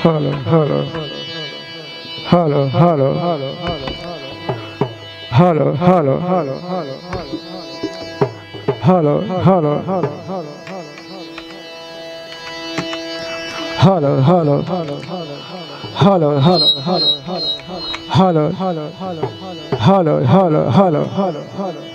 Hello, hello, hello, hello, hello, hello, hello, hello, hello, hello, hello, hello, hello.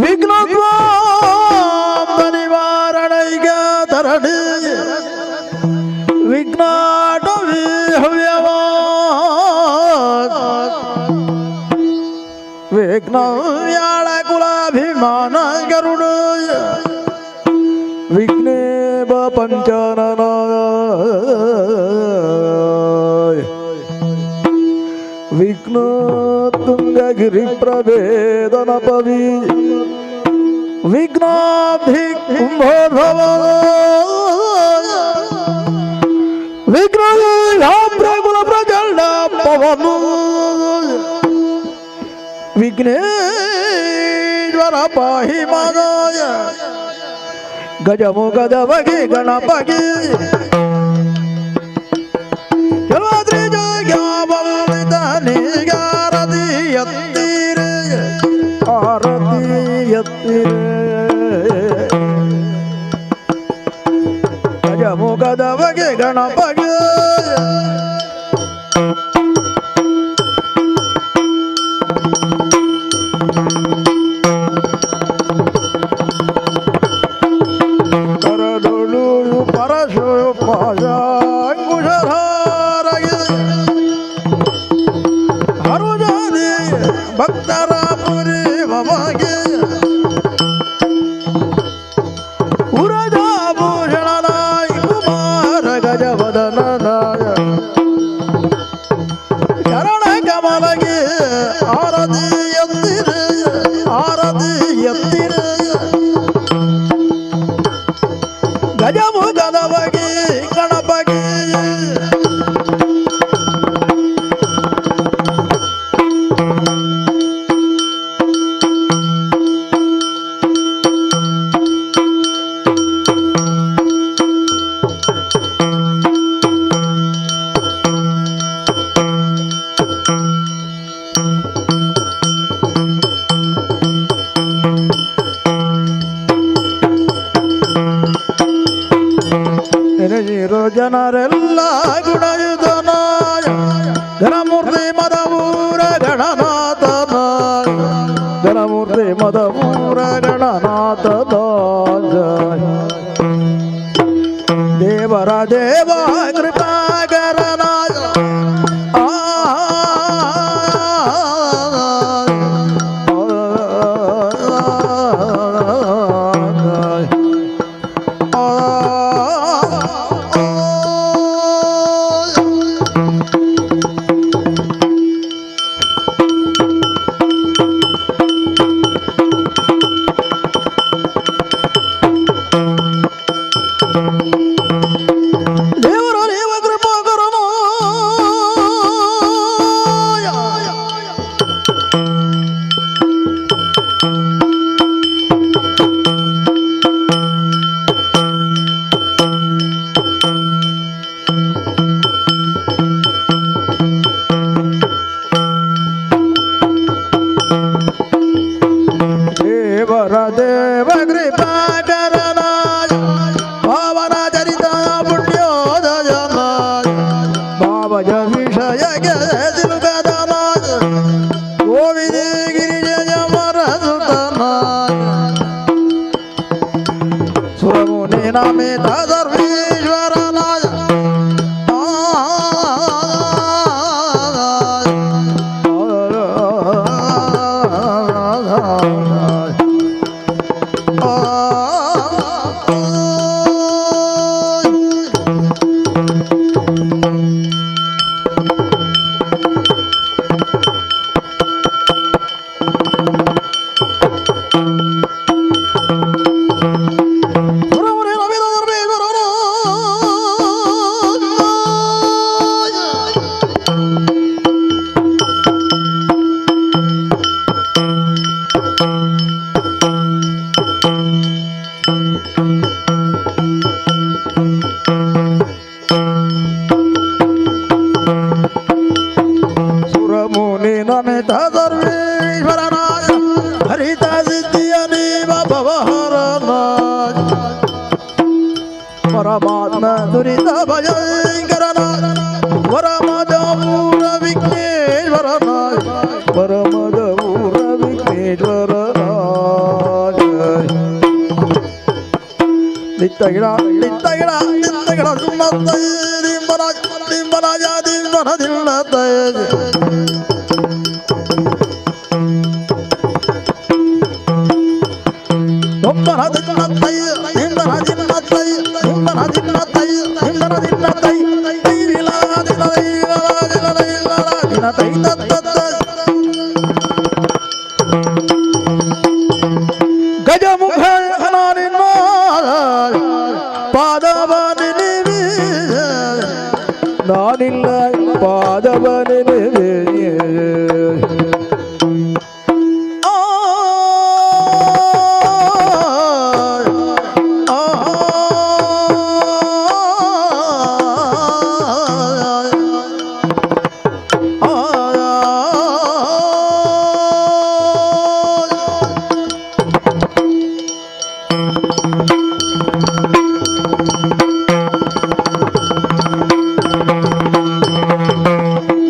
ವಿಘ್ನ ನಿವಾರಣೈಗ ಧರಣಿ ವಿಘ್ನಾಟವಿ ಹವ್ಯವ ವಿಘ್ನ ವ್ಯಾಳ ಕುಲಾಭಿಮಾನ ಗರುಡ ವಿಘ್ನೇಬ ಪಂಚಾನನ ವಿಘ್ನ ತುಂಗಗಿರಿ ಪ್ರಭೇದನ ಪವಿ ವಿಘ್ನಾಧಿ ಕುಂಭೋದ್ಭವ ವಿಘ್ನ ಪ್ರಚಂಡ ಪವನ ವಿಘ್ನೇಶ್ವರ ಪಾಹಿ ಮಾದಾಯ ಗಜಮುಖದ ಬಗೆ ಗಣಪಗೆ ಆರತಿ ಎತ್ತಿರೆ ಗಜಮುಖದ ಬಗೆ ಗಣಪಗೆ ಕರದೊಳು ಪರಶು ಪಾಯ ಅಂಗುಶಧಾರಗೆ ಹರುಜಾದಿ ಭಕ್ತರ ಪುರಿ ಮಮಗೆ ಉರಜಾಭೂಷಣನಾಯ ಕುಮಾರ ಗಜವದನನಾಯ ಚರಣ ಕಮಲಗೆ ಆರತಿ ಎತ್ತಿರೆ ಗಜಮುಖದ ಬಗೆ ಗಣಪಗೆ ಜನರೆಲ್ಲ ಗುಣಯುಧನಾಯ ಘನಮೂರ್ತಿ ಮದವೂರ ಗಣನಾಥನಾಯ ಘನಮೂರ್ತಿ ಮದವೂರ ಗಣನಾಥನಾಯ ದೇವರ ದೇವ ಕೃಪಾಕರನಾಯ ದೇವರ ದೇವ ಕೃಪಾಕರನು ದಿತ್ತಗಿಡ ದಿತ್ತಗಿಡ ದಿತ್ತಗಿಡ ಸುಮ್ಮತ್ತೈ ದಿಂಬರಾಜ ದಿಂಬರಾಜ ದಿಂಬನ ದಿಲ್ಲತ್ತೈ ದಿಂಬನ ದಿನ್ನತ್ತೈ ದಿಂಬನ ದಿನ್ನತ್ತೈ ದಿಂಬನ ದಿನ್ನತ್ತೈ ದಿಂಬನ ದಿನ್ನತ್ತೈ ದಿಲ ದಿಲ ದಿಲ ದಿಲ ದಿಲ ದಿನತೈ ತತ್ತ ಗಜಮುಖ ನಾನಿಲ್ಲ ಪಾದವನೆ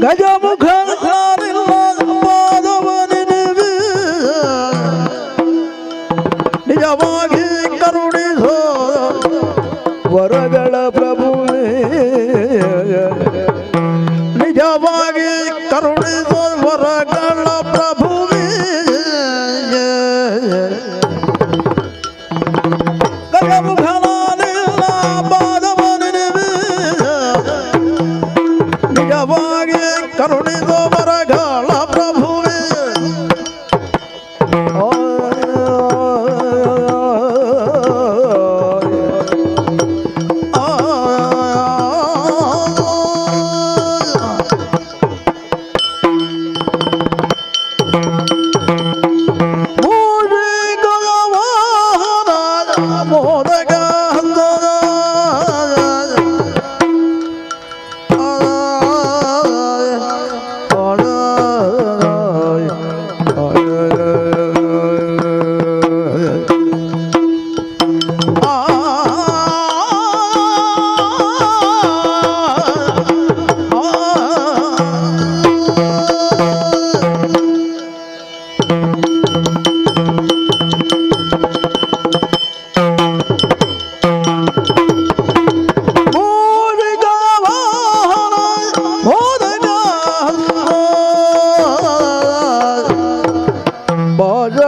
ಗಜಮುಖ ನಿಜವಾಗಿ ಕರುಣಿಸೋ ವರಗಳ ಪ್ರಭುವೇ ನಿಜವಾಗಿ ಕರುಣಿಸೋ ವರಗಳ ಪ್ರಭುವೇ ಗಜಮುಖ ನಿಜವಾಗಿ ಕರುಣಿಸೋ ವರಗಳ ಪ್ರಭುವೇ ಮೋದಗ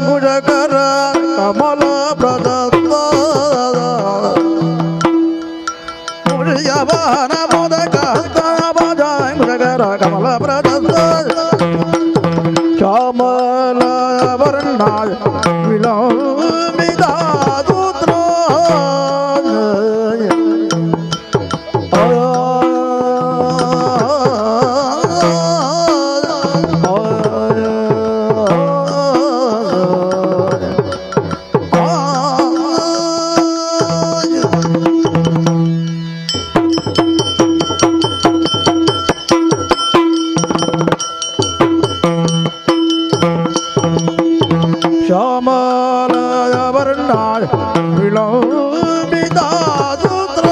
ಗುಜಕರ ಕಮಲ ಪ್ರದತ್ತ ಮುರಿಯವನ ಮೋದಕ ಬಜ ಗುಜಕರ ಕಮಲ ಪ್ರದತ್ತ ಶ್ಯಾಮಲ ವರ್ಣ ವಿಲಂಬಿತ ಸೂತ್ರ ಶ್ಯಾಮಲಯ ವರ್ಣ ವಿಲಂಬಿತ ಸೂತ್ರ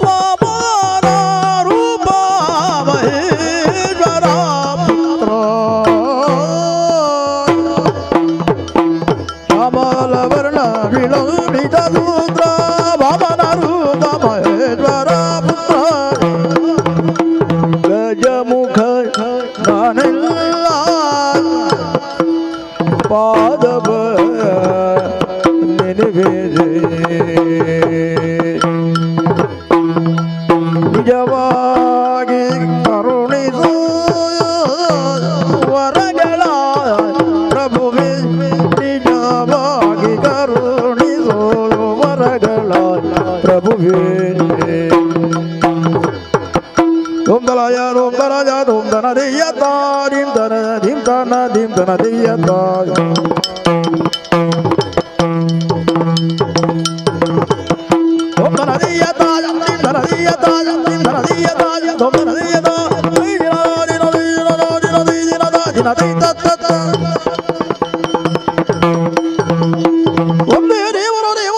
ವಾಮನ ರೂಪ ಮಹೇಶ್ವರ ಪುತ್ರ ಶ್ಯಾಮಲ ವರ್ಣ ವಿಲಂಬಿತ ಸೂತ್ರ ವಾಮನ ರೂಪ ಮಹೇಶ್ವರ ಪುತ್ರ ಗಜಮುಖ ನಾನೆಲ್ಲ ಪಾದವ ನೆನವೇರೆ ನಿಜವಾಗಿ ಕರುಣಿಸು ವರಗಳ ಪ್ರಭುವೇ ನಿಜವಾಗಿ ಕರುಣಿಸು ವರಗಳ ಪ್ರಭುವೇ ೋಂ ದಲಯ ೋಂ ದಲಯ ೋಂ ದನ ದೆಯ್ಯತ ಧಿಂ ದನ ಧಿಂ ದನ ಧಿಂ ದನ ದೆಯ್ಯತ ೋಂ ದನ ದೆಯ್ಯತ ಧಿಂ ದನ ದೆಯ್ಯತ ಧಿಂ ದನ ದೆಯ್ಯತ ೋಂ ದನ ದೆಯ್ಯತ ದಿನ ದೈ ತತ್ತ ಒಂದೇ ದೇವರ ದೇವ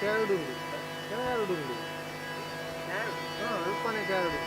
ಕ್ಯಾರಡು ಉಂಟು, ಕ್ಯಾರಡು ಉಂಟು, ಹಾಂ ಅಲ್ಪನೇ ಕ್ಯಾರಡು.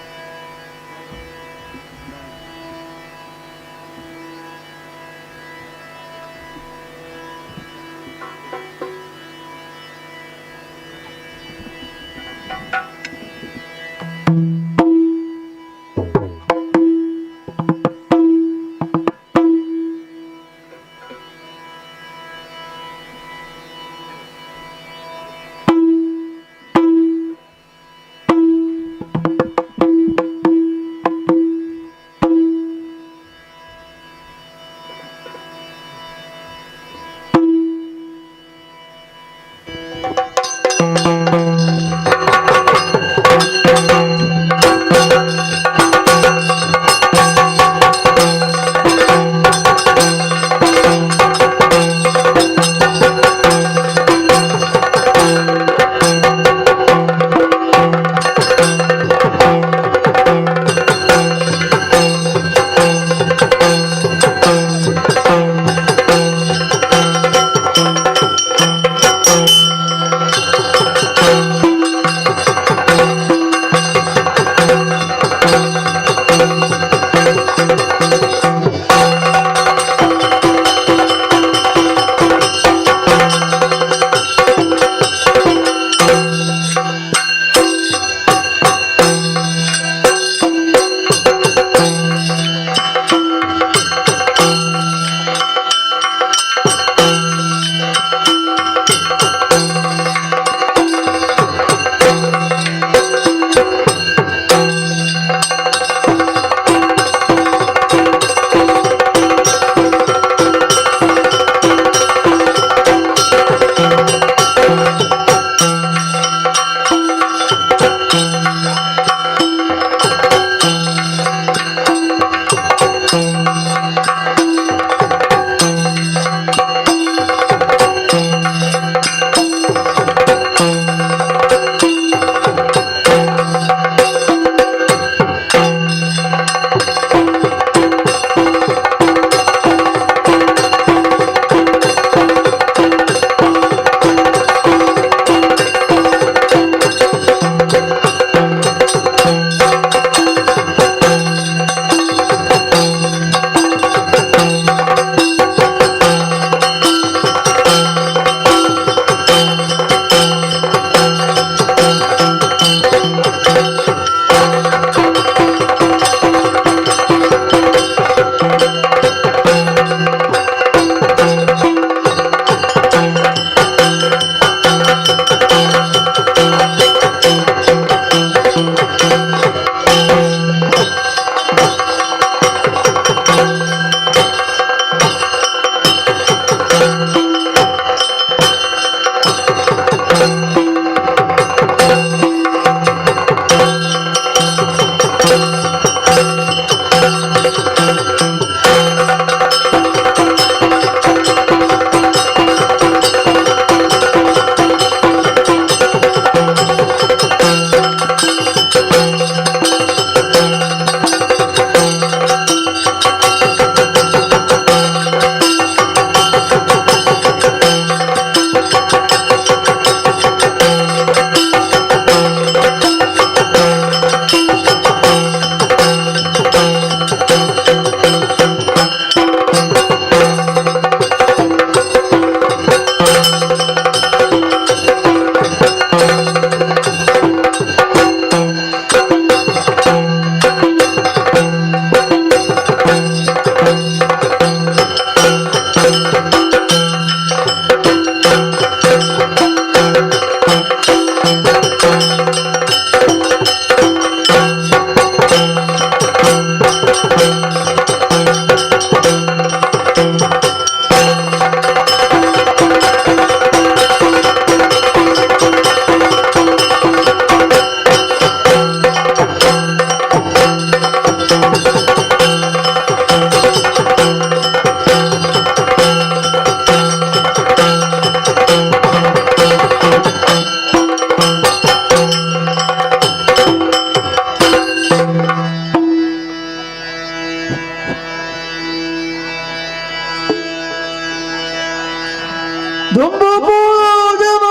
ದುಂಬು ಪೂಜಮ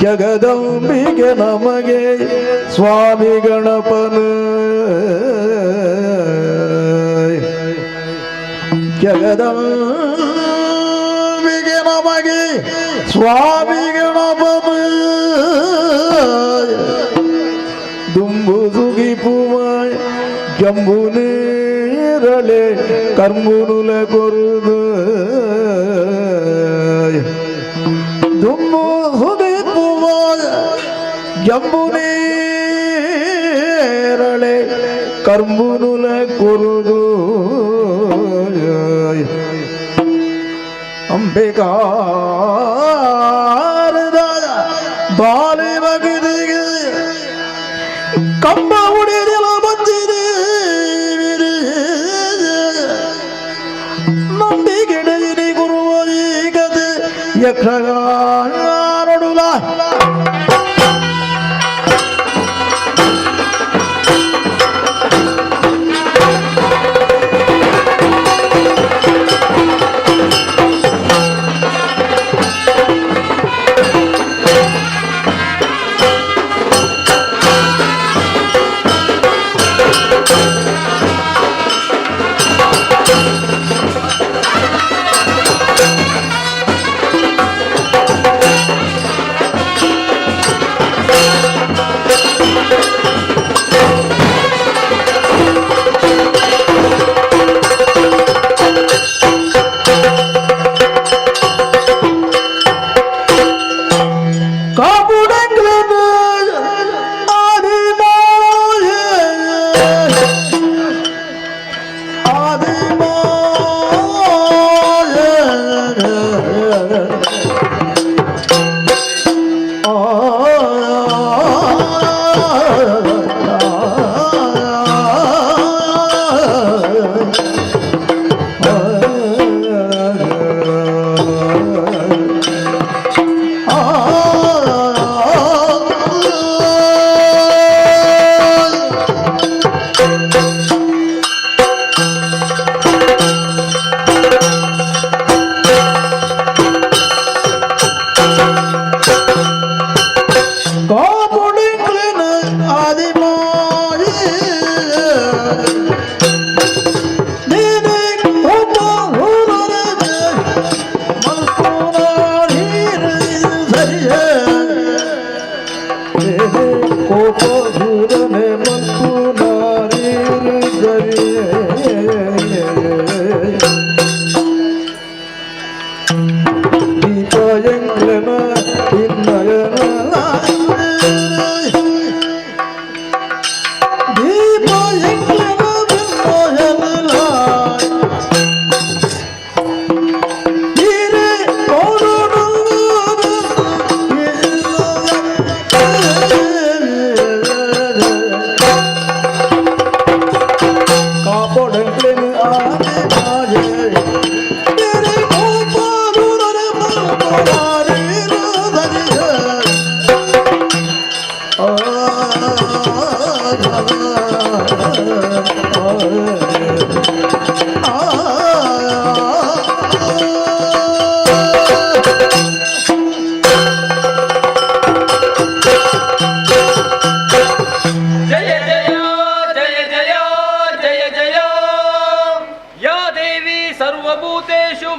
ಜಗದಂಬಿಗೆ ನಮಗೆ ಸ್ವಾಮಿ ಗಣಪನ ಜಗದಂಬಿಗೆ ನಮಗೆ ಸ್ವಾಮಿ ಗಣಪನ ದುಂಬು ಸುಗಿಪುವಾಯ ಜಂಬು ನೀರಳೆ ಕರ್ಮುನುಲ ಕೊರುದು ದುಂಬು ಸುಗಿಪುವಾಯ ಜಂಬು ನೀರಳೆ ಕರ್ಮುನುಲ ಕೊರುದು ಅಂಬಿಕಾರದಾಯ ಬಾಲಿ ಬಗಿದಿಗೆ ಕಂಬ ಉಡಿದೆಲ ಬಂದಿದೆ ನಂಬಿಗಿಡದಿರಿ ಗುರುವದಿ ಗದೆ ಯಕ್ಷಗಾನಡುಲ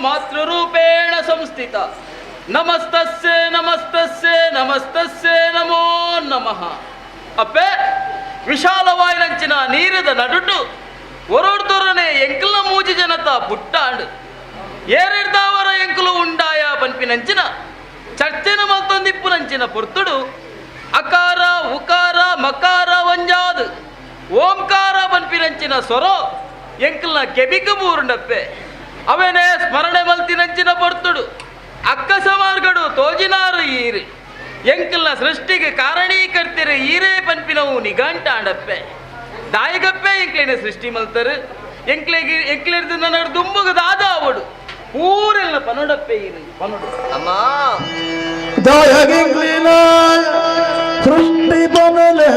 ಮಾತೃರೂಪೇಣ ಸಂಸ್ಥಿತ ನಮಸ್ತಸ್ಸೆ ನಮಸ್ತಸ್ಸೆ ನಮಸ್ತಸ್ಸೆ ನಮೋ ನಮಃ. ಅಪ್ಪೆ ವಿಶಾಲವಾಯಿನಂಚಿನ ನೀರದ ನಡುಟು ಒರೊಡ್ದೊರನೆ ಎಂಕಲ ಮೂಜಿ ಜನತ ಪುಟ್ಟಾಂಡು ಏರೆಡ್ದಾವರ ಎಂಕಲು ಉಂಡಾಯ ಪನ್ಪಿನಂಚಿನ ಚರ್ಚೆನ ಮಲ್ತೊಂದಿಪ್ಪುನಂಚಿನ ಪೊರ್ತುಡು ಅಕಾರ ಉಕಾರ ಮಕಾರ ವಂಜಾದು ಓಂಕಾರ ಪನ್ಪಿನಂಚಿನ ಸೊರೋ ಎಂಕಲ್ನ ಕೆಬಿಕ ಬೂರುಂಡಪ್ಪೆ ಅವೇನೆ ಸ್ಮರಣೆ ಮಲ್ತಿನಂಚಿನ ಪೊರ್ತುಡು ಅಕ್ಕ ಸಮಾರ್ಗಡು ತೋಜಿನಾರು ಈರಿ ಎಂಕಲ್ನ ಸೃಷ್ಟಿಗೆ ಕಾರಣೀಕರ್ತಿರ ಈರೇ ಪನ್ಪಿನವು ನಿಘಂಟಾಂಡಪ್ಪೆ ದಾಯಗಪ್ಪೆ ಎಂಕ್ಲೇನೆ ಸೃಷ್ಟಿ ಮಲ್ತರು ಎಂಕ್ಲೇರ್ದು ನನ್ನ ದುಂಬುಗದಾದ ಅವಡು ಪೂರೆಲ್ಲ ಪನೊಡಪ್ಪೆ ಈರಿ ಪನೊಡು ಅಮ್ಮ ದಾಯಗಿಂಕ್ಲಿನ ಸೃಷ್ಟಿ ಪನಲೆ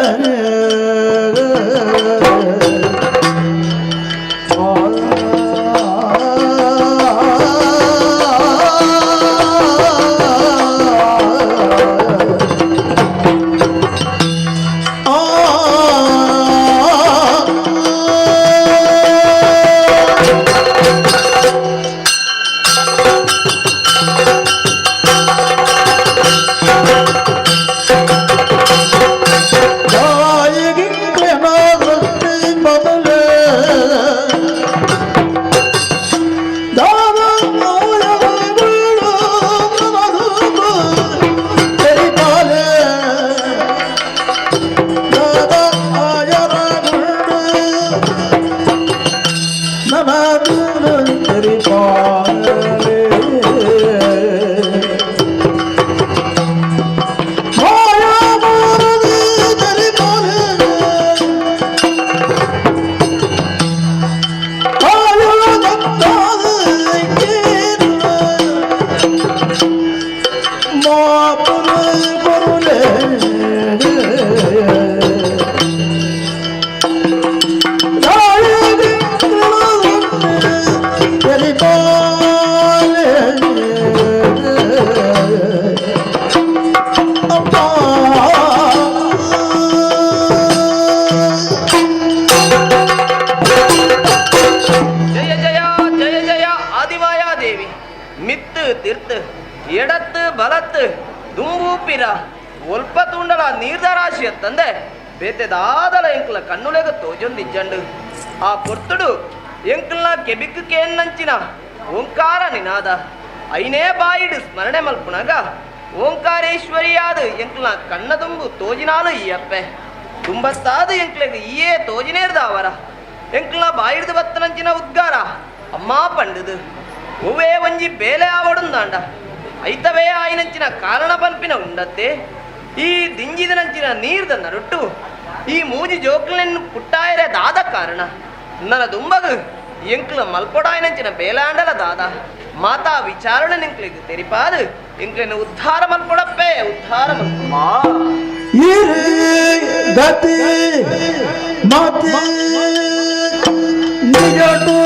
ಜಯ ಜಯ ಜಯ ಜಯ ಆದಿಮಾಯಾದೇವಿ ಮಿತ್ತು ತಿರ್ತು ಎಡತ್ತು ಬಲತ್ತು ದುಂಬೂಪಿರ ಒಲ್ಪ ತುಂಡಲ ನೀರ್ದರಾಶಿಯ ತಂದೆ ಬೇತೆದಾದಲ ಎಂಕಲ ಕಣ್ಣುಲೆಗ ತೋಜೊಂದಿಜ್ಜಂಡು ಆ ಪೊರ್ತುಡು ಎಂಕಲ್ನ ಕೆಬಿಕ್ಕು ಕೇನ್ನಂಚಿನ ಓಂಕಾರ ನಿನಾದ ಐನೇ ಬಾಯಿಡು ಸ್ಮರಣೆ ಮಲ್ಪುನಗ ಓಂಕಾರೇಶ್ವರಿಯಾದ ಎಂಕಲ್ನ ಕಣ್ಣ ತುಂಬು ತೋಜಿನಾಲು ಈ ಅಪ್ಪೆ ತುಂಬತ್ತಾದ ಎಂಕ್ಲೆಗ ಈಯೇ ತೋಜಿನೇರ್ದಾವರ ಎಂಕ್ಲ ಬಾಯಿಡ್ದು ಬತ್ತನಂಚಿನ ಉದ್ಗಾರ ಅಮ್ಮ ಪಂಡುದು ಹೂವೇ ಒಂಜಿ ಬೇಲೆ ಆವಡುಂದಾಂಡ ಐತವೇ ಆಯ್ನಂಚಿನ ಕಾರಣ ಪನ್ಪಿನ ಉಂಡತ್ತೆ ಈ ದಿಂಜಿದನಂಚಿನ ನೀರ್ದ ನರುಟ್ಟು ಈ ಮೂಜಿ ಜೋಕ್ಲೆನ್ನು ಪುಟ್ಟಾಯರೆ ದಾದ ಕಾರಣ ನನ್ನ ದುಂಬಗು ಎಂಕ್ಲ ಮಲ್ಪೊಡಾಯ್ನಂಚಿನ ಬೇಲಾಂಡಲ ದಾದ ಮಾತಾ ವಿಚಾರಣೆ ನಿಂಕ್ಲಿಗೆ ತೆರಿಪಾದು ಎಂಕ್ಲೆನ್ನು ಉದ್ಧಾರ ಮಲ್ಪೊಡಪ್ಪೆ ಉದ್ಧಾರ ಮಲ್ಪೊಮ್ಮ ಗತಿ ಮಾತೆ ನಿಜಟು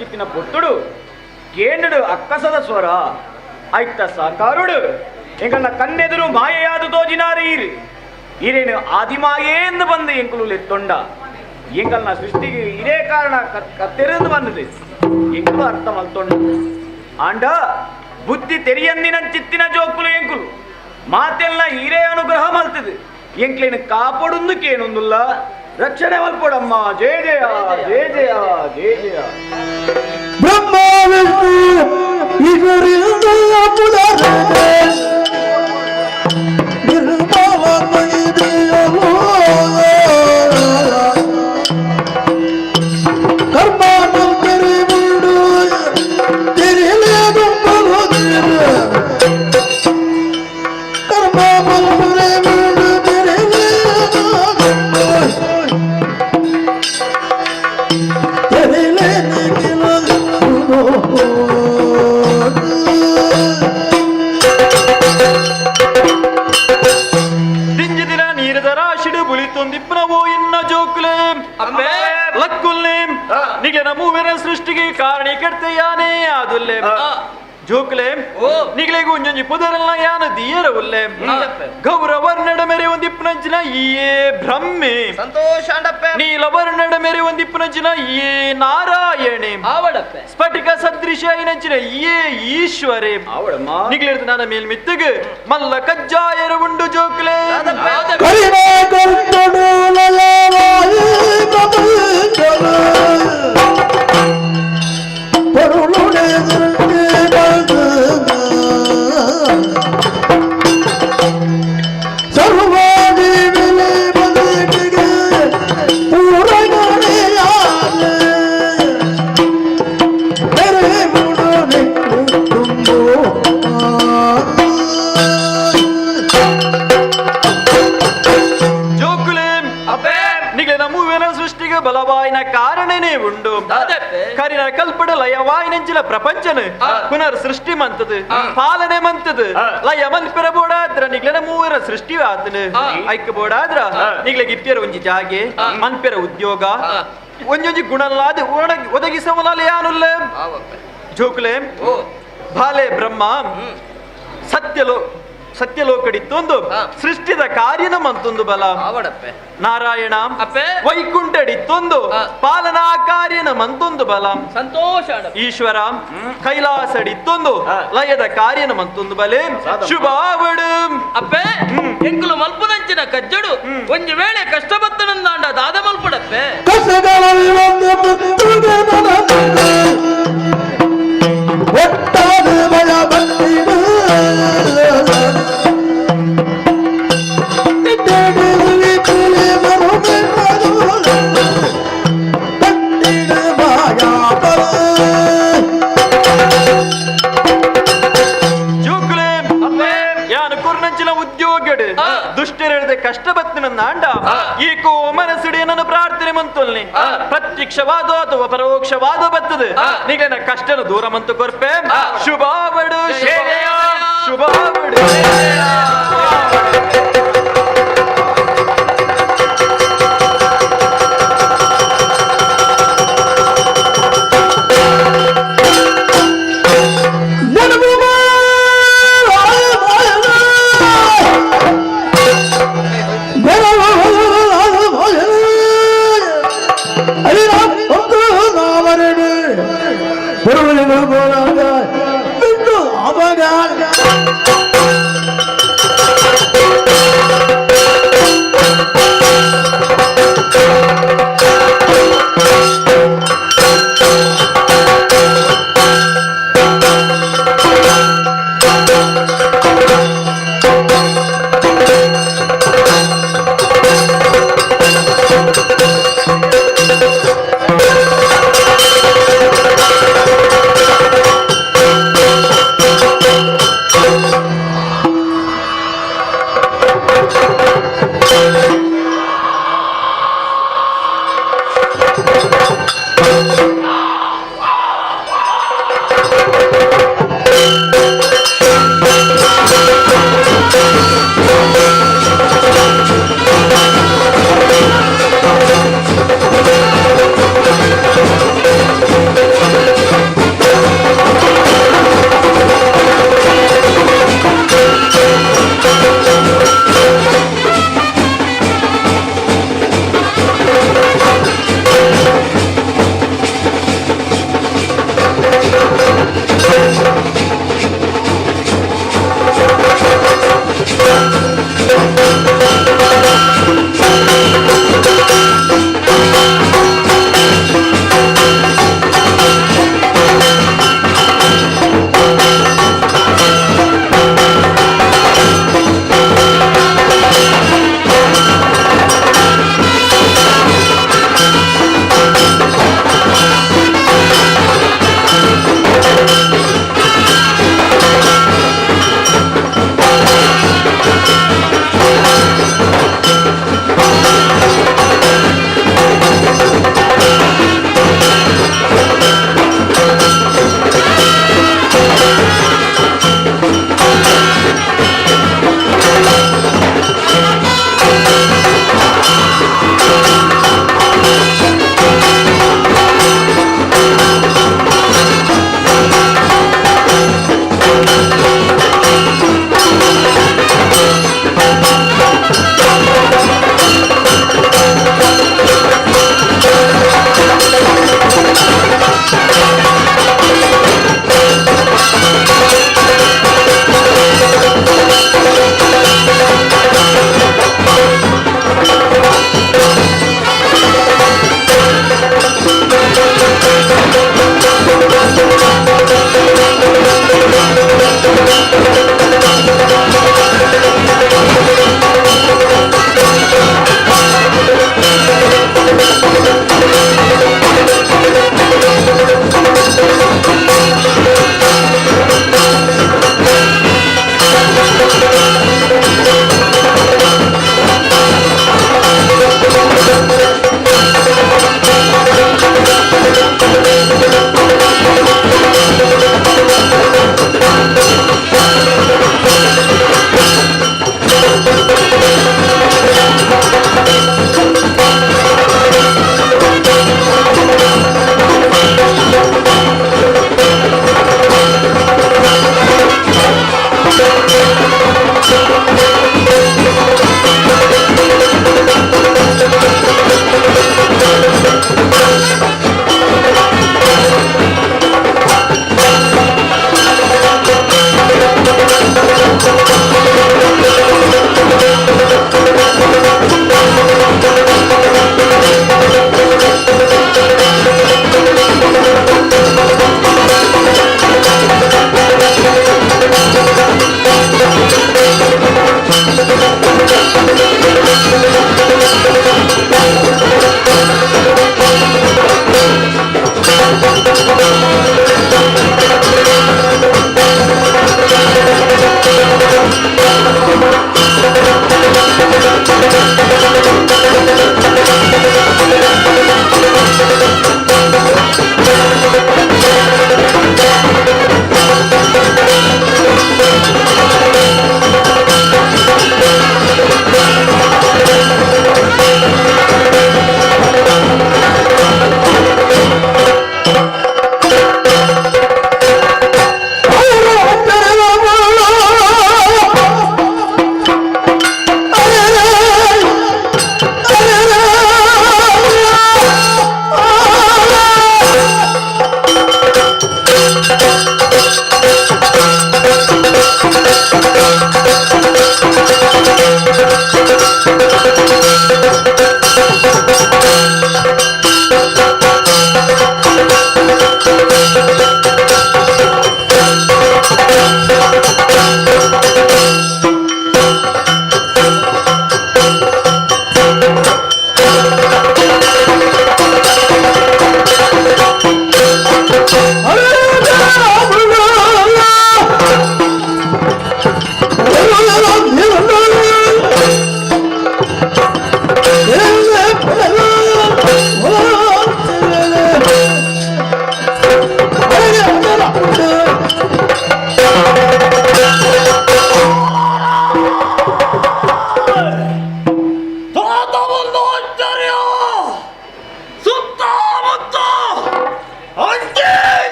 ಚಿತ್ತಿನ ಪೊತ್ತುಡು ಕೇಂದ್ರಡು ಅಕ್ಕಸದ ಸ್ವರ ಆಯ್ತ ಸಾಕಾರುಡು ಎಂಕಲ್ನ ಕಣ್ಣೆದುರು ಮಾಯೆಯಾದು ತೋಜಿನಾರು ಈರೇನು ಆದಿಮಾಯೇ ಎಂದು ಬಂದು ಎಂಕುಲು ಲೆತ್ತೊಂಡ ಎಂಕಲ್ನ ಸೃಷ್ಟಿಗೆ ಇದೇ ಕಾರಣ ಕತ್ತೆರೆಂದು ಬಂದದೆ ಎಂಕುಲು ಅರ್ಥ ಮಲ್ತೊಂಡ ಆಂಡ ಬುದ್ಧಿ ತೆರಿಯಂದಿನ ಚಿತ್ತಿನ ಜೋಕುಲು ಎಂಕುಲು ಮಾತೆಲ್ಲ ಹಿರೇ ಅನುಗ್ರಹ ಮಲ್ತದೆ ಎಂಕ್ಲೇನು ಕಾಪಾಡುಂದು ಕೇನುಂದುಲ್ಲ ರಕ್ಷಣೆ ಮಲ್ಪೊಡಮ್ಮ ಜಯ ಜಯ ಜಯ ಜಯ ಜಯ ಜಯ ಬ್ರಹ್ಮ ವಿಷ್ಣು ಈಶ್ವರಿಂದ ಕರ್ಮ ತೆರೆದು ತೆರೆಯಲೇದು ಕರ್ಮ ದಿಂಜಿದಿನ ನೀರದ ರಾಶಿಡು ಬುಳಿತೊಂದಿಪ್ಪನವೋ ಇನ್ನ ಜೋಕುಲೆ ಲಕ್ಕುಲ್ಲೆ ನಿಗೆ ನಮೂವೆನ ಸೃಷ್ಟಿಗೆ ಕಾರಣಿ ಕೆಡ್ತೆಯಾನೇ ಆದುಲ್ಲೆ ಜೋಕುಲೆ ಓ ನಿಗಲೆಗೂ ಒಂಜೊಂಜಿ ಪುದರೆಲ್ಲ ಯಾನ ದಿಯರ ಉಲ್ಲೆ ಗೌರವರ್ಣಡ ಮೇರೆ ಒಂದಿಪ್ಪುನಂಚಿನ ಈಯೇ ಬ್ರಹ್ಮೆ ಸಂತೋಷ ಅಂಡಪ್ಪೆ ನೀಲವರ್ಣಡ ಮೇರೆ ಒಂದಿಪ್ಪುನಂಚಿನ ಈಯೇ ನಾರಾಯಣೆ ಆವಡಪ್ಪೆ ಸ್ಫಟಿಕ ಸದೃಶ ಐನಂಚಿನ ಈಯೇ ಈಶ್ವರೇ ಆವಡಮ್ಮ ನಿಗಲೆಡ್ದು ನನ್ನ ಮೇಲ್ ಮಿತ್ತಗ ಮಲ್ಲ ಕಜ್ಜಾಯರ ಉಂಡು ಜೋಕುಲೆ ಕರಿಮೆ ಕರ್ತನು ಲಯವಾಯಿ ಪ್ರಪಂಚದ ಪರುಳುಡೆ ದುರ್ಗೆ ಬಂದ ಸರ್ವಾದಿ ವಿಲೆ ಬದುಕಿಗೆ ಪೂರಗಣೆಯಾದ ತೆರೆ ಮುಡುನೆ ತುಂಬು ಜೋಕುಲೆ ಅಪ್ಪೆ ನಿಗೆ ನಮ್ಮುವೆನ ಸೃಷ್ಟಿಗೆ ಬಲವಾಯಿನ ಕಾರಣನೇ ಉಂಡು ಅದಪ್ಪೆ ಕರಿನ ಕಲ್ಪಡ ಲಯವಾಯಿನಂಚಿಲ ಪ್ರಪಂಚನ ಪುನರ್ ಸೃಷ್ಟಿ ಮಂತದು ಪಾಲನೆ ಮಂತದು ಲಯ ಮಂತ್ಪೆರ ಬೋಡಾದ್ರ ನಿಗ್ಲೆನ ಮೂವರ ಸೃಷ್ಟಿ ಆತನು ಐಕ ಬೋಡಾದ್ರ ನಿಗ್ಲೆ ಗಿಪ್ಪ್ಯರ ಒಂಜಿ ಜಾಗೆ ಮಂತ್ಪೆರ ಉದ್ಯೋಗ ಒಂಜೊಂಜಿ ಗುಣಲಾದ ಒದಗಿಸವಲಯಾನುಲ್ಲ ಆವಪ್ಪೆ ಜೋಕುಲೆ ಓ ಬಾಲೆ ಬ್ರಹ್ಮ ಸತ್ಯಲೋಕಡಿತ್ತೊಂದು ಸೃಷ್ಟಿದ ಕಾರ್ಯನ ಮಂತೊಂದು ಬಲ ಆವಡಪ್ಪೆ ನಾರಾಯಣ ಅಪ್ಪೆ ವೈಕುಂಠಡಿತ್ತೊಂದು ಪಾಲನಾ ಕಾರ್ಯನ ಮಂತೊಂದು ಬಲ ಸಂತೋಷ ಅಂಡಪ್ಪೆ ಈಶ್ವರ ಕೈಲಾಸಡಿತ್ತೊಂದು ಲಯದ ಕಾರ್ಯನ ಮಂತೊಂದು ಬಲೆ ಶುಭಾವಡು ಅಪ್ಪೆ ಎಂಕುಲು ಮಲ್ಪುನಂಚಿನ ಕಜ್ಜಡು ಒಂಜಿ ವೇಳೆ ಕಷ್ಟ ಬತ್ತನಂದಾಂಡ ದಾದ ಮಲ್ಪಡಪ್ಪೆ ಕಸಗಳಲ್ಲಿ ಒಂದು ಮುತ್ತುಗೆ ನನಗೆ ಒಟ್ಟಾದ ಭಯ ಬಂದಿಡು ಇಟ್ಟೆಡುವಿ ತುಳಿ ಬರುವೆನ್ನದು ಬಂದಿಡ ಮಾಯಾಪರ ಜೋಕುಲೆ ಯಾನು ಕುರ್ನಂಚಿನ ಉದ್ಯೋಗಡು ದುಷ್ಟರೆಳದೆ ಕಷ್ಟ ಬತ್ತನಂದಾಂಡ ಈಕೋ ಮನಸ್ಸಿಡೆ ನನ್ನ ಪ್ರಾರ್ಥನೆ ಮಂತೊಲ್ನಿ ಪ್ರತ್ಯಕ್ಷವಾದ ಅಥವಾ ಪರೋಕ್ಷವಾದ ಬತ್ತದು ನಿಗನ ಕಷ್ಟನ ದೂರ ಮಂತು ಕೊರ್ಪೆ ಶುಭಾವಡು ಶುಭಾವಡು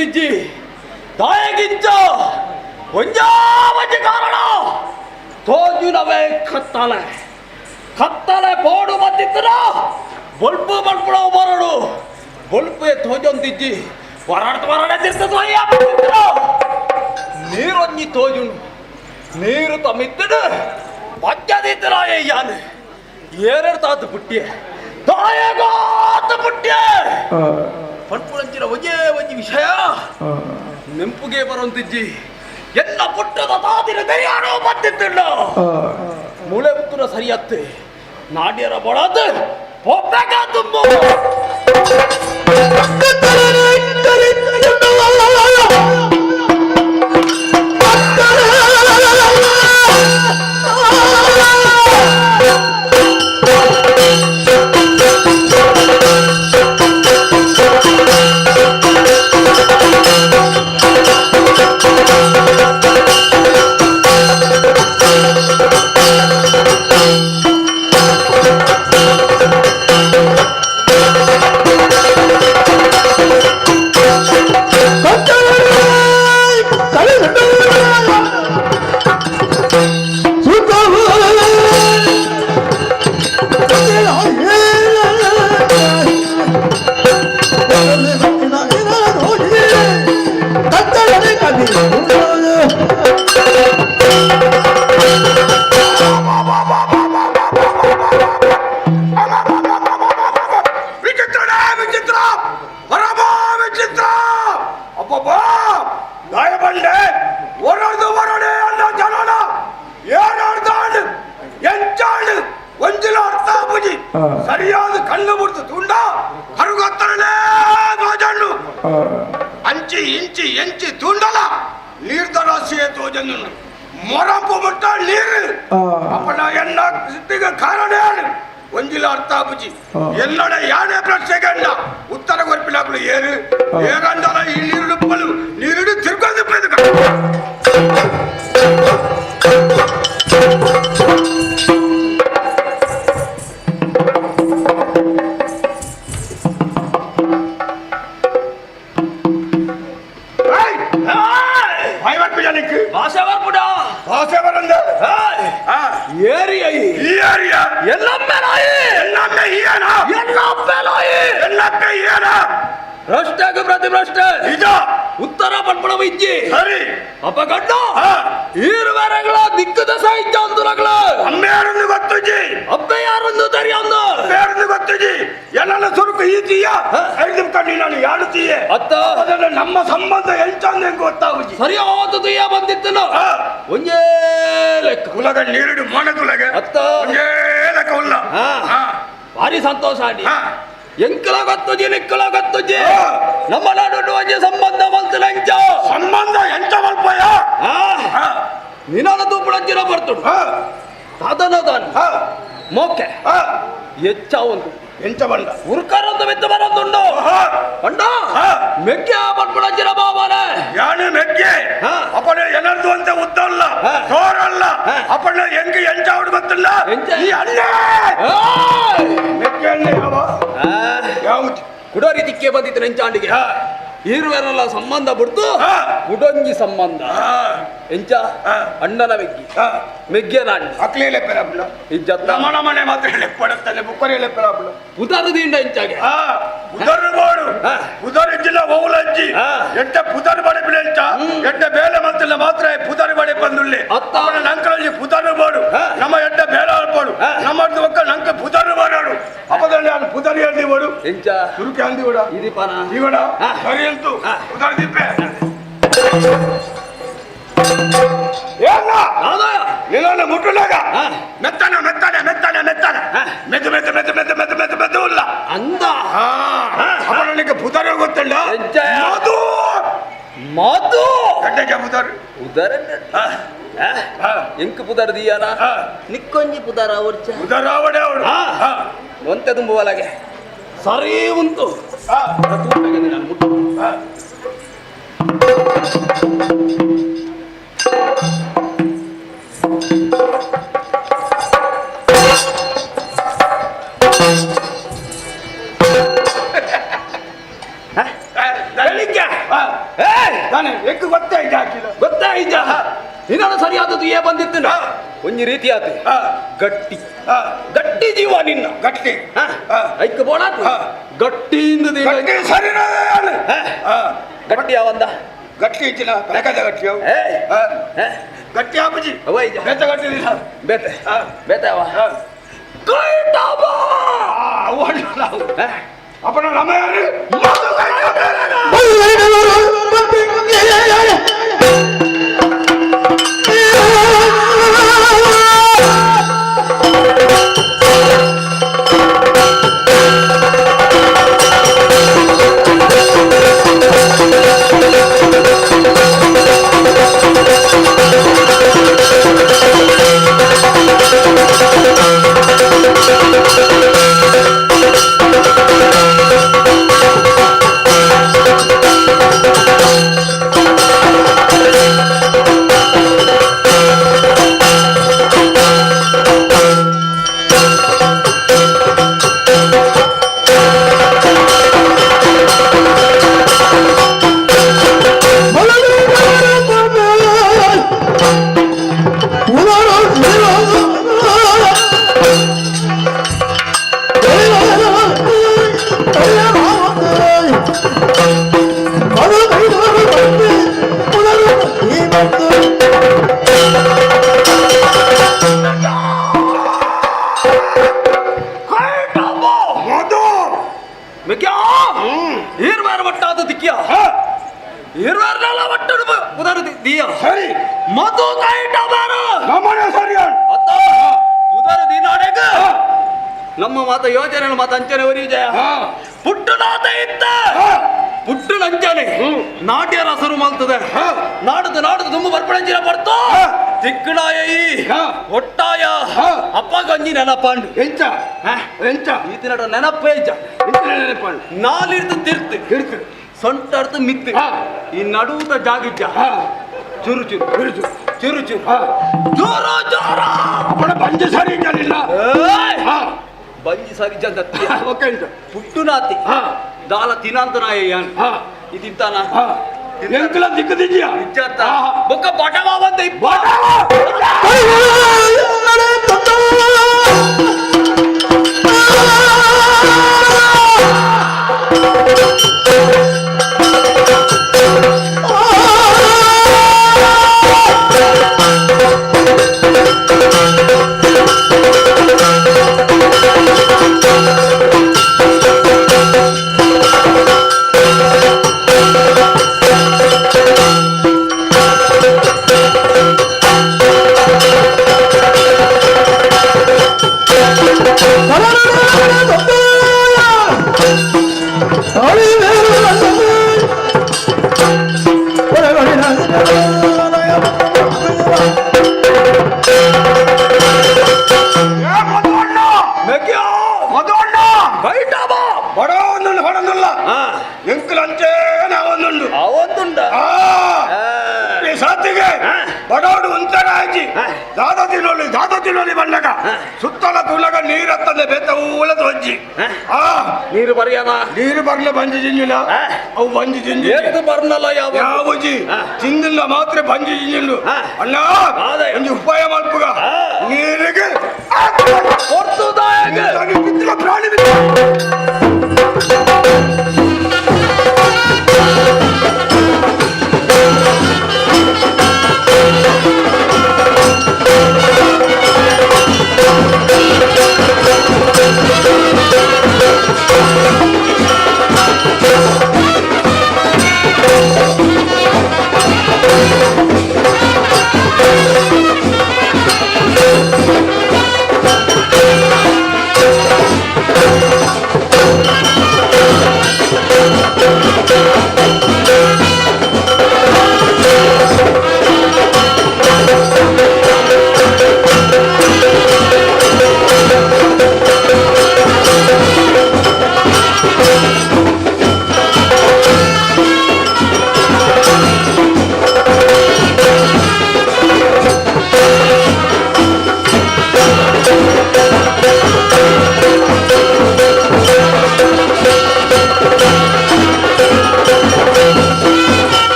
ಬಂದಿಜ್ಜಿ ತಾಯಗಿಂಚ ಒಂಜಾವಜಿ ಕಾರಣ ತೋಜುನವೇ ಕತ್ತಲೆ ಬೋಡು ಬಂದಿದ್ದರ ಬಲ್ಪು ಬರಡು ಬಲ್ಪು ತೋಜೊಂದಿಜ್ಜಿ ಹೊರಡ್ತಿರ್ತದ ನೀರೊಂಜಿ ತೋಜುನು ನೀರು ತಮ್ಮಿದ್ದನು ಪಂಚದಿದ್ದರ ಯಾನು ಏರೆಡು ತಾತು ಪುಟ್ಟಿಯೇ ತಾಯಗಾತ ಪುಟ್ಟಿಯೇ ಪಂಪುಳಂಚಿನ ಒಂಜಿ ವಿಷಯ ನೆಂಪುಗೆ ಬರುವಂತಿಜ್ಜಿ ಎಲ್ಲ ಪುಟ್ಟದ ತಾದಿನ ದರಿಯಾಡೋ ಬಂದಿದ್ದಿಲ್ಲ ಮುಳೆ ಉತ್ತರ ಸರಿಯತ್ತೆ ನಾಡ್ಯರ ಬಡದು ಒಬ್ಬಗ ತುಂಬು ಸರಿಯಾದ ಕಣ್ಣು ಮುಡ್ತು ತುಂಡ ಕರುಗೊತ್ತರಲೇ ತೋಜಣ್ಣು ಅಂಚಿ ಇಂಚಿ ಎಂಚಿ ತುಂಡಲ ನೀರ್ ತರಾಸಿಯೇ ತೋಜಣ್ಣು ಮೊರಂಪು ಮುಟ್ಟ ನೀರು ಅಪ್ಪನ ಎನ್ನ ಸಿದ್ಧಿಗೆ ಕಾರಣ ಒಂಜಿಲ ಅರ್ಥ ಬುಜಿ ಎಲ್ಲಡೆ ಯಾನೇ ಪ್ರಶ್ನೆ ಗಂಡ ಉತ್ತರ ಕೊರ್ಪಿಲಾಗಳು ಏರು ಏಗಂಡಲ ಈ ನೀರು ಪಲು ನೀರು ತಿರ್ಕೊಂಡು ಉತ್ತರ ಪಡ್ಪಡ ಇಜ್ಜಿ ಸರಿ ಅಪಗಡ್ಡ ಈರುವರೆಗಳ ದಿಕ್ಕದ ಸಾಹಿತ್ಯ ಅಂದುಲಗಳು ಅಮ್ಮೆಯಾರನ್ನು ಗೊತ್ತುಜಿ ಅಬ್ಬೆ ಯಾರನ್ನು ತರಿಯೊಂದು ಅಮ್ಮೆಯಾರನ್ನು ಗೊತ್ತುಜಿ ಎಲ್ಲ ಸುರುಕು ಈತೀಯ ಐದು ಕಣ್ಣಿ ನಾನು ಯಾಡುತ್ತೀಯೆ ಅತ್ತ ಅದನ್ನ ನಮ್ಮ ಸಂಬಂಧ ಎಂಚಂದ ಹೆಂಗ್ ಗೊತ್ತಾಗುಜಿ ಸರಿಯಾದ ತುಯ್ಯ ಬಂದಿತ್ತಲ್ಲ ಒಂಜೇ ಲೆಕ್ಕ ಉಲಗ ನೀರಿಡು ಮಣದುಲಗೆ ಅತ್ತ ಒಂಜೇ ಲೆಕ್ಕ ಉಲ್ಲ ಭಾರಿ ಸಂತೋಷ ಆಡಿ ಎಂಕಲ ಗೊತ್ತುಜಿ ನಿಕ್ಕಲ ಗೊತ್ತುಜಿ ನಮ್ಮ ನಾಡು ಒಂಜಿ ಸಂಬಂಧ ಮಲ್ತಲ ಎಂಚ ಸಂಬಂಧ ಎಂಚ ಮಲ್ಪಯ ನಿನಾನ ತೂಪುಳಂಚಿನ ಬರ್ತುಡು ತಾದನದಾನ ಮೋಕೆ ಎಚ್ಚ ಒಂದು ಎಂಚ ಬಂಡ ಉರ್ಕರಂದು ಬಿದ್ದು ಬರೋದುಂಡು ಬಂಡ ಮೆಗ್ಗೆ ಪಟ್ಪುಳಂಚಿನ ಬಾಬಾನೆ ಯಾನು ಮೆಗ್ಗೆ ಅಪ್ಪನ ಏನರ್ದು ಅಂತ ಉದ್ದಲ್ಲ ತೋರಲ್ಲ ಅಪ್ಪನ ಹೆಂಗ ಎಂಚ ಅವಡು ಗೊತ್ತಿಲ್ಲ ಈ ಅಣ್ಣೆ ಮೆಗ್ಗೆ ಅಣ್ಣೆ ಯಾವುದು ಕುಡೋರಿ ದಿಕ್ಕೆ ಬಂದಿತ್ತು ನೆಂಚಾಂಡಿಗೆ ಈರುವೆರಲ್ಲ ಸಂಬಂಧ ಬಿಡ್ತು ಕುಡೊಂಜಿ ಸಂಬಂಧ ಎಂಚ ಅಣ್ಣನ ಮೆಗ್ಗಿ ಮೆಗ್ಗೆ ನಾಡಿ ಅಕ್ಲೇ ಲೆಪ್ಪೆರಬ್ಲ ಇಜ್ಜತ್ತ ನಮ್ಮನ ಮನೆ ಮಾತ್ರ ಲೆಪ್ಪಡತ್ತಾನೆ ಬುಕ್ಕರಿ ಲೆಪ್ಪೆರಬ್ಲ ಉದರು ದಿಂಡ ಎಂಚಾಗೆ ಉದರು ಬೋಡು ಉದರು ಜಿಲ್ಲ ಓಲಂಜಿ ಎಟ್ಟ ಪುದರ್ ಬಡೆ ಬಿಳೆಂಚ ಎಟ್ಟ ಬೇಲೆ ಮಂತಲ್ಲ ಮಾತ್ರ ಪುದರ್ ಬಡೆ ಬಂದುಳ್ಳಿ ಅತ್ತವನ ನಂಕಲಲ್ಲಿ ಪುದರ್ ಬೋಡು ನಮ್ಮ ಎಟ್ಟ ಬೇಲ ಬೋಡು ನಮ್ಮದು ಒಕ್ಕ ನಂಕ ಪುದರ್ ಬೋಡು ಅಪದಲ್ಲಿ ನಾನು ಪುದರ್ ಹೇಳ್ದಿ ಬೋಡು ಎಂಚ ಸುರುಕೆ ಅಂದಿ ಬೋಡ ಇದು ಪಾನ ಇವಡ ಸರಿ ಅಂತೂ ಉದರ್ ದಿಪ್ಪೆ ಏನ ನಿನ್ನ ಮುಟ್ಟುಲಾಗ ಮೆತ್ತನೆ ಮೆತ್ತನೆ ಮೆತ್ತನೆ ಮೆತ್ತನೆ ಮೆದ್ದು ಮೆದ್ದು ಮೆದ್ದು ಮೆದ್ದು ಮೆದ್ದು ಮೆದ್ದು ಮೆದ್ದು ಇಲ್ಲ ಅಂದ ಅವನಿಗೆ ಪುದರ್ ಗೊತ್ತಿಲ್ಲ ಮಧು ಮಧು ಗಡ್ಡೆಗೆ ಪುದರ್ ಉದರ ಎಂಕ್ ಪುದರ್ ದಿಯಾನ ನಿಕ್ಕೊಂಜಿ ಪುದರ ಅವರ್ಚ ಪುದರ ಅವಡೆ ಅವಡು ಒಂತೆ ತುಂಬುವಲಾಗೆ ಸರಿ ಉಂಟು ನಾನು ಮುಟ್ಟು ನಿನ್ನ ಸರಿಯಾದದ್ದು ಏ ಬಂದಿತ್ತು ಒಂಜಿ ರೀತಿ ಆತು ಗಟ್ಟಿ ಗಟ್ಟಿ ಜೀವ ನಿನ್ನ ಗಟ್ಟಿ ಐಕ ಬೋಳ ಗಟ್ಟಿಯಿಂದ ಸರಿ ಗಟ್ಟಿ ಯಾವಂದ ಗಟ್ಟಿ ಇಚ್ಚಿನ ಬೇಕಾದ ಗಟ್ಟಿ ಅವು ಗಟ್ಟಿ ಆಪಜಿ ಬೆತ್ತ ಗಟ್ಟಿ ಬೇತೆ ಬೇತವ ಅಪ್ಪನ ನಮ್ಮ ಯಾರು ನಮ್ಮ ಮಾತ ಯೋಜನೆ ಮಾತ ಅಂಚನೆ ಜಯ ಪುಟ್ಟನಾಥ ಇತ್ತ ಪುಟ್ಟು ನಂಚನೆ ನಾಟ್ಯ ರಸರು ಮಲ್ತದೆ ನಾಡದು ನಾಡದು ತುಂಬ ಬರ್ಪಣಂಚಿನ ಬರ್ತು ತಿಕ್ಕಣಾಯ ಒಟ್ಟಾಯ ಅಪ್ಪ ಗಂಜಿ ನೆನಪಂಡು ಎಂಚ ಎಂಚ ಈತಿನ ನೆನಪೇ ನೆನಪಂಡು ನಾಲಿರ್ದು ತಿರ್ತು ಸೊಂಟ ಅರ್ಥ ಮಿತ್ತು ಈ ನಡುವುದ ಜಾಗಿಜ್ಜ ಚುರು ಚುರು ಚುರು ಚುರು ಚುರು ಜೋರ ಜೋರ ಅಪ್ಪನ ಬಂಜೆ ಸರಿ ಇಲ್ಲ ಬಂಜಿ ಸರಿ ಜಂತ ಪುಟ್ಟುನಾತಿ ದಾಲ ತಿನಾಂತನಾಯ ಇದಿತ್ತಾನ ಎಂಕಲ ದಿಕ್ಕದಿದ್ಯಾ ಇಜ್ಜತ್ತ ಬೊಕ್ಕ ಬಟವಾ ಬಂದ ಸುತ್ತಲ ತುಲಗ ನೀರತ್ತದೆ ಬೆತ್ತ ಊಲದ ಹೊಜ್ಜಿ ನೀರು ಬರೆಯನ ನೀರು ಬರ್ಲೆ ಬಂಜಿ ಜಿಂಜಿನ ಅವು ಬಂಜಿ ಜಿಂಜಿ ಬರ್ನಲ್ಲ ಯಾವ ಯಾವಜಿ ತಿಂದಿಲ್ಲ ಮಾತ್ರ ಬಂಜಿ ಜಿಂಜಿಂಡು ಅಣ್ಣ ಒಂದು ಉಪಾಯ ಮಲ್ಪುಗ ನೀರಿಗೆ ಪ್ರಾಣಿ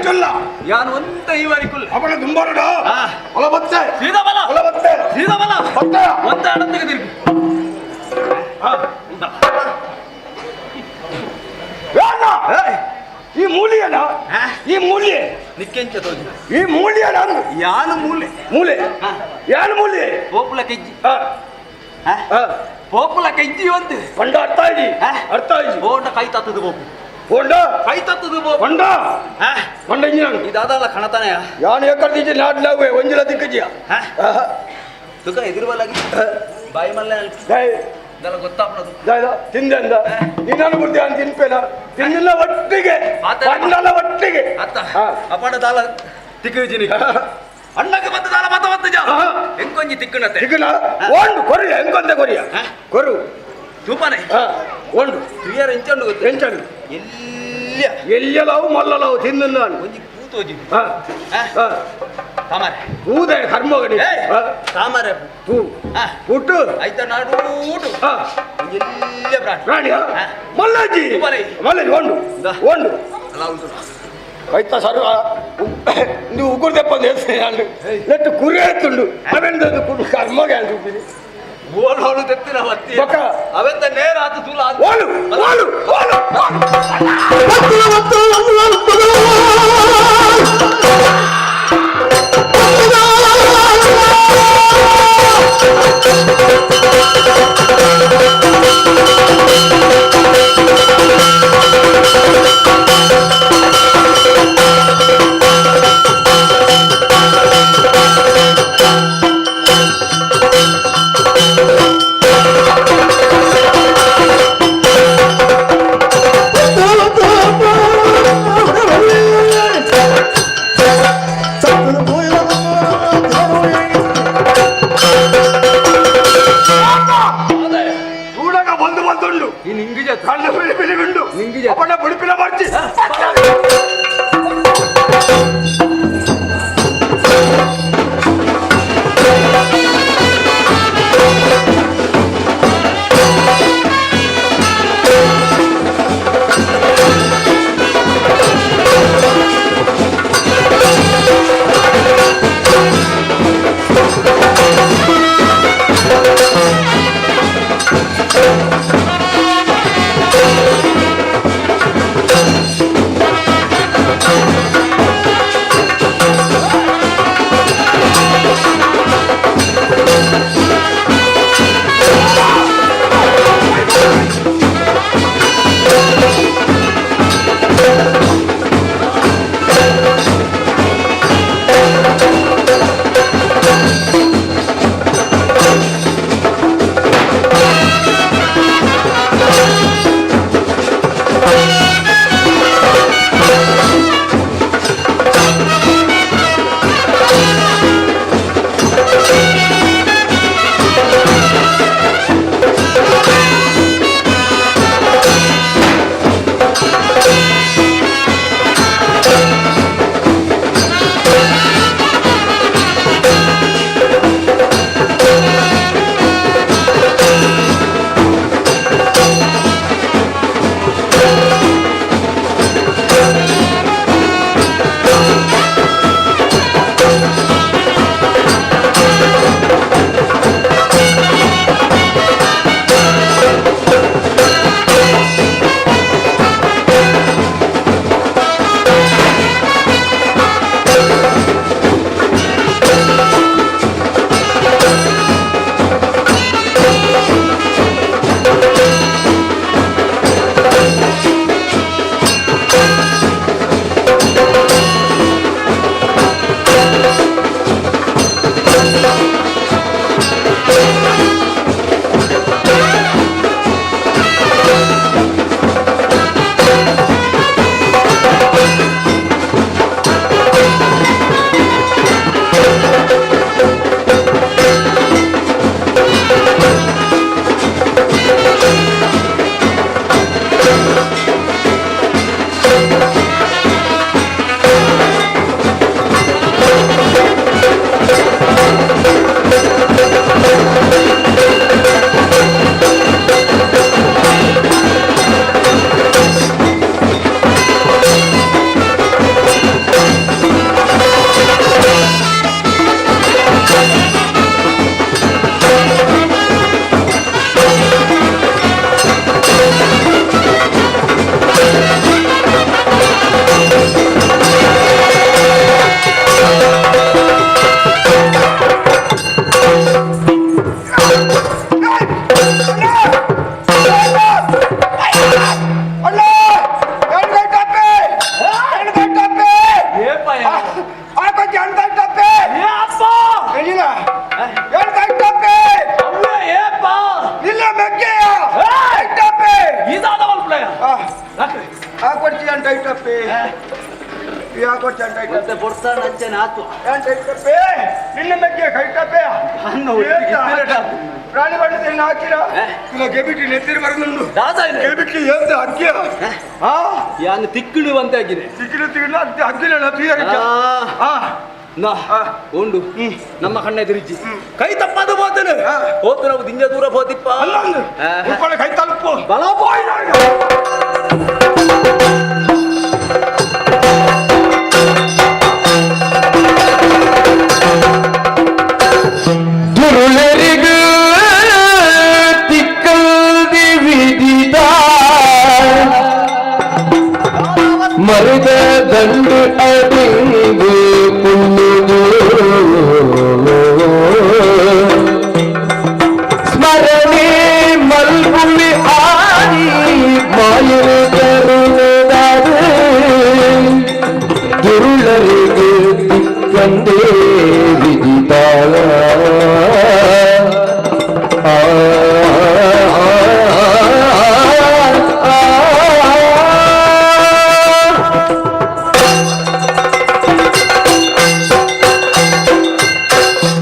ಕಲ್ಲ ಯಾನು ಒಂದ ಈ ವರಿಕುಲ್ಲ ಅವನ ದುಂಬರಡ ಹಾ. ಹೊಲ ಬತ್ತೆ ಸೀದಾ ಬಲ ಹೊಲ ಬತ್ತೆ ಸೀದಾ ಬಲ ಬತ್ತೆ ಒಂದ ಅಡಂತಿಗೆ ತಿರುಗಿ ಯಾನ ಈ ಮೂಲಿಯನ ಈ ಮೂಲ್ಯ ನಿಕ್ಕೆಂಚ ತೋಜಿ ಈ ಮೂಲ್ಯ ನಾನು ಯಾನು ಮೂಲೆ ಮೂಲೆ ಯಾನು ಮೂಲ್ಯ ಪೋಪುಲ ಕೆಜ್ಜಿ ಪೋಪುಲ ಕೆಜ್ಜಿ ಒಂದು ಪಂಡ ಅರ್ಥ ಆಯ್ತು ಅರ್ಥ ಆಯ್ತು ಬೋಂಡ ಕೈ ತತ್ತದು ಪೋಪು ಪೊಂಡ ಕೈ ತತ್ತದು ಪೋಪು ಪಂಡ ಪಂಡ ಇಂಜಿನ ಇದಾದಲ್ಲ ಕಣತಾನೆಯ ಯಾನು ಏಕರ್ದಿಜ್ಜೆ ನಾಡ್ಲಾವೆ ಒಂಜಿಲ ದಿಕ್ಕಜ್ಜಿಯ ತುಕ ಎದುರುವಲಾಗಿ ಬಾಯಿ ಮಲ್ಲೆ ಇದೆಲ್ಲ ಗೊತ್ತಾಗ್ತದು ತಿಂದೆ ಅಂದ ನೀನಾನು ಬರ್ತೀಯ ಅಂತ ತಿನ್ಪೇನ ತಿನ್ನಿಲ್ಲ ಒಟ್ಟಿಗೆ ಪಂಡಲ ಒಟ್ಟಿಗೆ ಅತ್ತ ಅಪಣ ದಾಲ ತಿಕ್ಕುಜಿನಿ ಅಣ್ಣಕ್ಕೆ ಬಂದ ದಾಲ ಮತ ಮತ್ತ ಜಾ ಎಂಕೊಂಜಿ ತಿಕ್ಕುನತೆ ತಿಕ್ಕನ ಒಂದು ಕೊರಿಯ ಎಂಕೊಂದೆ ಕೊರಿಯ ಕೊರು ತೂಪನೆ ಒಂದು ತುಯರ್ ಎಂಚಂಡು ಗೊತ್ತು ಎಂಚಂಡು ಎಲ್ಲಿಯ ಎಲ್ಲಲಾವು ಮಲ್ಲಲಾವು ತಿನ್ನು ನಾನು ಒಂಜಿ ಪೂತೋಜಿ ತಾಮರೆ ಹೂದೆ ಕರ್ಮೋಗನಿ ತಾಮರೆ ಹೂ ಹುಟ್ಟು ಆಯ್ತ ನಾಡೂಟು ಎಲ್ಲಿಯ ಪ್ರಾಣಿ ರಾಣಿಯ ಮಲ್ಲಾಜಿ ಮಲ್ಲಾಜಿ ಒಂದು ಒಂದು ಅಲ್ಲ ಉಂಟು ಆಯ್ತಾ ಸರ್ ನೀವು ಉಗುರು ತೆಪ್ಪಂದು ಹೇಳ್ತೀನಿ ನೆಟ್ಟು ಕುರಿ ಎತ್ತುಂಡು ಅವೆಂದದು ಕುಡು ಕರ್ಮಗೆ ಅಂತಿದ್ದೀನಿ ಬೋಲ್ ಹೋಳು ತೆತ್ತಿನ ಹೊತ್ತಿ ಬೊಕ್ಕ ಅವೆಂತ ನೇರ ಆತು ತೂಲ ಓಲು ಓಲು ಓಲು ಮತ್ತೆ ಪೊಡ್ತಾನ ಅಂಚನೆ ಆತು ನಿನ್ನ ಬಗ್ಗೆ ಕೈಟಪ್ಪೆ ಪ್ರಾಣಿ ಬಣ್ಣದಲ್ಲಿ ಹಾಕಿರ ಗೆಬಿಟಿ ನೆತ್ತಿರಿ ಬರನುಂಡು ಗೆಬಿಟಿ ಎಂತ ಅಗ್ಗಿಯ ಯಾನು ತಿಕ್ಕಳು ಅಂತ ಆಗಿದೆ ತಿಕ್ಕಿನ ಅಗ್ಗಿನ ಉಂಡು ನಮ್ಮ ಕಣ್ಣ ಎದುರಿಜ್ಜಿ ಕೈ ತಪ್ಪದು ಹೋತನು ಹೋತು ನಾವು ದಿಂಜ ದೂರ ಹೋದಿಪ್ಪ ಕೈ ತಲುಪು ಬಲ ದುರುಳರಿಗೂ ತಿಕ್ಕಲ್ದಿ ವಿಧಿದ ಮರುದ ದಂಡು ಅಡಿಂಗು ಕುಳ್ಳುದು ಸ್ಮರಣೆ ಮಲ್ಗುಳಿ ಆಡಿ ಮಾಯರು ಕರುಣದಾದ ದುರುಳರಿಗೂ ತಿಕ್ಕಂದೇ ವಿಧಿತಾಳ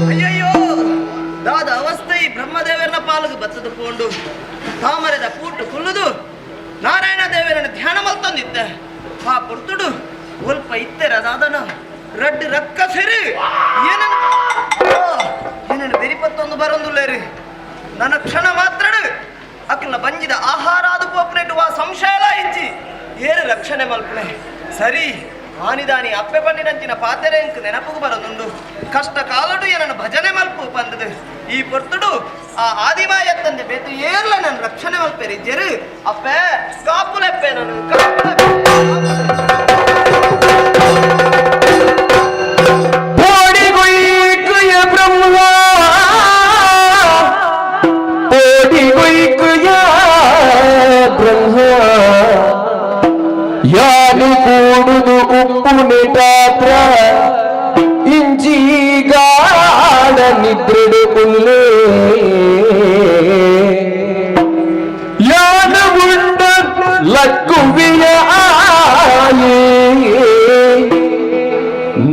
ಅಯ್ಯಯ್ಯೋ ದಾದ ಅವಸ್ಥೆ ಈ ಬ್ರಹ್ಮದೇವರನ ಪಾಲುಗೆ ಬತ್ತದುಕೊಂಡು ತಾಮರೆದ ಕೂಟು ಕುಲ್ಲುದು ನಾರಾಯಣ ದೇವರನ್ನ ಧ್ಯಾನ ಮಲ್ತಂದಿದ್ದೆ ಆ ಪುರ್ತುಡು ಸ್ವಲ್ಪ ಇತ್ತೆರ ದಾದನ ರಡ್ಡು ರಕ್ಕ ಸೆರಿ ಏನನ್ನು ಬೆರಿಪತ್ತೊಂದು ಬರೊಂದುಲ್ಲೇರಿ ನನ್ನ ಕ್ಷಣ ಮಾತ್ರಡು ಅಕ್ಕನ ಬಂಜಿದ ಆಹಾರ ಅದು ಪೋಪ್ನೆಟುವ ಸಂಶಯ ಇಜ್ಜಿ ಏರು ರಕ್ಷಣೆ ಮಲ್ಪನೆ ಸರಿ ಆನಿದಾನಿ ಅಪ್ಪೆ ಪಂಡಿನಂಚಿನ ಪಾತೆರೆ ಎಂಕ್ ನೆನಪುಗು ಬರೋದುಂಡು ಕಷ್ಟ ಕಾಲಡು ಏನನ್ನು ಭಜನೆ ಮಲ್ಪು ಬಂದದು ಈ ಪೊರ್ತುಡು ಆ ಆದಿಮಾಯತ್ತಂದೆ ಬೇತು ಏರ್ಲ ನನ್ನ ರಕ್ಷಣೆ ಮಲ್ಪೇರಿ ಜೆರು ಅಪ್ಪೆ ಕಾಪುಲೆಪ್ಪೆ ನಾನು ಯಾನು ಕೂಡುದು ಉಪ್ಪು ನಿಟಾತ್ರ ಇಂಚಿಗಾಡ ನಿದ್ರೆಡು ಕುಲ್ಲೆ ಯಾನು ಉಂಡ ಲಕ್ಕುವಿಯ ಆಯೇ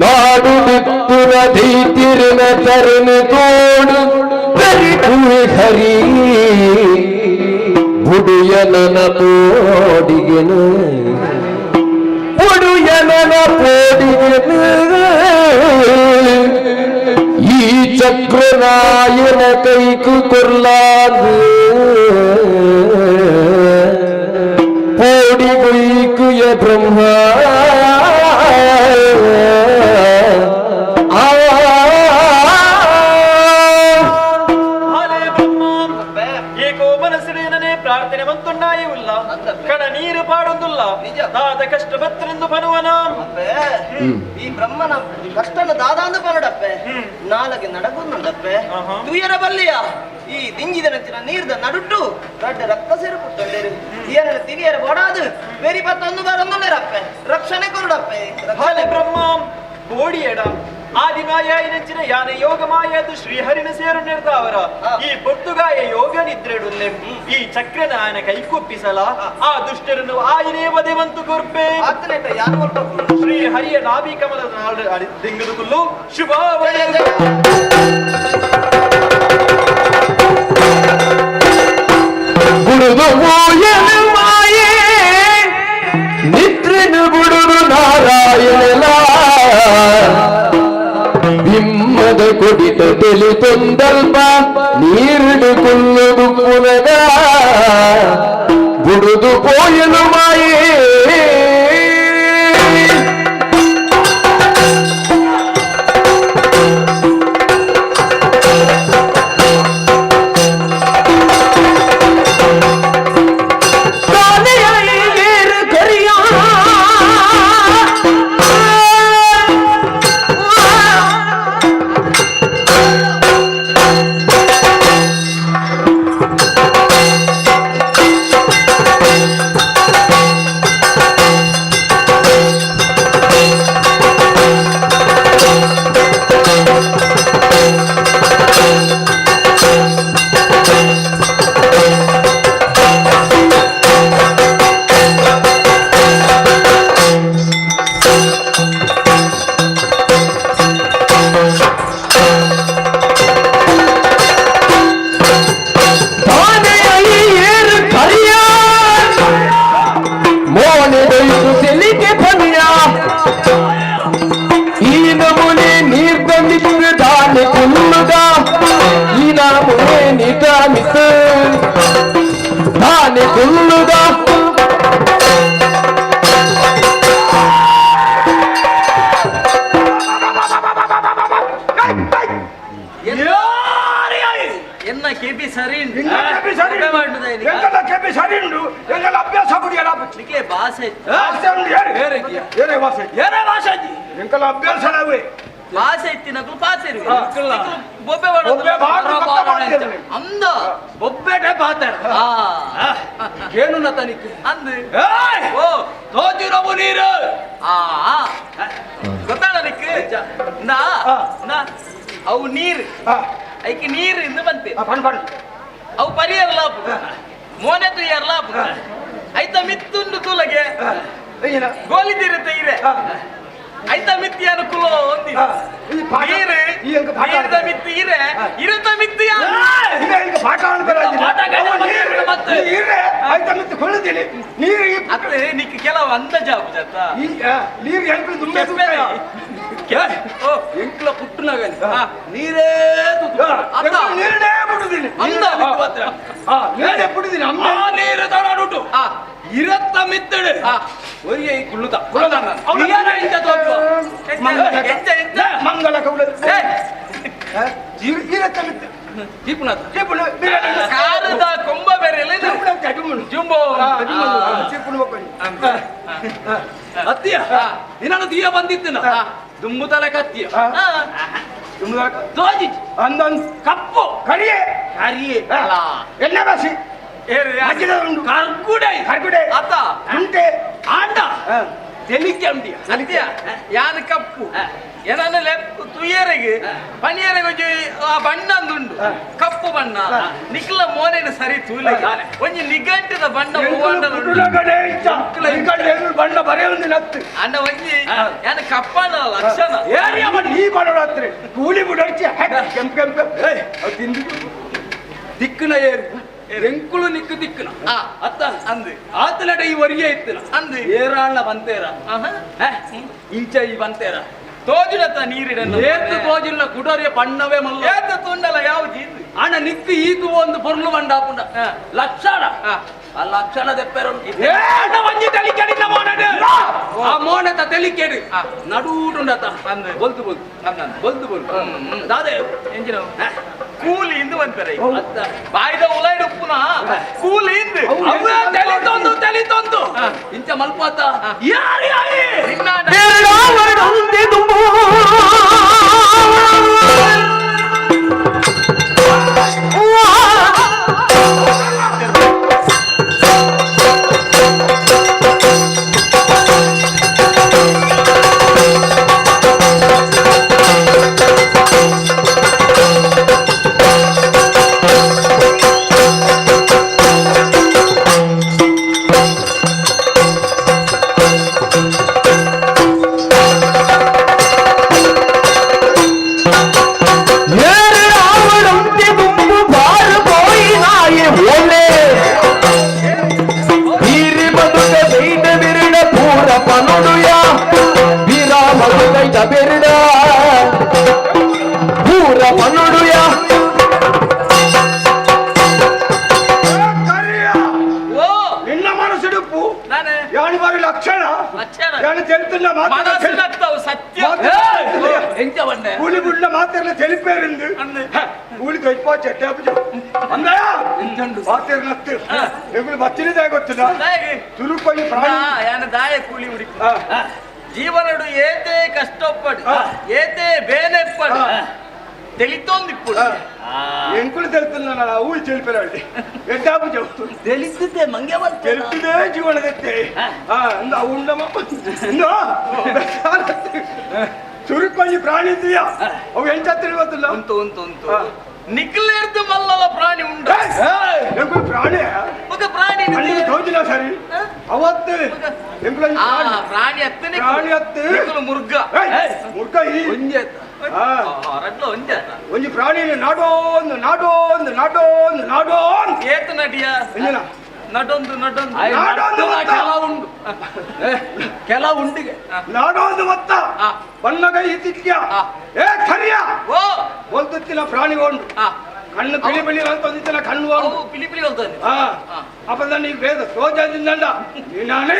ನಾಡು ಬಿತ್ತುರ ದೈತಿರಿನ ತರನು ತೋಡು ಕರಿಪುವೆ ಹರಿ ಬುಡುಯನ ಪೋಡಿಗೆನು ಬುಡುಯನ ಪೋಡಿಗೆನು ಈ ಚಕ್ರನಾಯನ ಕೈಕು ಕೊರ್ಲಾದು ಪೋಡಿಗುಯ್ಕುಯ ಬ್ರಹ್ಮ ಪ್ರಾರ್ಥನೆ ಮಂತುಂಡಾಯೇ ಉಲ್ಲ ಕಣ ನೀರು ಪಾಡೊಂದುಲ್ಲ ದಾದ ಕಷ್ಟ ಬತ್ತನೆಂದು ಬನುವನ ಈ ಬ್ರಹ್ಮನ ಕಷ್ಟನ ದಾದಾಂದು ಬರಡಪ್ಪೆ ನಾಲಗೆ ನಡಗುಂದಪ್ಪೆ ತುಯರ ಬಲ್ಲಿಯ ಈ ದಿಂಗಿದ ನಚ್ಚಿನ ನೀರ್ದ ನಡುಟ್ಟು ದೊಡ್ಡ ರಕ್ತ ಸೇರು ಪುಟ್ಟೊಂಡೇರು ಏನರ ತಿರಿಯರ ಬಡಾದು ಬೇರಿ ಬತ್ತೊಂದು ಬರೊಂದುಳ್ಳೇರಪ್ಪೆ ರಕ್ಷಣೆ ಕೊರಡಪ್ಪೆ ಬ್ರಹ್ಮ ಬೋಡಿಯಡ ಆದಿಮಾಯಿನ ಯಾನ ಯೋಗ ಮಾಯದು ಶ್ರೀಹರಿನ ಸೇರು ನಿರ್ದಾವರ ಈ ಪೊರ್ತುಗಾಯ ಯೋಗ ನಿದ್ರೆಡುಲ್ಲೆ ಈ ಚಕ್ರನ ಆಯನ ಕೈಕೊಪ್ಪಿಸಲ ಆ ದುಷ್ಟರನ್ನು ಆಯನೇ ವಧೆವಂತು ಕೊರ್ಪೆ ಶ್ರೀ ಹರಿಯ ನಾಭಿ ಕಮಲದ ದಿಂಗದುಲ್ಲು ಶುಭ ನಿದ್ರೆನು ಬಿಡುದು ನಾರಾಯಣ ಬಿಮ್ಮದ ಕೊಡಿತ ತೆಲಿ ತೊಂದಲ್ಪ ನೀರಿಡು ಕುಲ್ಲುದು ಪುನಗ ಬಿಡುದು ಪೋಯಲು ಮಾಯೇ ಹುಲ್ಲುಗ ಎನ್ನ ಕೆಪಿ ಸರಿ ಉಂಟು. ಇಂಗ ಕೆಪಿ ಸರಿ ಒಬ್ಬೆ ಉಂಟು. ಮಾಡುದ ಇದೀಗ? ಎಂಕಲ್ಲ ಕೆಪಿ ಸರಿ ಉಂಟು ಎಂಕಲ್ಲ ಅಭ್ಯಾಸ ಕುಡಿಯಲ್ಲ ನಿಕ್ಕೆ ಭಾಷೆ ಇತ್ತು. ಭಾಷೆ ಉಂಟು ಏರೇ ಭಾಷೆ ಏನೇ ಭಾಷಾಜಿ ಎಂಕಲ್ಲ ಅಭ್ಯಾಸ ನಾವೇ ಭಾಷೆ ಇತ್ತಿನಕ್ಕೂ ಪಾಸೆ ಇರುವೆ. ಹಾ. ನಿಕ್ಕಲು ಬೊಬ್ಬೆ ಬೊಬ್ಬೆ ಮಾಡೋದು ಬಾರ್ದು ಪಕ್ಕ ಮಾಡ್ತೇನೆ. ಅಂದ ಒಬ್ಬೆಟೆ ಪಾತಾರ ಏನು ತನಿಖೆ ಅಂದ್ ಏಯ್ ಓ ತೋಜಿರವು ನೀರು ಗೊತ್ತಾಳ ನಿಕ್ ನಾ ನಾ ಅವು ನೀರು ಐಕಿ ನೀರು ಇಂದ ಬಂತೆ ಪಣ್ ಪಣ್ ಅವು ಪರಿಯರ್ಲ ಮೋನೆ ತುಯ್ಯರ್ಲ ಐತ ಮಿತ್ತುಂಡು ತೂಲಗೆ ಏನ ಗೋಲಿದಿರುತ್ತೆ ಇರೆ ಐತ ಮಿತ್ತಿ ಅನುಕೂಲ ಒಂದಿ ಈ ಪಾಠ ನೀರು ಈ ಅಂಕ ಪಾಠ ನೀರ್ದ ಮಿತ್ತಿ ಇರೆ ಇರುತ್ತ ಮಿತ್ತಿ ಈಗ ಈಗ ಪಾಠ ಪಾಠ ಕೇಳಿ ಮತ್ತೆ. ನೀರೇ ಆಯ್ತಾ ಮತ್ತೆ ಕೊಳ್ಳುತ್ತೇನೆ ನೀರು ಅತ್ತೆ ನಿಕ್ ಕೆಲವು ಅಂದಾಜಾಬು ಜತ್ತ ನೀರು ಎಂಕಲು ತುಂಬ ಓ ಎಂಕ್ಲ ಪುಟ್ಟನಾಗಲಿ ಹಾ. ನೀರೇ ಅತ್ತ ನೀರೇ ಬಿಡುದಿಲ್ಲ ಅಂದ ನೀರೇ ಬಿಡುದಿಲ್ಲ ಅಮ್ಮ ಆ ನೀರು ತಗೊಂಡು ಆ ಇರತ್ತ ಮಿತ್ತಡು ಆ ಒರಿಯ ಈ ಕುಳ್ಳುತ ಎಂತ ಎಂತ ಮಂಗಲ ಕೌಲ ಏ, ಈರತ್ತ ಮಿತ್ತು ದೀಪನಾಥ ಚೀಪುಣ ಕಾರದ ಕೊಂಬ ಬೇರೆ ಇಲ್ಲ ಇದು? ಜುಂಬೋ ಚೀಪುಣ ಮಕ್ಕಳು ಅತ್ತಿಯ ನಿನ್ನ ದೀಯ ಬಂದಿತ್ತು ದುಂಬು ತಲೆ ಕತ್ತಿಯ ತೋಜಿ ಅಂದೊಂದು ಕಪ್ಪು ಕರಿಯೇ ಕರಿಯೇ ಎನ್ನ ಬಸಿ ಏರು ಮಜ್ಜಿದ ಉಂಟು ಕರ್ಗುಡೆ ಕರ್ಗುಡೆ ಅತ್ತ ಉಂಟೆ ಆಂಡ ತೆಲಿಕೆ ಅಂಡಿಯ ಸತ್ಯ ಯಾನ ಕಪ್ಪು ಏನನ್ನ ಲೆಪ್ಪ ತುಯ್ಯರೆಗೆ ಪಣಿಯರೆಗೆ ಒಂಜಿ ಆ ಬಣ್ಣ ಅಂದುಂಡು ಕಪ್ಪು ಬಣ್ಣ ನಿಕ್ಲ ಮೋನೇನ ಸರಿ ತೂಲ ಒಂಜಿ ನಿಘಂಟಿದ ಬಣ್ಣ ಬಣ್ಣ ಬರೇ ಒಂದು ನತ್ತು ಅಣ್ಣ ಒಂಜಿ ಯಾನ ಕಪ್ಪಣ್ಣ ಲಕ್ಷಣ ಏರಿಯಾ ನೀ ಮಾಡೋಣ ಹತ್ರ ಕೂಲಿ ಬಿಡೋಚಿ ಕೆಂಪು ಕೆಂಪು ತಿಂದು ದಿಕ್ಕನ ಏರು ಎಂಕುಳು ನಿಕ್ಕು ದಿಕ್ಕನ ಆ ಅತ್ತ ಅಂದು ಆತನಟ ಈ ವರಿಗೆ ಇತ್ತಿನ ಅಂದು ಏರಾಳ ಬಂತೇರ ಆಹಾ. ಇಂಚ ಈ ಬಂತೇರ ತೋಜುನತ್ತ ನೀರಿಡನ್ನು ಏತು ತೋಜಿಲ್ಲ ಕುಡೋರಿಯ ಬಣ್ಣವೇ ಮಲ್ಲ ಏತ ತುಂಡಲ ಯಾವ ಜೀದು ಅಣ್ಣ ನಿಕ್ಕು ಈತು ಒಂದು ಪೊರ್ಲು ಬಂಡಾಪುಂಡ ಲಕ್ಷಣ ಆ ಲಕ್ಷಣ ದೆಪ್ಪೆರ ಒಂಜಿ ತಲಿ ಕೆಡಿನ ಮೋನಡು ಆ ಮೋನತ ತಲಿ ಕೆಡು ನಡೂಟುಂಡತ ಅಂದು. ಬೊಲ್ತು ಬೊಲ್ತು ಬೊಲ್ತು ಬೊಲ್ತು ದಾದೆ ಎಂಜಿನ ಕೂಲಿ ಇಂದು ಬಂತಾರೆ ಅತ್ತ ಬಾಯ್ದ ಉಲೈಡ್ ಉಪ್ಪುನ ಕೂಲಿ ಇಂದು ಅವೇ ತಲಿ ತೊಂದು ಇಂಚ ಮಲ್ಪಾತ ಯಾರಿ ಯಾರಿ ಓ ನಿನ್ನ ಮನಸ್ಸಿಡುಪ್ಪು ನಾನೇ ಯಾಣಿ ಬಾರಿ ಲಕ್ಷಣ ಲಕ್ಷಣ ಯಾಣಿ తెలుతున్న ಮನಸ್ಸಿನತ್ತವು ಸತ್ಯ ಎಂಚ ಬಂಡೆ ಕೂಲಿ ಬಿಡ್ಲ ಮಾತೆರ್ಲ తెలిపేరింది ಅಂದು ಕೂಲಿ ಕೈಪೋಚೆ ಟೇಪು ಅಂದಯ ಮಾತೆರ್ ನತ್ತು ಎಗುಳು ಬಚ್ಚಿನದೇ ಗೊತ್ತಿಲ್ಲ ದಾಯಗೆ ತುರುಕೊಯ್ಯಿ ಪ್ರಾಣಿ ಯಾನ ದಾಯ ಕೂಲಿ ಹುಡುಕಿ ಜೀವನಡು ಏತೆ ಕಷ್ಟಪಡು ಏತೆ ಬೇನೆಪ್ಪಡು తెలితోందిప్పుడు ಎಂಕುಳು తెలుతున్న ಊಳಿ తెలిపారండి ఎడ్డాపు చెబుతూ తెలిసితే మంగేవంత తెలుపుదే జీవనదತ್ತೆ ಅಂದ ಉಂಡಮ ತುರುಕೊಯ್ಯಿ ಪ್ರಾಣಿ ಇದೆಯಾ ಅವು ಎಂತ ತಿಳಿವತ್ತಿಲ್ಲ ಉಂಟು ಉಂಟು ಉಂಟು ನಿಕ್ಲೇರ್ದು ಮಲ್ಲಲ ಪ್ರಾಣಿ ಉಂಟು ಎಂಕುಳು ಪ್ರಾಣಿ ఒక ಪ್ರಾಣಿ ಅಲ್ಲಿಗೆ ತೋಜಿಲ್ಲ ಸರಿ ಅವತ್ತು ಎಂಕುಳ ಆ ಪ್ರಾಣಿ ಹತ್ತು ಪ್ರಾಣಿ ಹತ್ತು ನಿಕ್ಕಲು ಮುರ್ಗ ಮುರ್ಕ ಈ ಒಂಜೆ ರಡ್ಲು ಒಂದೇ ಒಂಜಿ ಪ್ರಾಣಿ ನಾಡೋಂದು ನಾಡೋಂದು ನಾಡೋಂದು ನಾಡೋಂದು ಏತ ನಡಿಯ ಎಂಜಿನ ನಡೊಂದು ನಡೊಂದು ಕೆಲ ಉಂಡಿಗೆ ನಾಡೋಂದು ಮತ್ತ ಬಣ್ಣಗೈ ತಿಕ್ಯ ಏ ಖರ್ಯ ಓ ಬೊಲ್ದುತ್ತಿನ ಪ್ರಾಣಿ ಉಂಡು ಕಣ್ಣು ಬಿಳಿ ಬಿಳಿ ಅಂತ ಒಂದಿತ್ತಲ್ಲ ಕಣ್ಣು ಅವು ಪಿಲಿ ಪಿಲಿ ಹೋಗ್ತಾನೆ ಅಪ್ಪ ನೀನು ಬೇದ ಸೋಜಾದಿಂದಲ್ಲ ನಾನೇ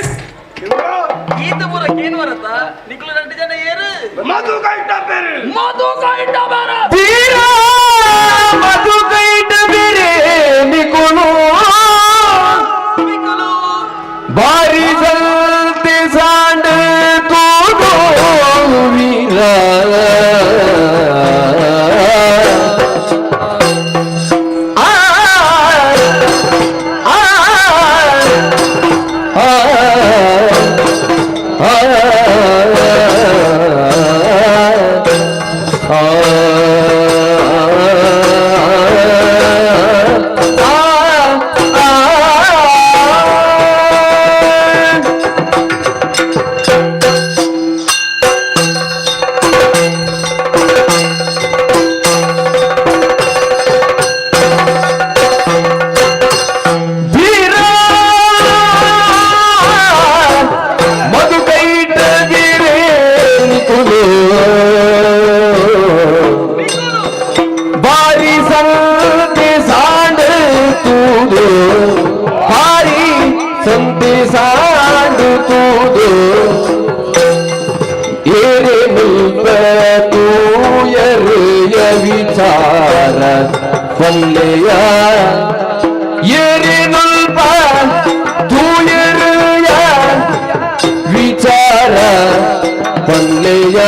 ಈತ ಪೂರ ಕೇನು ಬರತ್ತ ನಿಕ್ಲು 2 ಜನ ಏರು ಮಧು ಕೈಟ ಬೇರೆ ಮಧು ಕೈಟ ಬಾರ ವೀರ ಮಧು ಕೈಟ ಬೇರೆ ನಿಕುಲು ಬಾರಿ ಜಲ್ದಿ ಸಾಂಡ ತೂಗೋ ವೀರ ವಿಚಾರ ಪಲ್ಲೆಯ ಏನೇನಲ್ಪ ತೂಯರೆಯ ವಿಚಾರ ಪಲ್ಲೆಯ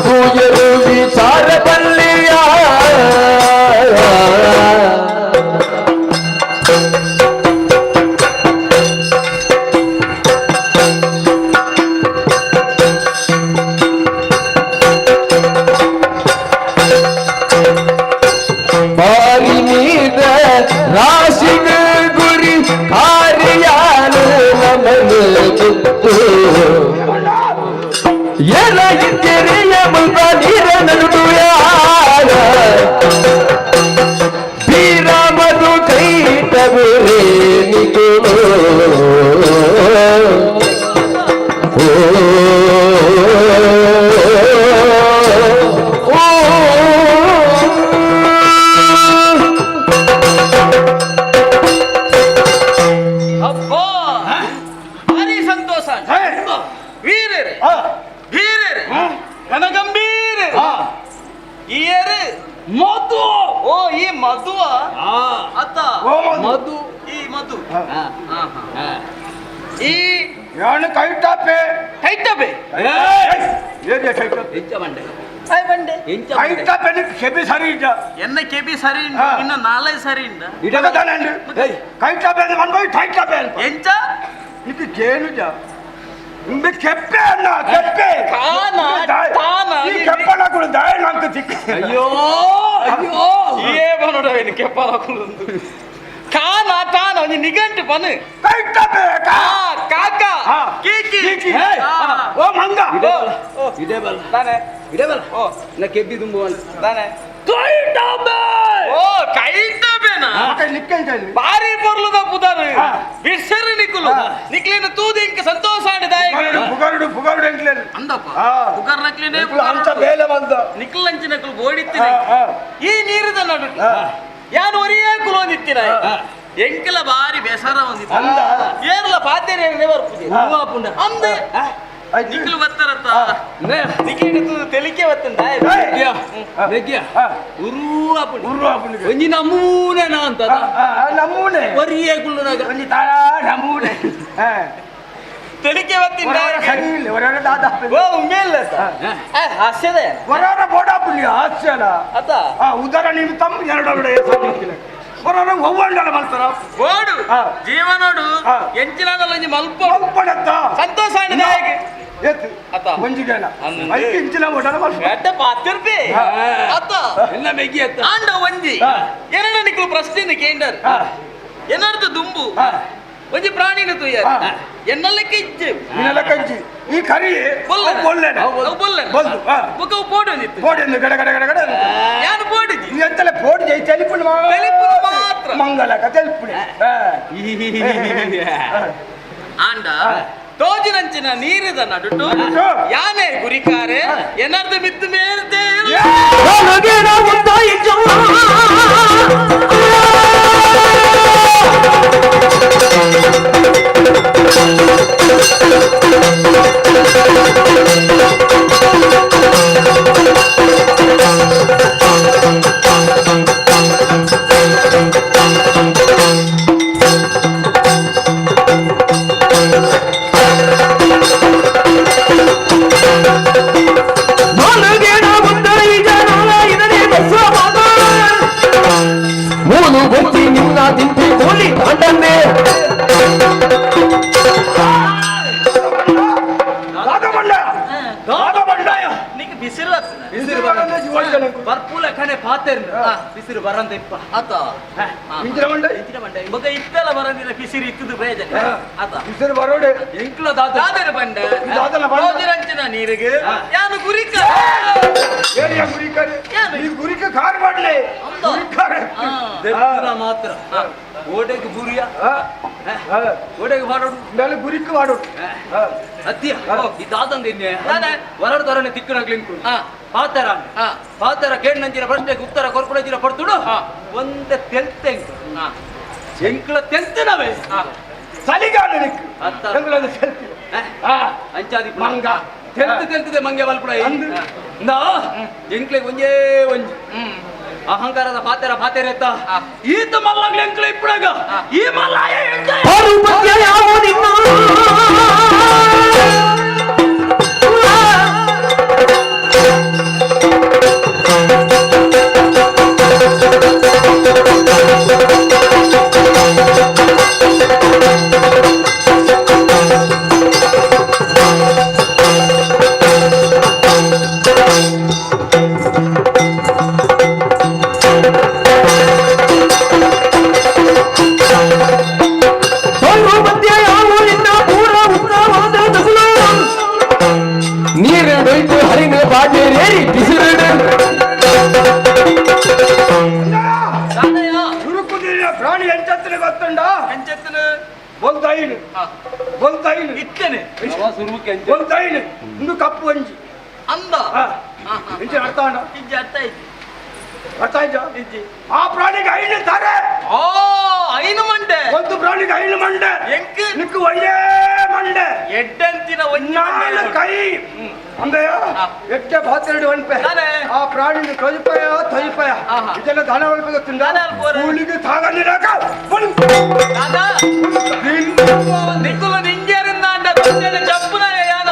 ತೂಯರು ವಿಚಾರ ಬಲ್ಲಿಯ ಬಾರಿ ನೀರ ರಾಶಿಗ ಗುರಿ ಕಾರ್ಯಾಲ ನಮನ ಗುತ್ತು ಕೆರೆಯ ಮುಲ್ಪ ನೀರ ನಡುವೆ ಬೀರ ಮಧು ಕೈಟ ಬೇರೆ ನಿಗುಳು ಅಬ್ಬಾ ಭಾರಿ ಸಂತೋಷ ವೀರರೇ ವೀರರೇ ಗಣಗಂಭೀರ ಈಯರು ಮಧು ಓ ಈ ಮಧುವ ಅತ್ತ ಮಧು ಈ ಮಧು ಈ ಯಾನು ಕೈಟಾಪೆ ಕೈಟಬೆ ಏರಿಯ ಕೈಟ ಎಂಚ ಬಂಡೆ ಹಾಯ್ ಬಂಡೆ ಎಂಚ ಕೈಟಾಪೆ ಕೆಬಿ ಸರಿ ಇದ್ದ ಎನ್ನ ಕೆಬಿ ಸರಿ ಉಂಟು ಇನ್ನ ನಾಳೆ ಸರಿ ಉಂಟ ಇಡಗದಾನಂಡು ಕೈಟಾಪೆ ಬಂದು ಕೈಟಾಪೆ ಎಂಚ ಇದು ಕೇನುಜ ನಿಂಬೆ ಕೆಪ್ಪೆ ಅಣ್ಣ ಕೆಪ್ಪೆ ಕಾನ ಕಾನ ಈ ಕೆಪ್ಪನ ಕೂಡ ದಾಯ ನಂಗೆ ಸಿಕ್ಕ ಅಯ್ಯೋ ಅಯ್ಯೋ ಏ ಬನೋಡವೇನು ಕೆಪ್ಪಲ ಕುಲುಂದು ಕಾನ ಕಾನ ಒಂದು ನಿಗಂಟು ಬನು ಕೈಟಾಪೆ ಕಾಕ ಕೀಕಿ ಓ ಮಂಗ ಇದೇ ಬಲ್ಲ ತಾನೆ ಇದೇ ಬಲ್ಲ ಓ ನಾ ಕೆಬ್ಬಿ ತುಂಬು ತಾನೆ ಕೈಟಾಪೆ ಓ ಕೈಟಾಪೆನಾ ನಿಕ್ಕಂಜಲ್ಲಿ ಬಾರಿ ಬರ್ಲದ ಪುದಾರು ಬಿಡ್ಸರು ನಿಕ್ಕುಲು ನಿಕ್ಲಿನ ತೂದಿ ಇಂಕ ಸಂತೋಷ ಆಡಿದಾಯ ಪುಗರುಡು ಎಂಕ್ಲೇನು ಅಂದಪ್ಪ ಪುಗರ್ ನಕ್ಲಿನೇ ಅಂಚ ಬೇಲೆ ಬಂದ ನಿಕ್ಕಲ್ ಅಂಚಿ ನಕ್ಕಲು ಬೋಡಿತ್ತಿನ ಈ ನೀರಿದ ನಡು ಯಾನು ಒರಿಯೇ ಕುಲು ಒಂದಿತ್ತಿನ ಎಂಕಲ ಬಾರಿ ಬೇಸರ ಒಂದಿತ್ತು ಏರ್ಲ ಪಾತೆರೆ ಬರ್ಪುದೆ ಅಂದೆ ನಿಕ್ಕಲು ಬತ್ತರತ್ತ ನಿಕ್ಲಿನ ತೆಲಿಕೆ ಬತ್ತಂದ ಒಂಜಿ ನಮೂನೆ ಅಂತ ನಮೂನೆ ಒರಿಯೇ ಕುಲ್ಲುನಾಗ ಒಂಜಿ ತಾಳ ನಮೂನೆ ತೆಲಿಕೆ ಬತ್ತಿಂದ ಸರಿ ಇಲ್ಲ ಹೊರಗಡೆ ದಾದ ಓ ಉಮ್ಮೇಲ್ಲ ಹಾಸ್ಯದ ಹೊರಗಡೆ ಬೋಡಾಪುಣ್ಯ ಹಾಸ್ಯನ ಅತ್ತ ಉದರ ನೀನು ತಮ್ಮ ಎರಡೊಡೆ ಹೊರಗಡೆ ಒವ್ವಂಡಲ ಮಾಡ್ತಾರ ಬೋಡು ಜೀವನೋಡು ಎಂಚಿನಾಗಲ್ಲ ಒಂಜಿ ಮಲ್ಪ ಮಲ್ಪಡತ್ತ ಸಂತೋಷ ಆಡಿದಾಯ ಎತ್ತು ಅತ್ತ ಮಂಜಿಗೆನ ಐದು ಇಂಚಿನ ಓಡಾಡ ಎಡ್ಡ ಪಾತಿರ್ಪಿ ಅತ್ತ ಎಲ್ಲ ಬೆಗಿ ಅತ್ತ ಆಂಡ ಒಂಜಿ ಎರಡ ನಿಕ್ಲು ಪ್ರಶ್ನೆ ಕೇಂಡರ್ ಏನರ್ಥ ದುಂಬು ಒಂಜಿ ಪ್ರಾಣಿನ ತುಯ್ಯಾರ ಎನ್ನಲ್ಲಕ್ಕೆ ಇಜ್ಜೆ ನಿನ್ನೆಲ್ಲ ಕಂಚಿ ಈ ಕರಿ ಬೊಲ್ಲೆನ ಬೊಲ್ದು ಬುಕ್ಕ ಪೋಡೊಂದಿತ್ತು ಪೋಡಿಂದು ಗಡ ಗಡ ಗಡ ಗಡ ಯಾನು ಪೋಡಿದಿ ಈ ಎಂತಲ್ಲ ಪೋಡಿ ಜೈ ತೆಲಿಪುಡು ಮಾತ್ರ ಮಂಗಲಕ ತೆಲಿಪುಡಿ ಆಂಡ ತೋಜಿನಂಚಿನ ನೀರಿದ ನಡುಟು ಯಾನೇ ಗುರಿಕಾರೆ ಎನ್ನರ್ದು ಮಿದ್ದು ಮೇಲ್ತೆ ಬರ್ಪೂಲ ಕಣೆ ಪಾತೆರ್ ಬಿಸಿರು ಬರಂದ ಇಪ್ಪ ಆತ ಇಂಜಿನ ಮಂಡ ಮಗ ಇತ್ತೆಲ್ಲ ಬರಂದಿಲ್ಲ ಬಿಸಿರು ಇತ್ತದು ಬೇಜನೆ ಆತ ಬಿಸಿರು ಬರೋಡೆ ಎಂಕ್ಲ ದಾದರ ಬಂಡ ರೋಜಿರಂಚಿನ ನೀರಿಗೆ ಯಾನು ಗುರಿಕ ಏರಿಯ ಗುರಿಕರೆ ಈ ಗುರಿಕ ಕಾರ್ ಮಾಡ್ಲೆ ಗುರಿಕರೆ ದೆಪ್ಪುನ ಮಾತ್ರ ಓಡೆಗೆ ಬುರಿಯ ಓಡೆಗೆ ಮಾಡೋಡು ಮೇಲೆ ಗುರಿಕ ಮಾಡೋಡು ಅತ್ಯ ಈ ದಾದಂದಿನ್ನೆ ವರಡು ತರನೆ ತಿಕ್ಕನಾಗ್ಲಿಂಕು ಪಾತರ ಪಾತರ ಕೇಳಿನಂಚಿನ ಪ್ರಶ್ನೆಗೆ ಉತ್ತರ ಕೊರ್ಕೊಳಜಿನ ಪಡ್ತುಡು ಒಂದೇ ತೆಲ್ತೆ ಎಂಕ್ಲ ತೆಲ್ತೆನವೇ ಚಳಿಗಾಲಕ್ಕೆ ಎಂಗ್ಲದ ಸೆಲ್ತಿ ಅಂಚಾದಿ ಮಂಗ ತೆಲ್ತು ತೆಲ್ತದೆ ಮಂಗೆ ಬಲ್ಪುಡ ನಾ ಎಂಕ್ಲೆಗೆ ಒಂಜೇ ಒಂಜಿ ಅಹಂಕಾರದ ಪಾತೆರ ಪಾತೆರ ಎತ್ತ ಈತ ಮಲ್ಲಾಗ್ಲಿ ಎಂಕ್ಲೆ ಇಪ್ಪಡಾಗ ಈ ಮಲ್ಲಾಯ ಪ್ರಾಣಿ ಎಂಚತ್ತಿನ ಗೊತ್ತುಂಡ ಎಂಚೆತ್ತನ ಬೊಲ್ತೈನು ಬೊಲ್ತೈನು ಇಟ್ಟನೆ ಬೊಲ್ತೈನು ಇಂದು ಕಪ್ಪು ಅಂಜಿ ಅಂದ ಇಂಚೆ ಅರ್ಥ ಅಂಡ ಇಜ್ಜಿ ಅರ್ಥ ಐತಿ ಅರ್ಥ ಆಯ್ತಾ ಆ ಪ್ರಾಣಿಗೆ ಐನು ತಾರೆ ಓ ಐನು ಮಂಡೆ ಒಂದು ಪ್ರಾಣಿಗೆ ಐನು ಮಂಡೆ ಎಂಕ್ ನಿಕ್ಕು ಒಂದೇ ಮಂಡೆ ಎಡ್ಡಂತಿನ ನಾಲ್ ಕೈ ಅಂದೆಯ ಎಟ್ಟೆ ಬಾತೆರಡು ಒನ್ಪೆ ಆ ಪ್ರಾಣಿನ ತೊಯ್ಪಯ ಇದೆಲ್ಲ ದನ ಒಳಪೆ ಗೊತ್ತುಂಡ ಕೂಲಿಗೆ ತಾಗಲಿರಾಕ ನಿಕ್ಕುಲು ನಿಂಗೇರಿಂದ ಅಂಡ ಜಪ್ಪುನ ಯಾನ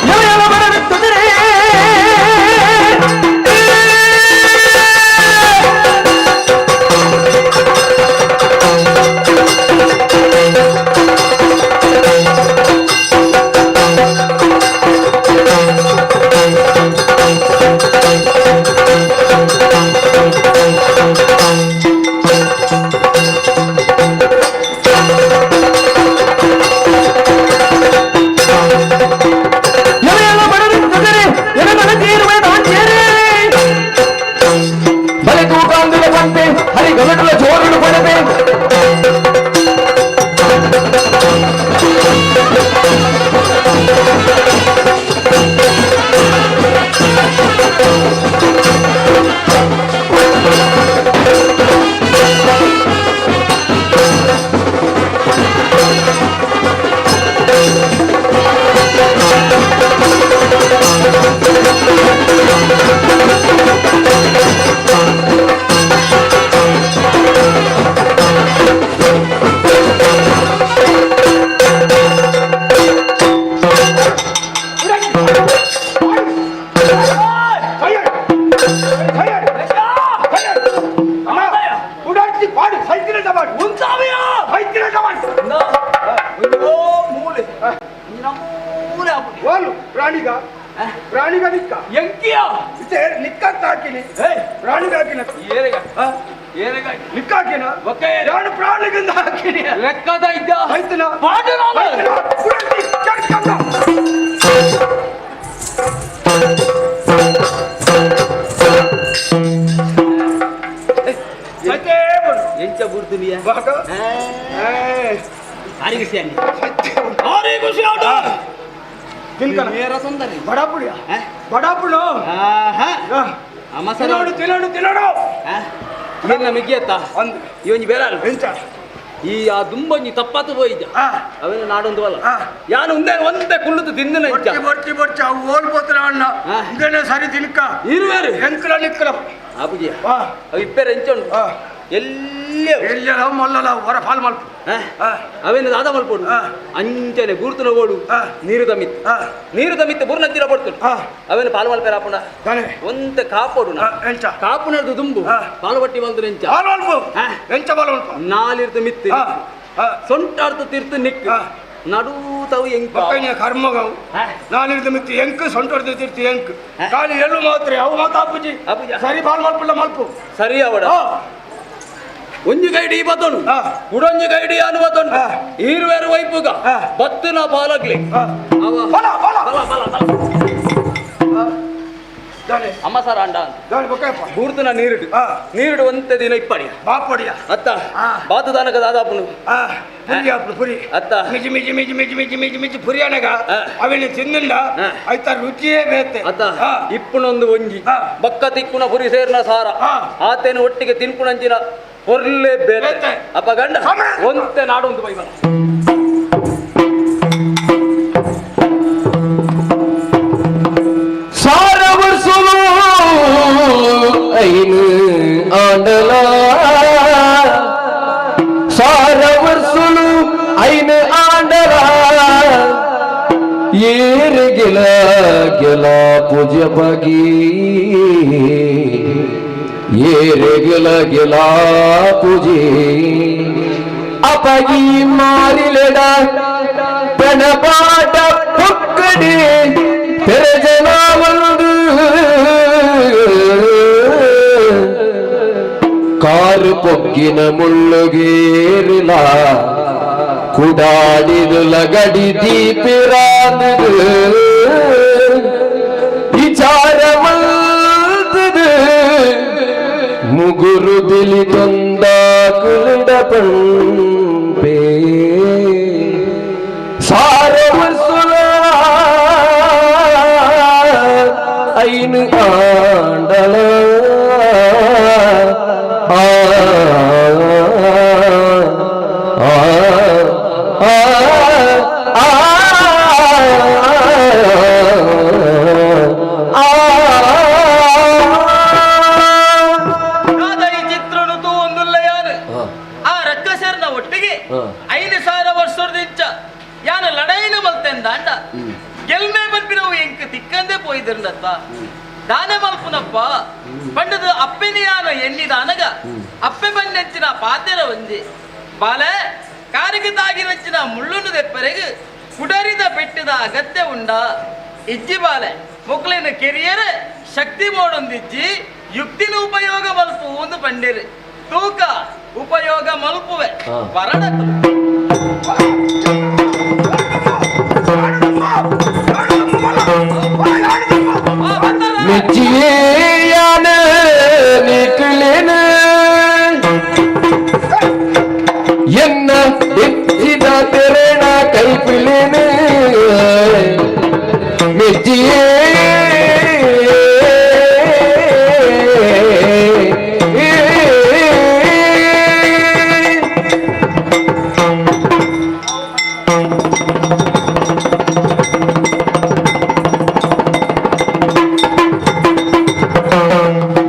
Yeah! ಪ್ರಾಣಿಗ ಪ್ರಾಣಿಗ ನಿಕ್ಕ ಎಂಕಿಯ ಇತ್ತೆ ನಿಕ್ಕಂತ ಹಾಕಿನಿ ಪ್ರಾಣಿಗ ಹಾಕಿನ ಏರೆಗ ಆ? ಏರೆಗ ನಿಕ್ಕ ಹಾಕಿನ ಒಕ್ಕ ಏರೆ. ನಾನು ಪ್ರಾಣಿಗಿಂದ ಹಾಕಿನಿ ಲೆಕ್ಕದ ಇದ್ದ ಆಯ್ತನ ಪಾಡು ನಾನು. ಸತ್ಯ ಬರು ಎಂಚ ಬುಡ್ದುನಿಯ ಬಾಗ ಆರಿಗೆ ಸೇನಿ ಆರಿ ಖುಷಿ ಆಟ ತಿನ್ಕನ ಮೇರ ಸುಂದರಿ ಬಡಾಪುಡಿಯ ಬಡಾಪುಡು ಆಹಾ ಅಮಸರ ತಿನ್ನೋಡು ತಿನ್ನೋಡು ತಿನ್ನೋಡು ನಿನ್ನ ಮಿಗಿಯತ್ತ ಒಂದು ಇವನ್ ಬೇರೆ ಎಂಚ ಈ ಆ ದುಂಬಂಜಿ ತಪ್ಪತ್ತು ಹೋಯ್ದ ಆ ಅವನು ನಾಡೊಂದು ಅಲ್ಲ ಆ ಯಾನು ಒಂದೇ ಕುಳ್ಳುದು ತಿಂದಿನ ಇಂಚ ಬೊಟ್ಟಿ ಬೊಟ್ಟಿ ಅವು ಓಲ್ಬೋತ್ರ ಅಣ್ಣ ಆ. ಇದನ್ನೇ ಸರಿ ತಿನ್ಕ ಇರುವೇರು ಎಂಕಲ ನಿಕ್ಕಲ ಆಪುಜಿಯ ಆ ಅವು ಇಪ್ಪೇರು ಎಂಚುಂಡು ಆ ಎಲ್ಲೇ ಎಲ್ಲರ ಮಲ್ಲಲ ಹೊರ ಫಾಲ್ ಮಲ್ಪ ಆ ಅವೇನು ದಾದ ಮಲ್ಪೋಡು ಆ. ಅಂಚನೆ ಗೂರ್ತನ ಓಡು ಆ. ನೀರು ತಮಿತ್ ಆ ನೀರು ತಮಿತ್ ಬುರ್ನಜ್ಜಿರ ಪಡ್ತು ಆ ಅವೇನು ಪಾಲು ಮಲ್ಪೇರ ಆಪುಂಡ ದಾನೆ ಒಂತೆ ಕಾಪೋಡು ಆ ಎಂಚ ಕಾಪುನರ್ದು ದುಂಬು ಆ. ಪಾಲು ಬಟ್ಟಿ ಬಂದು ಎಂಚ ಫಾಲ್ ಮಲ್ಪ ಆ. ಎಂಚ ಫಾಲ್ ಮಲ್ಪ ನಾಲಿರ್ದು ಮಿತ್ತು ಆ ಆ ಸೊಂಟಾರ್ದು ತಿರ್ತು ನಿಕ್ ಆ. ನಡೂತವು ಎಂಕ ಬಕ್ಕಯ್ಯ ಕರ್ಮಗವು ಆ. ನಾನಿರ್ದು ಮಿತ್ತಿ ಎಂಕ್ ಸೊಂಟೊಡ್ದು ತಿರ್ತಿ ಎಂಕ್ ಖಾಲಿ ಎಳ್ಳು ಮಾತ್ರ ಅವು ಮಾತ ಅಪ್ಪುಜಿ ಅಪ್ಪುಜಿ. ಸರಿ ಫಾಲ್ ಮಲ್ಪಲ್ಲ ಮಲ್ಪು ಸರಿ ಅವಡ ಆ ಒಂಜಿ ಗೈಡಿ ಬತ್ತನು ಆ. ಉಡೊಂಜಿ ಗೈಡಿ ಅನು ಬತ್ತನು ಆ. ಈರುವೇರು ವೈಪುಗ ಆ. ಬತ್ತನ ಪಾಲಗ್ಲಿ ಆ ಅವ ಫಲ ಫಲ ಬಲ ಬಲ ಬಲ ದಾನೆ ಅಮ್ಮ ಸರ ಅಂಡ ದಾನೆ ಬಕ್ಕಯ್ಯಪ್ಪ ಬೂರ್ತನ ನೀರಿಡು ಆ ನೀರಿಡು ಒಂತೆ ದಿನ ಇಪ್ಪಡಿಯ ಬಾಪಡಿಯ ಅತ್ತ ಆ. ಬಾತದಾನಕ ದಾದಾಪುನು ಆ ಪುರಿ ಅಪ್ಪು ಪುರಿ ಅತ್ತ ಮಿಜಿ ಮಿಜಿ ಮಿಜಿ ಮಿಜಿ ಮಿಜಿ ಮಿಜಿ ಮಿಜಿ ಪುರಿ ಅನಗ ಆ. ಅವಿನ ತಿನ್ನಿಂದ ಆ. ಆಯ್ತ ರುಚಿಯೇ ಬೇತೆ ಅತ್ತ ಆ. ಇಪ್ಪುನೊಂದು ಒಂಜಿ ಆ. ಬಕ್ಕ ತಿಕ್ಕುನ ಪುರಿ ಸೇರ್ನ ಸಾರ ಆ. ಆತೇನು ಒಟ್ಟಿಗೆ ತಿನ್ಪುಣಂಚಿನ ಹೊರ್ಲೆ ಬೇರೆ ಬೇತೆ. ಅಪ್ಪ ಗಂಡ ಸಮಯ. ಒಂತೆ ನಾಡೊಂದು ಬೈಬಲ ಸಾರವರ್ಸುಲು ಐನು ಆಂಡಲ ಸಾರವರ್ಸುಲು ಐನು ಆಂಡಲ ಏರು ಗೆಲ ಗೆಲ ಪೂಜ ಬಗಿ ಏರು ಗೆಲ ಗೆಲ ಪೂಜೆ ಅಪಗಿ ಮಾರಿಲೆಡ ಪೆಣಪಾಟ ಪುಕ್ಕಡಿ ತೆರೆಜನ ಒಂದು ಕಾರು ಪೊಗ್ಗಿನ ಮುಳ್ಳುಗೇರಿಲ ಕುಡಾಡಿದುಲ ಗಡಿ ದೀಪಿರಾದು ವಿಚಾರ ಮಲ್ತದು ಮುಗುರು ಬಿಲಿ ತೊಂದ ಕುಲಿಡ ಪಂಪೆ ಸಾರವರ್ಸುಲ ಐನು ಆಂಡಲ ಆ ಆ ಆ ಕಾದ ಈ ಚಿತ್ರನು ಒಂದುಲ್ಲ ಯಾರು ಆ ರಕ್ಕಸರ್ನ ಒಟ್ಟಿಗೆ 5,000 ವರ್ಷದಿಂದ ಯಾನ ಲಡೈನ ಮಲ್ತೆಂದ ಅಂಡ ಗೆಲ್ಮೆ ಬಂದ್ಬಿನವು ಎಂಕ್ ತಿಕ್ಕಂದೆ ಪೋಯ್ದಿರ್ನತ್ತ ದಾನೆ ಮಲ್ಪುನಪ್ಪ ಪಂಡದ ಅಪ್ಪೆನಿಯಾನ ಎಣ್ಣಿದ ಅನಗ ಅಪ್ಪೆ ಬಂದೆಂಚಿನ ಪಾತೆರ ಒಂಜಿ ಬಾಲೆ ಕಾರಿಗೆ ತಾಗಿನಂಚಿನ ಮುಳ್ಳುನು ದೆಪ್ಪರೆಗೆ ಕುಡರಿದ ಬೆಟ್ಟದ ಅಗತ್ಯ ಉಂಡ ಇಜ್ಜಿ ಬಾಲೆ ಮೊಕ್ಲಿನ ಕೆರಿಯರ ಶಕ್ತಿ ಮೋಡೊಂದಿಜ್ಜಿ ಯುಕ್ತಿನ ಉಪಯೋಗ ಮಲ್ಪು ಒಂದು ಪಂಡಿರು ತೂಕ ಉಪಯೋಗ ಮಲ್ಪುವೆ ವರಡ ಮೆಚ್ಚಿಯಾನ ನಿಕ್ಲೇನ ಎನ್ನ ಹೆಚ್ಚಿದ ತೆರೆಣ ಕೈಪಿಲೇನ ಮೆಚ್ಚಿಯೇ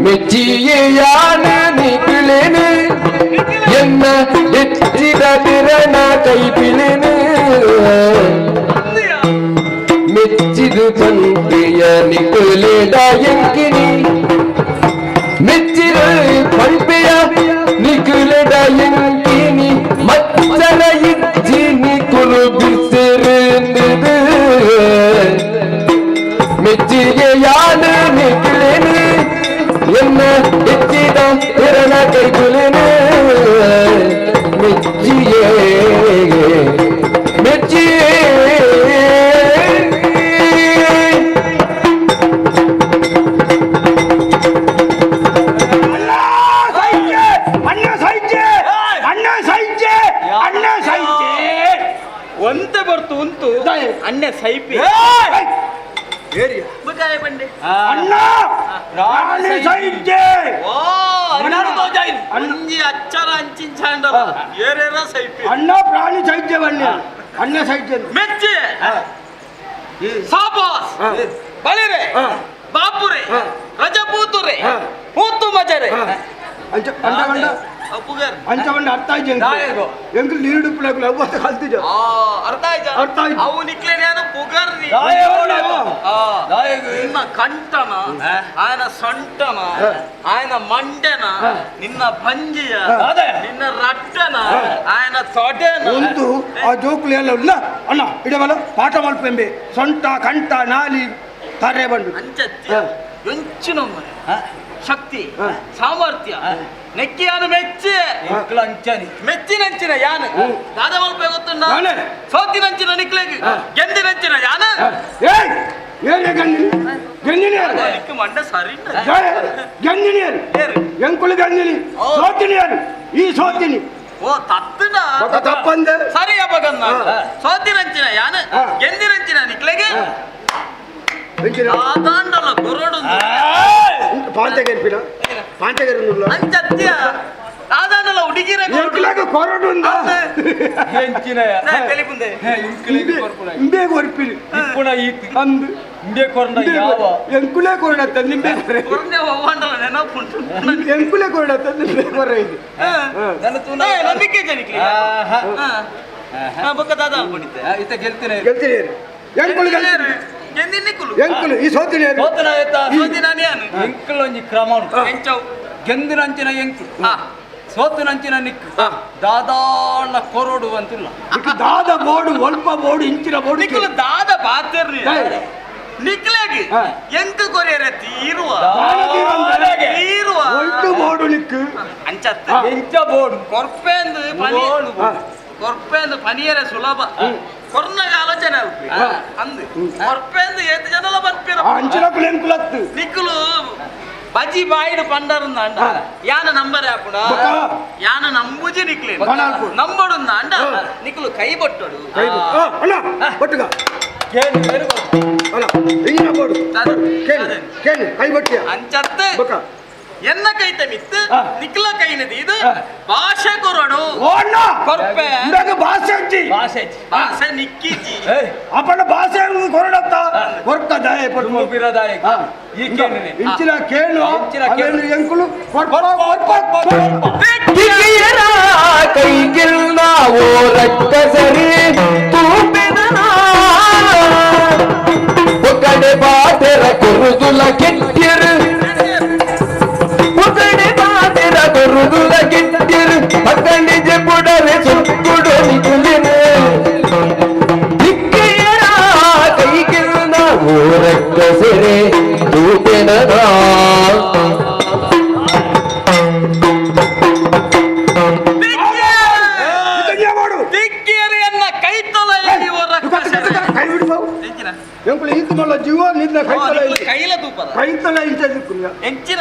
ಮೆಚ್ಚಿಯಾನ ನಿಕ್ಲೇನ ಎನ್ನ ಹೆಚ್ಚಿದ ತೆರೆಣ ಕೈಪಿಲೇನ ಮೆಚ್ಚಿದು ಪಂಪೆಯ ನಿಕುಲೆಡ ಎಂಕಿನಿ ಮೆಚ್ಚಿದ ಪಂಪೆಯ ನಿಕುಲೆಡ ಎಂಕಿನಿ ಮಚ್ಚಲ ಇಜ್ಜಿ ನಿಕುಲು ಬಿಸಿರುಂದು ಮೆಚ್ಚಿಗೆಯಾನು ನಿಖಿಲೇನು ಎನ್ನ ಹೆಚ್ಚಿದ ಹಿರಣ ಕೈಗುಲೇನು ಮೆಚ್ಚಿಯೇ ಮೆಚ್ಚಿಯೇ ಒಂತೆ ಬರ್ತು ಉಂಟು ಅಣ್ಣ ಸೈಪಿ ಬುಕಾಯ ಬಂಡೆ ಓ ಅಂಜಿ ಅಚ್ಚರ ಅಂಚಿನ ಚಾಂಡ ಏರೇರ ಸೈಪಿ ಅಣ್ಣ ಪ್ರಾಣಿ ಸೈಜ್ಯವನ್ಯ ಅಣ್ಣ ಸೈಜ್ಯ ಮೆಚ್ಚಿ ಸಾಪಾಸ್ ಬಳಿರೆ ಬಾಪುರೆ ರಜಪೂತುರೆ ಪೂತು ಮಜರೆ ಅಂಚ ಅಂಡ ಗಂಡ ಅಪ್ಪುಗರ್ ಅಂಚವಂಡ ಅರ್ಥ ಆಯ್ತು ಎಂಕಲ್ ನೀರು ಪ್ಲೇಗ್ಲ ಅವತ್ತು ಕಲ್ತಿದ್ದ ಅರ್ಥ ಆಯ್ತು ಅರ್ಥ ಆಯ್ತು ಅವು ನಿಕ್ಲೇನೆ ಅದು ಪುಗರ್ ನಿನ್ನ ಕಂಠನ ఆయన ಸೊಂಟನ ఆయన ಮಂಡೆನ ನಿನ್ನ ಭಂಜಿಯ ನಿನ್ನ ರಟ್ಟನ ఆయన ತೊಡೆನ ಒಂದು ಆ ಜೋಕುಲು ಎಲ್ಲ ಇಲ್ಲ ಅಣ್ಣ ಇಡವಲ್ಲ ಪಾಠ ಮಲ್ಪೆಂಬೆ ಸೊಂಟ ಕಂಠ ನಾಲಿ ತಾರೆ ಬಂಡು ಅಂಚತ್ಯ ಎಂಚಿನ ಶಕ್ತಿ ಸಾಮರ್ಥ್ಯ ನೆಕ್ಕಿಯಾನು ಮೆಚ್ಚಿ ಅಂಚನಿ ಮೆಚ್ಚಿನಂಚಿನ ಯಾನ ದಾದ ಮಲ್ಪ ಗೊತ್ತುಂಡ ಸೋತಿನಂಚಿನ ನಿಕ್ಲೆಗೆ ಗೆಂದಿನಂಚಿನ ಯಾನ ಏಯ್ ಏನೇ ಗಂಜಿನಿ ಗಂಜಿನಿ ನಿಕ್ಕು ಮಂಡ ಸರಿ ಗಂಜಿನಿ ಎಂಕುಳು ಗಂಜಿನಿ ಸೋತಿನಿ ಯಾರು ಈ ಸೋತಿನಿ ಓ ತತ್ತನ ತಪ್ಪಂದೆ ಸರಿ ಅಪಗನ್ನ ಸೋತಿನಂಚಿನ ಯಾನ ಗೆಂದಿನಂಚಿನ ನಿಕ್ಲೆಗೆ ಆದಾಂಡಲ ಕೊರಡು ಪಾಂಚಗೆರ್ಪಿನ ಪಾಂಚಗೆರ್ನುಲ್ಲ ಅಂಚತ್ಯ ಆದಾಂಡಲ ಹುಡುಗಿರ ಕೊರಡು తెలిపుందే ಇಂಬೆ ಕೊರ್ಪಿನಿ ಅಂದು ಇಂಬೆ ಕೊರಡ ಯಾವ ಎಂಕುಲೆ ಕೊರಡ ನಿಂಬೆ ಕೊರನೆ ಹೋಗಂಡಲ ನೆನಪುಂಟು ಎಂಕುಲೆ ಕೊರಡ ನಿಂಬೆ ಕೊರ ಇದು ನಂಬಿಕೆ ಜನಿಕ್ಲಿ ಬೊಕ್ಕ ದಾದ ಅನ್ಕೊಂಡಿದ್ದೆ ಇತ್ತ ಗೆಲ್ತೇನೆ ಗೆಲ್ತೀನಿ ಎಂಕುಲು ಗೆಂದಿನ್ನಿಕ್ಕುಲು ಎಂಕುಲು ಈ ಸೋತಿನಿ ಸೋತನ ಆಯ್ತಾ ಸೋತಿನಾನಿ ಅನು ಎಂಕಲ್ ಒಂಜಿ ಕ್ರಮ ಉಂಟು ಎಂಚೌ ಗೆಂದಿನಂಚಿನ ಎಂಕು ಸೋತನಂಚಿನ ನಿಕ್ಕು ದಾದಾಣ ಕೊರಡು ಅಂತಿಲ್ಲ ದಾದ ಬೋರ್ಡು ಒಲ್ಪ ಬೋರ್ಡು ಇಂಚಿನ ಬೋರ್ಡು ನಿಕ್ಕುಲು ದಾದ ಬಾತಿರ್ನಿ ನಿಕ್ಲೆಗೆ ಎಂಕ ಕೊರಿಯರೆ ತೀರುವ ಒಟ್ಟು ಬೋರ್ಡು ನಿಕ್ಕು ಅಂಚತ್ತ ಎಂಚ ಬೋರ್ಡು ಕೊರ್ಪೆಂದು ಪನಿ ಕೊರ್ಪೆಂದು ಪನಿಯರೆ ಸುಲಭ ಕೊರ್ನಾಗ ಆಲೋಚನೆ ಅಲ್ಪಿ ಅಂದು ಕೊರ್ಪೆಂದು ಏತ್ ಜನಲ ಬರ್ಪಿರ ಅಂಚಿನ ಎಂಕುಲತ್ತು ನಿಕ್ಕುಲು ಬಜಿ ಬಾಯಿಡು ಪಂಡರುಂದ ಅಂಡ ಯಾನ ನಂಬರ್ ಆಪುಡ ಯಾನ ನಂಬುಜಿ ನಿಕ್ಲೆ ನಂಬಡುಂದ ಅಂಡ ನಿಕ್ಕುಲು ಕೈ ಬೊಟ್ಟಡು ಅಣ್ಣ ಬಟ್ಟುಗ ಅಣ್ಣ ಇಂಗಿನ ಬೋರ್ಡು ಕೇಳಿ ಕೈ ಬಟ್ಟಿಯ ಅಂಚತ್ತೆ ಬಕ ಎನ್ನ ಕೈತ ಮಿತ್ತು ನಿಕ್ಲ ಕೈನದಿ ಇದು ಭಾಷೆ ಕೊರಡು ಓಣ್ಣ ಕೊರ್ಪೆ ಇಂದಾಗ ಭಾಷೆ ಹಚ್ಚಿ ಭಾಷೆ ನಿಕ್ಕಿಜಿ ಅಪ್ಪಣ್ಣ ಭಾಷೆ ಕೊರಡತ್ತ ಕೊರ್ಕ ದಾಯ ಪಟ್ಟು ಬಿರದಾಯ ಈ ಕೇಳಿನೆ ಇಂಚಿನ ಕೇಳು ಅವೇನು ಎಂಕುಲು ಕಿರಿಯರ ಕೈಗಿಲ್ಲ ಓ ರಕ್ಕಸರಿ ತೂಪಿನ ಒಕ್ಕಡೆ ಬಾಟೆರ ಕುರುದುಲ ಕೆಟ್ಟಿರು ಒಕ್ಕಡೆ ಬಾಟೆರ ಕುರುದುಲ ಕೆಟ್ಟಿರು ಪಕ್ಕ ನಿಜ ಪುಡರೆ ಸುಕ್ಕುಡು ನಿಗುಲಿನ ಕಿರಿಯರ ಕೈಗಿಲ್ಲ ಓ ರಕ್ಕಸರಿ ತೂಪಿನ ದಿಕ್ಕಿಯರಿಯನ್ನ ಕೈತೊಲ ಕೈ ಬಿಡ್ಬಾವು ಎಂಕುಲು ಇಂಕು ಮಲ್ಲ ಜೀವ ನಿನ್ನ ಕೈತಲ ಕೈಲ ತೂಪದ ಕೈತಲ ಇಂಚದಿಕ್ಕು ಎಂಚಿನ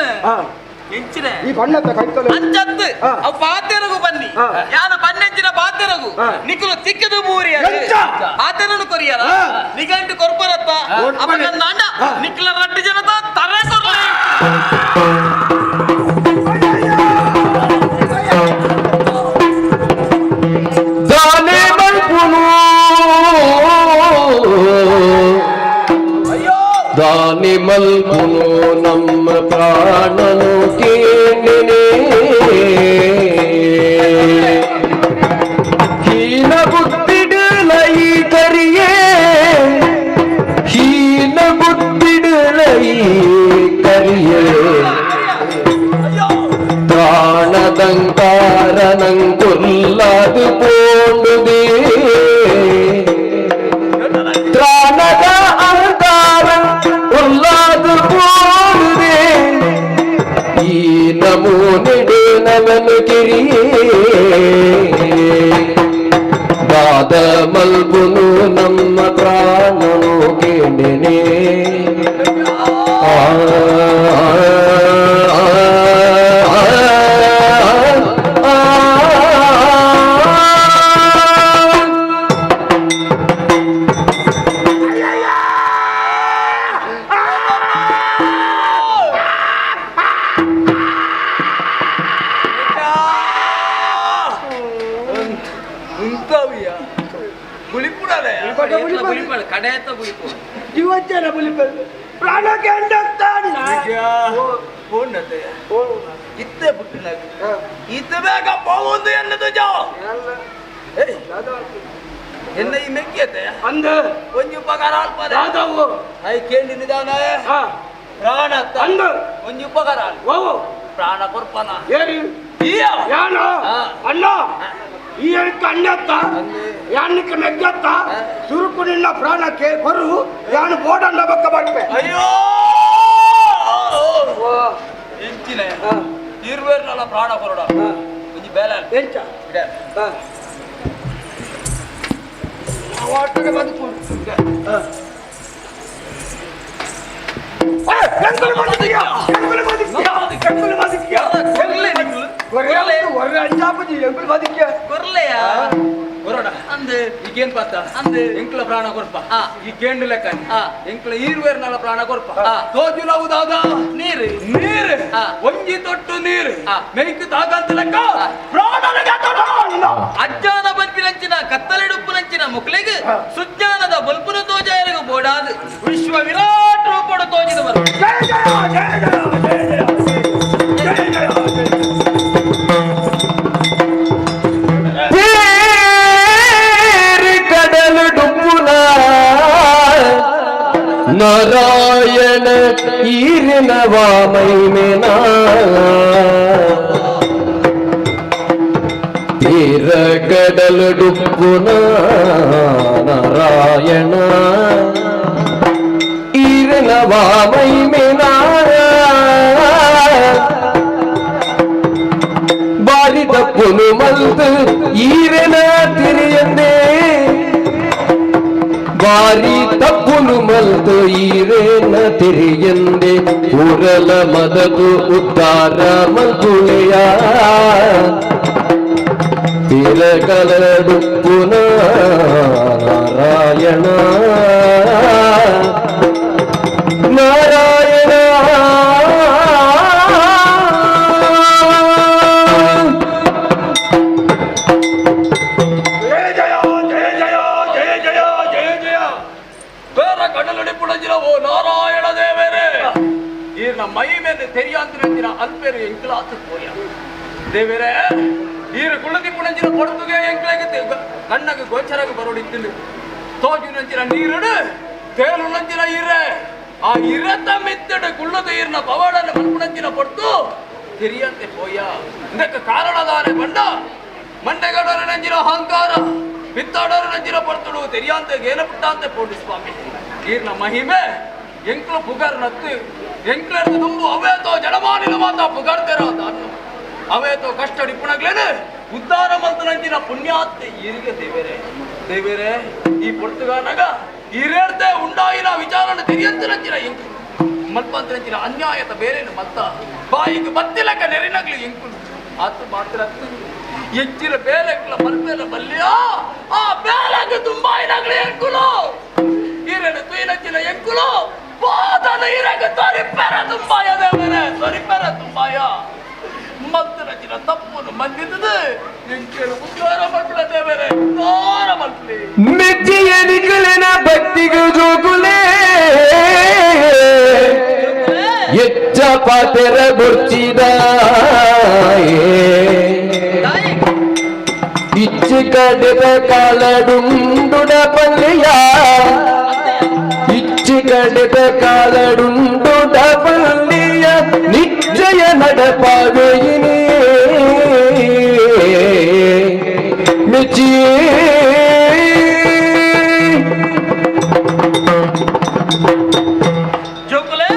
ಎಂಚಿನ ಈ ಬಣ್ಣದ ಕೈತಲ ಅಂಚತ್ತು ಅವು ಪಾತೆರಗು ಬನ್ನಿ ಯಾನ ಬನ್ನೆಂಚಿನ ಪಾತೆರಗು ನಿಕ್ಕಲು ತಿಕ್ಕದು ಮೂರಿ ಪಾತೆರನು ಕೊರಿಯರ ನಿಗಂಟು ಕೊರ್ಪರತ್ತ ಅಪಗಂದ ಅಂಡ ನಿಕ್ಕಲ ರಡ್ಡು ಜನತ ತರೆ ಕೊರ್ಲ ಜಾನೆ ಮಲ್ಪುನು ದಾನಿ ಮಲ್ಪುನು ನಮ್ಮ ಪ್ರಾಣನು ಕೇಳಿನೆ ಹೀನ ಬುದ್ಧಿಡಲೈ ಕರಿಯೇ ಹೀನ ಬುದ್ಧಿಡಲೈ ಕರಿಯೇ ത്രാണദങ്കാരനങ്കൊല്ലാതു പോണ്ടുതേ ത്രാണദ അഹങ്കാരം ഉള്ള ಎಂಕಲ್ ಕಡೆಯತ್ತ ಬುಳಿಪು ಜೀವಜ್ಜನ ಬುಲಿಪಲ್ಲು ಪ್ರಾಣಕ್ಕೆ ಅಂಡತ್ತಾನ ಪೂರ್ಣತೆ ಇತ್ತೆ ಪುಟ್ಟಿನಾಗ ಇತ್ತ ಬೇಗ ಹೋಗುವುದು ಎನ್ನದು ಜೋ ಎನ್ನ ಈ ಮೆಕ್ಕಿಯತೆ ಅಂದ ಒಂಜಿ ಉಪಕಾರ ಅಲ್ಪದೆ ಯಾದವು ಐ ಕೇಳಿ ನಿಧಾನ ಪ್ರಾಣ ಅಂದ ಒಂಜಿ ಉಪಕಾರ ಓ ಪ್ರಾಣ ಕೊರ್ಪನ ಏರಿ ಇಯ್ಯ ಯಾನು ಅಣ್ಣ ಈ ಹೇಳಿಕ ಅಂಡತ್ತ ಯಾನಿಕ್ಕೆ ಮೆಗ್ಗತ್ತ ಸುರುಕು ನಿನ್ನ ಪ್ರಾಣಕ್ಕೆ ಬರು ಯಾನು ಬೋಡನ್ನ ಬಕ್ಕ ಬಡ್ಪೆ ಅಯ್ಯೋ ಎಂಚಿನ ಇರುವೇರ್ನಲ್ಲ ಪ್ರಾಣ ಕೊರಡ ಒಂಜಿ ಬೇಲೆ ಎಂಚ ಒಟ್ಟಿಗೆ ಬದುಕೊಂಡು ಕೊರ್ಲೆಯ ಕೊರಡ ಅಂದು ಈಗೇನ್ ಪತ್ತ ಅಂದು ಎಂಕ್ಲ ಪ್ರಾಣ ಕೊರ್ಪ ಈ ಕೇಂದ್ರ ಲೆಕ್ಕ ಎಂಕ್ಲ ಈರುವೇರ್ನಲ್ಲ ಪ್ರಾಣ ಕೊರ್ಪ ಆ. ತೋಜುಲವುದಾದ ನೀರು ನೀರು ಆ. ಒಂಜಿ ತೊಟ್ಟು ನೀರು ಆ. ಮೆಂಕು ತಾಗಂತ ಲೆಕ್ಕ ಆ. ಪ್ರಾಣನಿಗೆ ಅಜ್ಞಾನ ಬಲ್ಪಿನಂಚಿನ ಕತ್ತಲೆಡುಪ್ಪುನಂಚಿನ ಮುಕ್ಲಿಗೆ ಸುಜ್ಞಾನದ ಬಲ್ಪುನ ತೋಜಾಯರಿಗೂ ಬೋಡಾದು ವಿಶ್ವ ವಿರಾಟ್ ರೂಪಡು ತೋಜಿದವರು ಕಡಲು ಡುಪ್ಪುನ ನಾರಾಯಣ ಈರಿನ ವಾಮೈಮೆನ ತೀರ ಕಡಲು ಡುಪ್ಪುನ ನಾರಾಯಣ ಈರಿನ ವಾಮೈಮೆನ ಬಾರಿದ ಪುನು ಮಲ್ದು ಈರೆನ ತಿರಿಯಂದೆ ಬಾರಿ ತಪ್ಪುನು ಮಲ್ದು ಈರೇನ ತಿರಿಯಂದೆ ಉರಲ ಮದದು ಉದ್ದಾರ ಮಲ್ತುಳೆಯ ತಿರಕಲಡು ಪುನಃ ನಾರಾಯಣ ನಾರಾಯಣ ಬೇರೆ ಕಡಲಡಿ ಪುಣಜಿನ ಓ ನಾರಾಯಣ ದೇವರೇ ಈರ್ನ ಮೈ ಮೇಲೆ ತೆರಿಯಾಂತಿನ ಅಲ್ಪೇರು ಎಂಕ್ಲಾತು ಪೋಯ ದೇವರೇ ಈರು ಕುಳದಿ ಪುಣಜಿನ ಕೊಡುಗೆ ಎಂಕ್ಲಾಗೆ ಕಣ್ಣಗೆ ಗೋಚರಾಗ ಬರೋಡಿತ್ತಿಲ್ಲ ತೋಜುನಂಚಿನ ನೀರುಡು ತೇಲು ನಂಚಿನ ಇರೆ ಆ ಇರತ ಮೆತ್ತಡ ಕುಳ್ಳದ ಈರ್ನ ಪವಾಡನ ಮಲ್ಪುಣಂಚಿನ ಪೊಡ್ತು ತೆರಿಯಂತೆ ಪೋಯ ಇದಕ್ಕೆ ಕಾರಣದಾನೆ ಬಂಡ ಮಂಡೆಗಡರ ನಂಜಿನ ಅಹಂಕಾರ ಬಿತ್ತಾಡೋರು ನಂಜಿನ ಪಡ್ತಡು ತೆರಿಯಾಂತೆ ಗೇನ ಪುಟ್ಟಾಂತೆ ಪೋಡಿ ಸ್ವಾಮಿ ಈರ್ನ ಮಹಿಮೆ ಎಂಕ್ಲು ಪುಗರ್ ನತ್ತು ಎಂಕ್ಲರ್ದು ತುಂಬು ಅವೇತೋ ಜಡಮಾನಿನ ಮಾತಾ ಪುಗರ್ತೆರ ತಾನು ಅವೇತೋ ಕಷ್ಟಡಿ ಪುಣಗ್ಲೇನೆ ಉದ್ದಾರ ಮಂತು ನಂಜಿನ ಪುಣ್ಯಾತ್ತೆ ಈರಿಗೆ ದೇವರೇ ದೇವರೇ ಈ ಪೊರ್ತುಗಾನಾಗ ಈರೇರ್ತೆ ಉಂಡಾಯಿನ ವಿಚಾರನ ತೆರಿಯಂತೆ ನಂಜಿನ ಎಂಕ್ಲು ಮಲ್ಪಂತ ನಂಜಿನ ಅನ್ಯಾಯತ ಬೇರೇನು ಮತ್ತ ಬಾಯಿಗೆ ಬತ್ತಿಲಕ್ಕ ನೆರಿನಗ್ಲಿ ಎಂಕುಲು ಆತು ಮಾತ್ರ ಹೆಚ್ಚಿನ ಬೇಲೆಕ್ಲ ಮಲ್ಪೆಲ್ಲ ಬಲ್ಯ ಆ ಬೇಲೆಗೆ ತುಂಬಾ ಇನಾಗ್ಲಿ ಎಂಕುಲು ಈರೇನ ತುಯಿನಚ್ಚಿನ ಎಂಕುಲು ಪಾದನ ಈರೆಗೆ ತೊರಿಪೆರ ತುಂಬಾಯ ದೇವರೇ ತೊರಿಪೆರ ತುಂಬಾಯ ಮತ್ತು ನಚ್ಚಿನ ತಪ್ಪನ್ನು ಮನ್ನಿದ್ದದು ಎಂಕೇಳು ಉದ್ಧಾರ ಮಲ್ಪಲ ದೇವರೇ ಉದ್ಧಾರ ಮಲ್ಪಲಿ ಮೆಚ್ಚಿಯ ನಿಖಿಲಿನ ಭಕ್ತಿಗೂ ಜೋಗುಲೇ ಎಚ್ಚ ಪಾತೆರ ಬುರ್ಚಿದ ಇಚ್ಚು ಕಡಿದ ಕಾಲಡುಂಡುಡ ಪಲ್ಯ ಇಚ್ಚು ಕಡಿದ ಕಾಲಡುಂಡುಡ ಪಲ್ಯ ನಿಶ್ಚಯ ನಡಪಾವೆಯಿನೇ ಮೆಚ್ಚಿಯೇ ಜೋಕುಲೆ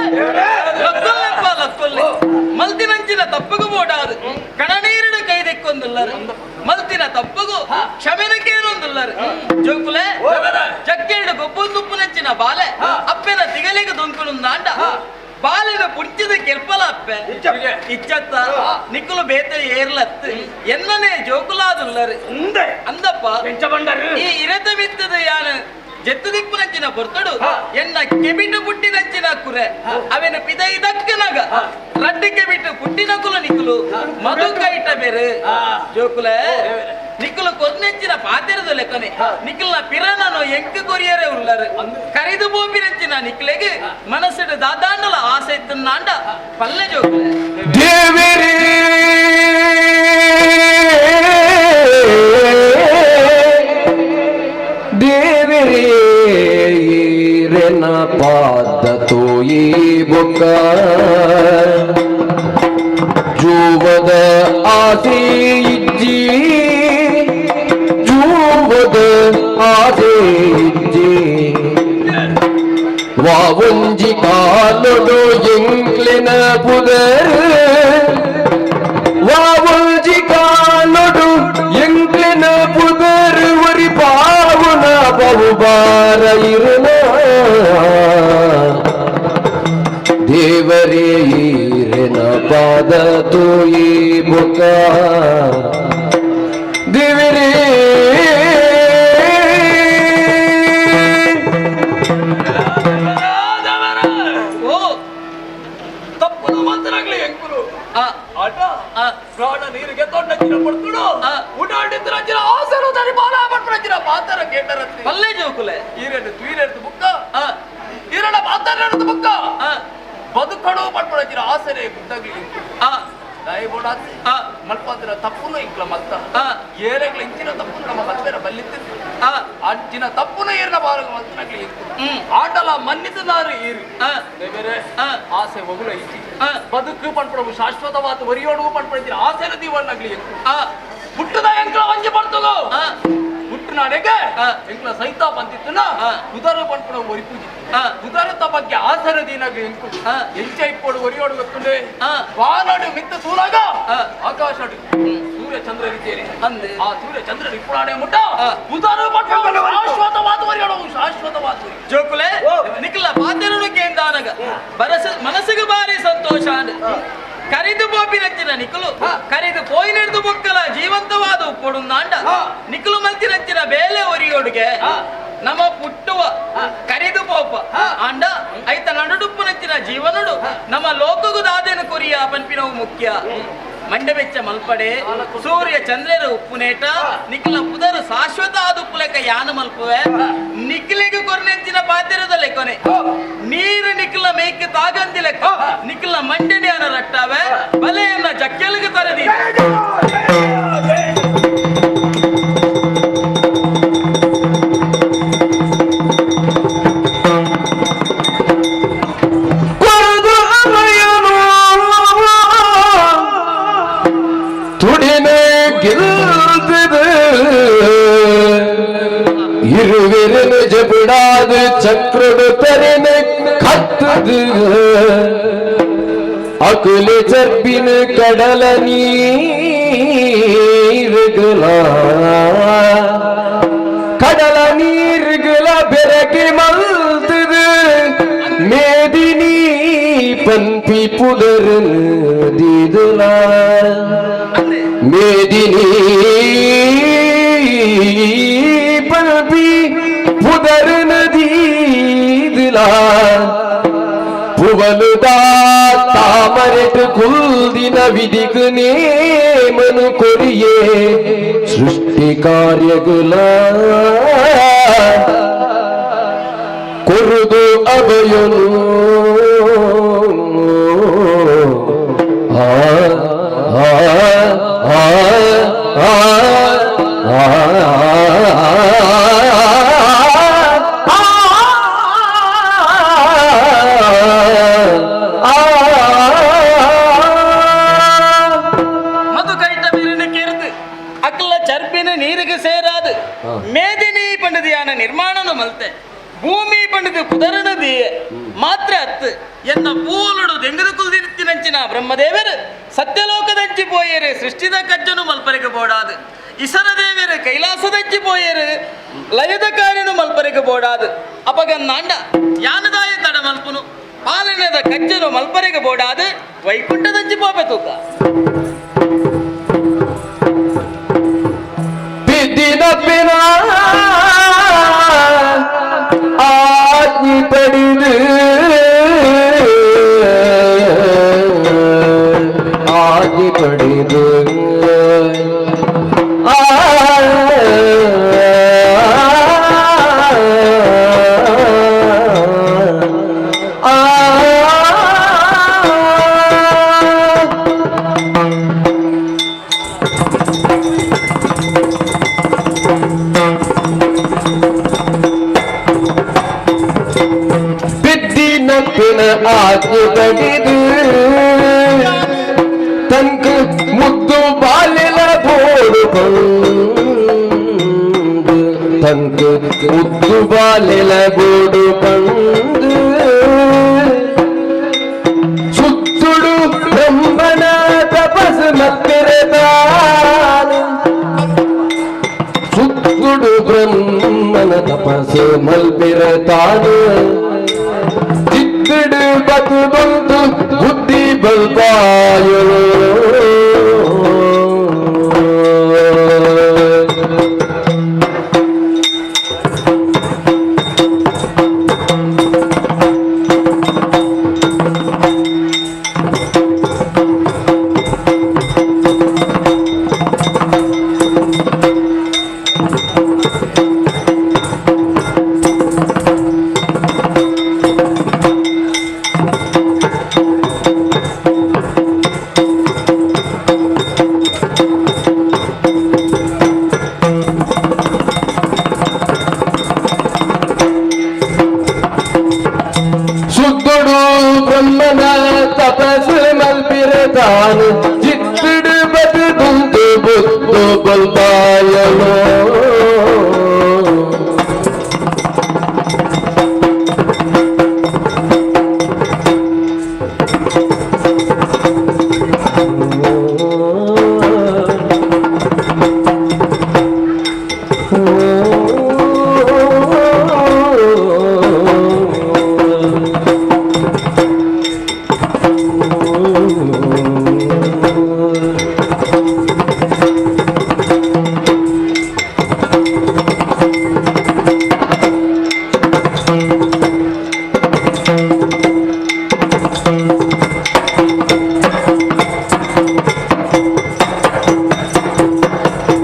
ಲಕ್ಕೊಲ್ಲೆಪ್ಪ ಲಕ್ಕೊಲ್ಲೆ ಮಲ್ತಿನಂಚಿನ ತಪ್ಪಗೂ ಬೋಡಾದು ಕಣನೀರಿನ ಕೈದೆಕ್ಕೊಂದುಲ್ಲರು ಮಲ್ತಿನ ತಪ್ಪಗೂ ಕ್ಷಮೆನಕೇನೊಂದುಲ್ಲರು ಜೋಕುಲೆ ಜಕ್ಕೆರಡು ಗೊಬ್ಬೊಂದುಪ್ಪು ನೆಚ್ಚಿನ ಬಾಲೆ ಅಪ್ಪೆನ ತಿಗಲಿಗೆ ದೊಂಕುನುಂದಾಂಡ ಬಾಲಿನ ಪುಡ್ಚಿದ ಕೆಲ್ಪಲ ಅಪ್ಪೆ ಇಚ್ಚತ್ತ ನಿಕ್ಕುಲು ಬೇತೆ ಏರ್ಲತ್ತು ಎನ್ನನೇ ಜೋಕುಲಾದುಲ್ಲರು ಅಂದಪ್ಪ ಈ ಇರತ ಬಿತ್ತದ ಯಾನು ಜೆತ್ತು ದಿಕ್ಕು ನಂಚಿನ ಬರ್ತಡು ಎನ್ನ ಕೆಬಿಟ್ಟು ಪುಟ್ಟಿ ನಂಚಿನ ಕುರೆ ಅವೇನು ಪಿದ ಇದಕ್ಕನಾಗ ರಡ್ಡಿ ಕೆಬಿಟ್ಟು ಪುಟ್ಟಿನ ಕುಲ ನಿಕ್ಕಲು ಮಧು ಕೈಟ ಬೇರೆ ಜೋಕುಲೆ ನಿಕ್ಕಲು ಕೊರ್ನೆಂಚಿನ ಪಾತೆರದ ಲೆಕ್ಕನೆ ನಿಕ್ಕಲ್ನ ಪಿರನನು ಎಂಕ ಕೊರಿಯರೇ ಉಳ್ಳರು ಕರೆದು ಬೋಪಿರೆಂಚಿನ ನಿಕ್ಕಲೆಗೆ ಮನಸ್ಸಿಡು ದಾದಾಂಡಲ ಆಸೆ ಇತ್ತನ್ನಾಂಡ ಪಲ್ಲೆ ಜೋಗಲೆ ದೇವರೇ ದೇವರೇ ರೆನ ಪಾದ ತೋಯಿ ಬೊಕ್ಕ ಜೂವದ ಆಸೆ ಇಜ್ಜಿ ಜೂವದ ಆಸೆ ಇಜ್ಜಿ ವಾವಂಜಿ ಕಾಲೊಡು ಎಂಕ್ಲಿನ ಪುದರ್ ವಾವಂಜಿ ಕಾಲೊಡು ಎಂಕ್ಲಿನ ಪುದರ್ ವರಿ ಪಾವುನ ಬಹುಬಾರ ಇರುನ ದೇವರೇ ಈರೆನ ಪಾದ ತೋಯಿ ಬೊಕ ದೇವರೇ ಓ ತಪ್ಪು ಮಂತ್ರನಾಗ್ಲಿ ಎಂಕುಲು ಆಟ ಪ್ರಾಣ ನೀರಿಗೆ ತೊಂಡಕ್ಕಿನ ಪಡ್ತುಡು ಊಟಾಡಿದ್ರ ಅಂಚಿನ ಆಸರು ತರಿ ಬಾಲ ಪಡ್ಪಡಂಚಿನ ಪಾತರ ಕೇಟರತ್ತಿ ಪಲ್ಲೆ ಜೋಕುಲೆ ಈರೆಂಡು ತುಯಿರೆಡ್ದು ಬುಕ್ಕ ಈರಣ ಪಾತರ ಬುಕ್ಕ ಬದುಕಡು ಪಡ್ಪಡಂಚಿನ ಆಸರೆ ಗುಡ್ಡಗ್ಲಿ ದಯಬೋಡ ಮಲ್ಪಂದಿನ ತಪ್ಪುನು ಇಂಕ್ಲ ಮಲ್ತ ಏರೆಗ್ಲ ಇಂಚಿನ ತಪ್ಪುನು ನಮ್ಮ ಮಲ್ಪೆರ ಬಲ್ಲಿತ್ತಿತ್ತು ಅಂಚಿನ ತಪ್ಪುನ ಏರ್ನ ಬಾರಗ ಮಲ್ತನಾಗ್ಲಿ ಆಟಲ ಮನ್ನಿತನಾರು ಈರು ಬೇರೆ ಆಸೆ ಒಗುಲ ಇಚ್ಚಿ ಬದುಕು ಪಡ್ಪಡವು ಶಾಶ್ವತವಾದ ವರಿಯೋಡು ಪಡ್ಪಡಿಸಿನ ಆಸೆನ ದೀವನ್ನಾಗ್ಲಿ ಹುಟ್ಟದ ಎಂಕ್ಲ ವಂಜಿ ಪಡ್ತಗೋ ಹುಟ್ಟು ನಾಡೆಗೆ ಎಂಕ್ಲ ಸಹಿತ ಬಂದಿತ್ತುನ ಉದರ ಪಡ್ಪಡ ಒರಿ ಪೂಜಿ ಉದರತ ಬಗ್ಗೆ ಆಸರ ದೀನಾಗ ಎಂಕು ಎಂಚ ಇಪ್ಪಡು ಒರಿಯೋಡು ಗೊತ್ತುಂಡೆ ವಾನಡು ಮಿತ್ತ ಸೂರಾಗ ಆಕಾಶ ಸೂರ್ಯ ಚಂದ್ರ ರೀತಿಯಲ್ಲಿ ಅಂದೆ ಆ ಸೂರ್ಯ ಚಂದ್ರ ಇಪ್ಪುಡಾಡೆ ಮುಟ್ಟ ಉದರ ಪಡ್ಪಡ ಶಾಶ್ವತವಾದ ವರಿಯೋಡು ಶಾಶ್ವತವಾದ ಜೋಕುಲೆ ನಿಕ್ಕಲ ಪಾತೆರನು ಕೇಂದಾನಗ ಮನಸ್ಸಿಗೆ ಬಾರಿ ಸಂತೋಷ ಕರಿದು ಬೋಪಿನಂಚಿನ ನಿಕ್ಕಲು ಕರಿದು ಪೋಯಿನೆಡ್ದು ಬೊಕ್ಕಲ ಜೀವಂತವಾದ ಉಪ್ಪೊಡು ನಾಂಡ ನಿಕ್ಕಲು ಮಲ್ತಿನಂಚಿನ ಬೇಲೆ ಒರಿಯೋಡುಗೆ ನಮ್ಮ ಪುಟ್ಟುವ ಕರಿದು ಪೋಪ ಅಂಡ ಐತ ನಡುಡುಪ್ಪುನಂಚಿನ ಜೀವನಡು ನಮ್ಮ ಲೋಕಗು ದಾದೆನು ಕೊರಿಯ ಪನ್ಪಿನವು ಮುಖ್ಯ ಮಂಡಬೆಚ್ಚ ಮಲ್ಪಡೆ ಸೂರ್ಯ ಚಂದ್ರರ ಉಪ್ಪುನೇಟ ನಿಖಿಲ ಪುದರು ಶಾಶ್ವತ ಆದ ಉಪ್ಪು ಲೆಕ್ಕ ಯಾನ ಮಲ್ಪುವೆ ನಿಖಿಲಿಗೆ ಕೊರ್ನೆಂಚಿನ ಪಾತಿರದ ಲೆಕ್ಕನೆ ನೀರು ನಿಖಿಲ ಮೇಯ್ಕೆ ತಾಗಂದಿ ಲೆಕ್ಕ ನಿಖಿಲ ಮಂಡಡಿಯನ ರಟ್ಟಾವೆ ಬಲೆಯನ್ನ ಜಕ್ಕೆಲಿಗೆ ತರದಿ இருவிரனு ஜபிடாது சக்ரடு தரினு கத்துது அகுலு சற்பினு கடல நீருகள பெரகி மல்துது மேதினி பன்பி புதரு தீதுலா மேதினி பல்பி புதரு நதீதுலா புவலுதா தாமரெட்டு குல்தின விதிக்கு நேமನು ಕೊರಿಯೇ ಸೃಷ್ಟಿ ಕಾರ್ಯಗುಲ ಕೊರುದು ಅಭಯನು ನೀರಿಗೆ ಸೇರಾದು ಮೇದಿನಿ ಪಂಡದಿಯಾನ ನಿರ್ಮಾಣನು ಮಲ್ತೆ ಭೂಮಿ ಪಂಡದು ಕುದರನದಿ ಮಾತ್ರ ಅತ್ತು ಎನ್ನ ಪೂಲುಡು ದೆಂಗದ ಕುಲ್ದಿತ್ತಿನಂಚಿನ ಬ್ರಹ್ಮದೇವರು ಸತ್ಯಲೋಕದಂಚಿ ಪೋಯರು ಸೃಷ್ಟಿದ ಕಜ್ಜನು ಮಲ್ಪರಿಗೆ ಬೋಡಾದು ಇಸರ ದೇವರು ಕೈಲಾಸದಂಚಿ ಪೋಯರು ಲಯದ ಕಾರ್ಯನು ಮಲ್ಪರಿಗೆ ಬೋಡಾದು ಅಪಗನ್ನಾಂಡ ಯಾನದಾಯ ತಡ ಮಲ್ಪುನು ಪಾಲನೆದ ಕಜ್ಜನು ಮಲ್ಪರಿಗೆ ಬೋಡಾದು ವೈಕುಂಠದಂಚಿ ಪೋಪೆ ತೂಕ ದಿನಪಿನ ಆಜ್ಞೆ ಪಡೆದು ಆಜ್ಞೆ ಪಡೆದು ಪಿನ ಆಚೆ ಕಡಿದು ತಂಕ ಮುದ್ದು ಬಾಲಿನ ಬೋಡು ಬಂದು ತಂಕ ಮುದ್ದು ಬಾಲಿನ ಬೋಡು ಬಂದು ಸುತ್ತುಡು ಬ್ರಹ್ಮನ ತಪಸ್ ಮತ್ತಿರದಾನ ಸುತ್ತುಡು ಬ್ರಹ್ಮನ ತಪಸ್ ಮಲ್ಪಿರತಾನು ಚಿತ್ತಡು ಬದು ಬಂದು ಬುದ್ಧಿ ಬಲ್ಪಾಯೋ ಸುತ್ತುಡು ಬ್ರಹ್ಮನ ತಪಸ್ಸು ಮಲ್ಪಿರತಾನು ಚಿತ್ತಡು ಬದು ಬಂದು ಬುದ್ದು ಬಲ್ಪಾಯನೋ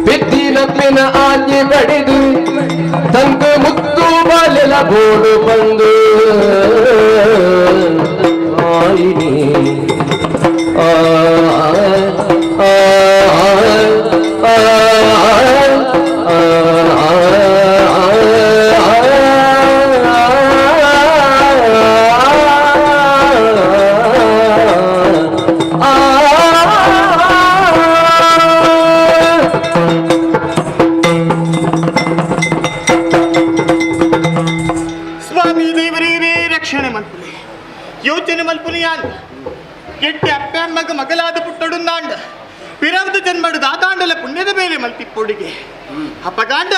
ಬೆತ್ತಿನ ಆಜ್ಞೆ ಪಡೆದು ತಂಕ ಮುತ್ತು ಬಾಲೆಲ ಬೋಡು ಬಂದು ಆಯಿನಿ ಆ ಆ ಆ ಸ್ವಾಮಿ ದೇವರೇ ರಕ್ಷಣೆ ಮಲ್ಪನೆ ಯೋಚನೆ ಮಲ್ಪನೆಯಾನ್ ಎಟ್ಟೆ ಅಪ್ಪನ್ ಮಗಲಾದ ಪುಟ್ಟಡುನ್ನಾಂಡ ಪಿರವದ ಜನ್ಮಡು ದಾದಾಂಡಲ ಪುಣ್ಯದ ಬೇಲೆ ಮಲ್ತಿಪ್ಪೊಡಿಗೆ ಅಪ್ಪಗಾಂಡ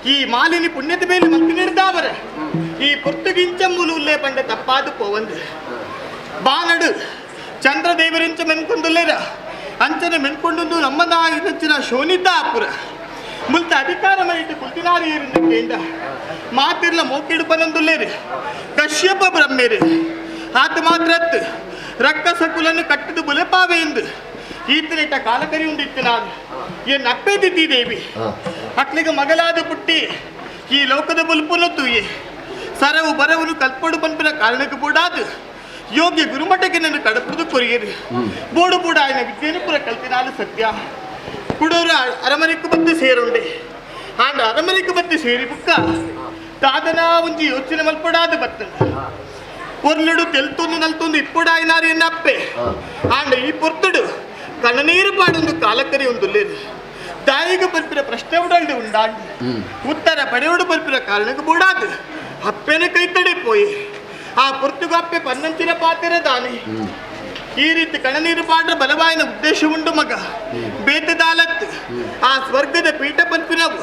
ಈ ಮಾಲಿನಿ ಪುಣ್ಯದ ಬೇಲೆ ಮಲ್ಪಿನಿಡ್ದಾವರ ಈ ಪುರ್ತುಗಿಂಚಮ್ಮುಲು ಉಲ್ಲೇ ಪಂಡ ತಪ್ಪಾದು ಪೋವಂದು ಬಾನಡು ಚಂದ್ರ ದೇವರಿಂಚ ಮೆನ್ಕೊಂಡುಲ್ಲೇರ ಅಂಚನೆ ಮೆನ್ಕೊಂಡು ನಮ್ಮದಾಗಿನ ಶೋನಿದ್ದ ಅಪುರ ಮುಲ್ತ ಅಧಿಕಾರ ಮರಿಟ್ಟು ಕುಲ್ತಿನಾರಿ ಕೇಂದ್ರ ಮಾತಿರ್ಲ ಮೋಕಿಡು ಪನಂದುಲ್ಲೇರಿ ಕಶ್ಯಪ ಬ್ರಹ್ಮೇರಿ ಆತ ಮಾತ್ರತ್ ರಕ್ಕಸ ಕುಲನ್ನು ಕಟ್ಟದು ಬುಲೆಪಾವೆ ಎಂದು ಈತನಿಟ್ಟ ಕಾಲಕರಿ ಉಂಡಿತ್ತು ನಾನು ಏನ್ ಅಪ್ಪೇದಿದ್ದಿ ದೇವಿ ಅಕ್ಲಿಗೆ ಮಗಲಾದ ಪುಟ್ಟಿ ಈ ಲೋಕದ ಬುಲ್ಪುನ ತೂಯೆ ಸರವು ಬರವನು ಕಲ್ಪಡು ಪಂಪಿನ ಕಾರಣಕ್ಕೆ ಬೂಡಾದು ಯೋಗ್ಯ ಗುರುಮಠಕ್ಕೆ ನನ್ನ ಕಡಪುದು ಕೊರಿಯರಿ ಬೋಡು ಬೂಡ ఆయన ವಿದ್ಯೆಯನ್ನು ಪುರ ಕಲ್ತಿನಾಲು ಸತ್ಯ ಕುಡೋರು ಅರಮನೆಗೆ ಬಂದು ಸೇರುಂಡೆ ಆಂಡ ಅರಮನೆಗೆ ಬಂದು ಸೇರಿ ಬುಕ್ಕ ದಾದನ ಒಂಜಿ ಯೋಚನೆ ಮಲ್ಪಡಾದು ಬರ್ತದೆ ಪೊರ್ಲುಡು ತೆಲ್ತೊಂದು ನಲ್ತೊಂದು ಇಪ್ಪುಡಾಯಿನಾರು ಎನ್ನಪ್ಪೆ ಆಂಡ ಈ ಪೊರ್ತುಡು ಕಣ್ಣನೀರು ಪಾಡೊಂದು ಕಾಲಕರಿ ಒಂದು ದಾಯಿಗೆ ಬರ್ಪಿರ ಪ್ರಶ್ನೆ ಉಡಲ್ಡು ಉಂಡಾಂಡು ಉತ್ತರ ಪಡೆಯೋಡು ಬರ್ಪಿರ ಕಾರಣಕ್ಕೆ ಬೂಡಾದು ಅಪ್ಪೆನ ಕೈತಡೆ ಪೋಯಿ ಆ ಪೊರ್ತುಗ ಅಪ್ಪೆ ಪನ್ನಂಚಿನ ಪಾತಿರ ದಾನೆ ಈ ರೀತಿ ಕಣ್ಣನೀರು ಪಾಡ್ರ ಬಲವಾಯಿನ ಉದ್ದೇಶ ಉಂಡು ಮಗ ಬೇತದಾಲತ್ ಆ ಸ್ವರ್ಗದ ಪೀಠ ಪಂಪಿನವು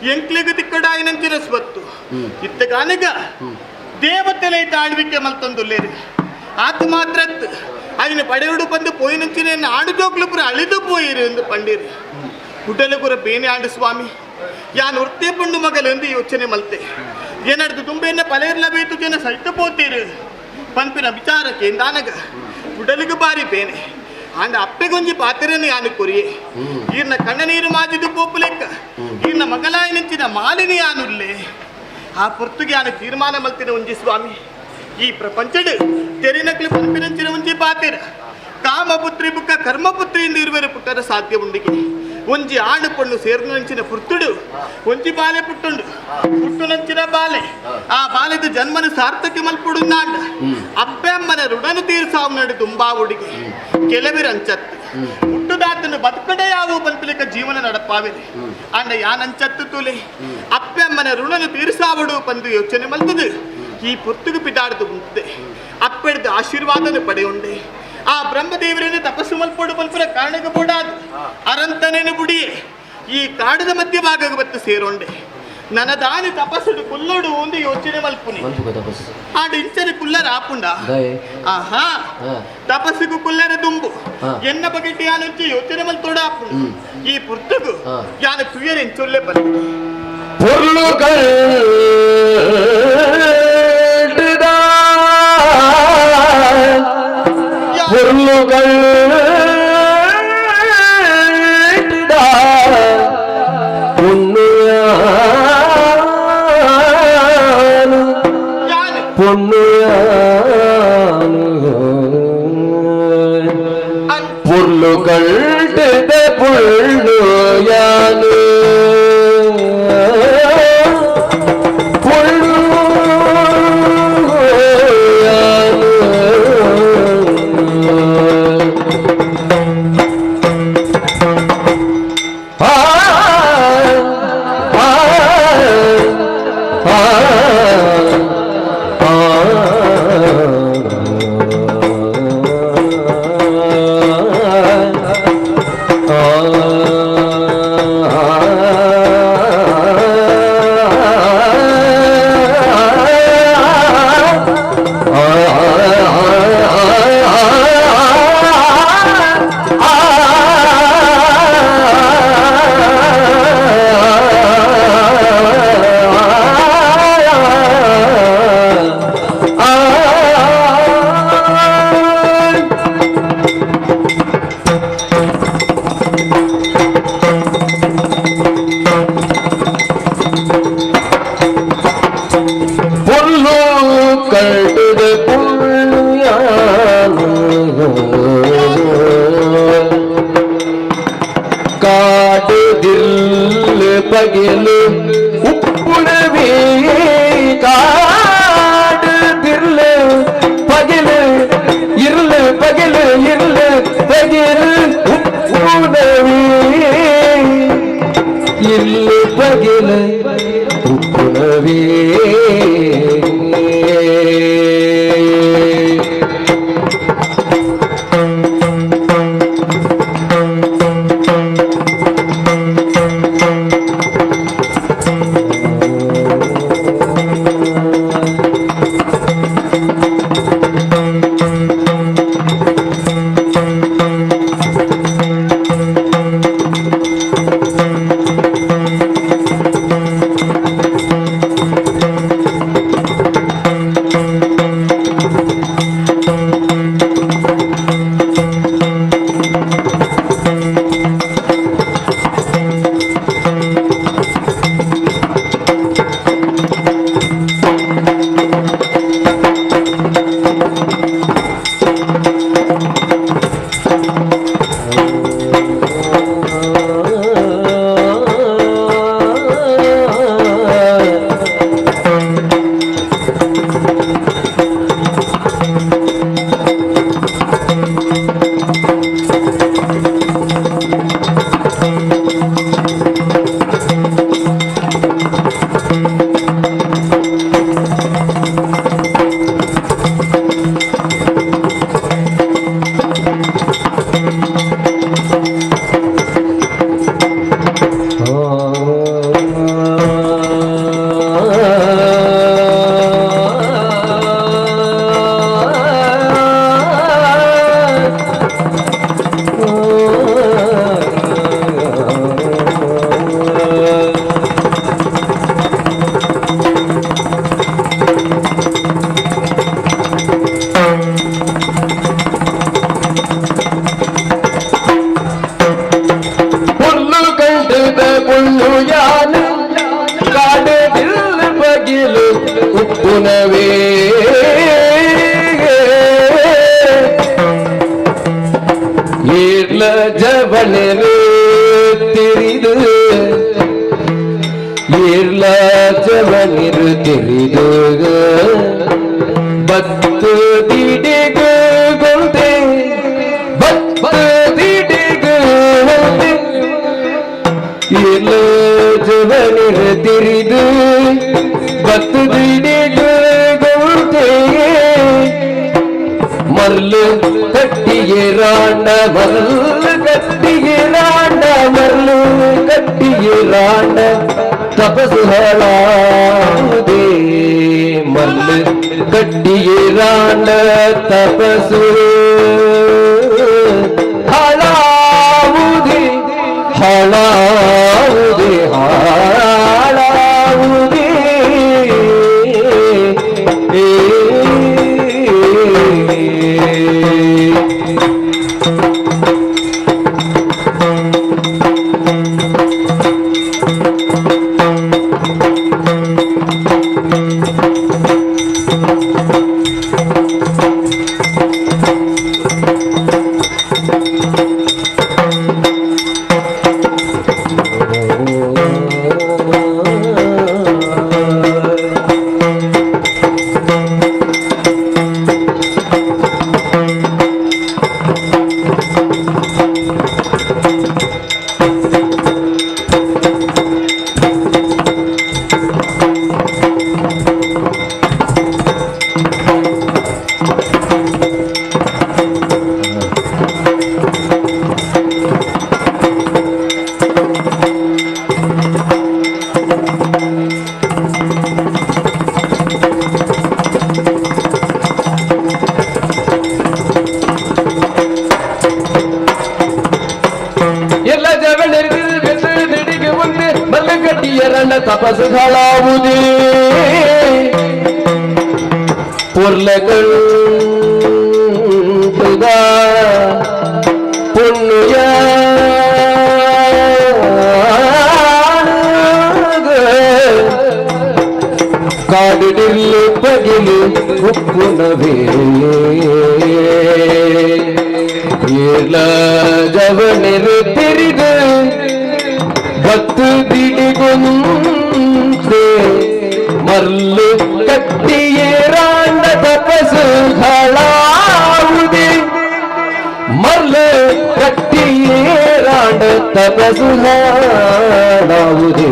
ಎಂಕ್ಲಿಗ ತಿಕ್ಕಡಾಯಿನಂಚಿನ ಸ್ವತ್ತು ಇತ್ತ ಗಾನಗ ದೇವತೆಲೆ ಆಳ್ವಿಕೆ ಮಲ್ತೊಂದುಲ್ಲೇರಿ ಆತ ಮಾತ್ರ ఆయన పడేవుడు పందు పోయి నుంచి నేను ఆడుజోకులు పుర అಳಿದು పోయిరు ಎಂದು ಪಂಡಿರು ಹುಟ್ಟಲುಗುರ ಬೇನೆ ಆಂಡು ಸ್ವಾಮಿ ಯಾನ್ ಉರ್ತೆ ಪಂಡು ಮಗಲೆಂದು ಯೋಚನೆ ಮಲ್ತೆ ಏನಡ್ದು ತುಂಬೆನ್ನ ಪಲೆರ್ಲ ಬೇತು ಜನ ಸಹಿತ ಪೋತೀರು ಪಂಪಿನ ವಿಚಾರಕ್ಕೆ ಎಂದಾನಗ ಹುಡಲಿಗೆ ಬಾರಿ ಬೇನೆ ಆಂಡ ಅಪ್ಪೆಗೊಂಜಿ ಪಾತ್ರೆಯನ್ನು ಯಾನು ಕೊರಿಯೆ ಈರ್ನ ಕಣ್ಣ ನೀರು ಮಾಜಿದು ಪೋಪು ಲೆಕ್ಕ ಈರ್ನ ಮಗಲಾಯಿ ನಿಂಚಿನ ಮಾಲಿನಿ ಯಾನುಲ್ಲೇ ಆ ಪೊರ್ತುಗೆ ಯಾನು ತೀರ್ಮಾನ ಮಲ್ತಿನ ಒಂಜಿ ಸ್ವಾಮಿ ಈ ಪ್ರಪಂಚಡು ತೆರಿನಕ್ಲಿ ಪಂಪಿನಂಚಿನ ಒಂಜಿ ಪಾತೆರ ಕಾಮಪುತ್ರಿ ಬುಕ್ಕ ಕರ್ಮಪುತ್ರಿಯಿಂದ ಇರುವರು ಪುಟ್ಟರ ಸಾಧ್ಯ ಉಂಡಿಗೆ ಒಂಜಿ ಆಡು ಪೊಣ್ಣು ಸೇರ್ನಂಚಿನ ಪುರ್ತುಡು ಒಂಜಿ ಬಾಲೆ ಪುಟ್ಟುಂಡು ಪುಟ್ಟುನಂಚಿನ ಬಾಲೆ ಆ ಬಾಲೆದ ಜನ್ಮನ ಸಾರ್ಥಕ ಮಲ್ಪುಡು ನಾಂಡ ಅಪ್ಪೆ ಅಮ್ಮನ ಋಣನು ತೀರ್ಸಾವು ನಡು ತುಂಬಾ ಹುಡುಗಿ ಕೆಲವಿರಂಚತ್ತು ಹುಟ್ಟುದಾತನು ಬದುಕಡೆ ಯಾವ ಬಲ್ಪಲಿಕ ಜೀವನ ನಡಪಾವಿದೆ ಅಂಡ ಯಾನಂಚತ್ತು ತುಲೆ ಅಪ್ಪೆ ಅಮ್ಮನ ಋಣನು ತೀರ್ಸಾವಡು ಬಂದು ಯೋಚನೆ ಮಲ್ತದು ಈ ಪುರ್ತುಗು ಪಿದಾಡ್ದು ಉಂಟದೆ ಅಪ್ಪೆಡ್ದು ಆಶೀರ್ವಾದನ ಪಡೆಯುಂಡೆ ಆ ಬ್ರಹ್ಮದೇವರನ್ನು ತಪಸ್ಸು ಮಲ್ಪಡು ಮಲ್ಪುರ ಕಾರಣಕ್ಕೆ ಬೋಡಾದು ಅರಂತನೇನು ಬುಡಿಯೇ ಈ ಕಾಡದ ಮಧ್ಯಭಾಗ ಬತ್ತು ಸೇರೋಂಡೆ ನನ್ನ ದಾನಿ ತಪಸ್ಸುಡು ಕುಲ್ಲಡು ಒಂದು ಯೋಚನೆ ಮಲ್ಪುನಿ ಆಡು ಇಂಚನೆ ಕುಲ್ಲರ ಆಪುಂಡ ಆಹಾ ತಪಸ್ಸಿಗೂ ಕುಲ್ಲರ ದುಂಬು ಎನ್ನ ಬಗೆಟ್ಟಿ ಯಾನುಂಚಿ ಯೋಚನೆ ಮಲ್ತೋಡ ಆಪುಂಡು ಈ ಪುರ್ತುಗು ಯಾನ ತುಯರ್ ಎಂಚೊಲ್ಲೆ ಬಂದು பொருளுகள் பொருளுகள் புள்ளுயானு பகிலு உப்புணவே காடு திர்லு பகிலு இருளு பகிலு இருளு பகிலு உப்புணவே இருளு பகிலு உப்புணவே ಉಪ್ಪುನವೇ ಈರ್ಲ ಜವನರು ಜವನಿರು ತಿರಿದು ಬತ್ತು ದಿಡಿಗು ಗೊಂದೆ ಬತ್ತು ದಿಡಿಗು ಗೊಂದೆ ಎಲ್ಲ ಜವನಿರು ತಿರಿದು ಬತ್ತು ದಿಡಿಗು ಗೊಂದೆ ಮರ್ಲು ಕಟ್ಟಿಗೆರಾಂಡ ಮರ್ಲು ಕಟ್ಟಿಗೆರಾಂಡ ಮರ್ಲು ಕಟ್ಟಿಗೆರಾಂಡ ತಪಸ್ಸು ಹಾಳಾವುದೇ ಮರ್ಲು ಕಟ್ಟಿಗೆರಾಂಡ ತಪಸ್ಸು ಹಾಳಾವುದೇ ಹಾಳಾವುದೇ ಹಾಳಾವುದೇ ತಪಸ್ಸು ಹಾಳಾವುದೇ ಪುರ್ಲಕಂಟುದ ಪುಣ್ಯ ಕಾಡಿಡಿಲ್ಲು ಪಗಿಲು ಉಪ್ಪುನವೇ ಏಲ ಜವನಿರು ತಿರಿದು ಬತ್ತು ದಿಡಿಗೊಂದೆ ಮರ್ಲು ಕಟ್ಟಿಗೆರಾಂಡ ತಪಸ್ಸು ಹಾಳಾವುದೇ ಮರ್ಲು ಕಟ್ಟಿಗೆರಾಂಡ ತಪಸ್ಸು ಹಾಳಾವುದೇ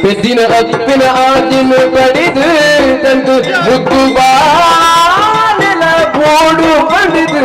ಪೆದ್ದಿನ ಅಪ್ಪಿನ ಆದಿನ ಪಡೆದು ತಂದು ಮುದ್ದು ಬಾನೆಲ ಬೋಡು ಪಡೆದು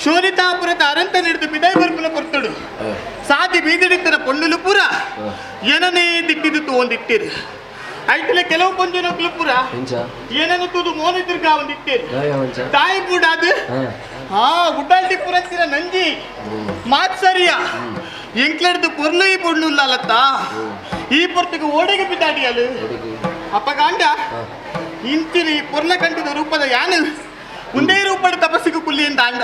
ಶೋನಿತಾಪುರದ ಅರಂತ ಹಿಡಿದು ಬಿದಾಯ ಬರ್ಪುನ ಕೊರ್ತಡು ಸಾತಿ ಬೀದಿಡಿತರ ಪೊಂಡುಲು ಪೂರ ಏನನೇ ದಿಟ್ಟಿದ್ದು ತಗೊಂಡಿಟ್ಟಿರು ಐತಲೆ ಕೆಲವು ಪೊಂಜನಕ್ಕಲು ಪೂರ ಏನನ್ನು ತೂದು ಮೋನಿದ್ರಗ ಒಂದಿಟ್ಟಿರು ತಾಯಿ ಕೂಡ ಅದು ಉಡ್ಡಾಲ್ಟಿ ಪುರತ್ತಿರ ನಂಜಿ ಮಾತ್ ಸರಿಯ ಎಂಕ್ಲಡ್ದು ಪೊರ್ಲು ಈ ಪೊಂಡುಲ್ಲತ್ತ ಈ ಪೊರ್ತಿಗೆ ಓಡಿಗೆ ಬಿದ್ದಾಡಿಯಲು ಅಪ್ಪಗಾಂಡ ಇಂಚಿನ ಈ ಪೊರ್ಲ ಕಂಠದ ರೂಪದ ಯಾನು ಒಂದೇ ರೂಪದ ತಪಸ್ಸಿಗೆ ಕುಲ್ಲಿಯಿಂದ ಅಂಡ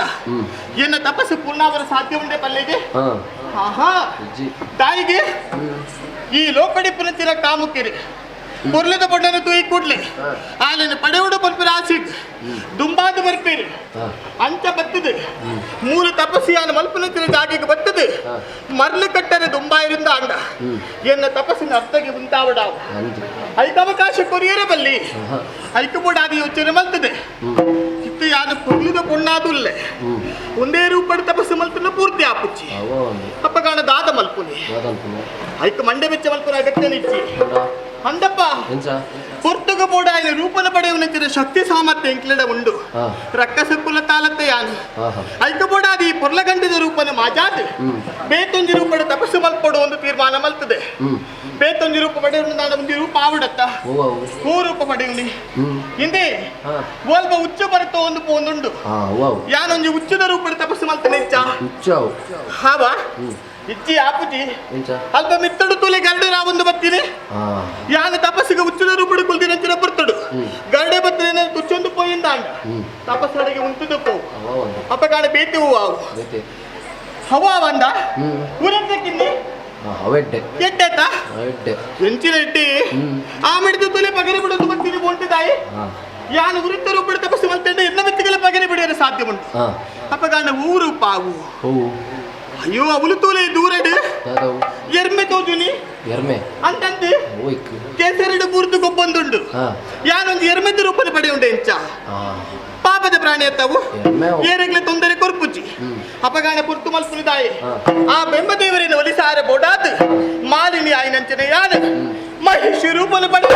ಎನ್ನ ತಪಸ್ಸು ಪೂರ್ಣಾವರ ಸಾಧ್ಯ ಉಂಡೆ ಪಲ್ಲೆಗೆ ಆಹಾ ತಾಯಿಗೆ ಈ ಲೋಕಡಿ ಪುನತಿರ ಕಾಮುಕ್ಕಿರಿ ಪೊರ್ಲದ ಬಣ್ಣನ ತೂಯಿ ಕೂಡ್ಲೆ ಆಲಿನ ಪಡೆಯುಡು ಬರ್ಪಿರ ಆಸಿಡ್ ದುಂಬಾದು ಬರ್ಪೀರಿ ಅಂಚ ಬತ್ತದೆ ಮೂರು ತಪಸ್ಸಿಯಾನ ಮಲ್ಪನತಿರ ಜಾಗಿಗೆ ಬತ್ತದೆ ಮರ್ಲು ಕಟ್ಟರೆ ದುಂಬಾಯಿರಿಂದ ಅಂಡ ಎನ್ನ ತಪಸ್ಸಿನ ಅರ್ಥಗೆ ಉಂಟಾವಡಾವು ಐಕ ಅವಕಾಶ ಕೊರಿಯರ ಬಲ್ಲಿ ಐಕ ಬೂಡಾದಿ ಯೋಚನೆ ಮಲ್ತದೆ ಇತ್ತು ಯಾರು ಪೊರ್ಲಿದ ಪೊಣ್ಣಾದುಲ್ಲೆ ಒಂದೇ ರೂಪದ ತಪಸ್ಸು ಮಲ್ಪನ ಪೂರ್ತಿ ಆಪುಚ್ಚಿ ಅಪ್ಪಗಾಣ ದಾದ ಮಲ್ಪುನಿ ಐಕ ಮಂಡೆ ಬೆಚ್ಚ ಮಲ್ಪನ ಅಗತ್ಯ ನಿಚ್ಚಿ ಅಂದಪ್ಪ ಪೊರ್ತುಗ ಬೋಡ ఆయన ರೂಪನ ಪಡೆಯುವನಿಂಚಿನ ಶಕ್ತಿ ಸಾಮರ್ಥ್ಯ ಎಂಕ್ಲೆಡ ಉಂಡು ರಕ್ಕಸ ಕುಲ ತಾಲತ್ತೆ ಯಾನು ಐಕ ಬೋಡ ಅದು ಈ ಪೊರ್ಲಗಂಡಿದ ರೂಪನ ಮಾಜಾದ್ ಬೇತೊಂಜಿ ರೂಪದ ತಪಸ್ಸು ಮಲ್ಪಡು ಒಂದು ತೀರ್ಮಾನ ಮಲ್ತದೆ ಬೇತೊಂಜಿ ರೂಪ ಪಡೆಯುವ ನಾನು ಒಂದು ರೂಪ ಆವಿಡತ್ತ ಹೂ ರೂಪ ಪಡೆಯುನಿ ಹಿಂದೆ ಓಲ್ಪ ಉಚ್ಚ ಬರುತ್ತೋ ಒಂದು ಪೋಂದುಂಡು ಯಾನೊಂಜಿ ಉಚ್ಚದ ರೂಪದ ತಪಸ್ಸು ಮಲ್ತನೆ ಇಚ್ಚ ಹಾವಾ ಇಚ್ಚಿ ಆಪುಜಿ ಅಲ್ಪ ಮಿತ್ತಡು ತುಲೆ ಗರಡೆ ರಾವೊಂದು ಬತ್ತೀನಿ ಯಾನ ತಪಸ್ಸಿಗೆ ಉಚ್ಚದ ರೂಪಡು ಕುಲ್ದಿನ ಚಿರ ಬರ್ತಡು ಗರಡೆ ಬತ್ತನೆ ತುಚ್ಚೊಂದು ಪೋಯಿಂದ ಅಂಡ ತಪಸ್ಸಡೆಗೆ ಉಂಟುದು ಪೋ ಅಪ್ಪ ಕಾಣ ಬೇತಿ ಹೂವು ಅವು ಹವಾ ಬಂದ ಊರಂತಕ್ಕಿನ್ನಿ ಎಡ್ಡೆತ ಎಂಚಿನ ಇಟ್ಟಿ ಆ ಮಿಡಿದು ತುಲೆ ಪಗರಿ ಬಿಡೋದು ಬತ್ತೀನಿ ಬೋಂಟಿದಾಯಿ ಯಾನು ವೃತ್ತ ರೂಪಡ ತಪಸ್ಸು ಮಲ್ತಂಡೆ ಎನ್ನ ಮಿತ್ತಿಗೆಲ್ಲ ಪಗರಿ ಬಿಡಿಯಲು ಸಾಧ್ಯ ಉಂಟು ಅಪ್ಪ ಕಾಣ ಊರು ಪಾವು ಅಯ್ಯೋ ಅವಳು ತೋಲೆ ದೂರಡು ಎರ್ಮೆ ತೋಜುನಿ ಅಂತಂತೆ ಕೆಸರಡು ಬುರ್ದು ಗೊಬ್ಬೊಂದುಂಡು ಯಾನೊಂದು ಎರ್ಮೆದ ರೂಪದ ಪಡೆ ಉಂಡೆ ಎಂಚ ಪಾಪದ ಪ್ರಾಣಿ ಅತ್ತವು ಏರೆಗ್ಲೆ ತೊಂದರೆ ಕೊರ್ಪುಚ್ಚಿ ಅಪಗಾಣ ಪುರ್ತು ಮಲ್ಪುನಿದಾಯಿ ಆ ಬೆಂಬದೇವರಿನ ಒಲಿಸಾರ ಬೋಡಾತ್ ಮಾಲಿನಿ ಆಯ್ನಂಚನೆ ಯಾನ ಮಹಿಷ ರೂಪನ ಪಡೆ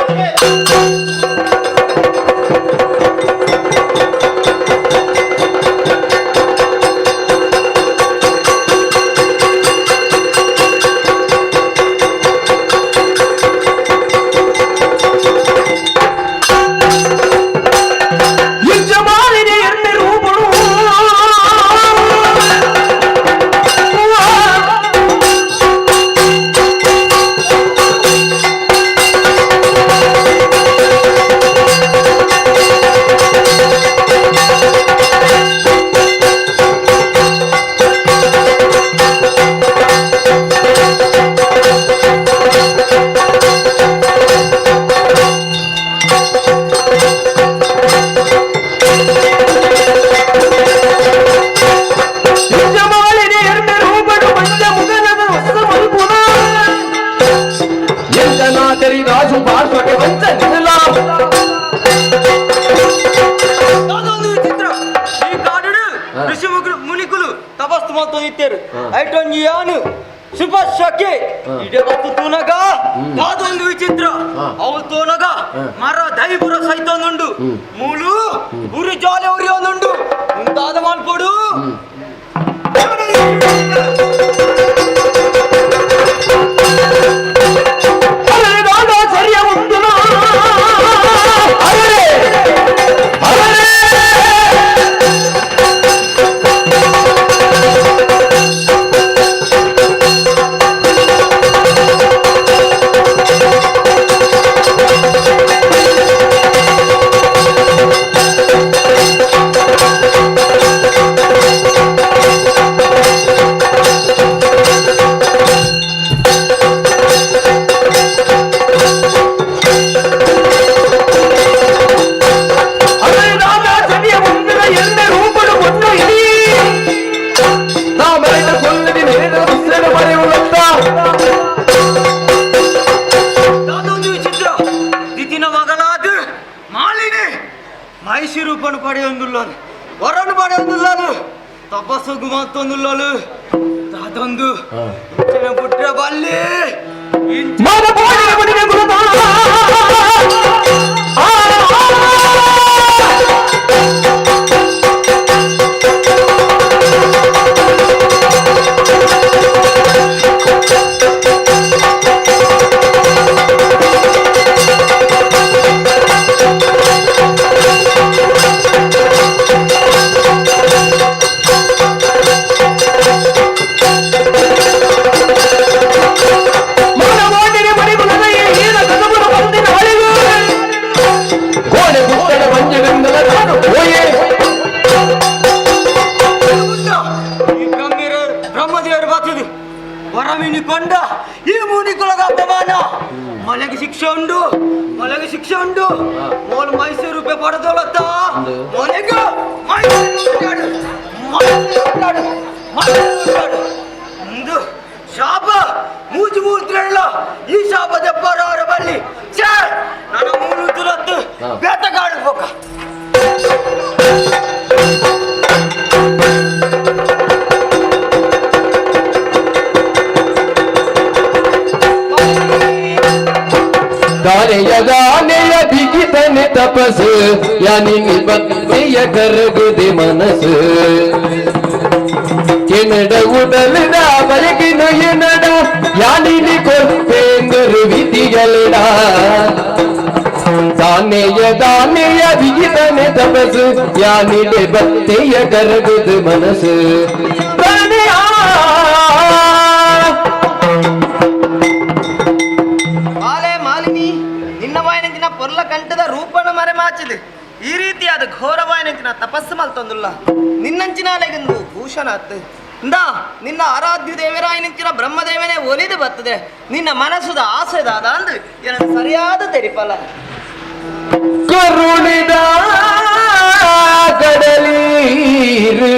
ಅದೊಂದು ವಿಚಿತ್ರ ಅವಳು ತೋನಗ ಮರ ದೈಪುರ ಸಹಿತ ಒಂದುಂಡು ಮೂಲು ಉರಿ ಜಾಲೆ ಉರಿ ಒಂದುಂಡು ಮುಂತಾದ ಮಾಡ್ಕೊಡು ಸರಿಯ ಒಂದು ರೂಪನು ಪಡೆಯೊಂದುಲ್ಲಾನು ವರನು ಪಡೆಯೊಂದುಲ್ಲಾನು ತಪಸ್ಸುಗು ಮತ್ತೊಂದುಲ್ಲಾನು ಅದೊಂದು ಪುಟ್ಟ ಬಲ್ಲಿ ಉಂಡು ಮೊಲೆಗೆ ಶಿಕ್ಷೆ ಉಂಡು ಮೋಲು ಮೈಸೂರು ರೂಪಾಯಿ ಕೊಡದೊಳತ್ತ ಮೊಲೆಗೆ ಒಂದು ಶಾಪ ಮೂಜು ಮೂಲ್ತಿರಲ್ಲ ಈ ಶಾಪ ದೆಬ್ಬರವರ ಬಲ್ಲಿ ನನ್ನ ಮೂರು ತುಲತ್ತು ಬೇಟಗಾಡ್ಬೇಕ ದಾನೆಯ ಬಿಗಿದನೆ ತಪಸ್ಸು ಯಾನಿ ಭಕ್ತಿಯ ಕರಗುದೆ ಮನಸ್ಸು ಕೆನಡ ಉಡಲದ ಬಯಕಿನ ಎನಡ ಯಾನಿನಿ ಕೊಪ್ಪೆಂದರು ವಿಧಿಗಳಡ ದಾನೆಯ ಬಿಗಿದನೆ ತಪಸ್ಸು ಯಾನಿಡೆ ಭಕ್ತಿಯ ಕರಗುದೆ ಮನಸ್ಸು ಪೊರ್ಲ ಕಂಠದ ರೂಪನ ಮರೆ ಮಾಚಿದೆ ಈ ರೀತಿಯಾದ ಘೋರವಾಯನಂಚಿನ ತಪಸ್ಸು ಮಲ್ತೊಂದುಲ್ಲ ನಿನ್ನಂಚಿನಾಲೆಗೆಂದು ಭೂಷಣ ಅತ್ತು ನಿನ್ನ ಆರಾಧ್ಯ ದೇವರಾಯನಂಚಿನ ಬ್ರಹ್ಮದೇವನೇ ಒಲಿದು ಬರ್ತದೆ ನಿನ್ನ ಮನಸ್ಸುದ ಆಸೆದಾದ ಅಂದು ಎರಡು ಸರಿಯಾದ ತೆರಿಪಲ ಕರುಣಿದ ಕಡಲೀರು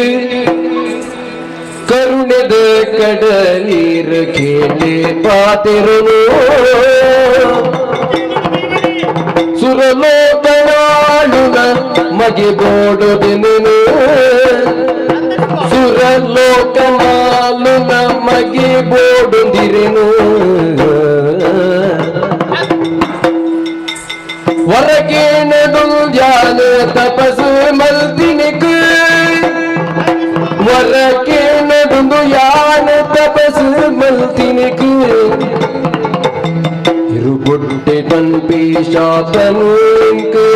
ಕರುಣದ ಕಡಲೀರು ಕೇಳಿ ಪಾತಿರುಳು ಸುರಲೋಕನಾಳುನ ಮಗೆ ಬೋಡುದೆನು ಸುರಲೋಕನಾಳುನ ಮಗೆ ಬೋಡುದಿರೆನು ಹೊರಗೇನದು ಧ್ಯಾನ ತಪಸ್ಸು ಮಲ್ತಿನಿಕು ಹೊರಗೇನದು ಯಾನ ತಪಸ್ಸು ಮಲ್ತಿನಿಕು இருபொட்டை பண்பி சாத்தனுக்கு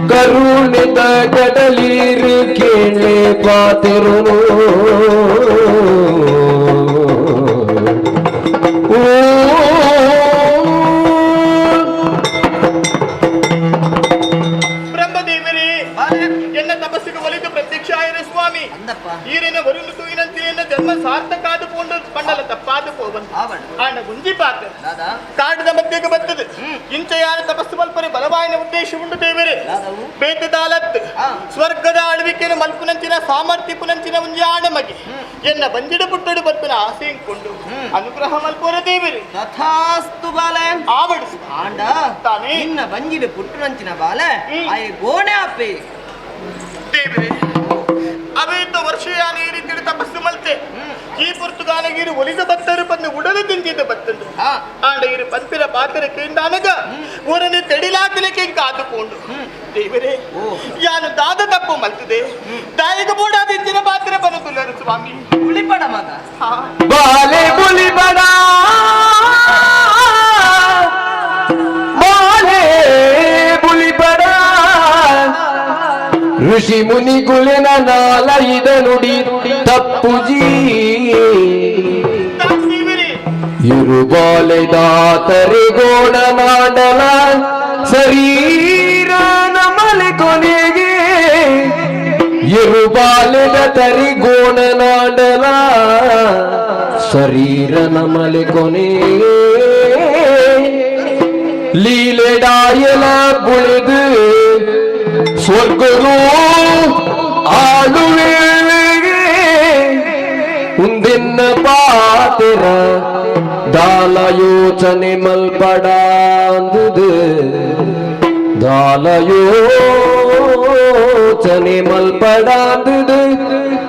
கருணித கடலீர் கேளே பாத்திருனோ ಬ್ರಹ್ಮದೇವರೇ ಎನ್ನ ತಪಸ್ಸಿಗೆ ಒಲಿದು ಪ್ರತ್ಯಕ್ಷ ಆಯರ ಸ್ವಾಮಿ ಈರಿನ ವರುಣ ತೂಯಿನಂತೆಯನ್ನ ಜನ್ಮ ಸಾರ್ಥಕಾದ ಪೋಂಡು ಪಂಡಲ ತಪ್ಪಾದ ಪೋವನ್ ಆಣ ಗುಂಜಿ ಪಾತ್ರ ಕಾಡದ ಮಧ್ಯಕ್ಕೆ ಬರ್ತದೆ ಇಂಚ ಯಾರ ತಪಸ್ಸು ಮಲ್ಪರೆ ಬಲವಾಯಿನ ಉದ್ದೇಶ ಉಂಡು ದೇವರೇ ಬೇತದಾಲತ್ ಸ್ವರ್ಗದ ಆಳ್ವಿಕೆಯನ್ನು ಮಲ್ಪುನಂಚಿನ ಸಾಮರ್ಥ್ಯ ಪುನಂಚಿನ ಮುಂಜಾಣ ಮಗೆ ಎನ್ನ ಬಂಜಿಡ ಪುಟ್ಟಡು ಬರ್ತನ ಆಸೆ ಇಂಕೊಂಡು ಅನುಗ್ರಹ ಮಲ್ಪೋರ ದೇವರೇ ತಥಾಸ್ತು ಬಾಲೆ ಆವಡಿಸು ಆಂಡ ತಾನೇ ನಿನ್ನ ಬಂಜಿಡು ಪುಟ್ಟುನಂಚಿನ ಬಾಲೆ ಆಯೆ ಗೋಣೆ ಅಪ್ಪೆ ದೇವರೇ ಅವೇತ ವರ್ಷಯಾನ ಈ ರೀತಿ ತಪಸ್ಸು ಮಲ್ತೆ ಈ ಪುರ್ತುಗಾಲಗೀರು ಒಲಿದ ಭಕ್ತರು ಬಂದು ಉಡಲು ತಿಂದಿದ್ದ ಭಕ್ತರು ಆಂಡ ಇರು ಪಂಪಿನ ಪಾತ್ರಕ್ಕೆ ಅನಗ ಊರನ್ನು ತೆಡಿಲಾಕಲಿಕ್ಕೆ ಕಾದುಕೊಂಡು ದೇವರೇ ಯಾನು ದಾದ ತಪ್ಪು ಮಲ್ತದೆ ದಾಯಿಗ ಬೋಡಾದ ಇಂಚಿನ ಪಾತ್ರ ಬರುತ್ತಿಲ್ಲರು ಸ್ವಾಮಿ ಉಳಿಪಡ ಮಗ ಬಾಲೆ ಬುಲಿಬಡ ಬಾಲೆ ಬುಲಿಬಡ ಋಷಿ ಮುನಿಗುಳಿನ ನಾಲ ಇದ ನುಡಿ ತಪ್ಪುಜಿ ಇರುಬಾಲೆ ದಾತರಿ ಗೋಣ ನಾಡಲ ಶರೀರ ನಮಲೆ ಕೊನೆಗೆ ಇರುಬಾಲೆದ ತರಿ ಗೋಣ ನಾಡಲ ಶರೀರ ನಮಲೆ ಕೊನೆ ಲೀಲೆಡಾಯಲ ಬುಳಿದು ಸ್ವರ್ಗರು ಆಳುವೆ ಉಂದಿನ್ನ ಪಾತೆರ ದಾಲ ಯೋಚನೆ ಮಲ್ಪಡಾಂದುದು ದಾಲ ಯೋಚನೆ ಮಲ್ಪಡಾಂದುದು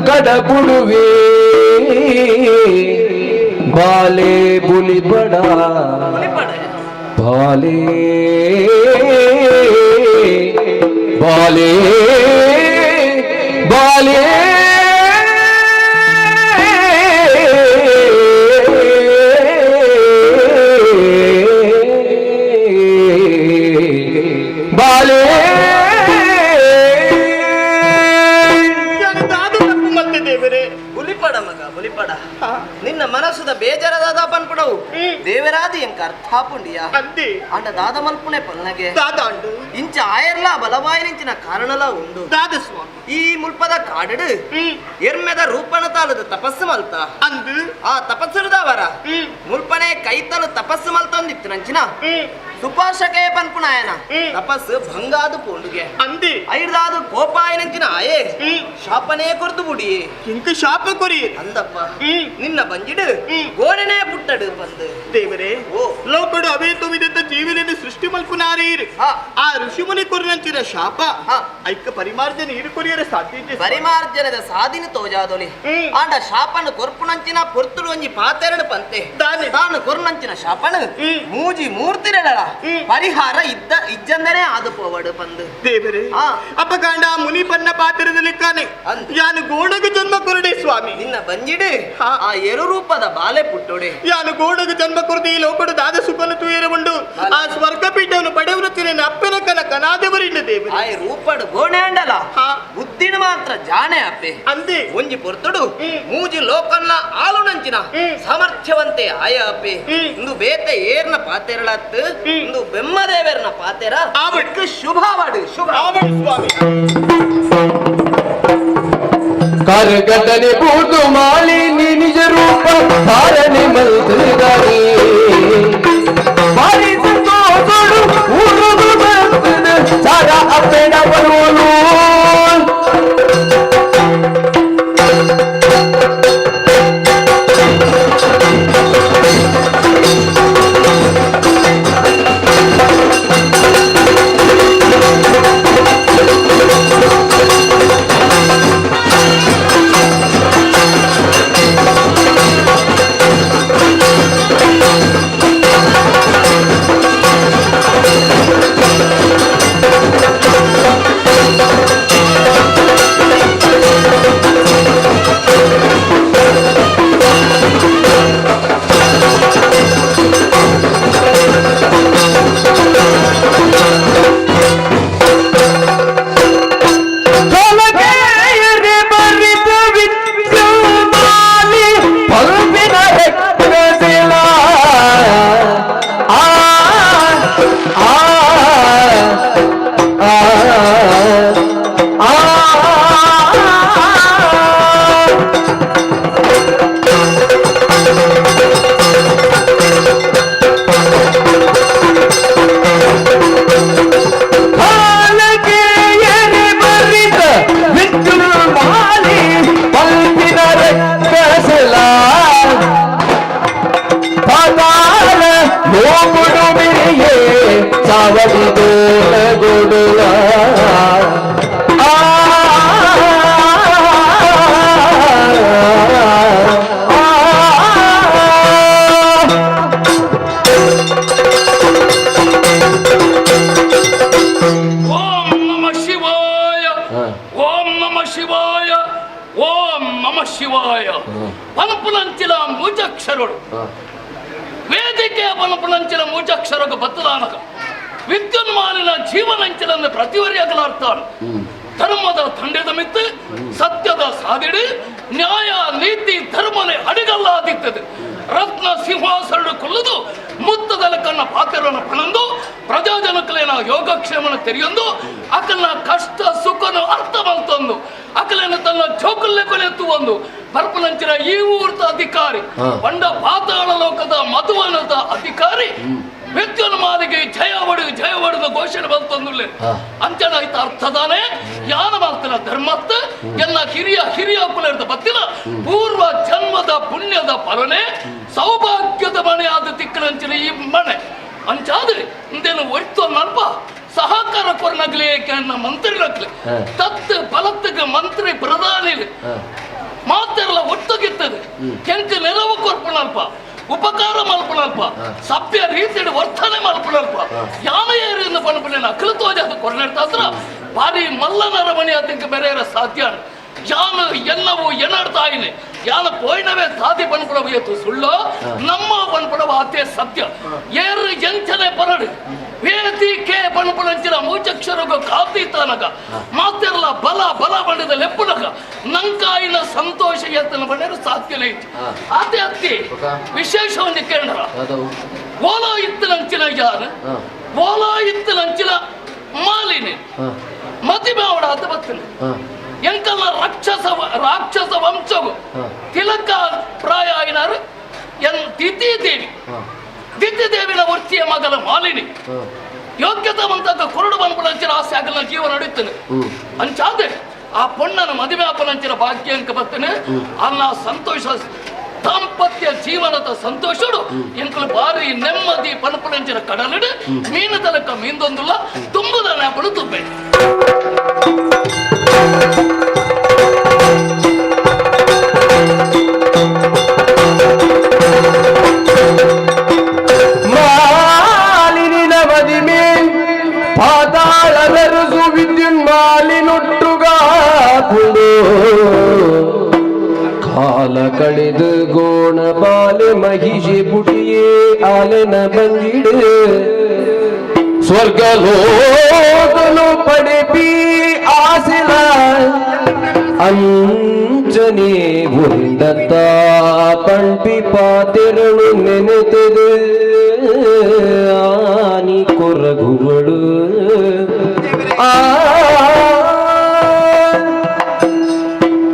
ಗಡಪುಡುವೆ ಬಾಲೆ ಬುಲಿಪಡ ಬಾಲೆ ಬಾಲೆ ಬಾಲೆ ಬಾಲೆ ದೇವರೇ ಬುಲಿಪಡ ಮಗ ಬುಲಿಪಡ ನಿನ್ನ ಮನಸ್ಸುದ ಬೇಜಾರದ ಪನ್ಪಡವು ದೇವರಾದಿ ಎಂಕ ಅರ್ಥ ಪುಂಡಿಯ ಅಂದಿ ಅಂಡ ದಾದ ಮಲ್ಪುನೆ ಪಲ್ನಗೆ ದಾದಾಂಡು ಇಂಚ ಆಯರ್ಲ ಬಲವಾಯಿ ನಿಂಚಿನ ಕಾರಣಲ ಉಂಡು ದಾದ ಸ್ವಾಮಿ ಈ ಮುಲ್ಪದ ಕಾಡಡು ಎರ್ಮೆದ ರೂಪನ ತಾಲದ ತಪಸ್ಸು ಮಲ್ತ ಅಂದು ಆ ತಪಸ್ಸುರದವರ ಮುಲ್ಪನೆ ಕೈತಲು ತಪಸ್ಸು ಮಲ್ತೊಂದಿತ್ತು ನಂಚಿನ ಸುಪಾಶಕೆ ಪನ್ಪುನಾಯನ ತಪಸ್ಸು ಭಂಗಾದು ಪೋಂಡುಗೆ ಅಂದಿ ಐರ್ದಾದು ಕೋಪಾಯನಂಚಿನ ಆಯೆ ಶಾಪನೇ ಕೊರ್ದು ಬುಡಿ ಇಂಕ ಶಾಪ ಕೊರಿ ಅಂದಪ್ಪ ನಿನ್ನ ಬಂಜಿಡು ಗೋಣನೆ ಪುಟ್ಟಡು ಬಂದು ದೇವರೇ ಓ ಲೋಕಡು ಅವೇತು ವಿಧದ ಜೀವನನ್ನು ಸೃಷ್ಟಿ ಮಲ್ಪುನಾರೀರ್ ಆ ಋಷಿಮುನಿ ಕೊರಿನಂಚಿನ ಶಾಪ ಐಕ ಪರಿಮಾರ್ಜನೆ ನೀರು ಕೊರಿಯರ ಸಾಧ್ಯ ಪರಿಮಾರ್ಜನದ ಸಾಧಿನ ತೋಜಾದೊಲಿ ಆಂಡ ಶಾಪನು ಕೊರ್ಪುನಂಚಿನ ಪೊರ್ತುಡು ಒಂಜಿ ಪಾತೆರಡು ಪಂತೆ ತಾನು ಕೊರ್ನಂಚಿನ ಶಾಪನು ಮೂಜಿ ಮೂರ್ತಿರಳ ಪರಿಹಾರ ಇಜ್ಜಂದನೆ ಆದು ಪೋವಡು ಬಂದು ದೇವರೇ ಅಪಕಾಂಡ ಮುನಿ ಪನ್ನ ಪಾತ್ರದಲ್ಲಿ ಕಾನೆ ಯಾನು ಗೋಡಗ ಜನ್ಮ ಕೊರಡೆ ಸ್ವಾಮಿ ನಿನ್ನ ಬಂಜಿಡು ಆ ಎರು ರೂಪದ ಬಾಲೆ ಪುಟ್ಟೋಡೆ ಯಾನು ಗೋಡಗ ಜನ್ಮ ಕೊರದೆ ಈ ಲೋಕಡು ದಾದ ಸುಖನು ತುಯರವುಂಡು ಆ ಸ್ವರ್ಗ ಪೀಠವನ್ನು ಪಡೆಯುತ್ತಿನ ಅಪ್ಪನ ಕನ ಕನಾದವರಿಂದ ದೇವರೇ ಆ ರೂಪಡು ಗೋಣೆ ಅಂಡಲ ಬುದ್ಧಿನ ಮಾತ್ರ ಜಾಣೆ ಅಪ್ಪೆ ಅಂದೆ ಒಂಜಿ ಪೊರ್ತುಡು ಮೂಜಿ ಲೋಕನ್ನ ಆಲುನಂಚಿನ ಸಾಮರ್ಥ್ಯವಂತೆ ಆಯ ಅಪ್ಪೆ ಇಂದು ಬೇತೆ ಏರ್ನ ಪಾತೆರಳತ್ತು ಇಂದು ಬೆಮ್ಮದೇವರನ ಪಾತೆರ ಆವಡ್ಕ ಶುಭವಾಡು ಶುಭ ಸ್ವಾಮಿ ಕರಗಡನೆ ಬೂದು ಮಾಲಿನಿ ನಿಜ ರೂಪ ಧಾರಣೆ ಮಲ್ತಿದ್ದಾರೆ ಬಾರಿ ಸಂತೋಷಡು ಊರುದು ಬರ್ತದೆ ಸಾರ ಅಪ್ಪೆನ ಬರುವನು ಶಿವಾಯ ಪನಪುನಂಚಿಲ ಮೂಜಾಕ್ಷರಗಳು ವೇದಿಕೆಯ ಪನಪುನಂಚಿಲ ಮೂಜಾಕ್ಷರಗ ಬತ್ತದಾನಕ ವಿದ್ಯುನ್ಮಾಲಿನ ಜೀವನಂಚಿಲನ್ನು ಪ್ರತಿವರಿಯಾಗಲಾರ್ತಾಳು ಧರ್ಮದ ತಂಡದ ಮಿತ್ತು ಸತ್ಯದ ಸಾದಿಡು ನ್ಯಾಯ ನೀತಿ ಧರ್ಮನೆ ಅಡಿಗಲ್ಲಾದಿತ್ತದೆ ರತ್ನ ಸಿಂಹಾಸನ ಕೊಲ್ಲುದು ಮುತ್ತದಲ ಕನ್ನ ಪಾತ್ರವನ್ನು ಪಣಂದು ಪ್ರಜಾಜನಕಲೇನ ಯೋಗಕ್ಷೇಮನ ತೆರೆಯೊಂದು ಅಕಲ್ನ ಕಷ್ಟ ಸುಖನು ಅರ್ಥವಂತೊಂದು ಅಕಲೇನ ತನ್ನ ಚೌಕಲ್ಲೆ ಕೊನೆತ್ತು ಒಂದು ಬರ್ಪನಂಚಿನ ಈ ಊರ್ತ ಅಧಿಕಾರಿ ಬಂಡ ಪಾತಾಳ ಲೋಕದ ಮಧುವನದ ಅಧಿಕಾರಿ ವ್ಯಕ್ತಿಯನ್ಮಾಲಿಗೆ ಜಯವಡಿದ ಘೋಷಣೆ ಬಂತಂದುಲ್ಲೆ ಅಂಚನ ಆಯ್ತ ಅರ್ಥದಾನೆ ಯಾನ ಮಾಡ್ತಿನ ಧರ್ಮತ್ತ ಎಲ್ಲ ಹಿರಿಯ ಕುಲದ ಬತ್ತಿನ ಪೂರ್ವ ಜನ್ಮದ ಪುಣ್ಯದ ಫಲನೆ ಸೌಭಾಗ್ಯದ ಮನೆ ಆದ ತಿಕ್ಕನಂಚಿನ ಈ ಮನೆ ಅಂಚಾದ್ರೆ ಇಂದೇನು ಒಟ್ಟು ನಲ್ಪ ಸಹಕಾರ ಕೊರನಗ್ಲಿ ಮಂತ್ರಿನಗ್ಲಿ ತತ್ ಫಲತ್ತಿಗೆ ಮಂತ್ರಿ ಪ್ರಧಾನಿ ಮಾತೆಲ್ಲ ಒಟ್ಟುಗಿತ್ತದು ಕೆಂಕ ನೆರವು ಕೊರ್ಪಣಲ್ಪ ಉಪಕಾರ ಮಲ್ಪಣಲ್ಪ ಸಭ್ಯ ರೀತಿಯ ವರ್ತನೆ ಮಲ್ಪಣಲ್ಪ ಯಾನ ಏರಿಯನ್ನು ಪಣಪಣೆ ಅಖಿಲತೋಜ ಅದು ಕೊರನೆಡ್ತಾದ್ರ ಭಾರಿ ಮಲ್ಲನರ ಮನೆ ಅದಕ್ಕೆ ಬೆರೆಯರ ಸಾಧ್ಯ ಯಾನ ಎಲ್ಲವೂ ಎನ್ನಡ್ತಾಯಿನೆ ಯಾನ ಪೋಯ್ನವೇ ಸಾಧಿ ಪನ್ಪಡವ ಎತ್ತು ಸುಳ್ಳು ನಮ್ಮ ಪನ್ಪಡವ ಅದೇ ಸತ್ಯ ಏರು ಎಂಚನೆ ಪರಡು ವೇದಿಕೆ ಪನ್ಪಡಂಚಿನ ಮೂಚಕ್ಷರಗ ಕಾತೀತಾನಗ ಮಾತೆಲ್ಲ ಬಲ ಬಂಡದ ಲೆಪ್ಪನಗ ನಂಕಾಯಿನ ಸಂತೋಷ ಎತ್ತನ ಬಂಡರು ಸಾಧ್ಯನೇ ಇತ್ತು ಅದೇ ಅತ್ತಿ ವಿಶೇಷ ಒಂದು ಕೇಂದ್ರ ಓಲಾ ಇತ್ತಲಂಚಿನ ಯಾರ ಓಲಾ ಇತ್ತಲಂಚಿನ ಮಾಲಿನಿ ಮದಿಮೆ ಅವಡ ಅಂತ ಬರ್ತನೆ ಎಂಕಲ್ಲ ರಾಕ್ಷಸ ವಂಶವು ತಿಲಕ ಪ್ರಾಯ ಆಗಿನಾರು ದಿತಿ ದೇವಿನ ವರ್ತಿಯ ಮಗಲ ಮಾಲಿನಿ ಯೋಗ್ಯತವಂತಕ ಕುರುಡು ಬನ್ಪುಲಂಚಿನ ಆಸೆ ಆಗಲ ಜೀವ ನಡೀತಾನೆ ಅಂಚಾದೆ ಆ ಪೊಣ್ಣನ ಮದುವೆ ಅಪ್ಪಲಂಚಿನ ಭಾಗ್ಯ ಅಂಕ ಬರ್ತನೆ ಅಲ್ಲ ಸಂತೋಷ ದಾಂಪತ್ಯ ಜೀವನದ ಸಂತೋಷಡು ಎಂಕಲು ಬಾರಿ ನೆಮ್ಮದಿ ಪನ್ಪುಲಂಚಿನ ಕಡಲಿಡು ಮೀನು ತಲಕ ಮೀಂದೊಂದುಲ್ಲ ತುಂಬುದ ನೆಪಳು ತುಂಬೆ ಮಾಲಿನಿನ ಮದಿಮೆ ಪಾತಾಳವೆರಸು ವಿದ್ಯುನ್ಮಾಲಿನೊಟ್ಟುಗಾಪುಡು ಕಾಲ ಕಳೆದು ಗೋಣ ಬಾಲೆ ಮಹಿಷಿ ಪುಟಿಯೇ ಆಲೆನ ಬಂದಿಡು ಸ್ವರ್ಗಲೋಕನು ಪಡೆಪಿ ಆಸಿಲ ಅಂಜನೆ ಉಂಡತ್ತ ಪಂಪಿ ಪಾತೆರಳು ನೆನೆತದು ಆನಿ ಕೊರಗುಗಳು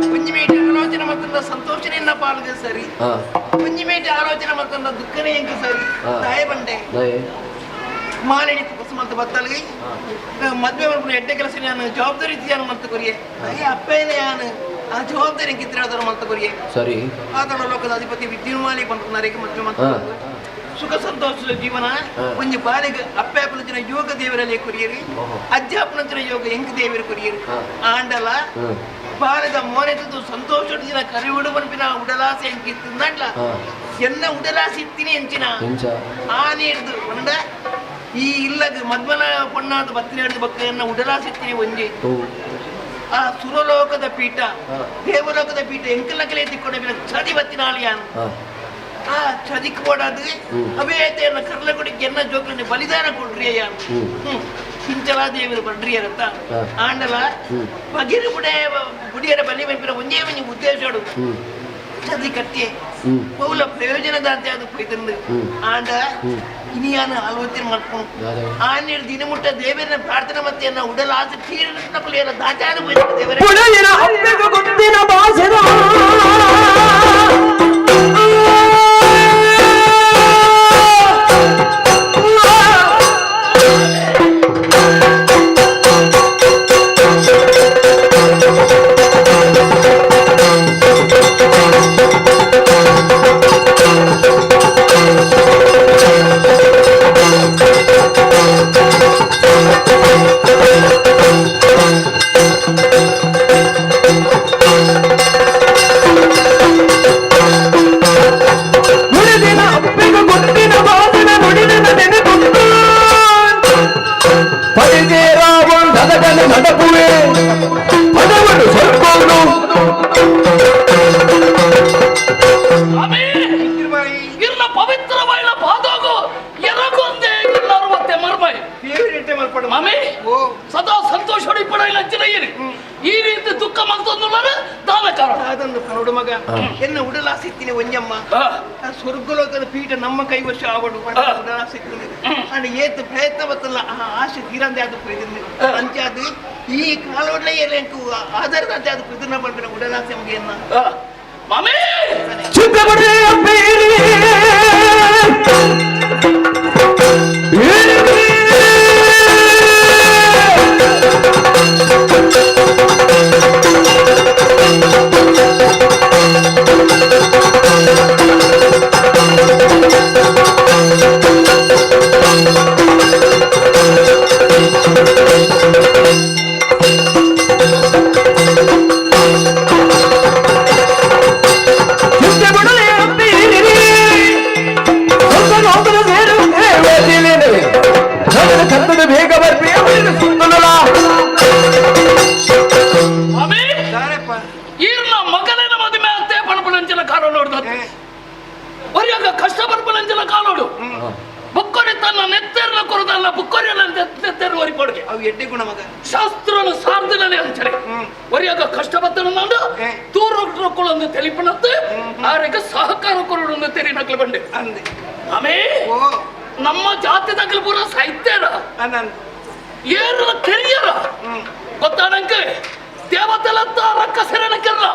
ಕುಂಜಿಮೇಟಿ ಆಲೋಚನೆ ಮತ್ತೊಂದು ಸಂತೋಷನೆಯನ್ನ ಪಾಲದೆ ಸರಿ ಕುಂಜಿಮೇಟಿ ಆಲೋಚನೆ ಮತ್ತೊಂದು ದುಃಖನೇ ಎಂಕ ಸರಿ ದಯ ಬಂಡೆ ಮಾಲಿನಿ ತಪಸ್ಸು ಮತ್ತು ಬತ್ತಲ್ಗಿ ಮದ್ವೆ ಮಾಡ್ಕೊಂಡು ಎಡ್ಡೆ ಕೆಲಸ ನಾನು ಜವಾಬ್ದಾರಿ ಇದ್ದಾನು ಅಂತ ಕೊರಿಯೆ ಅಪ್ಪೇನೆ ನಾನು ಆ ಜವಾಬ್ದಾರಿ ಎಂಕಿದ್ರೆ ಅದರ ಮಂತ ಕೊರಿಯೆ ಸರಿ ಆತನ ಲೋಕದ ಅಧಿಪತಿ ವಿದ್ಯುನ್ಮಾಲಿ ಬಂದು ನರೇಗೆ ಮದ್ವೆ ಮತ್ತು ಸುಖ ಸಂತೋಷದ ಜೀವನ ಒಂದು ಬಾಲಿಗೆ ಅಪ್ಪ ಅಪ್ಪನಂಚಿನ ಯೋಗ ದೇವರಲ್ಲಿ ಕೊರಿಯರಿ ಅಜ್ಜ ಅಪ್ಪನಂಚಿನ ಯೋಗ ಎಂಕ ದೇವರ ಕೊರಿಯರಿ ಆಂಡಲ ಬಾಲದ ಮೋನೆತದ್ದು ಸಂತೋಷದ ದಿನ ಕರಿವಿಡು ಬನ್ಪಿನ ಉಡಲಾಸೆ ಎಂಕಿತ್ತಂಡ್ಲ ಎನ್ನ ಉಡಲಾಸೆ ಇತ್ತೀನಿ ಎಂಚಿನ ಆನೆ ಹಿಡ್ದು ಒಂದ ಈ ಇಲ್ಲದ ಮದ್ಮನ ಪೊಣ್ಣಾದ ಬತ್ತಿನ ಹಿಡಿದು ಬಕ್ಕ ಎನ್ನ ಉಡಲಾಸೆ ಇತ್ತೀನಿ ಒಂಜಿ ಆ ಸುರಲೋಕದ ಪೀಠ ದೇವಲೋಕದ ಪೀಠ ಎಂಕಲಕಲೆ ತಿಕ್ಕೊಂಡ ಚದಿ ಬತ್ತಿನಾಳಿಯಾನು ಆ ಚದಿಕ್ ಕೊಡೋದು ಅವೇತೆಯನ್ನ ಕರ್ಲಗುಡಿಗೆ ಎನ್ನ ಜೋಕ್ಲನ್ನ ಬಲಿದಾನ ಕೊಡ್ರಿ ಅಯ್ಯಾನು ಹಿಂಚಲಾ ದೇವರು ಬಡ್ರಿಯರಂತ ಆಂಡಲ ಬಗಿರು ಗುಡಿಯರ ಬಲಿ ಬಂಪಿನ ಒಂದೇ ಒಂಜಿ ಉದ್ದೇಶಡು ಚದಿ ಕಟ್ಟಿ ಪೌಲ ಪ್ರಯೋಜನದ ಅಂತ ಅದು ಕೊಯ್ತಂದು ಆಂಡ ಇನಿಯಾನ ಆಲೋಚನೆ ಮಾಡ್ಕೊಂಡು ಆನೆ ದಿನಮುಟ್ಟ ದೇವರನ್ನ ಪ್ರಾರ್ಥನೆ ಮತ್ತೆ ಉಡಲ ಆಸೆ ತೀರಿನ ದಾಚಾದ ದೇವರ நடப்புவே படவடு சொற்கோடு ಇರ್ನ ಪವಿತ್ರವಾದ ಪಾದೋಗು ಎರಗೊಂದೆ ಎಲ್ಲರೂ ಮತ್ತೆ ಮರ್ಮೈ ಮಾಮಿ ಸದಾ ಸಂತೋಷ ಹೊಡಿಪಡಲ್ಲ ಅಂಚಿನಯ್ಯರಿ ಈ ರೀತಿ ದುಃಖ ಮಗ್ತೊಂದುಳ್ಳರ ದಾನ ಕಾರಣ ಅದೊಂದು ಕರುಡು ಮಗ ಎನ್ನ ಉಡಲಾಸಿತ್ತಿನಿ ಒಂಜಮ್ಮ ಸ್ವರ್ಗಲೋಕದ ಪೀಠ ನಮ್ಮ ಕೈವಶ ಆವಡು ಉಡಲಾಸಿತ್ತಿನಿ ಅಂಡ್ ಏತ್ ಪ್ರಯತ್ನ ಬತ್ತಲ್ಲ ಆ ಆಶೆ ತೀರಂದೆ ಅದು ಪ್ರೀತಿನಿ ಅಂಚಾದು ಈ ಕಾಲೋಡ್ಲೆ ಎಲ್ಲೆಂಕು ಆಧಾರದ ಅಂತೆ ಅದು ಪ್ರೀತಿನ ಬರ್ಬಿನ ಉಡಲಾಸೆ ಮಗೆಯನ್ನ ಮಾಮಿ ಚಿತ್ತಪಡೆ ಬೇರೆ ಶಾಸ್ತ್ರನು ಸಾರ್ಧನೆ ಅಂಚನೆ ಒರಿಯಾಗ ಕಷ್ಟಪಟ್ಟನು ನಾನು ದೂರ ತಿಳಿಪಣತ್ತು ಆರೆಗ ಸಹಕಾರ ಕೊರಡು ತೆರಿ ನಕಲು ಬಂಡೆ ಅಂದೆ ಆಮೇ ನಮ್ಮ ಜಾತಿದಾಗ ಪೂರ ಸಾಹಿತ್ಯರ ಏರ ಕೆರಿಯರ ಗೊತ್ತಾನಂಕ ದೇವತೆಲತ್ತ ರಕ್ಕ ಸೆರಣಕ್ಕೆಲ್ಲ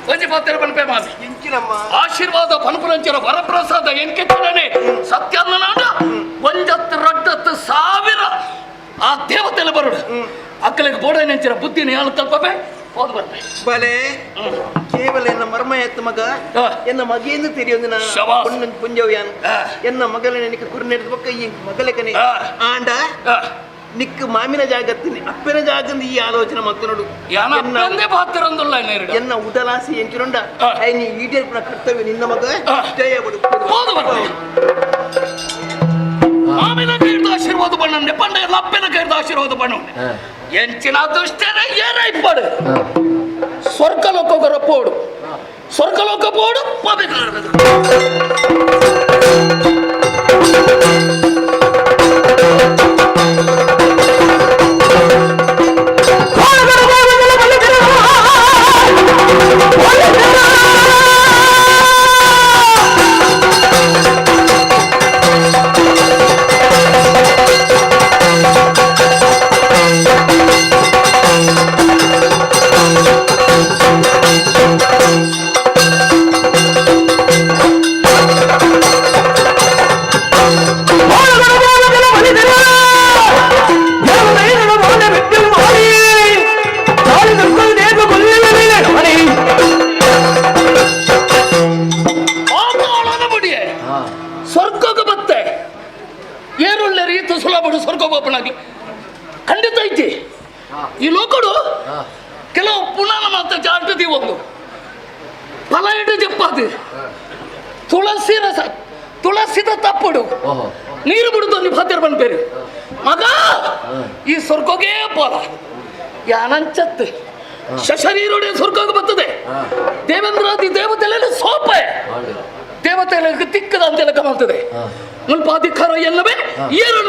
ಒಂಜಿ ಪಾತ್ರ ಪನ್ಪೆ ಮಾದಿ ಆಶೀರ್ವಾದ ಪನ್ಪುರಂಚರ ವರಪ್ರಸಾದ ಎನ್ಕೆಚ್ಚನೆ ಸತ್ಯನ್ನ ನಾಡ ಒಂಜತ್ತು ರಡ್ಡತ್ತು ಸಾವಿರ ಆ ದೇವತೆಲ್ಲ ಬರೋಡು ಅಕ್ಕಲಿಗೆ ಬೋಡ ನೆಂಚಿನ ಬುದ್ಧಿನ ಯಾರು ತಲ್ಪಬೆ ಹೋದ್ ಬರ್ತೆ ಬಲೆ ಕೇವಲ ಎನ್ನ ಮರ್ಮ ಎತ್ತ ಮಗ ಎನ್ನ ಮಗೇಂದು ತಿಳಿಯೊಂದಿನ ಪುಂಜವ್ಯಾನ್ ಎನ್ನ ಮಗಲ ನೆನಕ ಕುರ್ನೆಡ್ದ ಬಕ್ಕ ಈ ಮಗಲಕನೆ ಆಂಡ ನಿಕ್ ಮಾಮಿನ ಜಾಗತ್ತೀನಿ ಅಪ್ಪನ ಜಾಗದಿಂದ ಈ ಆಲೋಚನೆ ಮಕ್ಕಳು ಪಾತ್ರ ಎನ್ನ ಉಡಲಾಸಿ ಎಂಚಿನೊಂಡ ಐನಿ ಈಡೇರ್ಪುನ ಕರ್ತವ್ಯ ನಿನ್ನ ಮಗ ಜಯ ಬಡು ಮಾಮಿನ ಕೈದ ಆಶೀರ್ವಾದ ಬಣ್ಣ ಪಂಡ ಅಪ್ಪನ ಕೈದ ಆಶೀರ್ವಾದ ಬಣ್ಣ ಎಂಚಿನ ದುಷ್ಟನ ಏನಾಯ್ಪಾಡು ಸ್ವರ್ಗಲೋಕ ಪೋಡು ಸ್ವರ್ಗಲೋಕ ಪೋಡು ಪವಿತ್ರ ಸ್ವರ್ಗಕ್ಕೆ ಬತ್ತೆ ಏನುಳ್ಳ ರೀತಿ ಸುಲಭ ಸ್ವರ್ಗೋಪನಾಗಿ ಖಂಡಿತ ಐತಿ ಈ ಲೋಕಡು ಕೆಲವು ಪುನಃ ಮಾತ್ರ ಜಾಡ್ತದಿ ಒಂದು ಫಲ ಇಡು ಜಪ್ಪಾದು ತುಳಸಿ ರಸ ತುಳಸಿದ ತಪ್ಪಡು ನೀರು ಬಿಡುದು ನೀವು ಹತ್ತಿರ ಬಂದ್ಬೇರು ಮಗ ಈ ಸ್ವರ್ಗಕ್ಕೆ ಪೋಲ ಯಾನಂಚತ್ತೆ ಶಶರೀರುಡೆ ಸ್ವರ್ಗಕ್ಕೆ ಬರ್ತದೆ ದೇವೇಂದ್ರಾದಿ ದೇವತೆಲ್ಲ ಸೋಪ ದೇವತೆಗಳಿಗೆ ತಿಕ್ಕದ ಅಂತೆಲ್ಲ ಕಮಾಗ್ತದೆ ಮುಲ್ಪ ಅಧಿಕಾರ ಎಲ್ಲವೇ ಏನು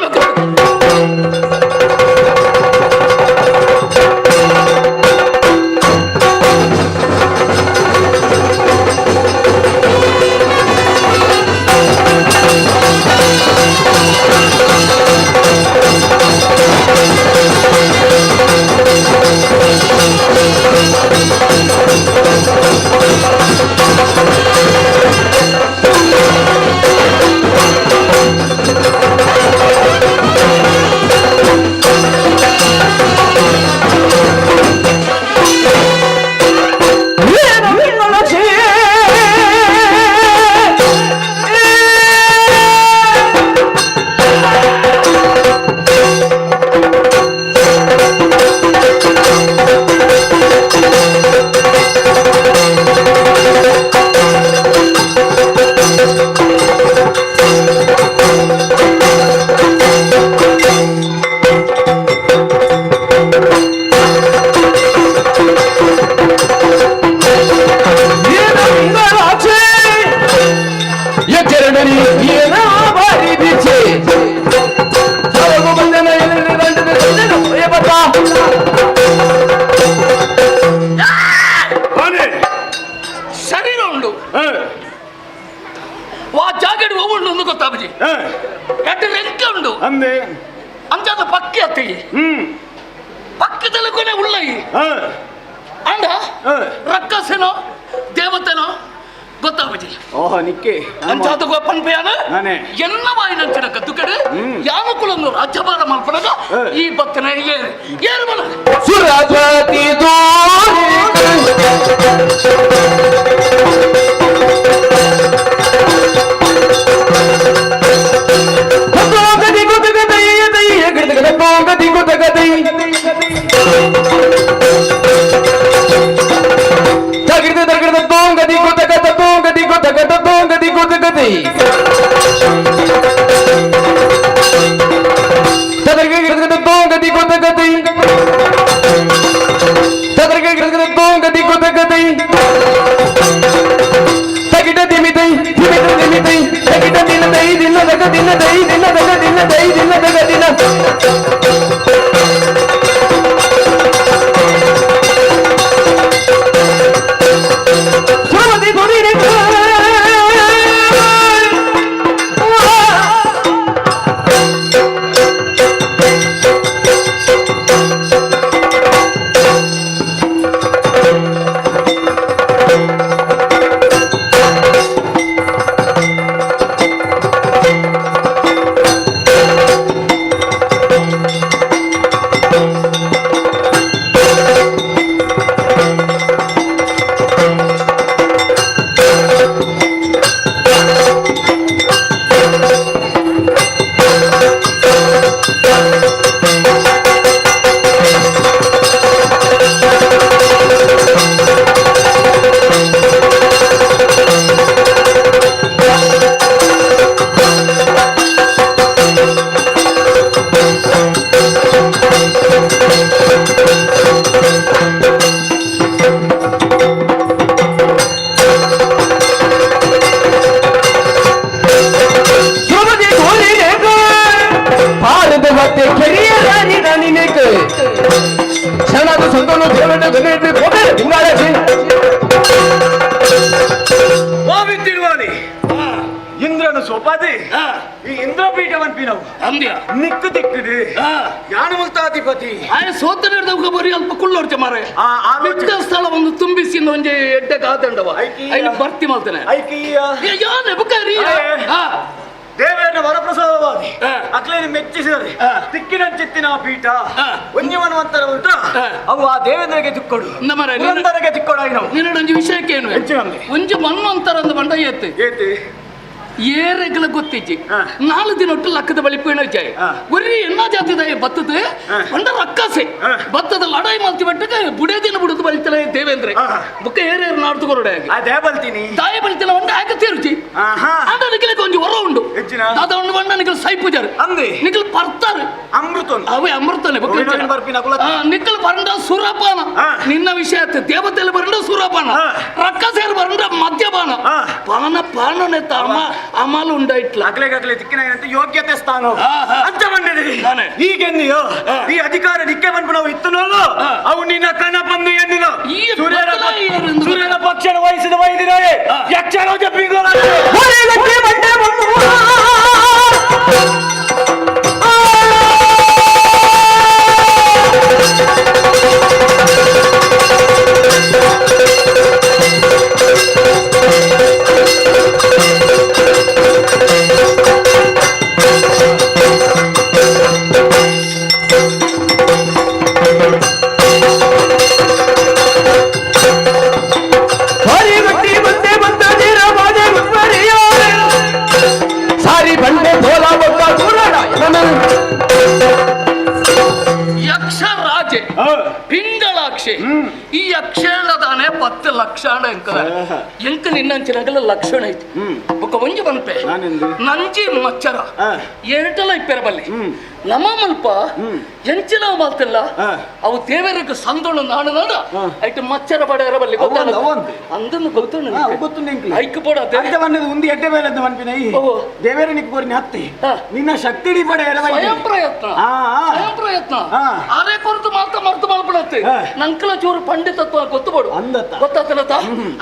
ಶರೀರ ಉಂಡು ವಾ ಜಾಗಡಿ ಹೋಗುಂಡು ಒಂದು ಗೊತ್ತಾಬಜಿ ಎಡ್ಡ ಲೆಂಕ ಉಂಡು ಅಂದೆ ಅಂಚಾದ ಪಕ್ಕಿ ಅತ್ತಿ ಪಕ್ಕದಲ್ಲಿ ಕೊನೆ ಉಳ್ಳೈ ಅಂಡ ರಕ್ಕಸನೋ ದೇವತೆನೋ ಗೊತ್ತಾಬಜಿ ಓಹೋ ನಿಕ್ಕೆ ಅಂಚಾದ ಪನ್ಪೆಯಾನ ಎನ್ನ ವಾಯಿನಂಚಿನ ಕದ್ದುಕಡೆ ಯಾವಕುಲನ್ನು ರಾಜ್ಯಭಾರ ಮಲ್ಪನಗ ಈ ಬತ್ತನ ಏರು ಬಲ ಸುರಜತಿ ಗತಿ ಭಾಯದು ಸಂತೋಷ ದೇವರನ್ನು ಗಣಿಸಿ ಹೋಗಿ ಹಿಂಗಾಳಿಸಿ ತಿಳುವಳಿ ಇಂದ್ರನು ಸೋಪಾದಿ ಈ ಇಂದ್ರಪೀಠವನ್ಪಿ ನಾವು ಅಂದ್ಯ ನಿಕ್ಕು ದಿಕ್ಕದು ಯಾನು ಮುಲ್ತಾಧಿಪತಿ ಆಯ ಸೋತ ನಡೆದವಾಗ ಬರೀ ಅಲ್ಪ ಕುಳ್ಳೋರ್ಚೆ ಮಾರೆ ಬಿಟ್ಟ ಸ್ಥಳ ಒಂದು ತುಂಬಿಸಿ ಒಂಜೆ ಎಡ್ಡೆ ಕಾದಂಡವ ಐನ ಭರ್ತಿ ಮಾಡ್ತಾನೆ ಯಾನೆ ಬುಕಾರಿ ದೇವೇನ ವರಪ್ರಸಾದವಾದಿ ಅಕ್ಲೇನು ಮೆಚ್ಚಿಸಿದರೆ ತಿಕ್ಕಿನಂಚಿತ್ತಿನ ಪೀಠ ಒಂಜವನ್ವಂತರ ಉಂಟು ಅವು ಆ ದೇವೇಂದ್ರಗೆ ತಿಕ್ಕೊಡು ಪುರಂದರಗೆ ತಿಕ್ಕೊಡು ನಾವು ನಿನ್ನೊಂದು ವಿಷಯಕ್ಕೆ ಏನು ಒಂಜು ಮನ್ವಂತರ ಅಂದ ಬಂಡ ಏತಿ ಏರೆಗಳ ಗೊತ್ತಿಜ್ಜಿ 4 ದಿನ ಒಟ್ಟು ಲಕ್ಕದ ಬಳಿ ಪೀಣಜಾಯ್ ಒರ್ರಿ ಎನ್ನ ಜಾತಿದ ಬತ್ತದ ಬಂಡ ರಕ್ಕಸೆ ಬತ್ತದ ಲಡಾಯಿ ಮಾಲ್ತಿ ಬಟ್ಟಕ್ಕೆ ಬುಡೇ ದಿನ ಬುಡದು ಬಳಿತಲೆ ದೇವೇಂದ್ರ ಬುಕ್ಕ ಏರೇರು ನಾಡ್ದು ಕೊರಡೆ ಅದೇ ಬಲ್ತೀನಿ ತಾಯಿ ಬಳಿತಲ ಒಂಡ ಹಾಕ ತೀರ್ಚಿ ಅದಕ್ಕೆ ಕೊಂಚ ಹೊರ ಉಂಡು ಅದ ಒಂದು ಬಂಡ ನಿಖಲ್ ಸೈಪುಜರ್ ಅಂದೆ ನಿಖಲ್ ಪರ್ತಾರೆ ಅಮೃತ ಅವೇ ಅಮೃತನೆ ನಿಖಲ್ ಬರಂಡ ಸುರಪಾನ ನಿನ್ನ ವಿಷಯ ದೇವತೆಯಲ್ಲಿ ಬರಂಡ ಸುರಪಾನ ರಕ್ಕಸೇರು ಬರಂಡ ಮದ್ಯಪಾನ ಪಾನ ಪಾನನೆ ತಾಮ ಅಮಲು ಉಂಡಾಯ್ತಲ್ಲ ಅಗ್ಲೆಗಗ್ಲೆ ದಿಕ್ಕಿನ ಯೋಗ್ಯತೆ ಸ್ಥಾನ ಅಂತ ಬಂದಿದ್ದೀರಿ ಈಗೆನ್ನಿಯೋ ಈ ಅಧಿಕಾರ ದಿಕ್ಕೆ ಬಂದು ನಾವು ಇತ್ತು ನೋಡು ಅವು ನಿನ್ನ ಕನ ಬಂದು ಎನ್ನಿನ ಸೂರ್ಯನ ಪಕ್ಷನ ವಹಿಸಿದ ವೈದಿನ ಯಕ್ಷರೋಜ ಪಿಂಗೋಳ ಯಕ್ಷರಾಜೆ ಪಿಂಗಳಾಕ್ಷೆ ಈ ಯಕ್ಷೇಣದಾನೆ 10 ಲಕ್ಷಣ ಎಂಕ ನಿನ್ನಂಚಿನಾಗಲ್ಲ ಲಕ್ಷಣ ಐತಿ ಒಕ್ಕ ಒಂಜಿ ಬಂಪೆ ನಂಜಿ ಮಚ್ಚರ ಎರಟಲ ಇಪ್ಪೆರ ಬಲ್ಲಿ ನಮ ಮಲ್ಪ ಎಂಚಿನ ಮಾಲ್ತಿಲ್ಲ ಅವು ದೇವರಿಗೆ ಸಂದೋಣ ನಾಡು ನಾಡ ಐಟು ಮಚ್ಚರ ಬಡೆಯರ ಬಲ್ಲಿ ಗೊತ್ತಾಗ ಅಂದನ್ನು ಗೊತ್ತು ಐಕ್ ಪೋಡ ಉಂದಿ ಎಡ್ಡೆ ಮೇಲೆ ಅಂತ ಮನ್ಪಿನ ದೇವರ ನಿಕ್ ಬೋರ್ನಿ ಹತ್ತಿ ನಿನ್ನ ಶಕ್ತಿ ಪಡೆ ಸ್ವಯಂ ಪ್ರಯತ್ನ ಅದೇ ಕೊರತು ಮಾತ್ರ ಮರ್ತು ಮಾಡ್ಬಿಡತ್ತೆ ನಂಕಲ ಚೂರು ಪಂಡಿತತ್ವ ಗೊತ್ತುಬೋಡು ಗೊತ್ತಾತಲತ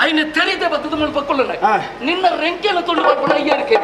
ಐನ ತಿಳಿದೆ ಬತ್ತದ ಮೇಲೆ ಪಕ್ಕೊಳ್ಳ ನಿನ್ನ ರೆಂಕೆಲ್ಲ ತುಂಡು ಮಾಡ್ಬಿಡ ಅಯ್ಯರಿಕೆ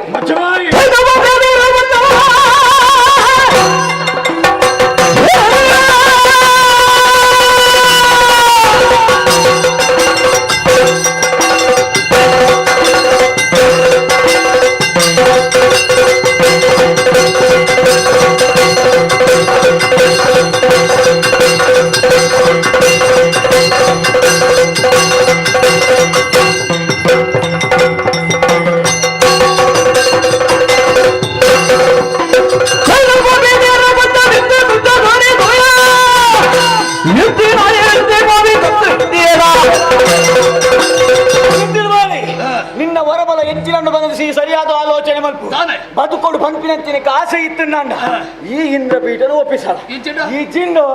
ನಿನ್ನ ವರಬಲ ಹೆಚ್ಚಿನನ್ನು ಬಂಧಿಸಿ ಸರಿಯಾದ ಆಲೋಚನೆ ಮಲ್ಪು ಬದುಕೋಡು ಪಂಪಿನಂತಿನ ಆಸೆ ಇತ್ತು ನಂಡ ಈ ಇಂದ್ರ ಪೀಠದ ಒಪ್ಪಿಸಲ್ಲ ಈ ಜಿಂಡು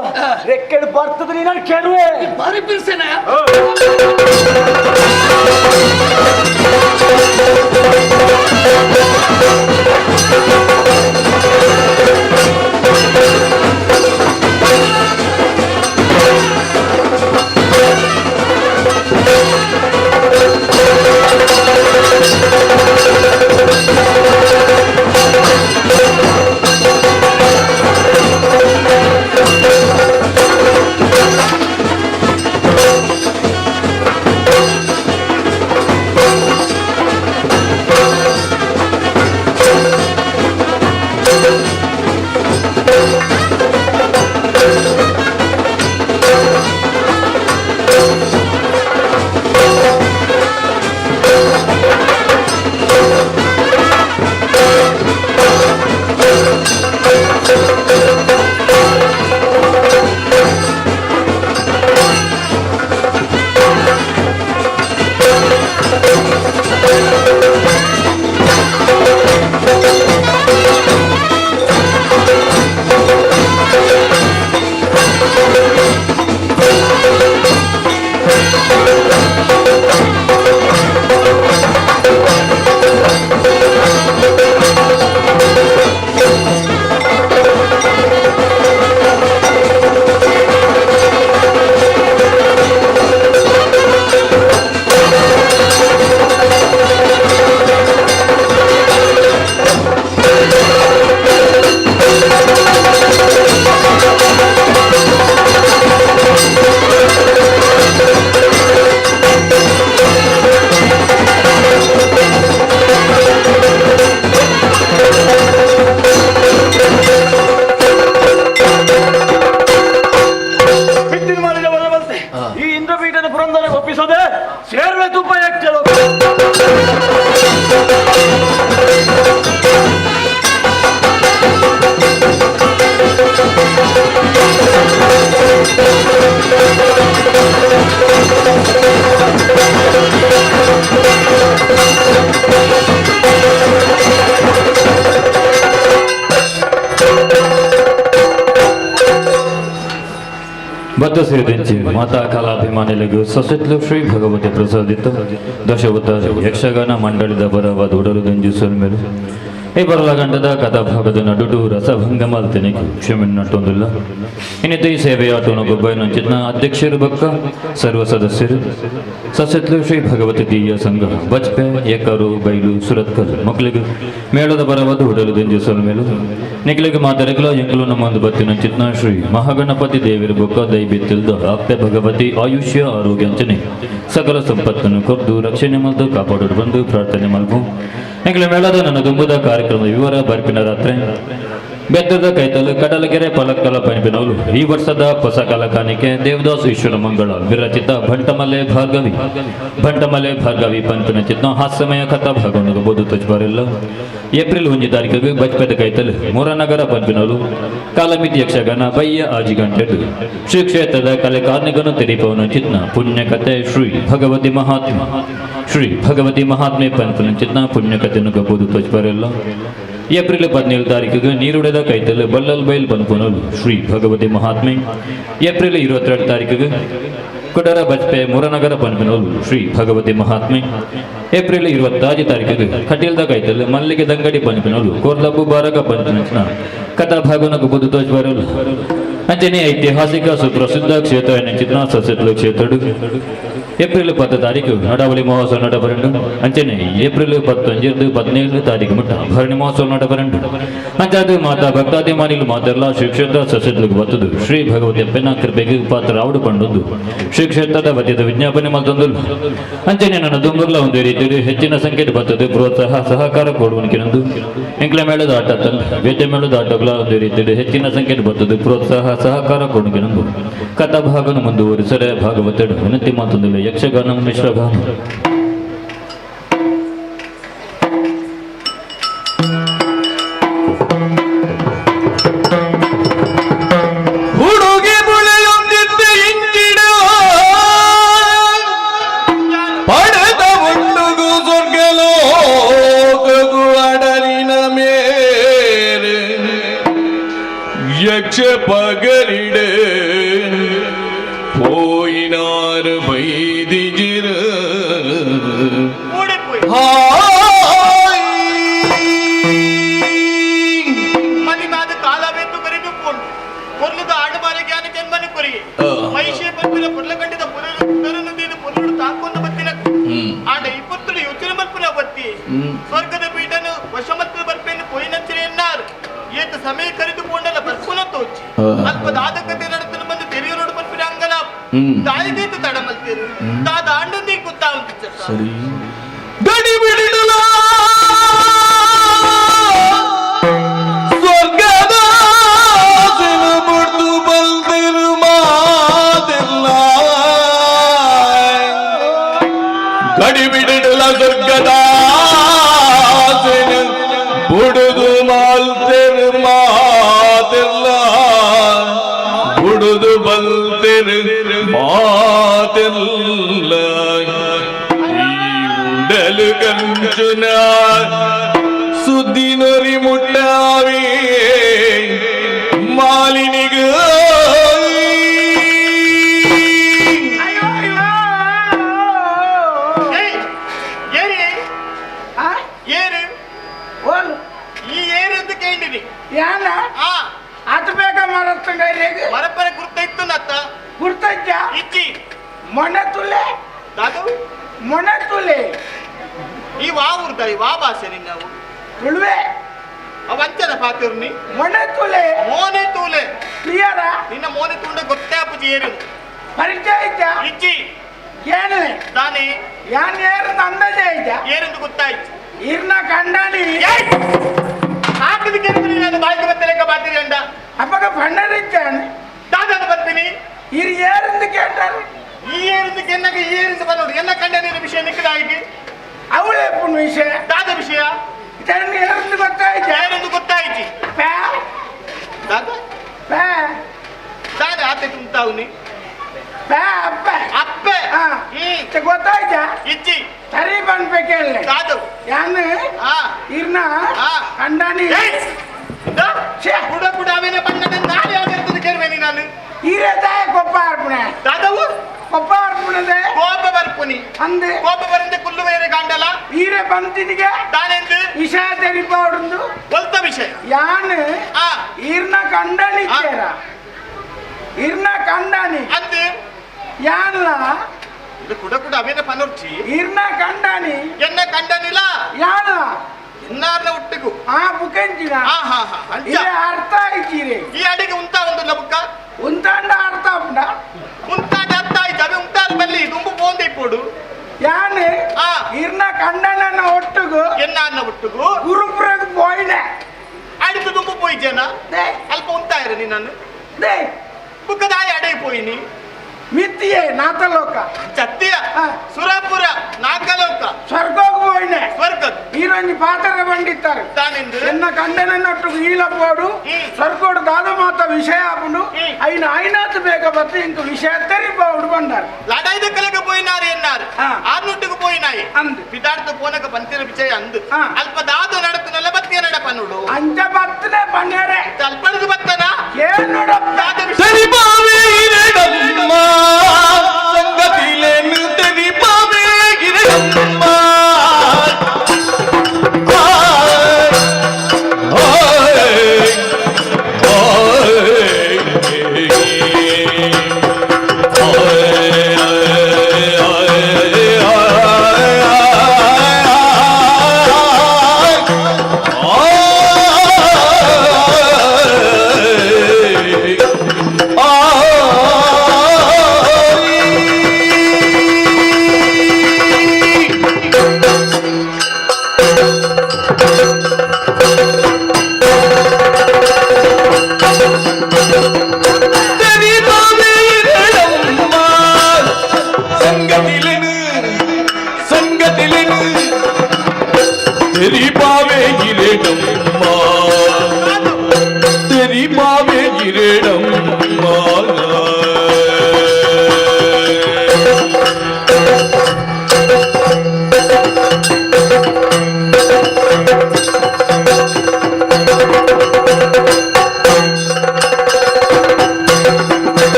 ರೆಕ್ಕೆಡು ಬರ್ತದ ನೀನು ಕೆಡುವೆ ಬಾರಿ ಬಿರ್ಸೇನ ಬದ್ಧ ಸೇರಿದಂತೆ ಮಾತಾ ಕಲಾಭಿಮಾನಿಗಳಿಗೂ ಸಸೆತ್ಲು ಶ್ರೀ ಭಗವತಿ ಪ್ರಸಾದಿತ ದಶವತಾರ ಯಕ್ಷಗಾನ ಮಂಡಳಿದ ಬರವಾದ ಉಡಲು ದಂಜು ಸೊಲ್ಮೆರು ಈ ಬರಲಗಂಡದ ಕಥಾಭಾಗದ ನಡುಡು ರಸಭಂಗಮಾಲ್ತೇನೆ ಕ್ಷಮೆನ್ನಟ್ಟೊಂದಿಲ್ಲ ಇನ್ನಿತ ಈ ಸೇವೆಯಾಟೋನ ಗೊಬ್ಬೈನಂಚಿನ ಅಧ್ಯಕ್ಷರು ಬಕ್ಕ ಸರ್ವ ಸದಸ್ಯರು ಸಸೆತ್ಲು ಶ್ರೀ ಭಗವತಿ ದೀಯ ಸಂಘ ಬಜ್ಪೆ ಏಕರು ಬೈಲು ಸುರತ್ಕಲ್ ಮಕ್ಕಳಿಗೆ ಮೇಳದ ಬರವಾದ ಉಡಲು ದಂಜು ಸೊಲ್ಮೆಲು ನಿಖಲಿಗೆ ಮಾತಾಡಕಲ ಎಂಕಲು ನಮ್ಮೊಂದು ಬತ್ತಿನಂಚಿನ ಶ್ರೀ ಮಹಾಗಣಪತಿ ದೇವಿರ ಬೊಕ್ಕ ದೈಬಿತ್ತಿಲ್ದ ಅಪ್ಪೆ ಭಗವತಿ ಆಯುಷ್ಯ ಆರೋಗ್ಯಂಚನೆ ಸಕಲ ಸಂಪತ್ತನ್ನು ಕೊರ್ದು ರಕ್ಷಣೆ ಮಲ್ದು ಕಾಪಾಡೋದು ಬಂದು ಪ್ರಾರ್ಥನೆ ಮಲ್ಪು ಎಂಕಲ ಮೇಳದ ನನ್ನ ದುಂಬುದ ಕಾರ್ಯಕ್ರಮದ ವಿವರ ಬರ್ಪಿನ ರಾತ್ರಿ ಬೆತ್ತದ ಕೈತಲು ಕಡಲಗೆರೆ ಪಲಕ್ಕಲ ಪಂಪಿನವರು ಈ ವರ್ಷದ ಹೊಸ ಕಾಲಕಾನಿಕೆ ದೇವದಾಸ್ ಈಶ್ವರ ಮಂಗಳ ವಿರಚಿತ ಭಂಟಮಲೆ ಭಾರ್ಗವಿ ಪಂಪಿನ ಚಿತ್ನ ಹಾಸ್ಯಮಯ ಕಥಾ ಭಾಗವನ್ನು ಬೋದು ತಜ್ಬಾರಿಲ್ಲ ಏಪ್ರಿಲ್ 1 ತಾರೀಕಿಗೆ ಬಜ್ಪೆದ ಕೈತಲು ಮೂರನಗರ ಪಂಪಿನವರು ಕಾಲಮಿತಿ ಯಕ್ಷಗಾನ ಬಯ್ಯ ಆಜಿಗಂಟೆಡು ಶ್ರೀ ಕ್ಷೇತ್ರದ ಕಲೆ ಕಾರ್ನಿಕನು ತೆರೀಪವನ ಚಿತ್ನ ಪುಣ್ಯಕಥೆ ಶ್ರೀ ಭಗವತಿ ಮಹಾತ್ಮೆ ಪಂಪಿನ ಚಿತ್ನ ಪುಣ್ಯಕಥೆಯನ್ನು ಗಬೋದು ತಜ್ಬಾರಿಲ್ಲ ಏಪ್ರಿಲ್ 17 ತಾರೀಕಿಗೆ ನೀರುಡೆದ ಕೈತಲು ಬಲ್ಲಲ್ ಬೈಲ್ ಪನ್ಪುನಲು ಶ್ರೀ ಭಗವತಿ ಮಹಾತ್ಮೆ ಏಪ್ರಿಲ್ 22 ತಾರೀಕಿಗೆ ಕುಡರ ಬಜ್ಪೆ ಮೂರನಗರ ಪನ್ಪುನಲು ಶ್ರೀ ಭಗವತಿ ಮಹಾತ್ಮೆ ಏಪ್ರಿಲ್ 26 ತಾರೀಕಿಗೆ ಕಟೀಲ್ದ ಕೈತಲು ಮಲ್ಲಿಗೆ ದಂಗಡಿ ಪನ್ಪುನಲು ಕೋರ್ಲಬ್ಬು ಬಾರಕ ಪಂಚನ ಕಥಾ ಭಾಗವನ್ನು ಗುಬ್ಬುದು ತೋಜ್ಬರಲು ಅಂಚನೆ ಐತಿಹಾಸಿಕ ಸುಪ್ರಸಿದ್ಧ ಕ್ಷೇತ್ರ ನೆಂಚಿನ ಸಸೆತ್ಲು ಕ್ಷೇತ್ರಡು ಏಪ್ರಿಲ್ 10 ತಾರೀಕು ನಡಾವಳಿ ಮಹೋತ್ಸವ ನಡಬರಂಡು ಅಂಚನೆ ಏಪ್ರಿಲ್ 15-17 ತಾರೀಕು ಮುಟ್ಟ ಭರಣಿ ಮಹೋತ್ಸವ ನಡಬರಂಡು ಅಂಚಾದ ಮಾತಾ ಭಕ್ತಾದಿಮಾನಿಗಳು ಮಾತೆಲ್ಲ ಶ್ರೀ ಕ್ಷೇತ್ರ ಸಸೆತ್ಲಿಗೆ ಬತ್ತದು ಶ್ರೀ ಭಗವತಿ ಅಪ್ಪನ ಕೃಪೆಗೆ ಪಾತ್ರ ರಾವಡು ಪಂಡೊಂದು ಶ್ರೀ ಕ್ಷೇತ್ರದ ವತಿದ ವಿಜ್ಞಾಪನೆ ಮತ್ತೊಂದು ಅಂಚನೆ ನನ್ನ ದುಂಬರ್ಲ ಒಂದು ರೀತಿಯಲ್ಲಿ ಹೆಚ್ಚಿನ ಸಂಖ್ಯೆಯಲ್ಲಿ ಬರ್ತದೆ ಪ್ರೋತ್ಸಾಹ ಸಹಕಾರ ಕೊಡುವನಿಕೆನೊಂದು ಎಂಕ್ಲ ಮೇಳದ ಆಟ ತಂದು ಬೇಟೆ ಮೇಳದ ಆಟಗಳ ಒಂದು ರೀತಿಯಲ್ಲಿ ಹೆಚ್ಚಿನ ಸಂಖ್ಯೆಯಲ್ಲಿ ಬರ್ತದೆ ಪ್ರೋತ್ಸಾಹ ಸಹಕಾರ ಕೊಡುಗೆನೊಂದು ಕಥಾ ಭಾಗನ ಮುಂದುವರಿಸರೆ ಭಾಗವತಡು ವಿನಂತಿ ಮಾತೊಂದಿಲ್ಲ ಯಕ್ಷಗಾನ ಮಿಶ್ರಗಾನ ಹುಡುಗಿ ಬುಳೆಯೊಂದಿದ್ದ ಇಂಜಿಡ ಪಡೆದ ಹುಡುಗು ಸ್ವರ್ಗಲೋಕಗು ಅಡಲಿನ ಮೇಲೆ ಯಕ್ಷ ಪಗಲಿಡೆ போயினார் வைதிஜிர ಮನಿಮಾದ ಕಾಲವೆಂದು ಕರೆದುಕೊಂಡು ಕೊರ್ಲದ ಆಡಬಾರ ಜ್ಞಾನ ಜನ್ಮನ ಕೊರಿಗೆ ಮಹಿಷೆ ಪಂಪಿನ ಪುರ್ಲಗಂಡದ ಪುನರುದ್ದೀನ ಪುನರು ತಾಕೊಂಡು ಬತ್ತಿನ ಆಡ 20 ಯೋಚನೆ ಮಲ್ಪುನ ಬತ್ತಿ ಸ್ವರ್ಗದ ಪೀಠನು ವಶಮತ್ವ ಬರ್ಪೆನ್ನು ಪೋಯಿನಂಚಿನ ಎನ್ನಾರು ಏತ ಸಮಯ ಕರೆದುಕೊಂಡಲ್ಲ ಬರ್ಪುನ ತೋಚಿ ಅಲ್ಪದ ಆದಕತೆ ನಡೆತನ ಬಂದು ತೆರೆಯೋಡು ಬರ್ಪಿನ ಅಂಗಲ ತಾಯಿದೇತು ತಡ ಮಲ್ತೀರು ತಾದ ಆಂಡಂದಿ ಗೊತ್ತಾ ಉಂಟು ಸರಿ ಗಡಿ ಬಿಡಿಡಲ ಸ್ವರ್ಗದ ಮುಡ್ದು ಬಲ್ದಿರು ಮಾತಿಲ್ಲ ಗಡಿ ಬಿಡಿಡಲ ಸ್ವರ್ಗದ ಬುಡುದು ಮಾಲ್ತೆರು ಮಾತಿಲ್ಲ ಬುಡುದು ಬಲ್ತೆರು ಮಾತಿಲ್ಲ ಉಡಲು ಕಂಚುನ ಸುದ್ದಿ ನೊರಿ ಮುಟ್ಟಾವಿ ಮಾಲಿನಿಗ ಅದು ಬೇಗ ಮರತ್ತಂಗ ಮರಪರ ಗುರ್ತ ನತ್ತ ಗುರ್ತಜ್ಜ ಇಚ್ಚಿ ಮೊನ್ನೆ ತುಲೆ ದಾದು ಮೊನ್ನೆ ತುಲೆ ಈ ವಾ ಊರ್ದ ಈ ವಾ ಭಾಷೆ ನಿನ್ನವು ತುಳುವೆ ಅವಂಚನ ಪಾತಿರ್ನಿ ಮೊನ್ನೆ ತುಲೆ ಮೋನೆ ತೂಲೆ ಕ್ಲಿಯರ ನಿನ್ನ ಮೋನೆ ತುಂಡ ಗೊತ್ತೇ ಅಪ್ಪುಜಿ ಏರು ಪರಿಚಯ ಇದ್ದ ಇಚ್ಚಿ ಏನೇ ದಾನೆ ಯಾನ್ ಏರು ಅಂದಾಜೆ ಇದ್ದ ಏರೆಂದು ಗೊತ್ತಾಯ್ತು ಇರ್ನ ಕಂಡಾನಿ ಹಾಕದಕ್ಕೆ ನಾನು ಬಾಯಿಗೆ ಬತ್ತಲೆಕ್ಕ ಬಾತಿರಿ ಅಂಡ ಅಪ್ಪಗ ಭಂಡರಿದ್ದಾನೆ ದಾದಾದ ಬರ್ತೀನಿ ಇರ್ ಏರಿಂದ ಕೇಳ್ತಾರೆ ಈ ಏರಿಂದ ಕೆನ್ನಗ ಈ ಏರಿಂದ ಬಂದೋಡು ಎಲ್ಲ ಕಂಡನ ವಿಷಯ ನಿಕ್ಕದಾಗಿ ಅವಳೇ ಪುಣ್ಯ ವಿಷಯ ದಾದ ವಿಷಯ ಇದನ್ನು ಏರಿಂದ ಗೊತ್ತಾಯ್ತು ಏರೆಂದು ಗೊತ್ತಾಯ್ತು ಪ್ಯಾ ದಾದ ಪ್ಯಾ ದಾದ ಆತ ತುಂಬ್ತಾವ್ನಿ ಪ್ಯಾ ಅಪ್ಪ ಅಪ್ಪೆ ಗೊತ್ತಾಯ್ತಾ ಇಚ್ಚಿ ಸರಿ ಬಂದ್ಬೇಕೇಳಿ ದಾದು ಯಾನು ಇರ್ನ ಕಂಡಾನಿ ಬುಡ ಬುಡ ಅವೇನೆ ಬಣ್ಣದ ನಾಳೆ ಆಗಿರ್ತದೆ ಕೇಳ್ಬೇನಿ ನಾನು ಈರೆ ತಾಯ ಕೊಪ್ಪ ಅಂದೆ ಕೋಪ ಬರಿಂದ ಕುಲ್ಲು ಬೇರೆ ಕಾಂಡಲ ಈರೆ ಬಂತಿನಿಗೆ ತಾನೆಂದು ವಿಷಯ ತೆರಿಪೌಡುಂದು ಕೊಲ್ತ ವಿಷಯ ಯಾನ್ ಆ ಈರ್ನ ಕಂಡನಿದ್ದೇರ ಈರ್ನ ಕಂಡನಿ ಅಂದು ಯಾನ್ಲ ಇದು ಕುಡ ಕುಡ ಅವೇನ ಪನರ್ಚಿ ಈರ್ನ ಕಂಡನಿ ಎನ್ನ ಕಂಡನಿಲ್ಲ ಯಾನ್ಲ ಇನ್ನಾರ್ನ ಹುಟ್ಟಿಗೂ ಆ ಬುಕೆಂಚಿನ ಅಂಚ ಇದೆ ಅರ್ಥ ಆಯ್ತೀರಿ ಈ ಅಡಿಗೆ ಉಂಟ ಒಂದು ಲಬುಕ್ಕ ಉಂತಾಂಡ ಅರ್ಥ ಉಂಡ ಉಂಟಾಟ ಅರ್ಥ ಆಯ್ತು ಅವೆ ಉಂಟಾದ ಬಲ್ಲಿ ದುಂಬು ಪೋಂದೆ ಇಪ್ಪೋಡು ಯಾನ್ ಆ ಈರ್ನ ಕಂಡನನ್ನ ಒಟ್ಟುಗು ಎನ್ನ ಹುಟ್ಟಿಗೂ ಗುರುಪುರಗ್ ಪೋಯ್ನೆ ಅಡಿತು ದುಂಬು ಪೋಯ್ಜೇನ ದೇ ಅಲ್ಪ ಉಂಟಾಯಿರ ನೀನು ದೇ ಬುಕ್ಕದಾಯ ಅಡೆಗೆ ಪೋಯಿನಿ ಮಿತ್ತಿಯೇ ನಾತಲೋಕ ಚತ್ತಿಯ ಆ. ಸುರಪುರ ನಾಗಲೋಕ ಸ್ವರ್ಗೋಗ್ ಪೋಯ್ನೆ ಸ್ವರ್ಗದ ಈರೊಂಜಿ ಪಾತ್ರ ಬಂದಿತ್ತಾರೆ ತಾನೆಂದು ಎನ್ನ ಕಂಡನನ್ನೊಟ್ಟು ಈಲಪೋಡು ಸ್ವರ್ಗೋಡು ದಾದ ಮಾತ ವಿಷಯ ಆಪುಂಡು ಐನ ಐನಾತ್ ಬೇಗ ಬತ್ತು ಇಂಕ ವಿಷಯ ತೆರಿಪೌಡು ಬಂದಾರ ಲಡೈದ ಕಲಗ ಪೋಯಿನಾರು ಎನ್ನಾರು ಆ. ಆರ್ನುಟ್ಟಿಗೆ ಪೋಯಿನಾಯಿ ಅಂದು ಬಿದಾಡ್ತ ಪೋನಕ ಬಂತಿನ ವಿಷಯ ಅಂದು ಆ. ಅಲ್ಪ ದಾದು ನಡತನಲ್ಲ ಬತ್ತಿಯ ನಡ ಪನ್ನುಡು ಅಂಚ ಬತ್ತನೆ ಪನ್ನೇರೆ ಅಲ್ಪಳದು ಬತ್ತನ ಏನೋಡಪ್ಪ ದಾದ ವಿಷಯ தெரிபாவேகிரடம்மா சங்கத்திலேன்னு தெரிபாவேகிரடம்மா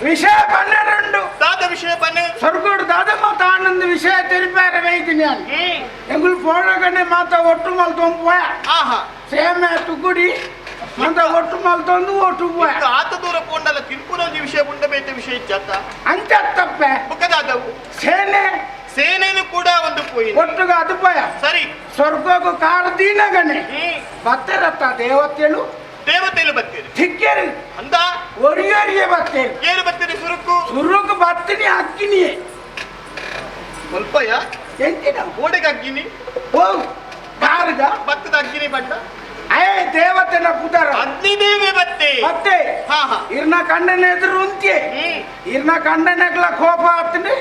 ವಿಷಯ ಪನ್ನೆರಡು ದಾದ ವಿಷಯ ಪನ್ನೆ ಸ್ವರ್ಗೋಡು ದಾದ ಮಾತ ಆನಂದ ವಿಷಯ ತೆರಿಪಾರ ವೈದ್ಯನಿ ನಾನು ಎಂಗುಳು ಪೋಣಗನೆ ಮಾತ ಒಟ್ಟು ಮಲ್ತೊಂದು ಪೋಯ ಆಹಾ ಸೇಮೆ ತುಗುಡಿ ಮಾತ ಒಟ್ಟು ಮಲ್ತೊಂದು ಒಟ್ಟು ಪೋಯ ಆತ ದೂರ ಪೋಂಡಲ ತಿನ್ಪುನೊಂದು ವಿಷಯ ಪುಂಡ ಬೇತೆ ವಿಷಯ ಇಚ್ಚತ್ತ ಅಂಚ ತಪ್ಪೆ ಬುಕ್ಕದಾದವು ಸೇನೆ ಸೇನೆನು ಕೂಡ ಒಂದು ಪೋಯಿ ಒಟ್ಟುಗ ಅದು ಪೋಯ ಸರಿ ಸ್ವರ್ಗೋಗು ಕಾರದೀನಗನೆ ಬತ್ತರತ್ತ ದೇವತೆಳು ದೇವತೆಲು ಬತ್ತೀರಿ ಧಿಕ್ಕೆರು ಅಂದ ಒರಿಯರಿಗೆ ಬತ್ತೇರು ಏನು ಬತ್ತೀರಿ ಸುರುಕು ಸುರುಕು ಬತ್ತಿನಿ ಅಕ್ಕಿನಿಯೇ ಸ್ವಲ್ಪಯ ಎಂಚಿನ ಗೋಡೆಗೆ ಅಗ್ಗಿನಿ ಹೋಗು ಕಾರ್ಗ ಭತ್ತದ ಅಗ್ಗಿನಿ ಬಟ್ಟ ಅಯ್ಯ ದೇವತೆನ ಪುದರ ಅಗ್ನಿದೇವಿ ಬತ್ತೆ ಮತ್ತೆ ಹಾ ಹಾ ಇರ್ನ ಕಂಡನ ಎದುರು ಉಂತ್ಯೆ ಇರ್ನ ಕಂಡನಗ್ಲ ಕೋಪ ಆತನಿ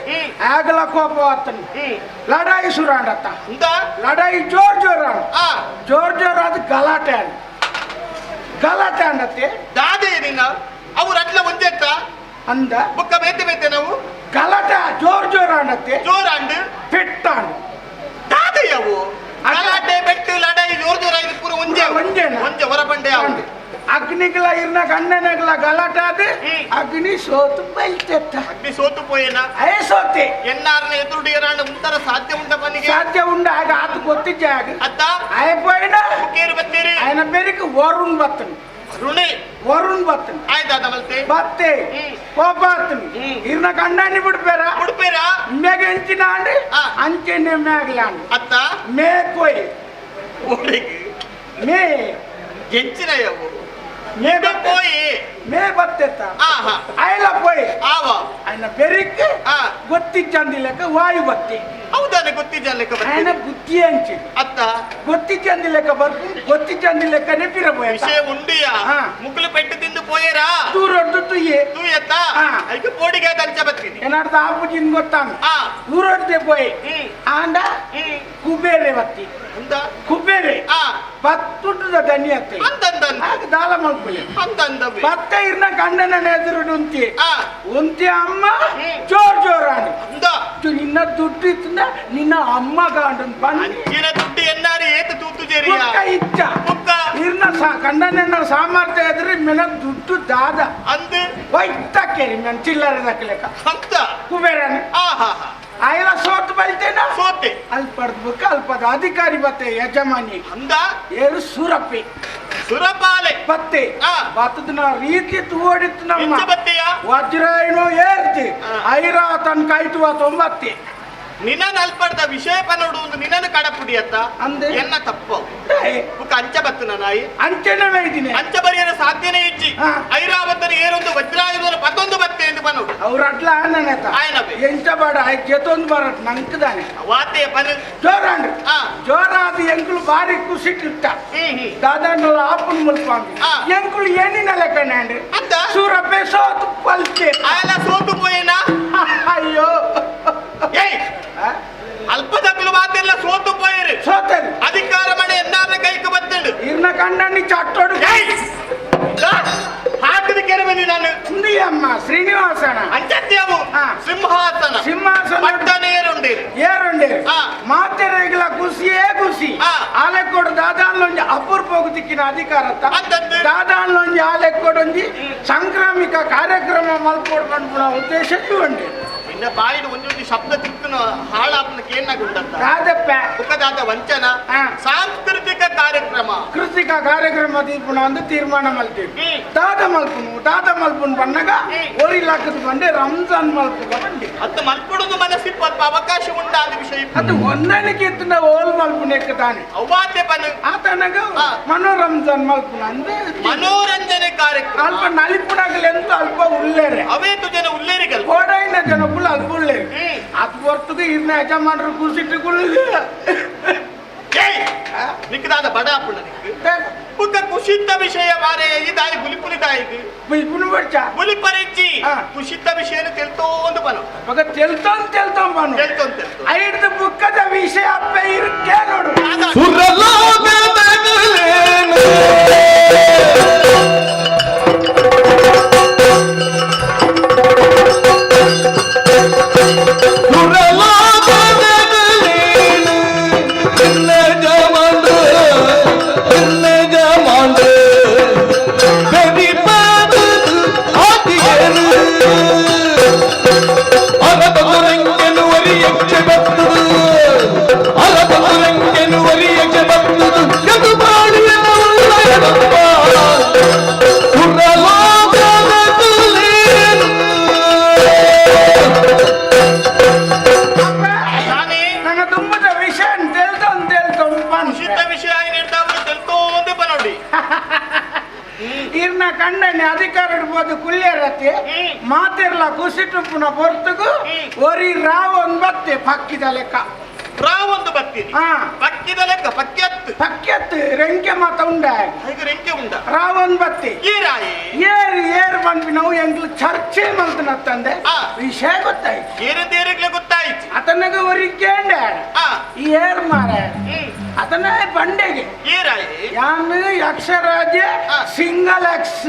ಆಗಲ ಕೋಪ ಆತನಿ ಲಡಾಯಿ ಸುರಾಂಡತ್ತ ಅಂದ ಲಡಾಯಿ ಜೋರ್ ಜೋರ ಆ ಜೋರ್ ಜೋರ್ ಅದು ಗಲಾಟೆ ಅಂಡ್ ಗಲಾಟೆ ಅಂಡತ್ತೆ ದಾದೆ ನಿನ್ನ ಅವ್ರು ಅಟ್ಲ ಒಂದೆತ್ತ ಅಂದ ಬುಕ್ಕ ಬೇತೆ ಬೇತೆ ನಾವು ಗಲಾಟೆ ಜೋರ್ ಜೋರ ಅಂಡತ್ತೆ ಜೋರಾಂಡು ಪೆಟ್ಟಾಂಡ್ ದಾದೆ ಅವು ಗಲಾಟೆ ಬೆಟ್ಟು ಲಡಾಯಿ ಜೋರ್ ಜೋರ ಇದು ಪೂರ ಒಂಜೆ ಒಂಜೇನ? ಒಂಜೆ ಹೊರಬಂಡೆ ಅವು ಅಗ್ನಿಗ್ಲ ಇರ್ನ ಕಂಡನಗ್ಲ ಗಲಾಟೆ ಆದ ಅಗ್ನಿ ಸೋತು ಬೈತೆತ್ತ ಅಗ್ನಿ ಸೋತು ಪೋಯೇನ ಅಯ್ಯ ಸೋತೆ ಎನ್ನಾರನ ಎದುರುಡಿಯರಾಂಡ ಮುಂತರ ಸಾಧ್ಯ ಉಂಟ ಪನಿಗೆ ಸಾಧ್ಯ ಉಂಡ ಆಗ ಆತ ಗೊತ್ತಿದ್ದೆ ಆಗ ಅತ್ತ ಅಯ್ಯ ಪೋಯಿನ ಕೇರು ಬತ್ತೀರಿ ఆయన పేరుకి వరుణ్ బత్తన్ ಋಣಿ ವರುಣ್ ಬತ್ತನ್ ಆಯ್ತಾದ ಮಲ್ತೆ ಬತ್ತೆ ಕೋಪಾತನ್ ಇರ್ನ ಕಂಡಾನಿ ಬಿಡ್ಬೇರ ಉಡುಪೇರಾ ಮ್ಯಾಗ ಹೆಂಚಿನ ಅಂಡಿ ಆ. ಅಂಚೆನೆ ಮ್ಯಾಗ್ಲಾಂಡ್ ಅತ್ತ ಮೇ ಕೊಯ್ ಊರಿಗೆ ಮೇ ಎಂಚಿನ ಯಾವು ಮೇ ಇದು ಪೋಯಿ ಮೇ ಬತ್ತೆತ್ತ ಆಹಾ ಆಯ್ಲ ಪೋಯ್ ಆವ ఆయన పెరిక్కి ఆ. గొత్తిచ్చంది లెక్క వాయు బత్తి ಹೌದಾನೆ ಗೊತ್ತಿದ್ದ ಲೆಕ್ಕ ఆయన ಬರ್ತೀನಿ బుద్ధి అంచి ಅತ್ತ గొత్తిచ్చంది లెక్క బతుకు గొత్తిచ్చంది లెక్కనే పిరబోయ ವಿಷಯ ಉಂಡಿಯಾ ಆ. ಮುಕ್ಕಲು ಪೆಟ್ಟು ತಿಂದು ಪೋಯರಾ దూరొడ్డు తుయ్యే ತೂ ಎತ್ತ ಆ. ಐಕೆ ಪೋಡಿಗೆ ದಂಚ ಬತ್ತೀನಿ ఏనాడు తాపు జిన్ గొత్తాను ಆ దూరొడ్డే పోయి ಹ್ಮ್ ఆండ ಹ್ಮ್ కుబేరే బత్తి ಅಂದ కుబేరే ಆ బత్తుంటుద ధన్య అత్తే ಅಂತಂದ నాకు దాల మల్పులే ಅಂತಂದವೆ బత్త ఇర్న కండన ఎదురుడు ఉంచి ಆ ఉంచి అమ్మ ಹ್ಮ್. జోర్ జోరాను ಅಂದ నిన్న దుడ్డు ఇచ్చిన నిన్న అమ్మ కాండు పని ಅಂಚಿನ ದುಡ್ಡು ಎನ್ನಾರು ಏತು ತೂತು ಜೇರಿಯಾ ఒక్క ఇచ్చ ಮುಕ್ಕ ಇರ್ನ ಕಂಡನ ಸಾಮರ್ಥ್ಯ ಎದುರು ಮೆನ ದುಡ್ಡು ದಾದ ಅಂದು ವೈತಕ್ಕೇರಿ ಮೆನ್ ಚಿಲ್ಲರೆ ದಕ್ಕಲೆಕ್ಕ ಅಂತ ಕುಬೇರನೆ ಆಹಾ ಆಯ್ಲ ಸೋತು ಬೈತೇನ ಸೋತೆ ಅಲ್ಪದ ಬುಕ್ಕ ಅಲ್ಪದ ಅಧಿಕಾರಿ ಬತ್ತೆ ಯಜಮಾನಿ ಅಂದ ಏರು ಸೂರಪ್ಪಿ ಸುರಪಾಲೆ ಬತ್ತೆ ಆ. ಬತ್ತದ ರೀತಿ ತೂಡಿತ್ತು ನಮ್ಮ ಎಂಚ ಬತ್ತೆಯ ವಜ್ರಾಯನು ಏರ್ತಿ ಐರಾ ತನ್ ಕೈಟುವ ತೊಂಬತ್ತಿ ನಿನ್ನ ಅಲ್ಪಡ್ದ ವಿಷಯ ಪನೋಡು ಒಂದು ನಿನ್ನನ್ನು ಕಡಪುಡಿ ಅಂತ ಅಂದೆ? ಎನ್ನ ತಪ್ಪು ಬುಕ್ಕ ಅಂಚ ಬತ್ತನ ನಾಯಿ ಅಂಚೆನ ಮೇಯ್ತೀನಿ ಅಂಚ ಬರೆಯಲು ಸಾಧ್ಯನೇ ಇಚ್ಚಿ ಆ. ಐರಾವತನ ಏರೊಂದು ವಜ್ರಾಯುಧನ ಪತ್ತೊಂದು ಬತ್ತೆ ಎಂದು ಪನೋಡು ಅವ್ರ ಅಟ್ಲ ನನೆತ ಆಯ್ನವೆ. ಎಂಚ ಬೇಡ ಜೊತೊಂದು ಬರಟ್ ನಂಕದಾನೆ ವಾತೆಯ ಪನ ಜೋರಂಡ್ರಿ ಆ. ಜೋರಾದ ಎಂಕುಲು ಬಾರಿ ಖುಷಿಟ್ಟಿಟ್ಟ ದಾದಾಂಡಲ ಆಪನ್ ಮುಲ್ಪಾಂಗಿ ಆ. ಎಂಕುಲು ಏನಿನ ಲೆಕ್ಕನೇಂಡ್ರಿ ಅಂತ ಸೂರಪ್ಪೆ ಸೋತು ಪಲ್ಕೆ ಆಯಲ ಸೋತು ಪೋಯೇನಾ ಅಯ್ಯೋ ಏಯ್ ಅಲ್ಪದಕ್ಕಲು ಮಾತೆಲ್ಲ ಸೋತು ಪೋಯರು ಸೋತದು ಅಧಿಕಾರ ಮನೆ ಎನ್ನಾದ ಕೈಗೆ ಬತ್ತಂಡು ಇರ್ನ ಕಂಡನಿ ಚಟ್ಟೋಡು ಹಾಕಿದ ಕೆರವಲ್ಲಿ ನಾನು ఉంది అమ్మ శ్రీనివాసన ಅಂಚತ್ಯವು ಆ. ಸಿಂಹಾಸನ సింహాసన ಪಟ್ಟನೇರುಂಡಿರು ఏరుండే ఆ. మాತೆరేగల ఖుషియే ఖుషి ఆ. ఆలెక్కోడు దాదాంలోంచి అపూర్వకు తిక్కిన అధికారత ಅಂತಂದು దాదాంలోంచి ఆలెక్కోడొంచి సంక్రామిక కార్యక్రమ మల్పోడు అనుకున్న ఉద్దేశం ఇవ్వండి ಇನ್ನ ಬಾಯಿಡು ಒಂದೊಂದು ಶಬ್ದ ತಿಕ್ಕನು ಹಾಳಾಪನ ಕೇನಾಗುಂಟಂತ కాదప్ప ಮುಖದಾದ ವಂಚನ ಆ. ಸಾಂಸ್ಕೃತಿಕ ಕಾರ್ಯಕ್ರಮ కృషిక కార్యక్రమ తీర్పున అందు తీర్మానం మల్పి ಹ್ಮ್. దాద మల్పును పండగ ఒరి లక్కదు పండి రంజాన్ మల్పు పండి ಅದು ಮಲ್ಪಡುದು ಮನಸ್ಸಿಗೆ ಸ್ವಲ್ಪ ಅವಕಾಶ ಉಂಟಾದ ವಿಷಯ ಅದು ಒಂದనికి ఎత్తున ఓల్ మల్పును ఎక్కుతాను ಅವ್ವಾದ್ಯ ಪನ ఆతనగా ఆ. మనో రంజాన్ మల్పును అందే ಮನೋರಂಜನೆ ಕಾರ್ಯಕ್ರಮ ಅಲ್ಪ ನಲಿಪುಣಗಲೆಂದು ಅಲ್ಪ ಉಳ್ಳೇರೆ ಅವೇತು ಜನ ಉಲ್ಲೇರಿಗಲ್ ಕೋಡೈನ ಜನಗಳು ಅಲ್ಪ ಉಳ್ಳೇರೆ ಅದು ಹೊರತುಗೆ ಇರ್ನ ಯಜಮಾನರು ಕೂಸಿಟ್ಟುಕೊಳ್ಳಿ ನಿಕ್ಕದಾದ ಬಡ ಅಪ್ಪುಣ ನಿಕ್ಕು ಬುಕ್ಕ ಕುಶಿತ್ತ ವಿಷಯ ಬಾರೆ ಈ ದಾಯಿ ಗುಲಿಪುಲಿ ದಾಯಿಗೆ ಬಿಲ್ಪುನು ಬಡ್ಚ ಗುಲಿಪರಿಚ್ಚಿ ಆ. ಕುಶಿತ್ತ ವಿಷಯನ ತೆಲ್ತೋಂದು ಬನ ಮಗ ತೆಲ್ತೊಂದ್ ಬಾನು ತೆಲ್ತೋಂದು ಐದು ಬುಕ್ಕದ ವಿಷಯ ಅಪ್ಪ ಇರುಕ್ಕೆ ನೋಡು ನಾನೇ ನನ್ನ ತುಂಬದ ವಿಷಯ ತೆಲ್ತೊಂದ್ ಬಾನು ಕುಶಿತ್ತ ವಿಷಯ ಏನಿರ್ತಾವ ತೆಲ್ತೋಂದು ಬನೋಡಿ ಇರ್ನ ಕಂಡನೆ ಅಧಿಕಾರ ಇಡ್ಬೋದು ಕುಲ್ಯರತ್ತೆ ಮಾತಿರ್ಲ ಕುಸಿಟುಪ್ಪುನ ಹೊರತುಗು ಒರಿ ರಾವ್ ಒಂದ್ ಬತ್ತೆ ಪಕ್ಕಿದ ಲೆಕ್ಕ ರಾವೊಂದು ಬತ್ತೀನಿ ಹಾ ಪಕ್ಕಿದ ಲೆಕ್ಕ ಪಕ್ಕೆತ್ತು ಪಕ್ಕೆತ್ತು ರೆಂಕೆ ಮಾತ ಉಂಡ ಈಗ ರೆಂಕೆ ಉಂಡ ರಾವ್ ಒಂದ್ ಬತ್ತೆ ಈ ರಾಯಿ ಏರು ಬಂದ್ವಿ ನಾವು ಎಂಗ್ಲು ಚರ್ಚೆ ಮಲ್ತನತ್ತಂದೆ ಆ. ವಿಷಯ ಗೊತ್ತಾಯ್ತು ಏರಿದ್ದೇರಿಗ್ಲೆ ಗೊತ್ತಾಯ್ತು ಅತನಗ ಒರಿ ಕೇಂಡೆ ಆ ಏರ್ ಮಾರ ಅದನ್ನ ಬಂಡೆಗೆ ಈ ರಾಯಿ ಯಾನು ಯಕ್ಷರಾಜ ಆ. ಸಿಂಗಲ್ ಎಕ್ಸ್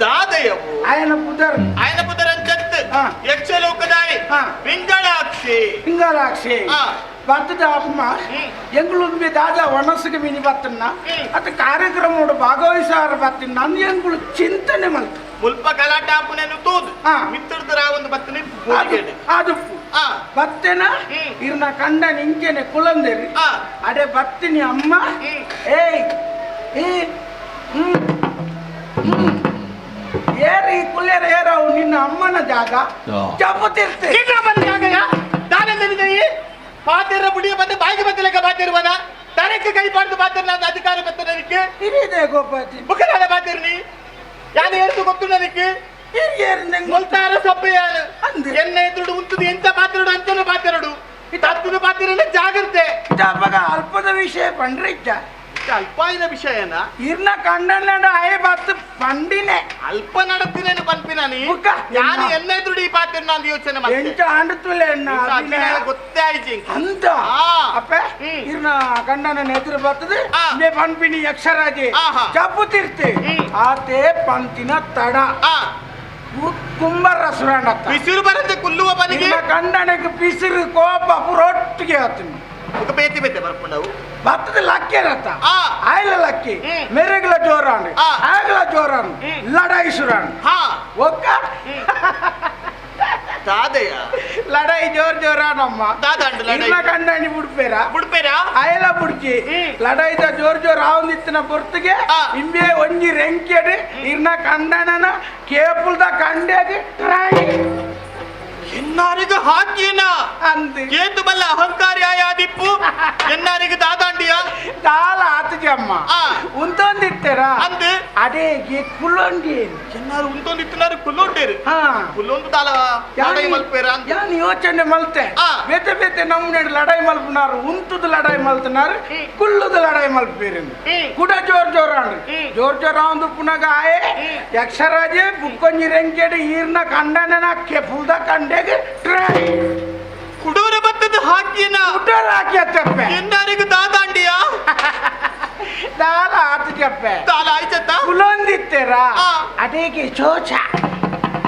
ದಾದಯವು ఆయన పుదర్ ఆయన పుదరంచత్ ఆ. యక్షలోకదాయి ఆ. పింగళాక్షి ಪಿಂಗಾಲಾಕ್ಷಿ ಆ. ಬರ್ತದ ಅಮ್ಮ ಎಂಗ್ಳು ಮೇ ದಾದ ಒಣಸಿಗೆ ಮಿನಿ ಬತ್ತನ್ನ ಅದು ಕಾರ್ಯಕ್ರಮ ಭಾಗವಹಿಸಾರ ಬತ್ತಿನ ನನ್ನ ಎಂಗ್ಳು ಚಿಂತನೆ ಮಲ್ತು ಮುಲ್ಪ ಗಲಾಟಾಪುನೇನು ತೂದು ಆ. ಮಿತ್ರದ ರಾವೊಂದು ಬತ್ತನೆ ಬೋಡಿಗೆಡೆ ಅದು ಆ ಬತ್ತೇನ ಇರ್ನ ಕಂಡ ನಿಂಚೆನೆ ಕುಲಂದೇರಿ ಆ ಅಡೆ ಬತ್ತಿನಿ ಅಮ್ಮ ಏಯ್ ಏ ಏರ್ ಈ ಕುಲ್ಲೇರ ಏರವು ನಿನ್ನ ಅಮ್ಮನ ಜಾಗ ಚಪ್ಪುತ್ತಿರ್ತೆ ಪಾತಿರ ಬುಡಿಯ ಬಂದು ಬಾಯಿಗೆ ಬತ್ತಲೆಕ್ಕ ಬಾತಿರುವನ ತನಕ್ಕೆ ಕೈ ಪಾಡ್ದು ಬಾತಿರ್ ನಾನು ಅಧಿಕಾರ ಬತ್ತನಕ್ಕೆ ಇರಿದೆ ಗೋಪಾತಿ ಬುಕ್ಕನಾದ ಬಾತಿರ್ನಿ ಯಾನು ಏರ್ದು ಗೊತ್ತು ನನಕ್ಕೆ ಮುಲ್ತಾರ ಸೊಪ್ಪೆಯಾನು ಎನ್ನ ಎದುರು ಉಂಟದು ಎಂತ ಪಾತಿರಡು ಅಂಚನ ಪಾತಿರಡು ತತ್ತದ ಪಾತಿರನೇ ಜಾಗ್ರತೆ ಅಲ್ಪದ ವಿಷಯ ಪಂಡ್ರಿಚ್ಚ ಅಲ್ಪಾಯಿನ ವಿಷಯನ ಇರ್ನ ಕಂಡಲ್ಲ ಆಯೆ ಬತ್ತು ಪಂಡಿನೇ ಅಲ್ಪ ನಡತಿನೇನು ಪಂಪಿನ ನೀ ಯಾನು ಎನ್ನ ಎದುರು ಈ ಪಾತಿರ ನಾನು ಯೋಚನೆ ಮಾಡಿ ಎಂಚ ಆಂಡುತ್ತಲೇ ಗೊತ್ತೇ ಆಯ್ತು ಅಂತ ಅಪ್ಪ ಇರ್ನ ಕಂಡನ ಎದುರು ಬರ್ತದೆ ನೇ ಪಂಪಿನಿ ಯಕ್ಷರಾಜೆ ಚಪ್ಪುತ್ತಿರ್ತೆ ಆತೆ ಪಂಪಿನ ತಡ ಕುಂಬರ ಸುರಾಣ ಬಿಸಿರು ಬರುತ್ತೆ ಕುಲ್ಲುವ ಬನಿಗೆ ಕಂಡನಕ್ಕೆ ಬಿಸಿರು ಕೋಪ ಪುರೊಟ್ಟಿಗೆ ಆತನು ಬೇತಿ ಬೇತೆ ಬರ್ಕೊಂಡವು ಭತ್ತದ ಲಕ್ಕಿ ರಥ ಆಯ್ಲ ಲಕ್ಕಿ ಮೆರೆಗಲ ಜೋರಾಣಿ ಆಗಲ ಜೋರಾಣಿ ಲಡಾಯಿ ಸುರಾಣಿ ಒಕ್ಕ ತಾದಯ್ಯ ಲಡಾಯಿ ಜೋರ್ ಜೋರಾನಮ್ಮ ದಾದಂಡು ಲಡಾಯಿ ಕಂಡನಿ ಬುಡ್ಪೇರ ಆಯ್ಲ ಬುಡ್ಕಿ ಲಡಾಯಿದ ಜೋರ್ ಜೋರ್ ಆವಂದಿತ್ತಿನ ಪೊರ್ತಿಗೆ ಇಂಬೆ ಒಂಜಿ ರೆಂಕೆಡ್ ಇರ್ನ ಕಂಡನನ ಕೇಪುಲ್ದ ಕಂಡೆಗೆ ಟ್ರಾಯಿ ಎನ್ನಾರಿಗೂ ಹಾಕಿನ ಅಂದ್ ಏತು ಬಲ್ಲ ಅಹಂಕಾರಿ ಆಯಾದಿಪ್ಪು ಎನ್ನಾರಿಗೂ ದಾದಾಂಡಿಯ ದಾಲ ಆತಜಮ್ಮ ಉಂತೊಂದಿತ್ತೇರ ಅಂದ್ ಅದೇಗೆ ಕುಲ್ಲೊಂಡಿ ಎನ್ನಾರು ಉಂತೊಂದಿತ್ತಿನಾರು ಕುಲ್ಲೊಂಡೇರು ಕುಲ್ಲೊಂದು ದಾಲ ಲಡಾಯಿ ಮಲ್ಪೇರ ಯಾನ್ ಯೋಚನೆ ಮಲ್ತೆ ಬೇತೆ ಬೇತೆ ನಮ್ಮನೆ ಲಡಾಯಿ ಮಲ್ಪನಾರು ಉಂತುದು ಲಡಾಯಿ ಮಲ್ತನಾರು ಕುಲ್ಲುದು ಲಡಾಯಿ ಮಲ್ಪೇರು ಕುಡ ಜೋರ್ ಜೋರಾಂಡ್ರಿ ಜೋರ್ ಜೋರ ಒಂದು ಪುನಗ ಆಯೆ ಯಕ್ಷರಾಜೆ ಬುಕ್ಕೊಂಜಿ ರೆಂಕೆಡ್ ಈರ್ನ ಕಂಡನ ಕೆಫುಲ್ದ ಕಂಡೆಗೆ ಟ್ರೈ ಕುಡೂರ ಬತ್ತದ ಹಾಕಿನ ಕುಡೂರ ಹಾಕಿ ಅತ್ತಪ್ಪೆ ಎನ್ನಾರಿಗೂ ದಾದಾಂಡಿಯ ದಾಲ ಆತ చెప్పೆ ದಾಲ ಆಯ್ತತ್ತ ಕುಲೊಂದಿತ್ತೇರ ಅದೇಗೆ ಚೋಚ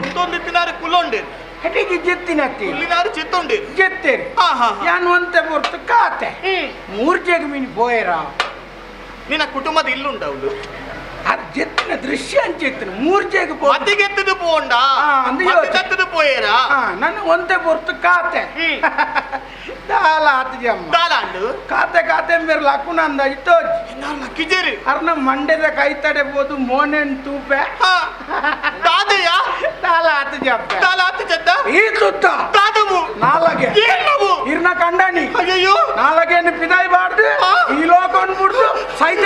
ಉಂತೊಂದಿತ್ತಿನಾರು ಕುಲ್ಲೊಂಡೇರು ಅದೇಗೆ ಜಿತ್ತಿನತ್ತಿ ಕುಲ್ಲಿನಾರು ಚಿತ್ತೊಂಡೇರು ಜಿತ್ತೇರು ಯಾನ್ ಒಂತೆ ಬರ್ತು ಕಾತೆ ಮೂರ್ಜೆಗೆ ಮೀನು ಪೋಯರ ನಿನ್ನ ಕುಟುಂಬದ ಇಲ್ಲುಂಡವಳು ಅದು ಜಿತ್ತಿನ ದೃಶ್ಯ ಅಂಚಿತ್ತಿನ ಮೂರ್ಜೆಗೆ ಮತ್ತಿಗೆತ್ತದು ಪೋಂಡ ಮತ್ತಿಗೆತ್ತದು ಪೋಯರ ನನ್ನ ಒಂತೆ ಬರ್ತು ಕಾತೆ ದಾಲ ಆತಜಮ್ಮ ದಾಲಾಂಡು ಕಾತೆ ಕಾತೆ ಮೇರೆ ಲಕ್ಕುನ ಅಂದಾಯ್ತು ಕಿಜೇರಿ ಅರ್ನ ಮಂಡ್ಯದ ಕೈ ತಡೆಬೋದು ಮೋನೆನ್ ತೂಪೆ ದಾದಯ್ಯ ದಾಲ ಆತಜಪ್ಪ ದಾಲ ಆತ ಚದ್ದ ಈ ಸುತ್ತ ದಾದವು ನಾಲಗೆ ಏನವು ಇರ್ನ ಕಂಡನಿ ಅಯ್ಯೋ ನಾಲಗೆಯನ್ನು ಪಿದಾಯಿ ಬಾರ್ದು ಈ ಲೋಕನ್ ಬಿಡ್ದು ಸೈಜ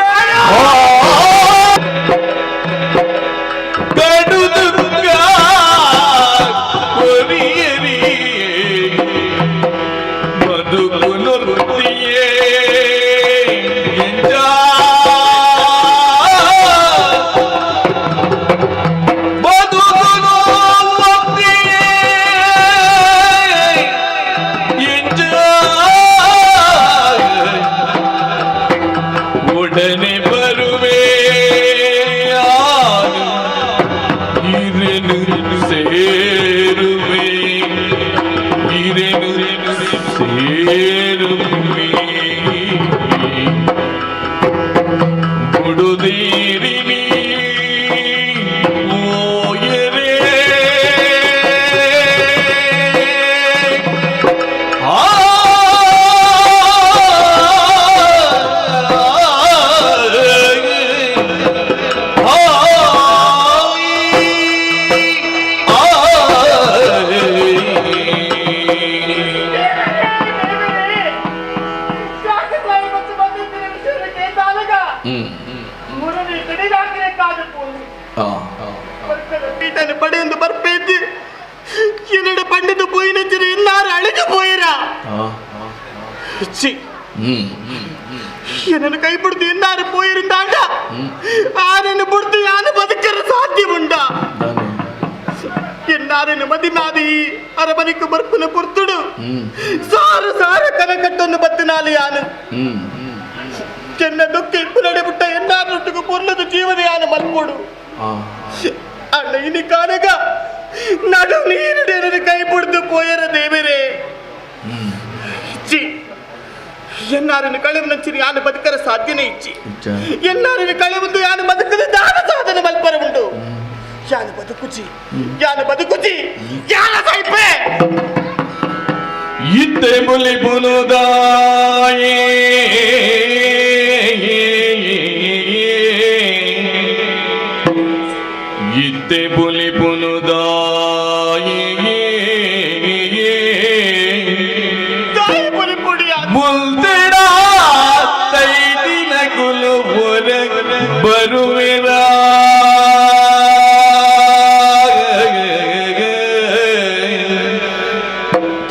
படைந்து பற்பேத்து என்னோட பண்டது போய் நெஞ்சது எல்லாரும் அழிஞ்சு போயிரா என்னன்னு கைப்பிடித்து எல்லாரும் போயிருந்தாண்டா ஆனன்னு பொறுத்து யானு பதுக்கிற சாத்தியம் உண்டா ಎನ್ನಾರನ್ನು ಮದಿನಾದಿ ಅರಮನಿಗೆ ಬರ್ಪುನ ಪುರ್ತುಡು ಸಾರ ಸಾರ ಕನಕಟ್ಟೊಂದು ಬತ್ತಿನಾಲಿ ಯಾನು ಚೆನ್ನ ದುಃಖ ಇಪ್ಪು ನಡೆಬಿಟ್ಟ ಎನ್ನಾರೊಟ್ಟಿಗೆ ಪುರ್ಲದು ಜೀವನ ಯಾನು ಮಲ್ಪೋಡು ಅಲ್ಲ ಇನಿ ಕಾಣಗ ನಡು ನೀರಿನ ಕೈ ಬಿಡ್ದು ಪೋಯರ ದೇವರೇ ಎನ್ನಾರನ್ನು ಕಳೆ ನಚ್ಚಿನ ಯಾನು ಬದುಕರ ಸಾಧ್ಯನೇ ಇಚ್ಚಿ ಎನ್ನಾರನ್ನು ಕಳೆ ಮುಂದೆ ಯಾನು ಬದುಕದ ದಾನ ಸಾಧನ ಮಲ್ಪರ ಉಂಟು ಯಾನು ಬದುಕುಚಿ ಯಾನ ಸಾಯ್ಪೆ ಇತ್ತೆ ಮುಲಿ ಬುನುದಾಯೇ ಇತ್ತೆ ಪುಲಿಪುನುದಾಯಿ ಮುಲ್ತಿಡ ತೈದಿನ ಕುಲು ಬರುವಿರ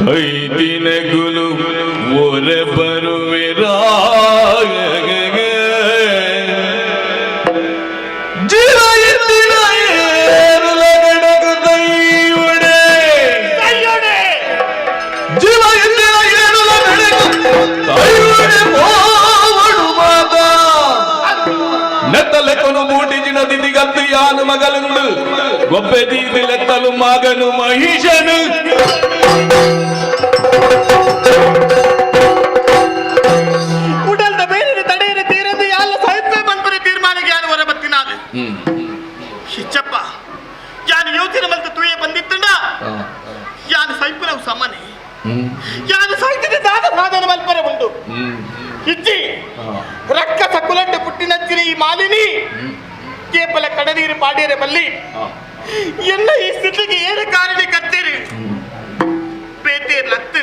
ತೈದಿನ ಕುಲು ಬರುವಿರ నెత్తలెక్కను మూటించిన దిదిగత్తు యాను మగలుండు గొప్ప దీదిలెత్తలు మగను మహిషను ಉಡಲ್ದ ಬೇರೆ ತಡೆಯರೆ ತೀರದು ಯಾಲ ಸಾಹಿತ್ಯ ಬಂದರೆ ತೀರ್ಮಾನಿಗೆ ಯಾರು ಹೊರ ಬತ್ತಿನಾದೆ ಹಿಚ್ಚಪ್ಪ ಯಾನು ಯೋಚನೆ ಮಲ್ತ ತೂಯೆ ಬಂದಿತ್ತಂಡ ಯಾನು ಸೈಪುನವು ಸಮನೆ ಯಾನು ಸಾಹಿತ್ಯದ ದಾದ ಸಾಧನ ಮಲ್ಪರೆ ಉಂಟು ಇಜ್ಜಿ ರಕ್ಕ ಸಕುಲಂಡ ಪುಟ್ಟಿನಚ್ಚಿನ ಈ ಮಾಲಿನಿ ಕೇಪಲ ಕಡನೀರು ಪಾಡಿಯರೆ ಬಲ್ಲಿ ಎಲ್ಲ ಈ ಸ್ಥಿತಿಗೆ ಏನು ಕಾರಣ ಕತ್ತೀರಿ ಬೇತೇರ್ ಲತ್ತು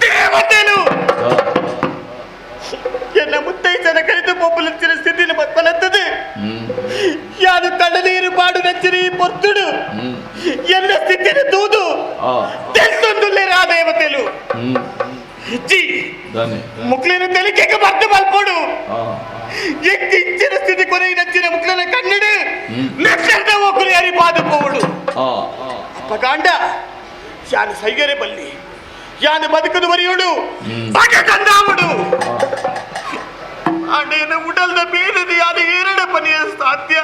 ದೇವತೆನು ಎನ್ನ ಮುತ್ತೈಸನ ಕರೆದು ಪೊಪ್ಪಲಚ್ಚಿನ ಸ್ಥಿತಿನ ಬನ್ನತ್ತದೆ ಯಾನು ಕಡನೀರು ಪಾಡು ನಚ್ಚಿನ ಈ ಪೊರ್ತುಡು ಎಲ್ಲ ಸ್ಥಿತಿನ ತೂದು ತೆಲ್ತೊಂದುಲ್ಲೇರ ಆ ದೇವತೆಲು ಇಜ್ಜಿ ಮುಕ್ಲಿನ ತೆಲಿಕೆಗೆ ಬರ್ದು ಮಲ್ಪೋಡು ಎತ್ತಿ ಇಚ್ಚಿನ ಸ್ಥಿತಿ ಕೊನೆಗೆ ನಚ್ಚಿನ ಮುಕ್ಲನ ಕಣ್ಣಿಡು ನೆಚ್ಚರ್ದ ಹೋಗುಲು ಯಾರಿ ಪಾದು ಪೋವಡು ಅಪ್ಪ ಗಾಂಡ ಯಾನು ಸೈಗರೆ ಬಲ್ಲಿ ಯಾನು ಬದುಕದು ಬರೆಯೋಡು ಬಗೆ ಕಂದಾವಡು ಅಣ್ಣೇನ ಉಡಲ್ದ ಬೇರೆದು ಯಾರು ಏರಡ ಪನಿಯ ಸಾಧ್ಯ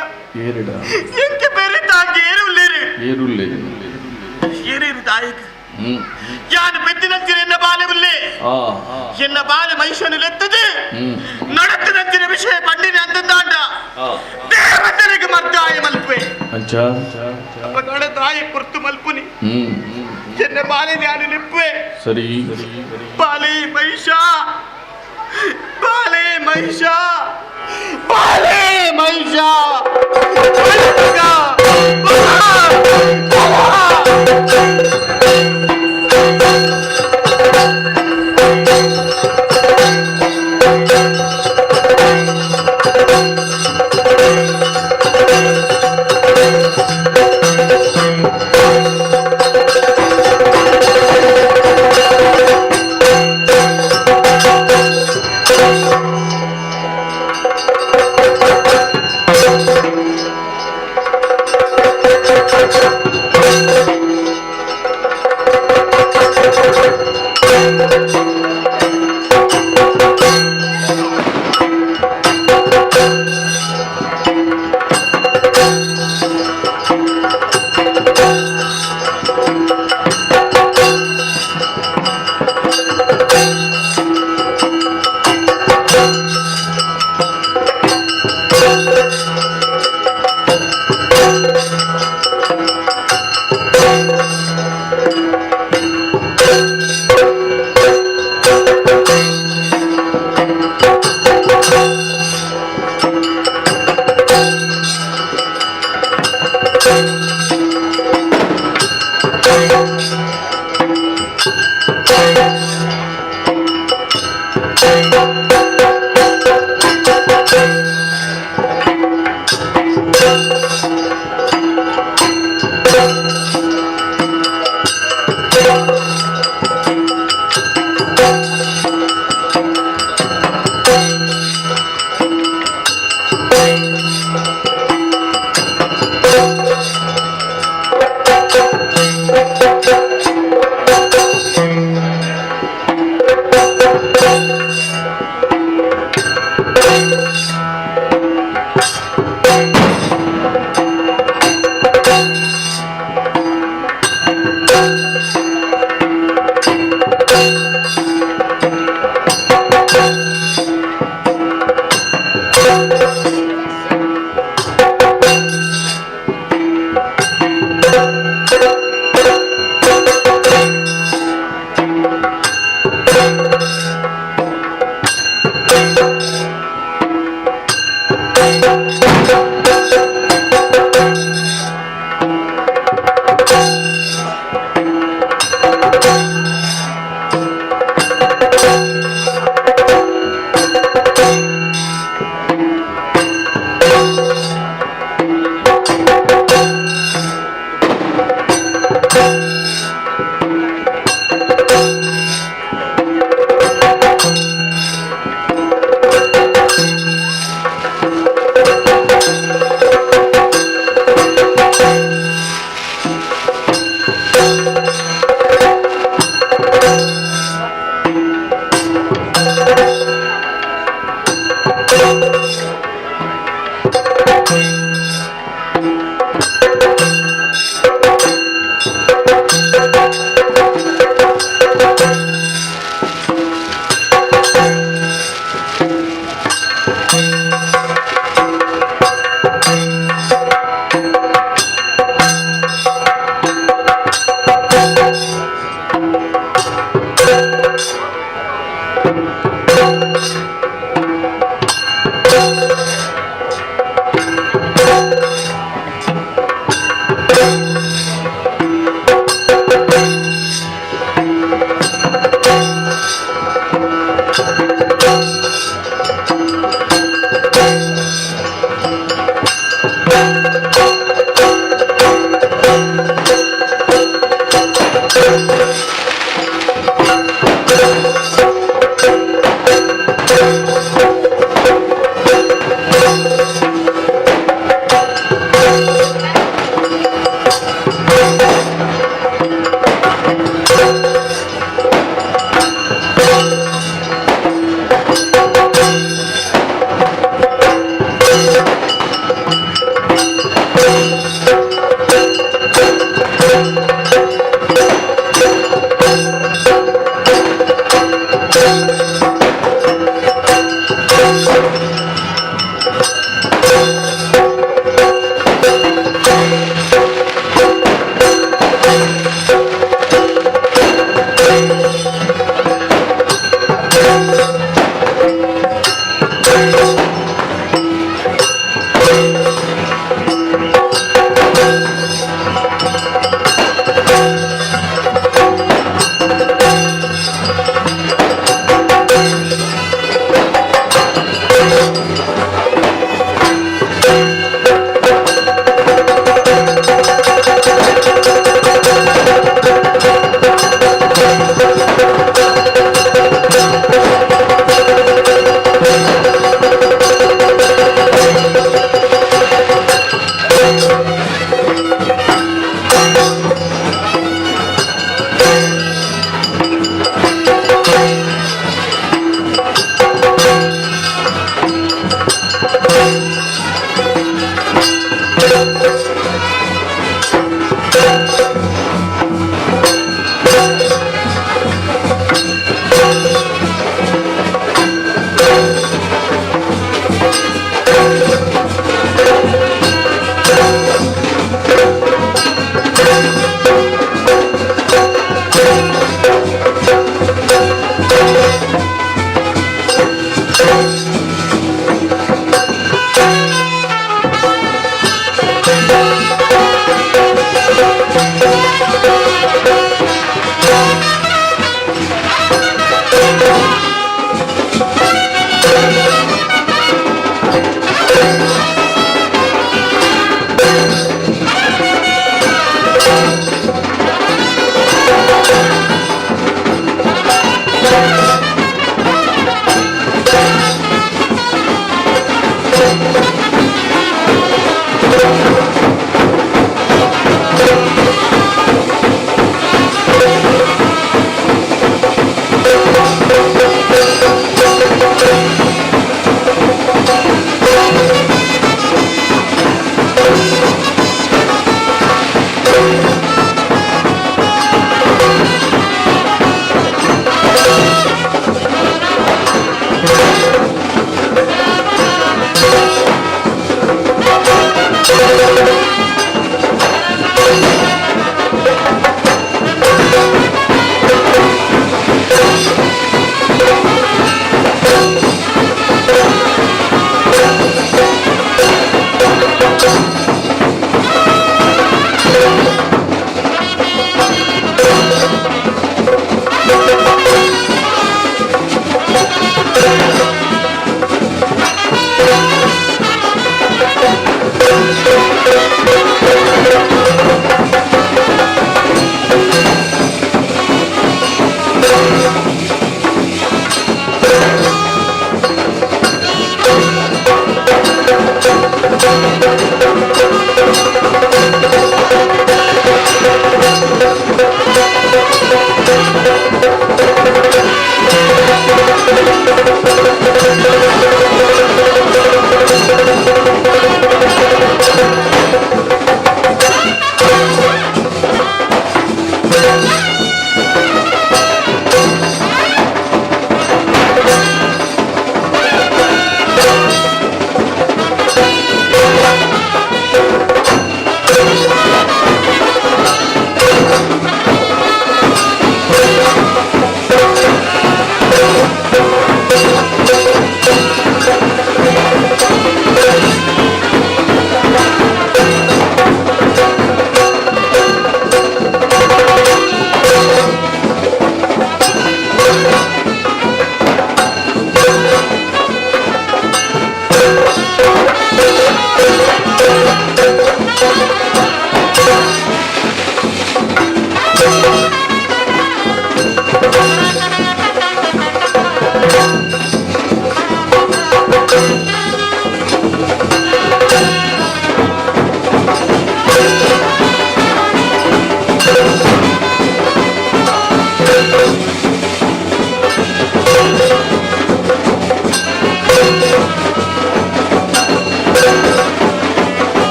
ಎಂಕೆ ಬೇರೆ ತಾಗಿ ಏರುಳ್ಳೇರು ಏರೇರು ತಾಯಿಗೆ ಯಾನು ಬೆದ್ದಿನಂಚಿನ ಎನ್ನ ಬಾಲವಿಲ್ಲೇ ಎನ್ನ ಬಾಲ ಮೈಷನು ಲೆತ್ತದು ನಡತ್ತಿನಂಚಿನ ವಿಷಯ ಪಂಡಿನ ಅಂತಂದಾಂಡ ದೇವತನಿಗೆ ಮರ್ದಾಯ ಮಲ್ಪೆ ಅಪಗಡ ತಾಯಿ ಕುರ್ತು ಮಲ್ಪುನಿ ಎನ್ನ ಬಾಲೆ ಧ್ಯಾನ ನಿಪ್ಪೆ ಸರಿ ಬಾಲೆ ಮಹಿಷ ಬಾಲೆ ಮಹಿಷ ಬಾಲೆ ಮಹಿಷ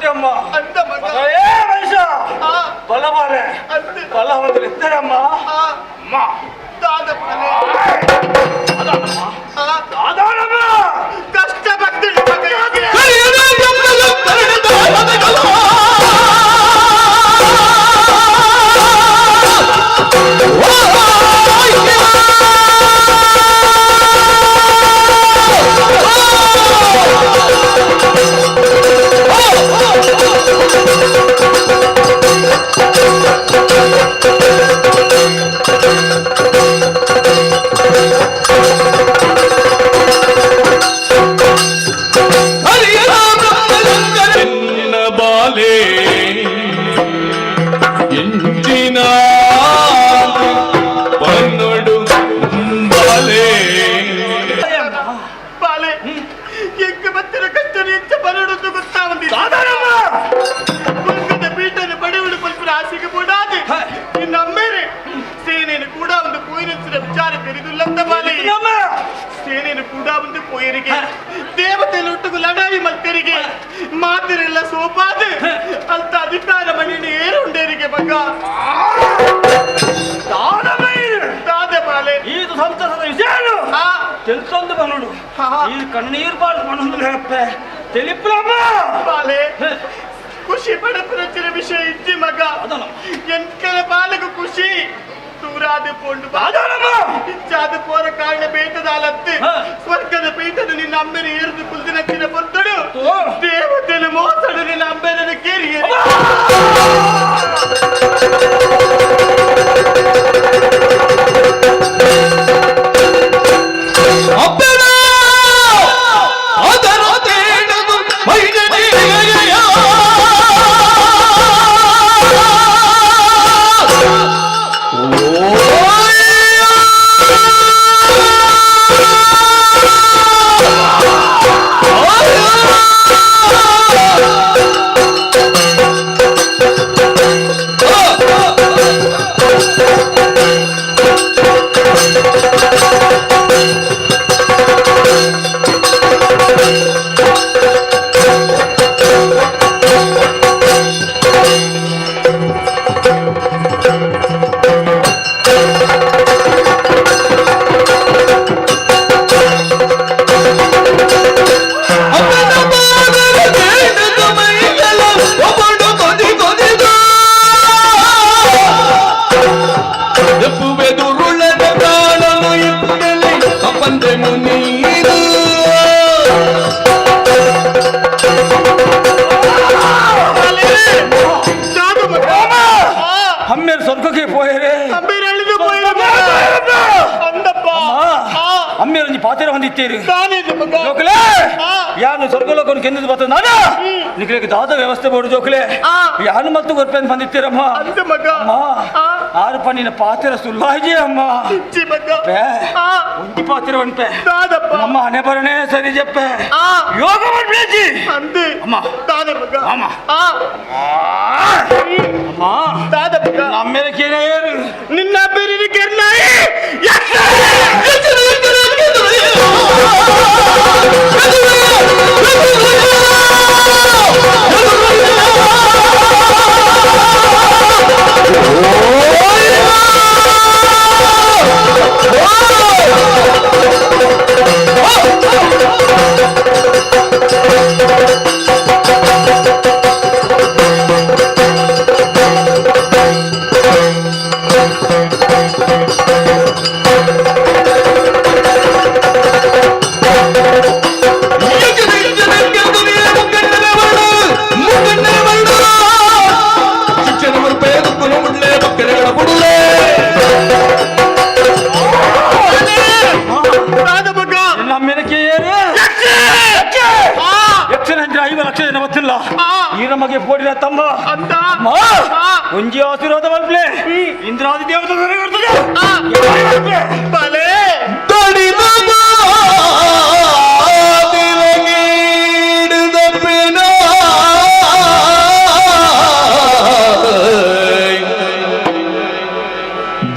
ಅಮ್ಮ ಅಂತ ಮಗ ಏ ಮನುಷ್ಯ ಬಲ ಬಾರೆ ಬಲ ಒಂದು ಇದ್ದಾರಮ್ಮ ಅಮ್ಮ ಕಷ್ಟಪಡ್ತೀನಿ ಮಗ ದೇವತೆಯೊಟ್ಟಿಗೂ ಲಡಾಯಿ ಮಲ್ತರಿಗೆ ಮಾತಿರೆಲ್ಲ ಸೋಪಾದ ಅಂತ ಅಧಿಕಾರ ಮಣ್ಣಿನ ಏರುಂಡೇರಿಗೆ ಮಗ ಇದು ಸಂತಸದ ವಿಷಯ తెలుసొందు మనోడు ఈ కన్నీరు బాలు మనోడు లేపే తెలిపులమ్మ ಬಾಲೆ ಖುಷಿ ಪಡಪುರಚಿನ ವಿಷಯ ಇಜ್ಜಿ ಮಗ ಎಂಕಲ ಬಾಲಕ ಖುಷಿ ದೂರಾದ ಪೋಂಡು ಇಚ್ಚಾದ ಪೋರ ಕಾರಣ ಬೇಟದಾಲತ್ತೆ ಸ್ವರ್ಗದ ಪೀಠದ ನಿನ್ನ ಅಂಬೆನ ಏರಿದು ಕುಲ್ದಿನಚ್ಚಿನ ಬರ್ತಡು ದೇವತೆನ ಮೋಸಡು ನಿನ್ನ ಅಂಬೆನ ಕೇರಿ ಯಾನು ಸ್ವರ್ಗಲೋಕವನ್ನು ಕೆಂದಿದ್ದು ಬರ್ತದೆ ನಾನು ನಿಖಿಲಿಗೆ ದಾದ ವ್ಯವಸ್ಥೆ ಬೋಡು ಜೋಕ್ಲೆ ಯಾನು ಮತ್ತು ಗೊರ್ಪೆನ್ ಬಂದಿತ್ತೀರಮ್ಮ ಆರು ಪನ್ನಿನ ಪಾತಿರ ಸುಲ್ಲಾಜಿ ಅಮ್ಮ ಒಂಜಿ ಪಾತಿರ ಒಣ್ಪೆ ನಮ್ಮ ಹಣೆ ಬರಣೆ ಸರಿ ಜಪ್ಪೆ ಯೋಗ ಮಾಡ್ಬೇಜಿ ಅಮ್ಮ ಅಮ್ಮ ಅಮ್ಮ ನಮ್ಮೇಲೆ ಕೇಳೇ ನಿನ್ನ ಬೇರೆ ಕೆರ್ನಾಯಿ ಈ ನಮಗೆ ಪೋಡಿನ ತಮ್ಮ ಒಂಜಿ ಆಶೀರ್ವಾದ ಮಲ್ಪಲೆ ಇಂದ್ರಾದಿ ದೇವತೆ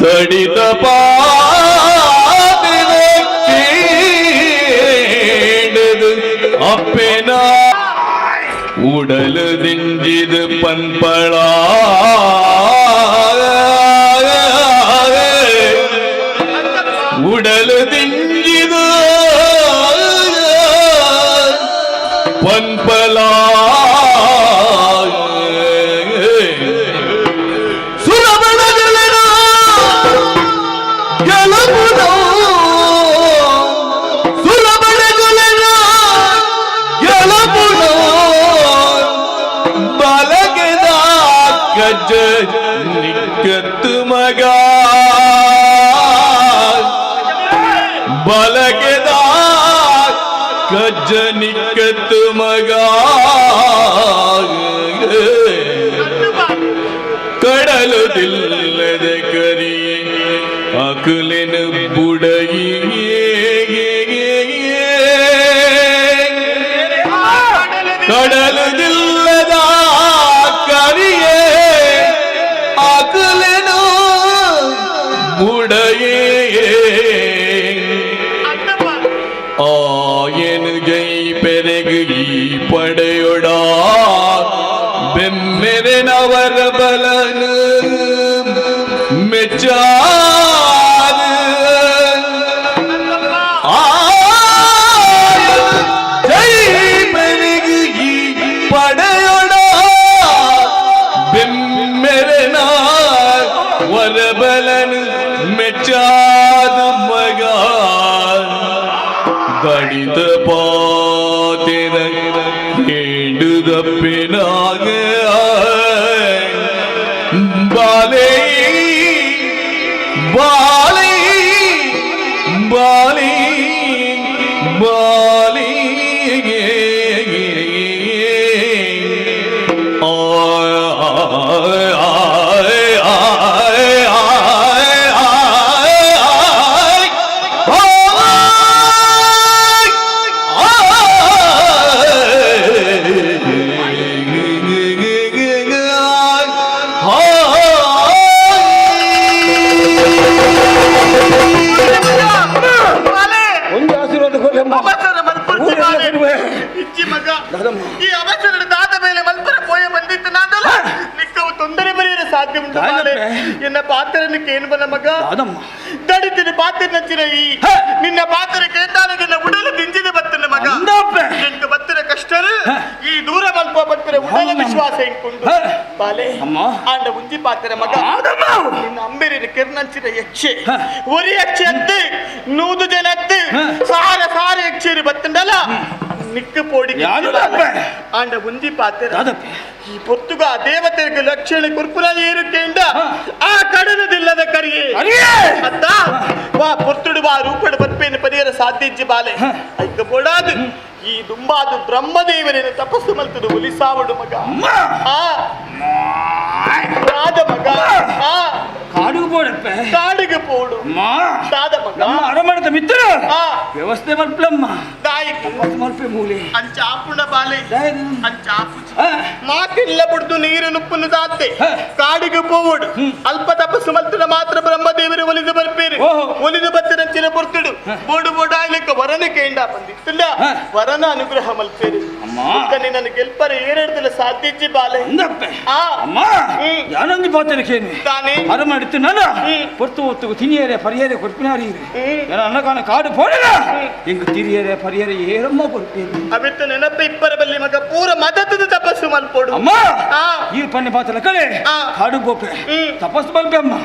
ದಡಿದ ಅಪ್ಪೆನ ಉಡಲ உடலு திஞ்சிது பண்பளா உடலு திஞ்சிது பண்பளா ನಿಕ್ಕತ್ತು ಮಗ ಬಲಗೆದ ಕಜ್ಜ ನಿಕ್ಕತ್ತು ಮಗ ಕಡಲುದಿಲ್ಲದ ಕರಿಯೇ ಅಕುಲಿನ ಬುಡಗಿಯೇ ಕಡಲುದಿಲ್ಲದ ಕರಿಯೇ ಅಕುಲಿನ ಬುಡಗಿಯೇ ಆಯನು ಜೈ ಪೆರಗು ಈ ಪಡೆಯೊಡಾ ಬೆಮ್ಮೆರೆನವರ ಬಲನು ಮೆಚ್ಚಾದ ಜೈ ಪೆರಗು ಈ ಪಡೆಯೊಡ ಬೆಮ್ಮೆರೆನ ವರಬಲನು ಮೆಚ್ಚಾದ ಮಗ ಗಣಿತ ಪಾತಿನ ಹೇಳುದಪ್ಪಿನಾಗ ಬಾಲೆ ಬಾಲೆ ಬಾಲೆ ಬಾಲೆ ಅವಸರ ಮಲ್ಪುರ್ತಿ ಬಾಲೆ. ಇಜ್ಜಿ ಮಗ ಈ ಅವಸರದ ದಾದ ಮೇಲೆ ಮಲ್ಪುರ ಪೋಯ ಬಂದಿತ್ತು ನಾನಲ್ಲ ನಿಕ್ಕವು ತೊಂದರೆ ಬರೆಯಲು ಸಾಧ್ಯ ಉಂಟು ಬಾಲೆ. ಎನ್ನ ಪಾತ್ರನ ಕೇನ್ಬಲ ಮಗ ದಡಿತಿನ ಪಾತ್ರ ನಚ್ಚಿನ ಈ ನಿನ್ನ ಪಾತ್ರ ಕೇಂದಾಲಗಿನ ಉಡಲು ದಿಂಜಿದ ಬತ್ತನ ಮಗ ಎಂಕ ಬತ್ತಿನ ಕಷ್ಟರು ಈ ದೂರ ಮಲ್ಪ ಬತ್ತಿನ ಉಡಲ ವಿಶ್ವಾಸ ಇಂಕೊಂಡು ಬಾಲೆ ಆಂಡ ಉಂಜಿ ಪಾತ್ರ ಮಗ ನಿನ್ನ ಅಂಬೇರಿನ ಕಿರ್ನಂಚಿನ ಯಕ್ಷೆ ಒರಿ ಯಕ್ಷೆ ಅತ್ತು ನೂದು ಜನ ಅತ್ತು ಸಾರ ಸಾರ ಯಕ್ಷೇರಿ ಬತ್ತಂಡಲ್ಲ ನಿಕ್ಕ ಪೋಡಿ ಆಂಡ ಉಂಜಿ ಪಾತ್ರ ಈ ಪೊತ್ತುಗ ದೇವತೆಗೆ ಲಕ್ಷಣ ಕುರ್ಪುರ ಏರುಕೆಂಡ ಆ ಕಡಲದಿಲ್ಲದ ಕರಿಯೇ ಅತ್ತ ವಾ ಪೊತ್ತುಡು ಬಾ ರೂಪಡ ಬರ್ಪೇನು ಪರಿಯರ ಸಾಧ್ಯ ಇಜ್ಜಿ ಬಾಲೆ ಐಕ ಬೋಡಾದು ಈ ದುಂಬಾದು ಬ್ರಹ್ಮದೇವರೇನು ತಪಸ್ಸು ಮಲ್ತದು ಒಲಿಸಾವಡು ಮಗ ರಾದ ಮಗ ಕಾಡಿಗೆ ಬೋಡಪ್ಪ ಕಾಡಿಗೆ ಪೋಡು ದಾದ ಮಗ ಅರಮಣದ ಮಿತ್ರ ವ್ಯವಸ್ಥೆ ಮಲ್ಪಲಮ್ಮ ದಾಯಿಕ ಮಲ್ಪೆ ಮೂಲೆ ಅಂಚ ಆಪುಣ ಬಾಲೆ ಅಂಚ ಆಪು ಮಾತಿಲ್ಲ ಬಿಡ್ದು ನೀರು ನುಪ್ಪನ್ನು ದಾತೆ ಕಾಡಿಗೆ ಪೋವಡು ಅಲ್ಪ ತಪಸ್ಸು ಮಲ್ತನ ಮಾತ್ರ ಬ್ರಹ್ಮದೇವರು ಒಲಿದು ಬರ್ಪೇರು ಒಲಿದು ಬತ್ತಿನ ಬರ್ತಡು ಬೋಡು ಬೋಡು ಆಗ್ಲಿಕ್ಕ ವರನ ಕೇಂಡ ಬಂದಿತ್ತಿಲ್ಲ ವರನ ಅನುಗ್ರಹ ಮಲ್ಪೇರು ನಿನ್ನ ಗೆಲ್ಪರ ಏರಿಡದಲ್ಲ ಸಾಧ್ಯಜ್ಜಿ ಬಾಲೆ ಅಮ್ಮ ಯಾನೊಂದು ಪಾತ್ರಕ್ಕೇನು ತಾನೇ ಅರಮಡಿತ್ತು ನಾನು ಪೊರ್ತು ಒತ್ತು ತಿನಿಯರೆ ಪರಿಯರೆ ಕೊರ್ಪಿನಾರಿ ಅನ್ನಕಾನ ಕಾಡು ಪೋಡಲ ಎಂಗು ತಿರಿಯರೆ ಪರಿಯರೆ ಏರಮ್ಮ ಕೊರ್ಪೇರು ಅವಿತ್ತು ನೆನಪ ಇಪ್ಪರ ಬಲ್ಲಿ ಮಗ ಪೂರ ಮದತದ ತಪಸ್ಸು ಮಲ್ಪೋಡು ಅಮ್ಮ ಈ ಪನ್ನೆ ಪಾತ್ರ ಕಳೆ ಕಾಡು ಗೋಪೆ ತಪಸ್ಸು ಮಲ್ಪೆ ಅಮ್ಮ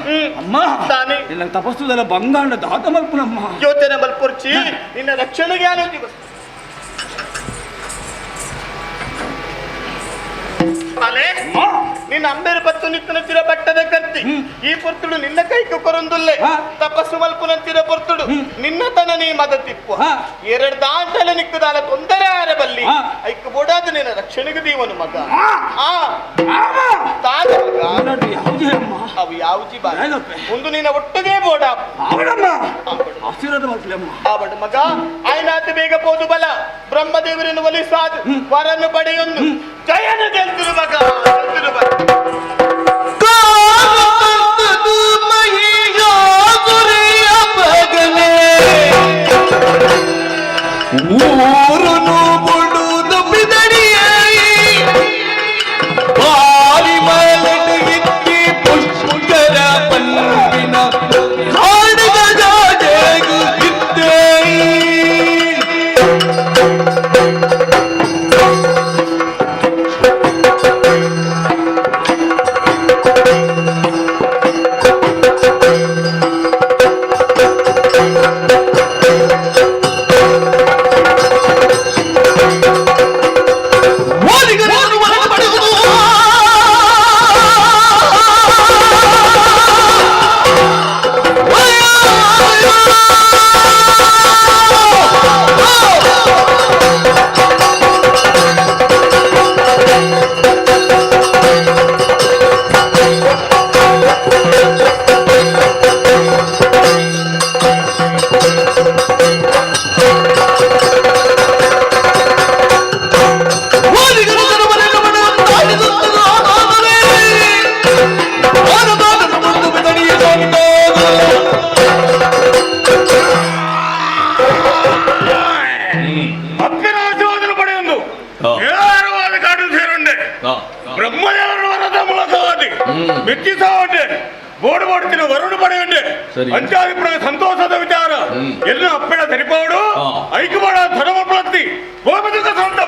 ಅಮ್ಮ ತಾನೇ ಇಲ್ಲ ತಪಸ್ಸುದಲ್ಲ ಬಂಗಾಂಡ ದಾತ ಮಲ್ಪನಮ್ಮ ಯೋಚನೆ ಮಲ್ಪೊರ್ಚಿ ನಿನ್ನ ರಕ್ಷಣೆಗೆ ಏನೋ ದಿವಸ ನಿನ್ನ ಅಂಬೇರು ಪತ್ತು ನಿತ್ತನಂತಿರ ಬಟ್ಟದ ಕತ್ತಿ ಈ ಪೊರ್ತುಡು ನಿನ್ನ ಕೈಕು ಕೊರೊಂದುಲ್ಲೆ ತಪಸ್ಸು ಮಲ್ಪುನಂತಿರ ಪೊರ್ತುಡು ನಿನ್ನ ತನ ನೀ ಮದ ತಿಪ್ಪು ಎರಡು ದಾಂಟಲೆ ನಿಕ್ಕದಾಲ ತೊಂದರೆ ಆರ ಬಲ್ಲಿ ಐಕ ಬೋಡಾದ ನಿನ್ನ ರಕ್ಷಣೆಗೆ ದೀವನು ಮಗ ತಾಜ ಮಗ ಅವು ಯಾವ್ಜಿ ಬಾ ಒಂದು ನಿನ್ನ ಒಟ್ಟಿಗೆ ಬೋಡ ಆಶೀರ್ವಾದ ಮಲ್ಪಲಮ್ಮ ಆವಡ ಮಗ ಆಯ್ನಾತ ಬೇಗ ಪೋದು ಬಲ ಬ್ರಹ್ಮದೇವರನ್ನು ಒಲಿಸಾದು ವರನ್ನು ಪಡೆಯೊಂದು ಜಯನ ಗೆಲ್ತಿರು ಮಗ ಗೆಲ್ತಿರು ಮಗ ಊರುನು ಬುಡುದು ಬಿದಡಿಯೇ ಬ್ರಹ್ಮದೇವರ ವರದ ಮೂಲಕವಾಗಿ ಮೆಚ್ಚಿಸಾವಟ್ಟೆ ಬೋರ್ಡ್ ಮಾಡ್ತಿನ ವರುಣ ಪಡೆಯುಂಡೆ ಪಂಚಾಭಿಪ್ರಾಯ ಸಂತೋಷದ ವಿಚಾರ ಎಲ್ಲ ಅಪ್ಪಳ ಸರಿಪಾಡು ಐಕ್ಯಮಾಡ ಧರ್ಮ ಪ್ರತಿ ಗೋಪತಿಕ ಸಂತ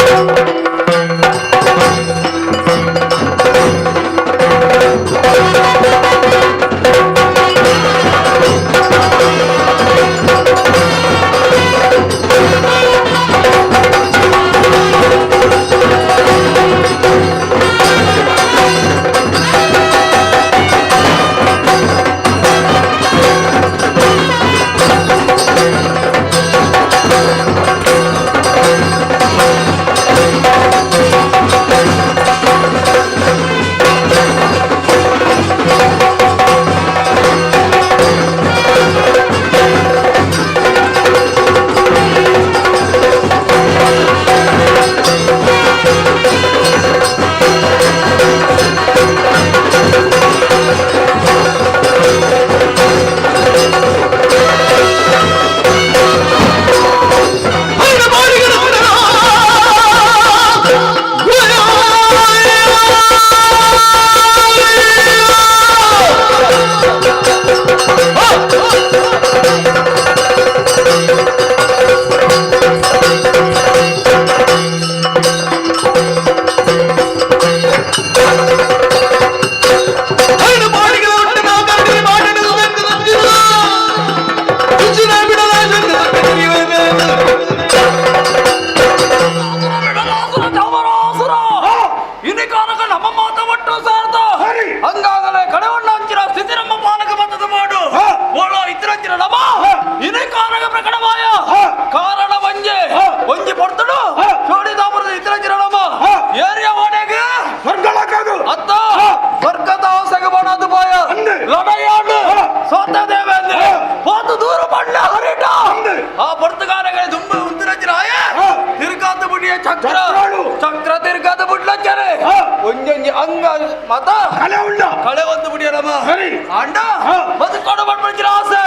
ಚಕ್ರ ತಿರ್ಗಾದ ಬಿಡ್ಲಂಚಾರೆ ಒಂಜೊಂಜಿ ಅಂಗ ಮತ ಕಳೆ ಒಂದು ಬಿಡಿಯಲ್ಲಮ್ಮ ಅಂಡ ಬದುಕೊಂಡು ಮಾಡ್ಬಿಡ್ತೀರ ಆಸೆ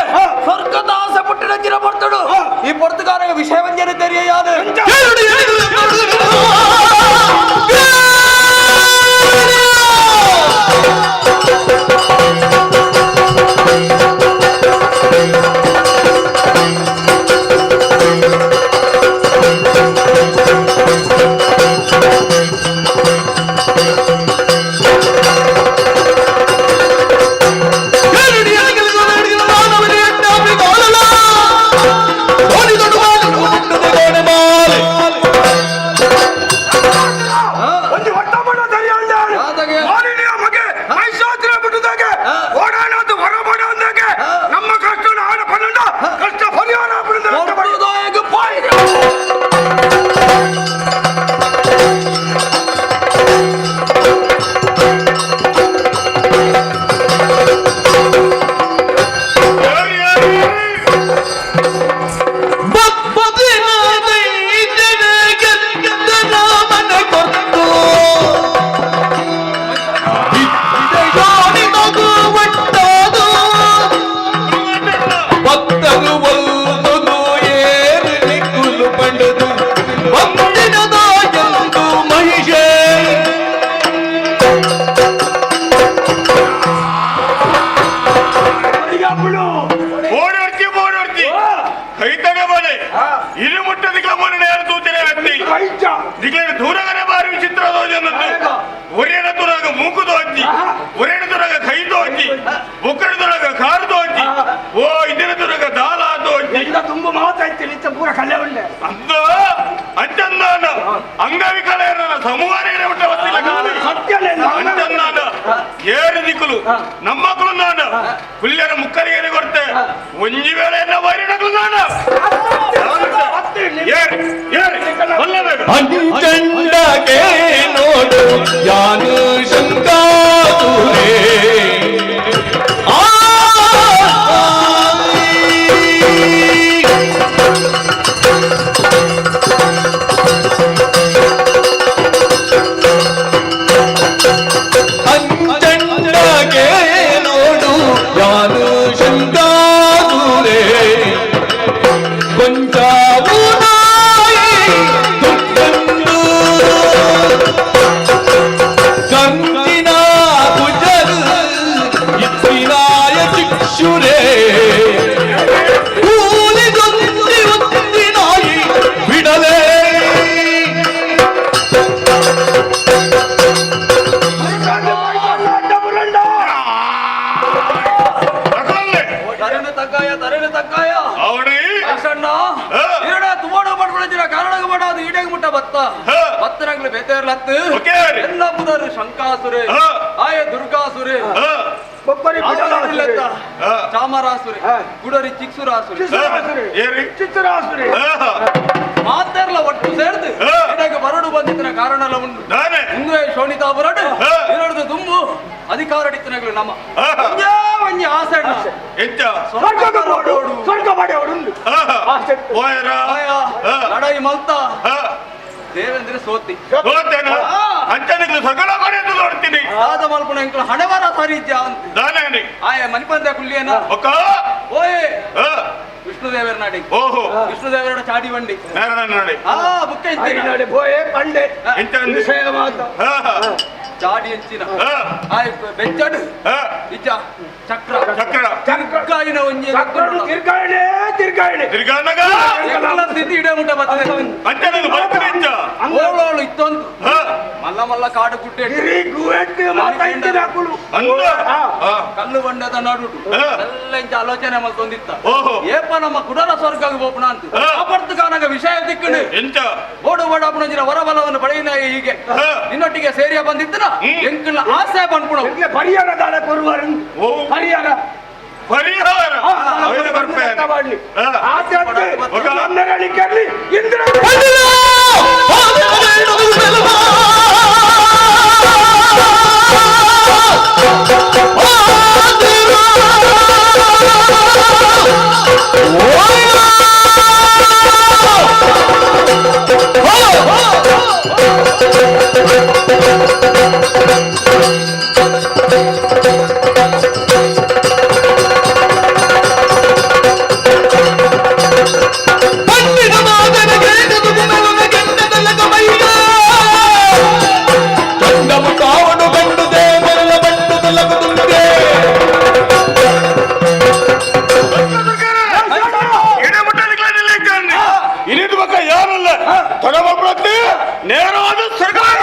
ಸ್ವರ್ಗದ ಆಸೆ ಪುಟ್ಟಿನ ಬರ್ತಡು ಈ ಪೊರ್ತುಗಾರ ವಿಷಯ ವಂಜನೆ ತೆರಿಯ ಯಾರು ಅಂಗವಿಕಲರ ಸಮೂಹ ಏರು ದಿಕ್ಕಲು ನಮ್ಮ ಮಕ್ಕಳು ನಾನು ಹುಲ್ಯರ ಮುಕ್ಕರಿಗೆ ಕೊಡ್ತೆ ಒಂಜಿ ವೇಳೆಯನ್ನ ವೈರಿನಗಳು ನಾನು ನೋಡು ಯಾನು ಶಂಕಾತುರೇ ಬೇತೇರ್ಲತ್ತು ಓಕೆ ಎಲ್ಲ ಬುಧರು ಶಂಕಾಸುರೆ ಆಯ ದುರ್ಗಾಸುರೆ ಒಬ್ಬರಿ ಆವರಣಿಲೆತ್ತ ಚಾಮರಾಸುರೆ ಗುಡರಿ ಚಿಕ್ಸುರಾಸುರೆ ಚಿತ್ತರಾಸುರಿ ಮಾತೆರ್ಲ ಒಟ್ಟು ಸೇರ್ದು ಇದಕ್ಕೆ ಬರಡು ಬಂದಿತ್ತಿನ ಕಾರಣಲ ಉಂಟು ಮುಂದೆ ಶೋಣಿತಾ ಬರಡು ಎರಡು ತುಂಬು ಅಧಿಕಾರಡಿತನಗಳು ನಮ್ಮ ಒಂಜಿ ಆಸೆ ಸ್ವರ್ಗ ಮಾಡೋಡು ಲಡಾಯಿ ಮಲ್ತಾ ದೇವೇಂದ್ರ ಸೋತಿ ಅಂಚನಿಗೆ ಸಕಲ ಕಡೆ ನೋಡ್ತೀನಿ ರಾಜ ಮಲ್ಪುಣ ಎಂಕಲ ಹಣೆವರ ಸಾರಿದ್ಯಾ ಅಂತ ಆಯ ಮನಿಪಂದ ಕುಲ್ಲಿಯನ ಓಯ್ ವಿಷ್ಣುದೇವರ ನಾಡಿ ಓಹೋ ವಿಷ್ಣುದೇವರ ಚಾಡಿ ಬಂಡಿ ನಾಡಿ ಬುಕ್ಕ ಇಂಚಿ ನಾಡಿ ಬೋಯೆ ಪಂಡೆ ವಿಷಯ ಮಾತು ಚಾಡಿ ಎಂಚಿನ ಆಯ್ ಬೆಂಚಡು ಇಜ್ಜ ಚಕ್ರ ತಿರ್ಗಾಯಿನ ಒಂಜಿ ತಿರ್ಗಾಯಿನ ಸ್ಥಿತಿ ಇಡೇ ಮುಟ್ಟ ಬರ್ತದೆ ಓಳೋಳು ಇತ್ತೊಂದು ಮಲ್ಲ ಮಲ್ಲ ಕಾಡು ಗುಡ್ಡೆ ಕಲ್ಲು ಬಂಡದ ನಡುಡು ಎಲ್ಲ ಇಂಚ ಆಲೋಚನೆ ಮಲ್ತೊಂದಿತ್ತ ಏಪ ನಮ್ಮ ಕುಡಲ ಸ್ವರ್ಗಕ್ಕೆ ಹೋಪಣ ಅಂತ ಅಪರ್ತು ಕಾನಾಗ ವಿಷಯ ದಿಕ್ಕಣು ಓಡು ಓಡ ಅಪ್ಪಣಜಿನ ವರಬಲವನ್ನು ಪಡೆಯಿನ ಹೀಗೆ ನಿನ್ನೊಟ್ಟಿಗೆ ಸೇರಿಯ ಬಂದಿದ್ದನ ಎಂಕಲ ಆಸೆ ಬಂದ್ಬಿಡ ಪರಿಹಾರ ದಾಳ ಕೊರುವರು ಪರಿಹಾರ ಇಂದ್ರ ನೇರವಾದ ಸರ್ಕಾರ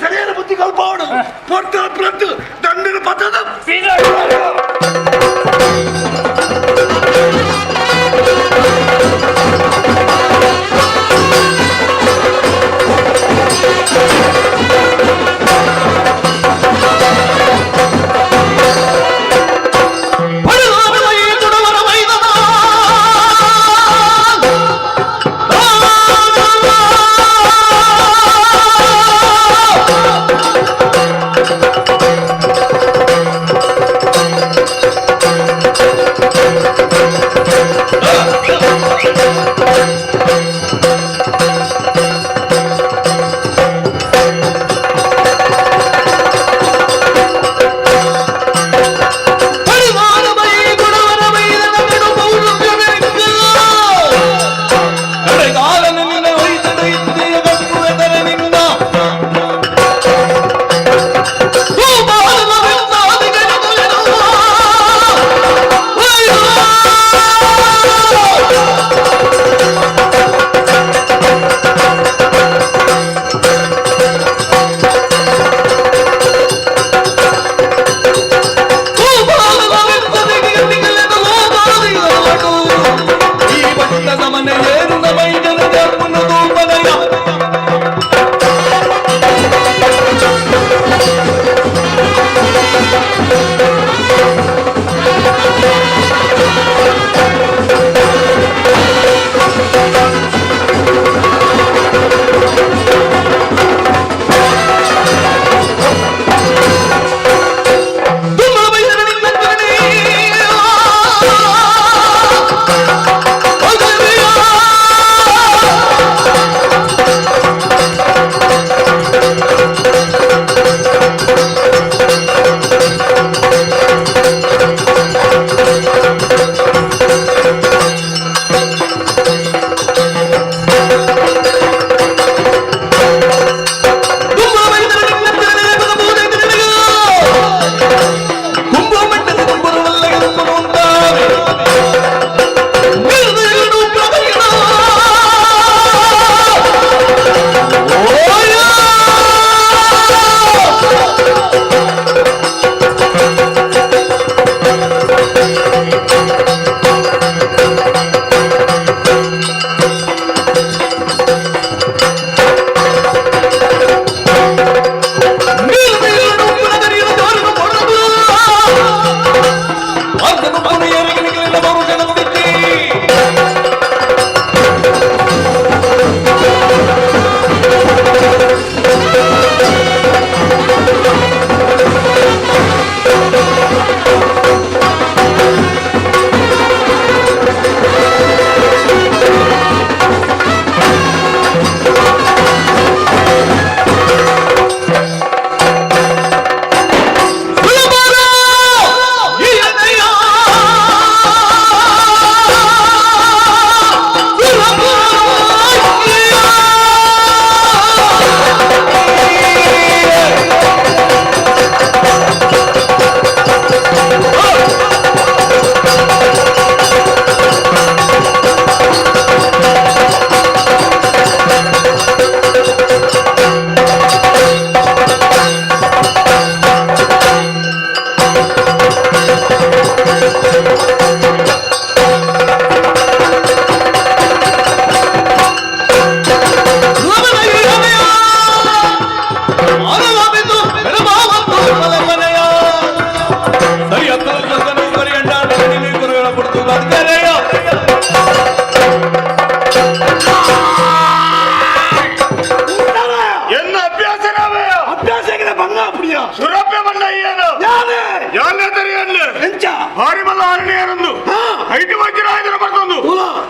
ಸರಿಯಾದ ಬುದ್ಧಿ ಕಲ್ಪೋಡು ದಂಡಿನ ಪತ್ರದ ಪಡೆದ ಮನೆ ಏರಿನ ವೈದ್ಯನ ಪುನದೂಪನಯ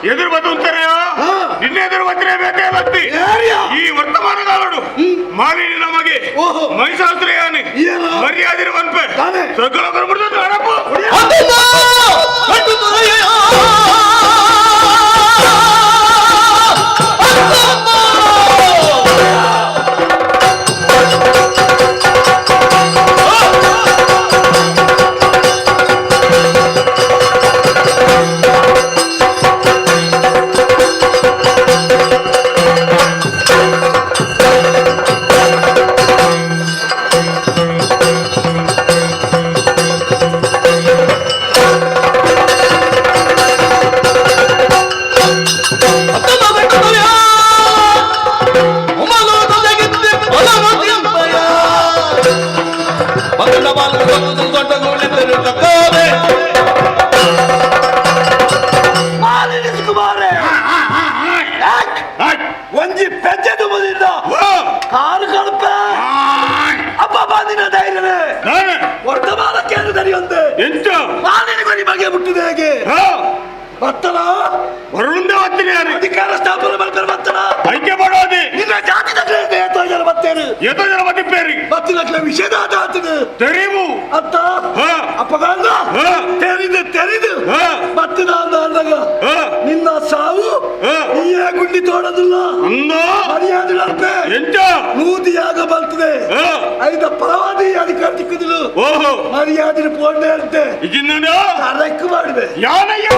ఎదురు బతుకుతారో నిన్న ఎదురు వచ్చిన ಬೇಟೆಯಲ್ಲತ್ತಿ ಈ ವರ್ತಮಾನಗಾರಡು ಮಾಲಿನಿ ನಮಗೆ ಮೈಸಾಸ್ತ್ರೀಯಾನಿ ಮರ್ಯಾದಿರು ಬಂಪೆ ಸಕಲಕರು ಬಿಡ್ದು ಅಡಪು ಒಂಜಿ ಪೆಜ್ಜೆದು ಮುದಿದ್ದ ಕಾಲು ಕಳಪೆ ಅಪ್ಪ ಬಂದಿನ ಧೈರ್ಯವೇ ವರ್ತಮಾನಕ್ಕೆ ತಡೆಯೊಂದೆ ಎಂತ ಮಾಲಿನಿಗೂ ನಿಮಗೆ ಮುಟ್ಟಿದೆ ಹೇಗೆ ಬತ್ತನ ವರುಣದ ಹೊತ್ತಿನ ಅಧಿಕಾರ ಸ್ಥಾಪನೆ ಮಾಡ್ತಾರೆ ಬತ್ತನ ಐಕ್ಯ ಮಾಡೋದಿ ನಿನ್ನ ಜಾತಿ ಎಷ್ಟೋ ಜನ ಬತ್ತೇರು ಎಷ್ಟೋ ಜನ ಬತ್ತಿಪ್ಪೇರಿ ಬತ್ತಿನ ವಿಷಯದ ಆತಾತದು ತೆರಿವು ಅತ್ತ ಅಪ್ಪಗಂಗ ತೆರಿದು ಬತ್ತಿನ ಅಂದಾಗ ನಿನ್ನ ಸಾವು ನೀಯೇ ಗುಂಡಿ ತೋಡದಿಲ್ಲ ಮರ್ಯಾದೆ ಅರ್ಪೆ ಎಂತ ನೂದಿಯಾಗ ಬರ್ತದೆ ಐದ ಪರವಾದಿ ಅಧಿಕಾರ ಸಿಕ್ಕುದಿಲ್ಲ ಮರ್ಯಾದೆ ಪೋಂಡೆ ಅಂತೆ ಇದನ್ನ ಅರೆಕ್ಕು ಮಾಡಿದೆ ಯಾನಯ್ಯ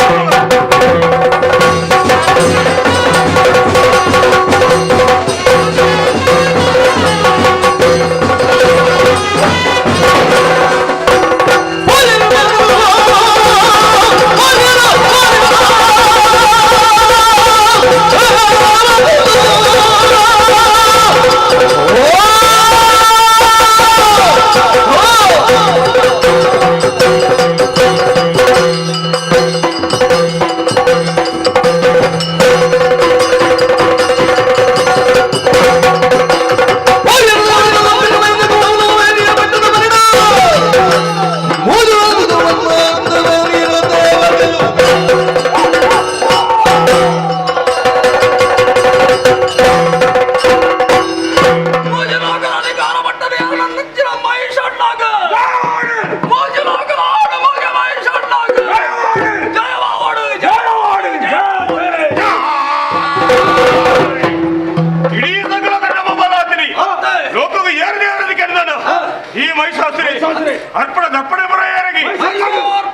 ಮಹಿಷಾಸುರಿ ಅರ್ಪಣ ದಪ್ಪಣೆ ಬರೆಯಾರಗಿ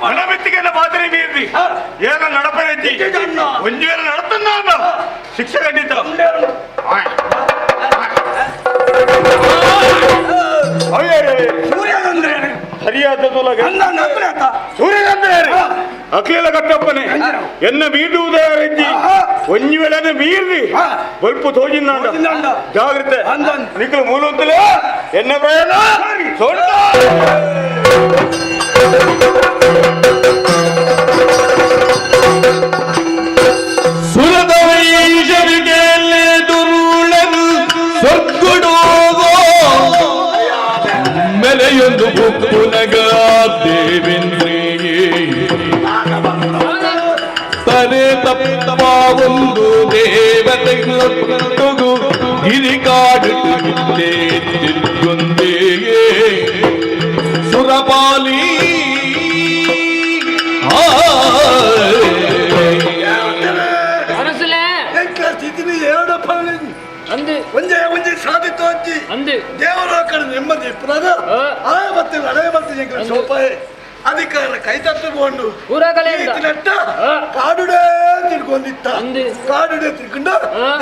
ಮನಮೆತ್ತಿಗೆಲ್ಲ ಬಾತರಿ ಮೀರಿ ಏನ ನಡಪರೆಜ್ಜಿ ಒಂಜೇರ ನಡತನ್ನ ಶಿಕ್ಷೆ ಖಂಡಿತ ಸರಿಯಾದ ಸೂರ್ಯನಂದ್ರೆ ಅಖಿಲ ಕಟ್ಟಪ್ಪನೆ ಎನ್ನ ಮೀಟುವುದೆಜ್ಜಿ ಒಂಜಿ ವೇಳೆನೆ ಮೀರಿ ಬಲ್ಪು ತೋಜಿಂದ ಜಾಗ್ರತೆ ನಿಖಲು ಮೂಲಂತಲೇ ಎನ್ನ ಪ್ರಯಾಣ ಸೋಟ ಸುರದವೈಷರಿಗೆಲ್ಲೇ ದುರುಳನು ಸೊಗ್ಗುಡೋಗೋ ಮೆಲೆಯೊಂದು ಬುಕ್ಕು ನಗ ದೇವೇಂದ್ರಿಗೆ ತರೆ ತಪ್ಪ ಒಂದು ದೇವತೆಗಳು ಗಿರಿಕಾಡು ತಿರುಗೊಂದೇಗೆ ಸುರಪಾಲಿ ಒಂದೇ ಸಾಧಿತು ಅಜ್ಜಿ ದೇವರ ಕಡೆ ನೆಮ್ಮದಿ ಪುರದ ಮತ್ತೆ ಹಳೆ ಬರ್ತೀನಿ ಸೋಪಾಯ್ ಅಧಿಕಾರ ಕೈ ತಟ್ಟುಕೊಂಡು ಕಾಡುಡೇ ತಿರ್ಕೊಂಡಿತ್ತ ಕಾಡುಡೇ ತಿರ್ಕೊಂಡ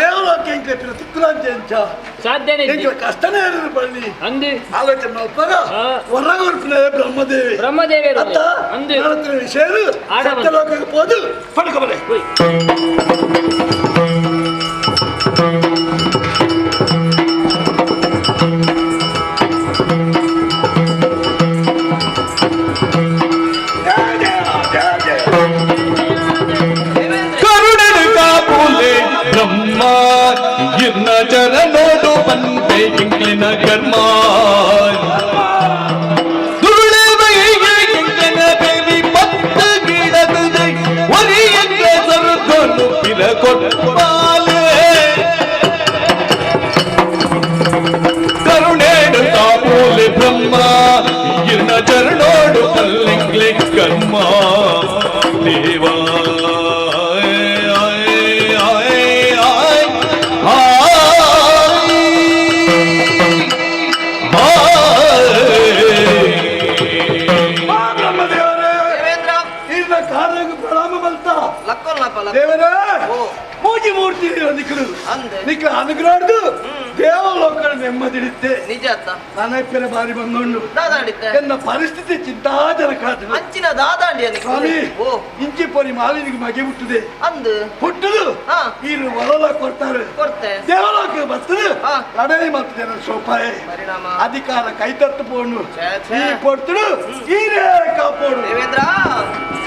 ದೇವಲೋಕ ಎಂಕ್ಲೆ ತಿಕ್ಕುಲಾಂಚೆ ಅಂಚ ಎಂಕ್ಲೆ ಕಷ್ಟನೇ ಇರೋದು ಬಳ್ಳಿ ಆಲೋಚನೆ ಮಾಡ್ತಾಗ ಹೊರಗೊರ್ಪಿನ ಬ್ರಹ್ಮದೇವಿ ಅತ್ತ ನಡತ್ತಿನ ವಿಷಯ ಸತ್ಯಲೋಕಕ್ಕೆ ಹೋದು ಪಡ್ಕೊಬಲೆ ಚರಣೋಡು ಬಂದೆ ಇಂಕ್ಲಿನ ಕರ್ಮ ಇಂಕ್ಲಿನ ಬೇವಿ ಪತ್ತ ಗಿಡದ ಒಲಿಯಂಗ ಸರುಕೊಂಡು ಪಿಲ ಕೊಟ್ಟಾಲೆ ಕರುಣೇಡು ಕಾಪೂಲೆ ಬ್ರಹ್ಮ ಇನ್ನ ಚರಣೋಡು ಪಲ್ಲಿಂಗ್ಲಿ ಕರ್ಮ ದೇವಾ ದೇವರ ಪೂಜೆ ಮೂರ್ತಿ ನಿಖಿಲ ಅನುಗ್ರಹದ್ದು ದೇವಲೋಕ ನೆಮ್ಮದಿಡುತ್ತೆ ನಿಜ ನನ್ನ ಪೆರ ಬಾರಿ ಬಂದೊಂಡು ಎನ್ನ ಪರಿಸ್ಥಿತಿ ಚಿಂತಾಜನಕ ಅಂಚಿನ ದಾದಾಂಡಿಯ ಸ್ವಾಮಿ ಇಂಚಿ ಪೊರಿ ಮಾಲಿನಿಗೆ ಮಗೆ ಹುಟ್ಟುದೆ ಹುಟ್ಟುದು ಇರು ಹೊಲ ಕೊಡ್ತಾರೆ ದೇವಲೋಕ ಬರ್ತದೆ ಲಡಾಯಿ ಮತ್ತು ಜನ ಸೋಪಾಯ ಅಧಿಕಾರ ಕೈ ತಟ್ಟು ಪೋಣು ಕೊಡ್ತಡು ಈರೇ ಕಾಪೋಡು ದೇವೇಂದ್ರ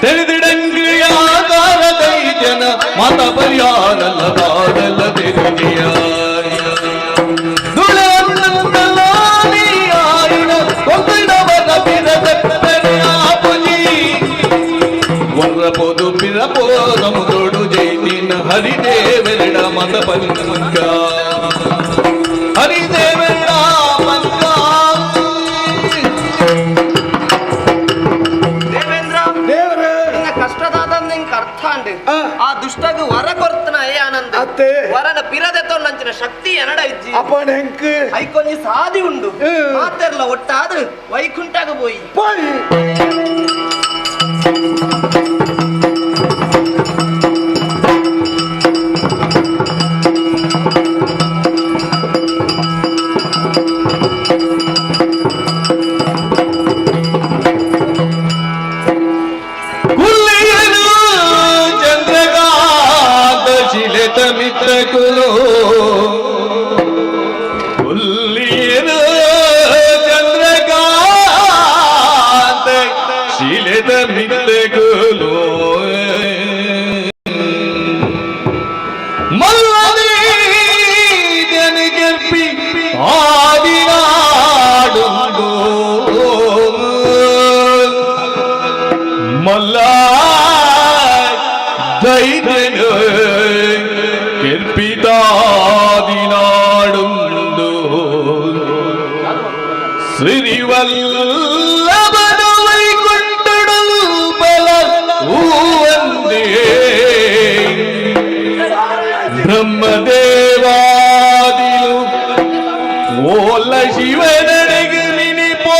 ತಿಳಿದಿಡಂಗಿ ಆಧಾರದೈ ಜನ ಮತ ಪರಿಹಾರಲ್ಲ ತಿರುಗಿಯ ಹೊರಪೋದು ಪಿರಪೋದಮುದೊಡು ಜೈತಿನ ಹರಿದೇವೆರಡ ಮತ ಪಂಕ ಹರಿದೇವೆರಡ ಪಂಕ ಅರ್ಥ ಆ ದುಷ್ಟಗ ವರ ಕೊರ್ತನ ಆನಂದ ವರನ ಪಿರದೆ ತೊಂದಂಚಿನ ಶಕ್ತಿ ಎನಡ ಇಜ್ಜಿ ಅಪ್ಪಣ ಹೆಂಕ್ ಐಕೊಂಜಿ ಸಾದಿ ಉಂಡು ಮಾತೆರ್ಲ ಒಟ್ಟಾದ ವೈಕುಂಠಾಗ ಹೋಯಿ ಮಿತ್ರಕುಲು ಹುಲ್ಲಿನ ಚಂದ್ರಕಾಂತ ಶಿಲೆದ ಮಿತ್ರಕುಲು ಮಲ್ಲದಿ ಜನಗೆರ್ಪಿ ಆದಿನಾಡುಂದು ಮಲ್ಲ ದೈತ್ಯನು ಕೆರ್ಪಿದಾದಿನಾಡುಂದು ಸಿರಿವಲ್ಲಭನು ವೈಕುಂಠಡು ಬಲ ಹೂವಂದೇ ಬ್ರಹ್ಮದೇವಾದಿಲು ಓಲ ಶಿವನಡೆಗೆ ನಿನಿಪೋ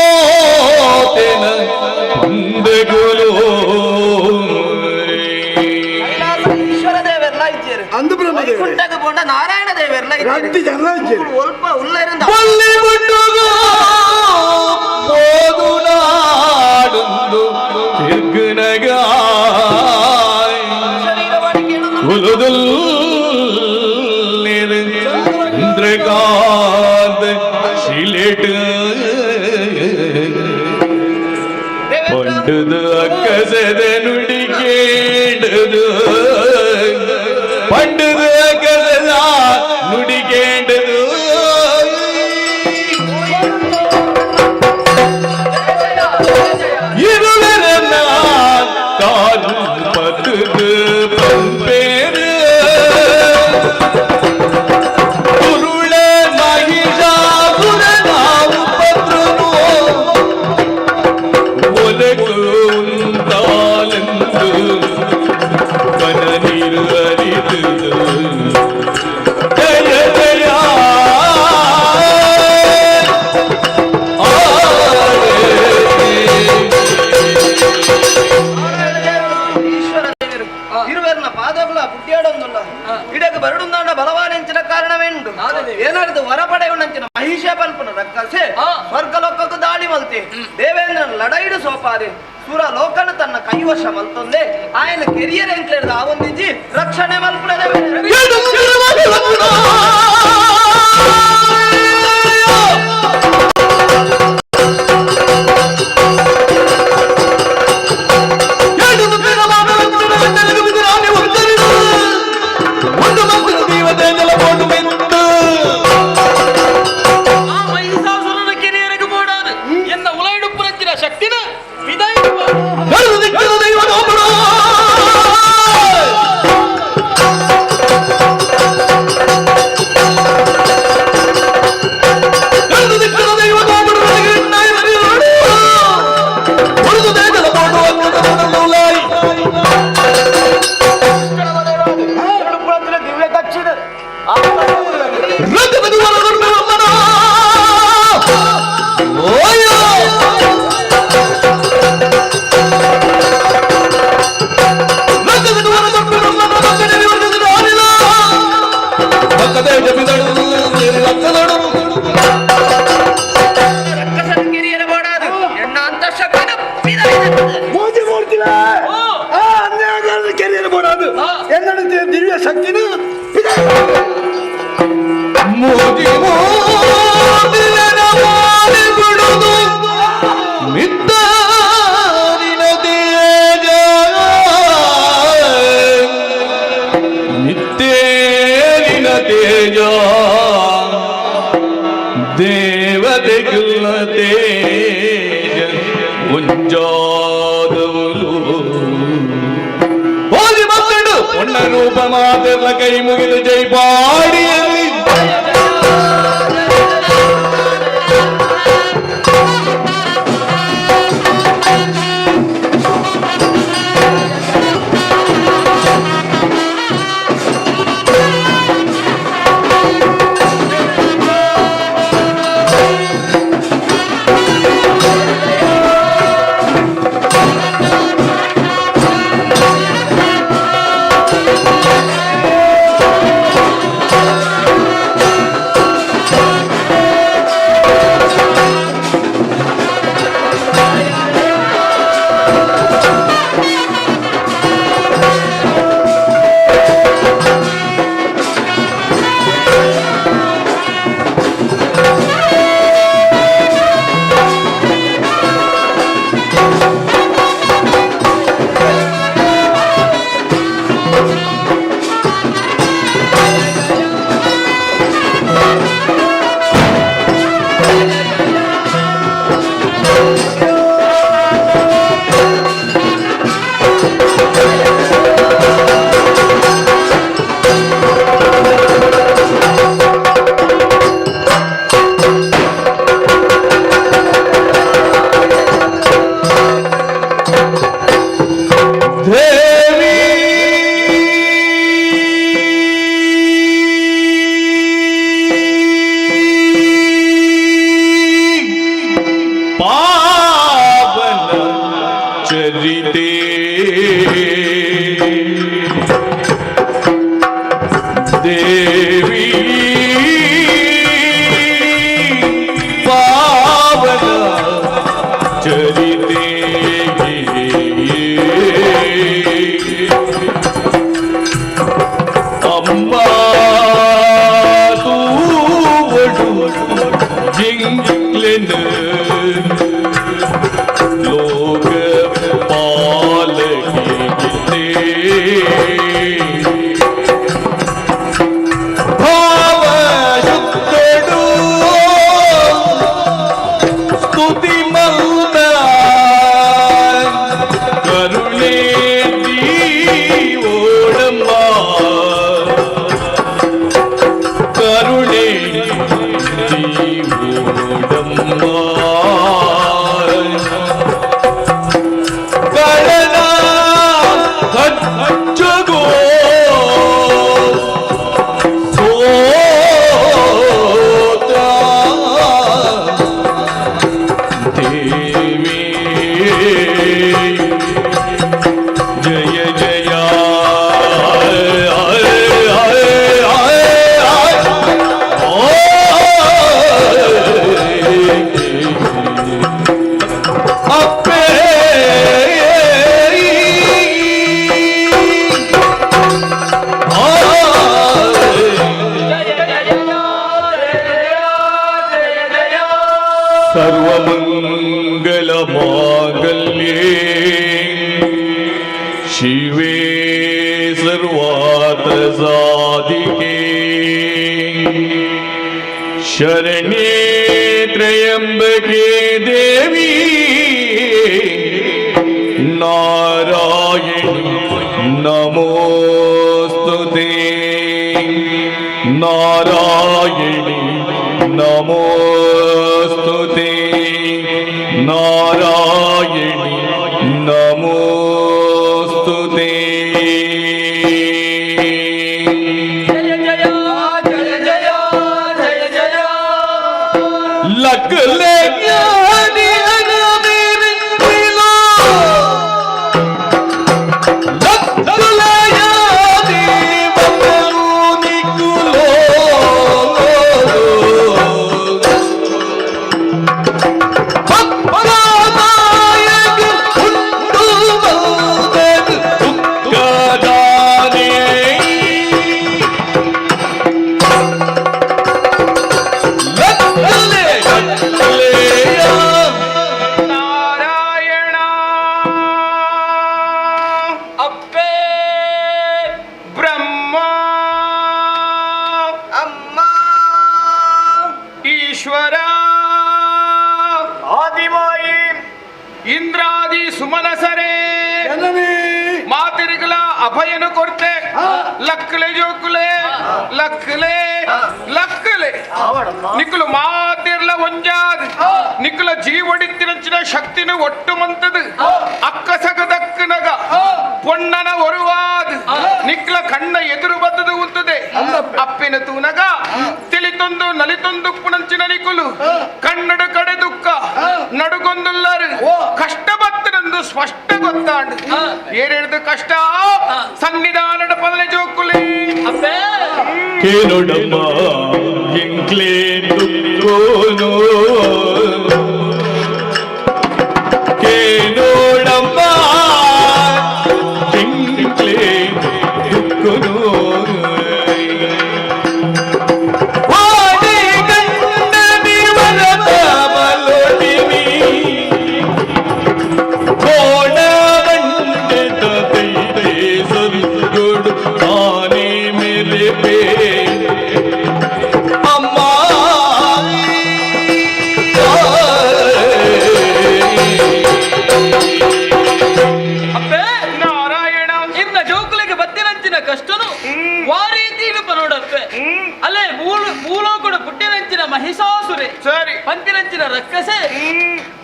ಈಶ್ವರ ದೇವೆಲ್ಲ ಇದ್ದೀರಿ ಅಂದು ಬ್ರಹ್ಮದೇವ ವೈಕುಂಠಕ್ಕೆ ಬೋಂಡ ನಾರಾಯಣ ದೇವೆಲ್ಲ ರಡ್ಡಿ ಜನ ಇದ್ದೀರಿ ಸ್ವಲ್ಪ ಉಳ್ಳರಿಂದ പണ്ടത് അക്കസത നുടിക്കേണ്ടത് പണ്ടത് അക്കസത നുടിക്കേണ്ടത് ഇരുളന കാലു പത്തത് പമ്പേര് ഉരുള മഹിഷാസുരനാവ് പത്രമോ ഒലകു ഉണ്ടാലെന്ത് കനനീര് അരിത് ജയ ജയ ಈಶ್ವರ ದೇವರು ಇರುವೆರ್ನ ಪಾದಗಳ ಪುಟ್ಯಾಡೊಂದುಲ್ಲ ಇಡಕ್ಕೆ ಬರಡುಂದಾಂಡ ಬಲವಾನೆಂಚಿನ ಕಾರಣವೆಂಡು ಏನಾಡಿದು ವರಪಡೆಯುಂಡಂಚಿನ ಮಹಿಷ ಪಲ್ಪನ ರಕ್ಕಸೆ ಸ್ವರ್ಗಲೋಕಕ್ಕೂ ದಾಳಿ ಮಲ್ತೆ ದೇವೇಂದ್ರನ ಲಡೈಡು ಸೋಪಾದೆ ಸುರ ಲೋಕನ ತನ್ನ ಕೈವಶ ಮಲ್ತೊಂದೆ ಆಯನ ಕೆರಿಯರ್ ಎಂಕ್ಲೆಡ್ದ ಆ ಒಂದಿಜ್ಜಿ ರಕ್ಷಣೆ ಮಲ್ಪುಣದ ಆ ಮಹಿಷಾಸುರನ ಕಿರಿಯರಿಗೆ ಬೋಡಾದು ಎನ್ನ ಉಲೈಡು ಪುರಂಚಿನ ಶಕ್ತಿನ ವಿದಾಯ ದಿವ್ಯ ಕಚ್ಚಿದ ರಕ್ಕಸನ ಕಿರಿಯರ ಬೋಡಾದು ಎಣ್ಣ ಅಂತಃಶಕ್ತಿನ ಮೋಜಿ ಮೂರ್ತಿಲ ಆ ಹನ್ನೆರಡು ಕೆರಿಯರ್ ಬೋಡಾದು ಎಂದಳು ದಿವ್ಯ ಶಕ್ತಿನ ಮೋದಿ ಮೋದಿನ ಮಾಡಿ ಬಿಡುದು ಮಿದ್ದಾರಿನ ತೇಜ ನಿತ್ತೇರಿನ ತೇಜ ದೇವತೆಗಳ ತೇಜ ಮುಂಜಾದವಳು ಹೋಗಿ ಬಂದಳು ಒಣ್ಣ ರೂಪ ಮಾತೆಲ್ಲ ಕೈ ಮುಗಿದು ಜೈ ಬಾಡಿಯಲ್ಲಿ ದೇವಿ ಪಾವನ ಚರಿತೆ ಅಂಬಾ ತೂವಡು ಜಿಂಗ್ಲೆನ ಲೋಕ ಪಾಲಕಿತೆ ಭಾವ ಶುದ್ಧಡು ಸ್ತುತಿ ಮೌನ ಕರುಣೆ ಓಡಮ್ಮ ಕರುಣೆ ಓಡಮ್ಮ ಕಳನ ಹಚ್ಚಗೋ ಸೋತ ದೇವಿ ಜಯ ಜಯ ಅಪ್ಪೇ ಸರ್ವಮಂಗಲ ಮಾಂಗಲ್ಯೇ ಶಿವೇ ಸರ್ವಾರ್ಥ ಸಾಧಿಕೆ ಶರಣ್ಯೇ ತ್ರಯಂಬಕೆ ದೇವಿ ನಾರಾಯಣಿ ನಮೋಸ್ತುತೇ ನಾರಾಯಣಿ ನಮೋಸ್ತುತೇ ನಾರಾಯಣಿ ನಮೋಸ್ತುತೇ ಲಗ್ಲೆ ಜ್ಞಾನಿ ಅನಮೇರಿಲೋ ಲಗ್ಲಯಾದಿ ಬಂದರು ನಿಕ್ಕುಲೋ ಭಕ್ತನಾಯಕ ಹುಟ್ಟು ಬಂದದು ದುಃಖದಾನೆ ಲಗ್ಲೆ ಲಗ್ಲೆಯ ನಾರಾಯಣ ಅಪ್ಪೇ ಬ್ರಹ್ಮ ಅಮ್ಮ ಈಶ್ವರ ಆದಿಮಾಯಿ ಇಂದ್ರಾದಿ ಸುಮನಸರೇ ಮಾತಿರಿಗಳ ಅಭಯನು ಕೊಡ್ತೆ ಲಕ್ಕಲೆ ಜೋಕುಲೆ ಲಕ್ಕಲೆ ಲಕ್ಕಲೆ ನಿಕ್ಕಲು ಮಾತಿರ್ಲ ಒಂಜಾದ್ ನಿಕ್ಕಲ ಜೀವಡಿತ್ತಿನಂಚಿನ ಶಕ್ತಿನ ಒಟ್ಟು ಮಂತದು ಅಕ್ಕಸಗದಕ್ಕನಗ ಪೊಣ್ಣನ ಒರುವಾದ್ ನಿಕ್ಕಲ ಕಣ್ಣ ಎದುರು ಬದ್ದದು ಉಂತದೆ ಅಪ್ಪಿನ ತೂನಗ ತಿಳಿತೊಂದು ನಲಿತೊಂದು ಪುಣಂಚಿನ ನಿಕ್ಕಲು ಕನ್ನಡ ಕಡೆ ದುಃಖ ನಡುಗೊಂದುಲ್ಲರು ಕಷ್ಟ ಬತ್ತನೆಂದು ಸ್ಪಷ್ಟ ಗೊತ್ತಾಂಡು ಏನೇಳಿದು ಕಷ್ಟ ಸನ್ನಿಧಾನದ ಪದಲೆ ಜೋಕುಲಿ ಅಪ್ಪೇ ಕೇಳೋಡಮ್ಮ ಎಂಕ್ಲೇ ದುಃಖೋನು ಕೇಳೋಡಮ್ಮ ಎಂಕ್ಲೇ ದುಃಖೋನು ವಾಡಿ ಗಂಡನಿ ವರದ ಮಲೋಡಿನಿ ಕೋಣ ಗಂಡದ ಕೈದೆ ಸರುಗೋಡು ಆನೆ ಮೇಲೆ ಪೇ ಅಮ್ಮ ಅಪ್ಪೇ ನಾರಾಯಣ ಇನ್ನ ಜೋಕುಲಿಗೆ ಬತ್ತಿನಂಚಿನ ಕಷ್ಟನು ವಾರೀತಿ ನೋಡಪ್ಪೆ ಅಲ್ಲೇ ಮೂಲೋಕುಡು ಪುಟ್ಟಿನಂಚಿನ ಮಹಿಷಾಸುರೆ ಸರಿ ಪಂಚಿನಂಚಿನ ರಕ್ಕಸೆ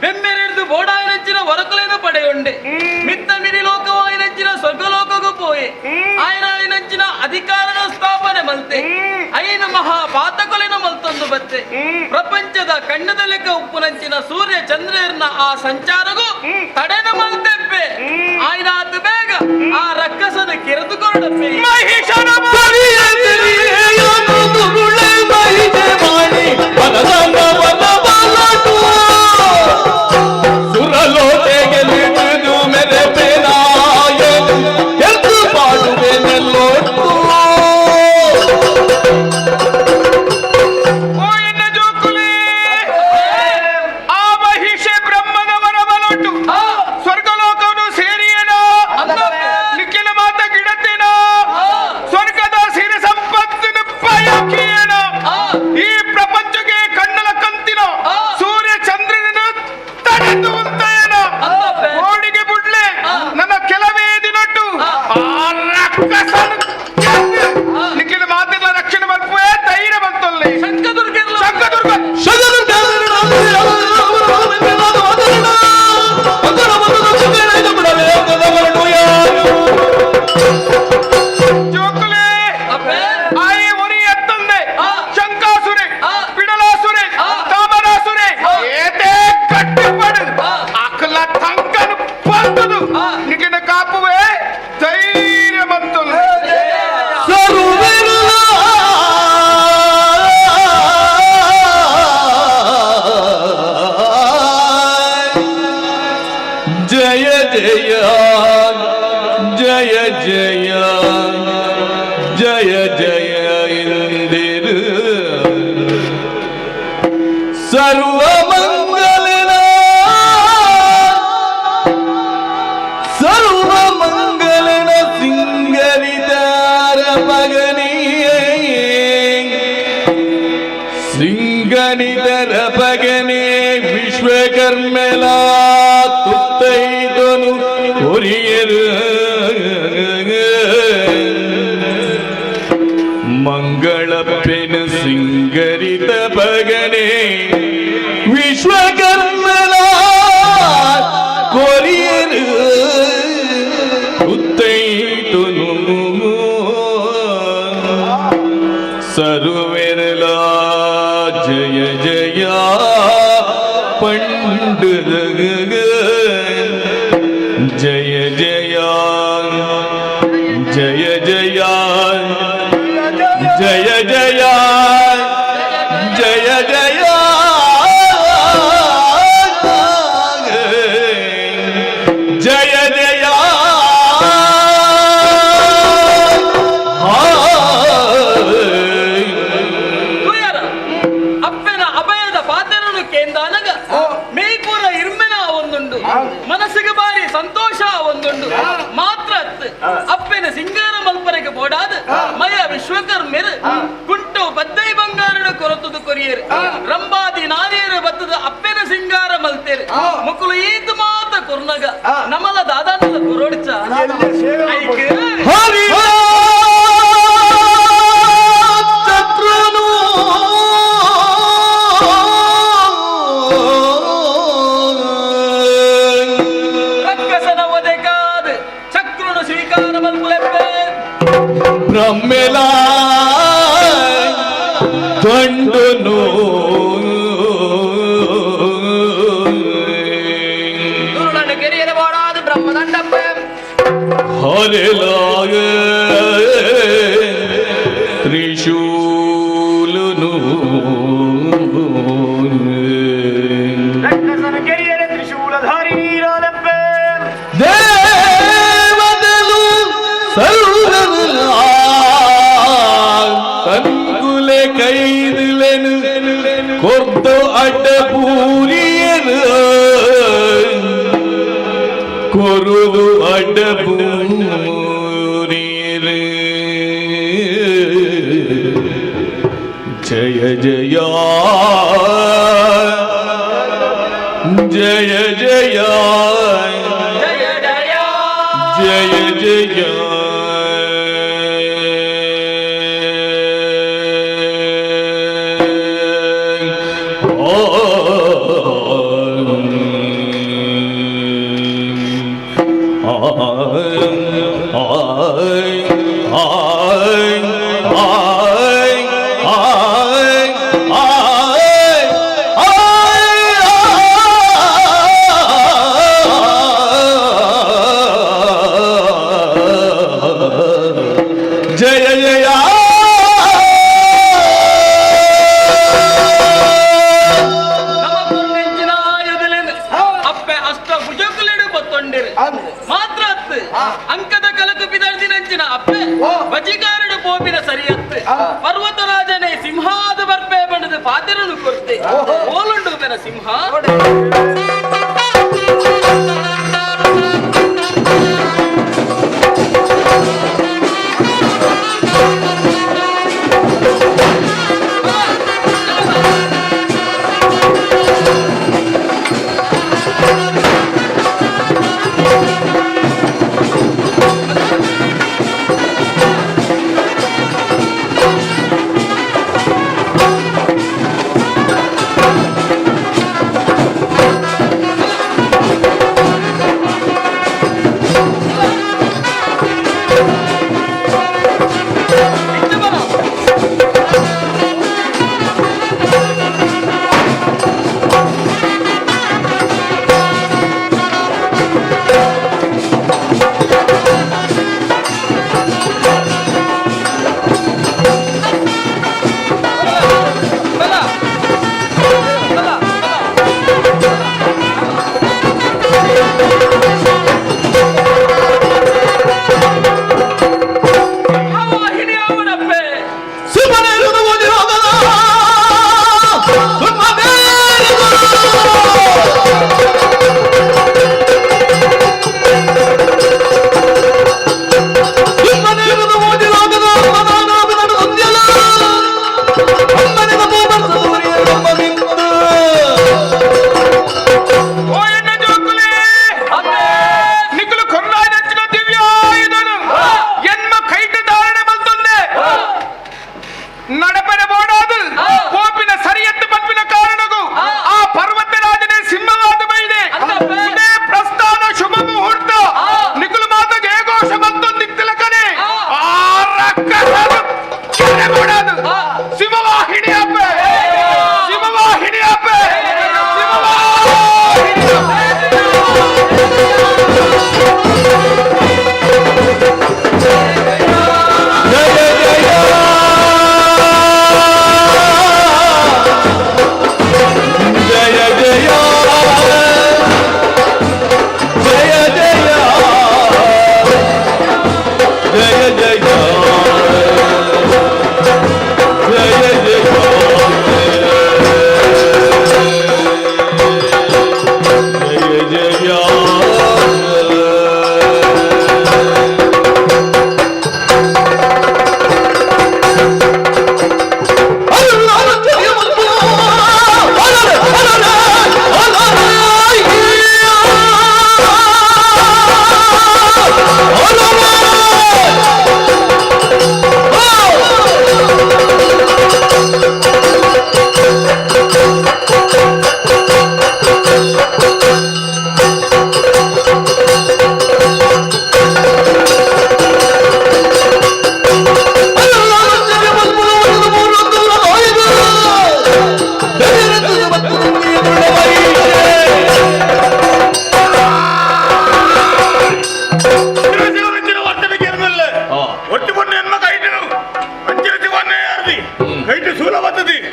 ಬೆಮ್ಮೆರೆದು ಬೋಡಾಯಿನಂಚಿನ ಹೊರಕಲೆಯನ್ನು ಪಡೆಯುಂಡೆ ಮಿತ್ತ ಮಿರಿ ಲೋಕವಾಯಿನಂಚಿನ ಸ್ವರ್ಗಲೋಕಗೂ ಪೋಯೆ ಆಯ್ನಾಯಿನಂಚಿನ ಅಧಿಕಾರದ ಸ್ಥಾಪನೆ ಮಲ್ತೆ ಐನು ಮಹಾ ಪಾತಕೊಲೆನ ಮಲ್ತೊಂದು ಬತ್ತೆ ಪ್ರಪಂಚದ ಕಣ್ಣದ ಲೆಕ್ಕ ಉಪ್ಪುನಂಚಿನ ಸೂರ್ಯ ಚಂದ್ರನ ಆ ಸಂಚಾರಗೂ ತಡೆನ ಮಲ್ತೆಪ್ಪೆ ಆಯ್ನಾತು ಬೇಗ ಆ ರಕ್ಕಸನ ಕೆರೆದುಕೊಂಡಪ್ಪೆ ಮಹಿಷನ ಬಲಿಯ ಜಯ ಎಂದಿರು ಸರ್ವ ಮಂಗಲನ ಸಿಂಗರಿದಾರ ಮಗನಿಯೇ ಸಿಂಗನಿದರ ಪಗನೆ ವಿಶ್ವಕರ್ಮೆಲ ತುತ್ತೈದನು ಹೊರಿಯರು ಮಂಗಳಪ್ಪೆನ ಸಿಂಗರಿತ ಪಗನೆ ವಿಶ್ವಕರ್ಮೆಲ ಕೊರಿಯರು ತುತ್ತೈದನು ಸರ್ವೆರಲ ಜಯ ಜಯ ಪಂಡುರಗ ಜಯ ಜಯ ಜಯ ಜಯ ಜಯ ಜಯ ಜಯ ಜಯ ಜಯ ಜಯ ಅಪ್ಪನ ಅಭಯದ ಪಾತ್ರನು ಕೇಂದಾನಗ ಮೇಯ್ಪುರ ಇರ್ಮೆನ ಒಂದುಂಡು ಮನಸ್ಸಿಗೆ ಬಾರಿ ಸಂತೋಷ ಒಂದುಂಡು ಮಾತ್ರ ಅಪ್ಪನ ಸಿಂಗಾರ ಮಲ್ಪರೆಗೆ ಬೋಡಾದ ಮಯ ವಿಶ್ವಕರ್ಮೆರು ಕುಂಟು ಬದ್ದೈ ಬಂಗಾರನ ಕೊರತದು ಕೊರಿಯರು ರಂಬಾದಿ ನಾರಿಯರು ಬತ್ತದ ಅಪ್ಪನ ಸಿಂಗಾರ ಮಲ್ತೇರು ಮಕ್ಕಳು ಈತ ಮಾತ ಕೊರ್ನಗ ನಮಲ ದಾದಾನದ ಕೊರೋಡಿಚ ಬ್ರಹ್ಮೆಲ ದಂಡನು ಕೆರೆಯರ ಬೋಡಾದ ಬ್ರಹ್ಮದಂಡಪ್ಪ ಹರೆಲಾಗ ತ್ರಿಶೂಲನು ಕೆರೆಯರ ತ್ರಿಶೂಲಧಾರಿ ನೀರಾಲಪ್ಪ ದೇವದಲು ಸಂಕುಲೆ ಕೈದಿಲೆನು ಕೊರ್ದು ಅಡ್ಡ ಪೂರಿಯರು ಕೊರುದು ಅಡ್ಡ ಪೂರಿಯರು ಜಯ ಜಯ ಜಯ ಜಯ ಜಯ ಜಯ ಜಯ ಜಯ ಅಪ್ಪೆ ಅಷ್ಟ ಭುಜಕಲೆಡು ಬತ್ತೊಂಡಿರು ಮಾತ್ರ ಅಂಕದ ಕಲಕು ಬಿದರ್ದಿನಂಚಿನ ಅಪ್ಪೆ ಬಜಿಗಾರಡು ಪೋಪಿನ ಸರಿಯತ್ತು ಪರ್ವತರಾಜನೇ ಸಿಂಹಾದ ಬರ್ಪೆ ಬಣ್ಣದ ಪಾತ್ರನು ಕೊರ್ತೆ ಓಲುಂಡು ಬೆನ ಸಿಂಹ ಅದು ಸಿಂಹವಾಹಿನಿ ಅಪ್ಪೆ ಸಿಂಹವಾಹಿನಿ ಅಪ್ಪೆ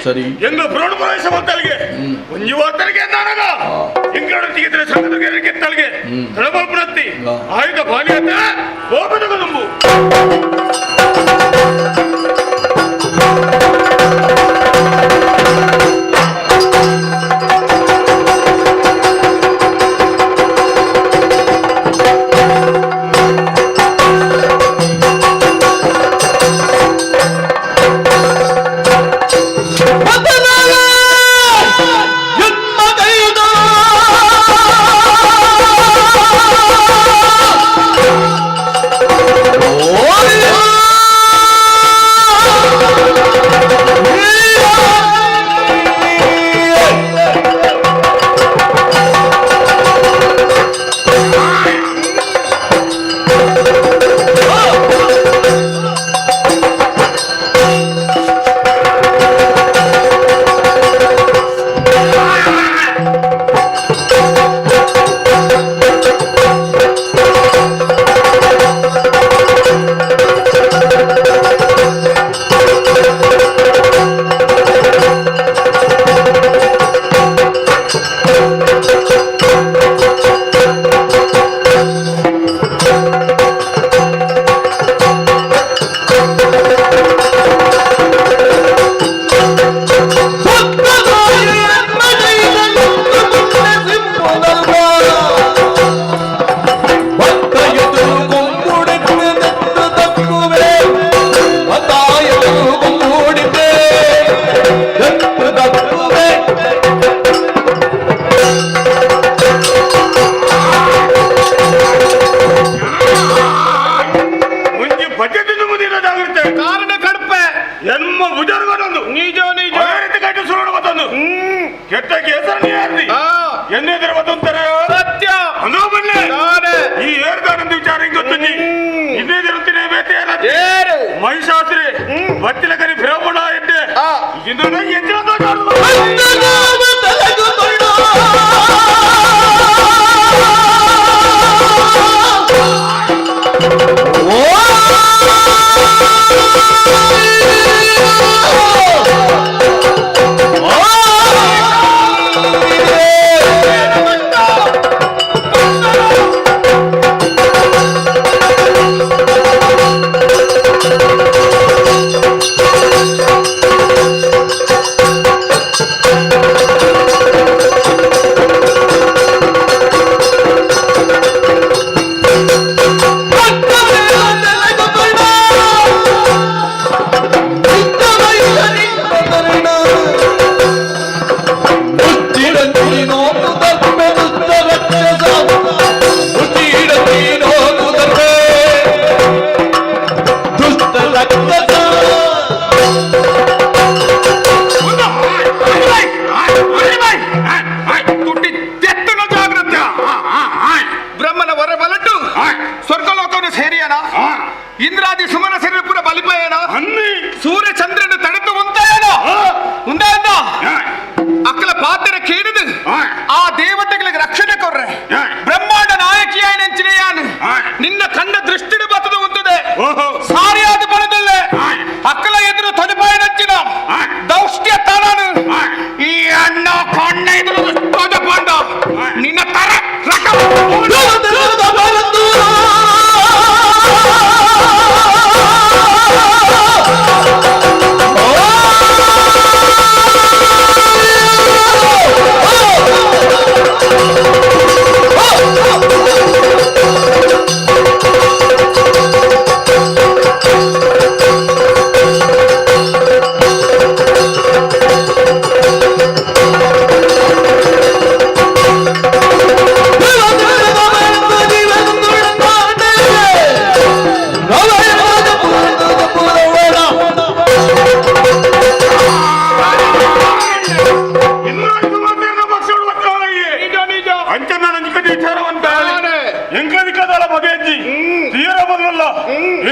ಸರಿ ಎಂಗ ಪ್ರೌಢ ಪ್ರವೇಶ ಬಂತಲ್ಗೆ ಒಂಜಿ ವರ್ತನೆಗೆ ನಾನಗ ಇಂಗ್ಲಂಡ್ ತೆಗೆದ್ರೆ ಸಂಘದ ಕೆತ್ತಲ್ಗೆ ತಳಬಲ್ಪುರತ್ತಿ ಆಯುಧ ಬಾಲಿಯತ್ತ ಹೋಗದ ತುಂಬು ಮಹಿಷಾಸ್ತ್ರಿ ಬತ್ತಿಲ ಕರಿ ಬ್ರಾಹ್ಮಣ ಎಡ್ಡೆ ಇದನ್ನ ನಿನ್ನ ಕಣ್ಣ ದೃಷ್ಟಿಡು ಬತ್ತದ ಉಂಟದೆ ಸಾರಿಯಾದ ಬಣದಲ್ಲೇ ಅಕ್ಕಲ ಎದುರು ತೊಜಪಾಯ ನಚ್ಚಿನ ದೌಷ್ಟ್ಯ ತಾನು ಈ ಅಣ್ಣ ಕಣ್ಣ ಎದುರು ತೊಜಪಾಂಡ ನಿನ್ನ ತರ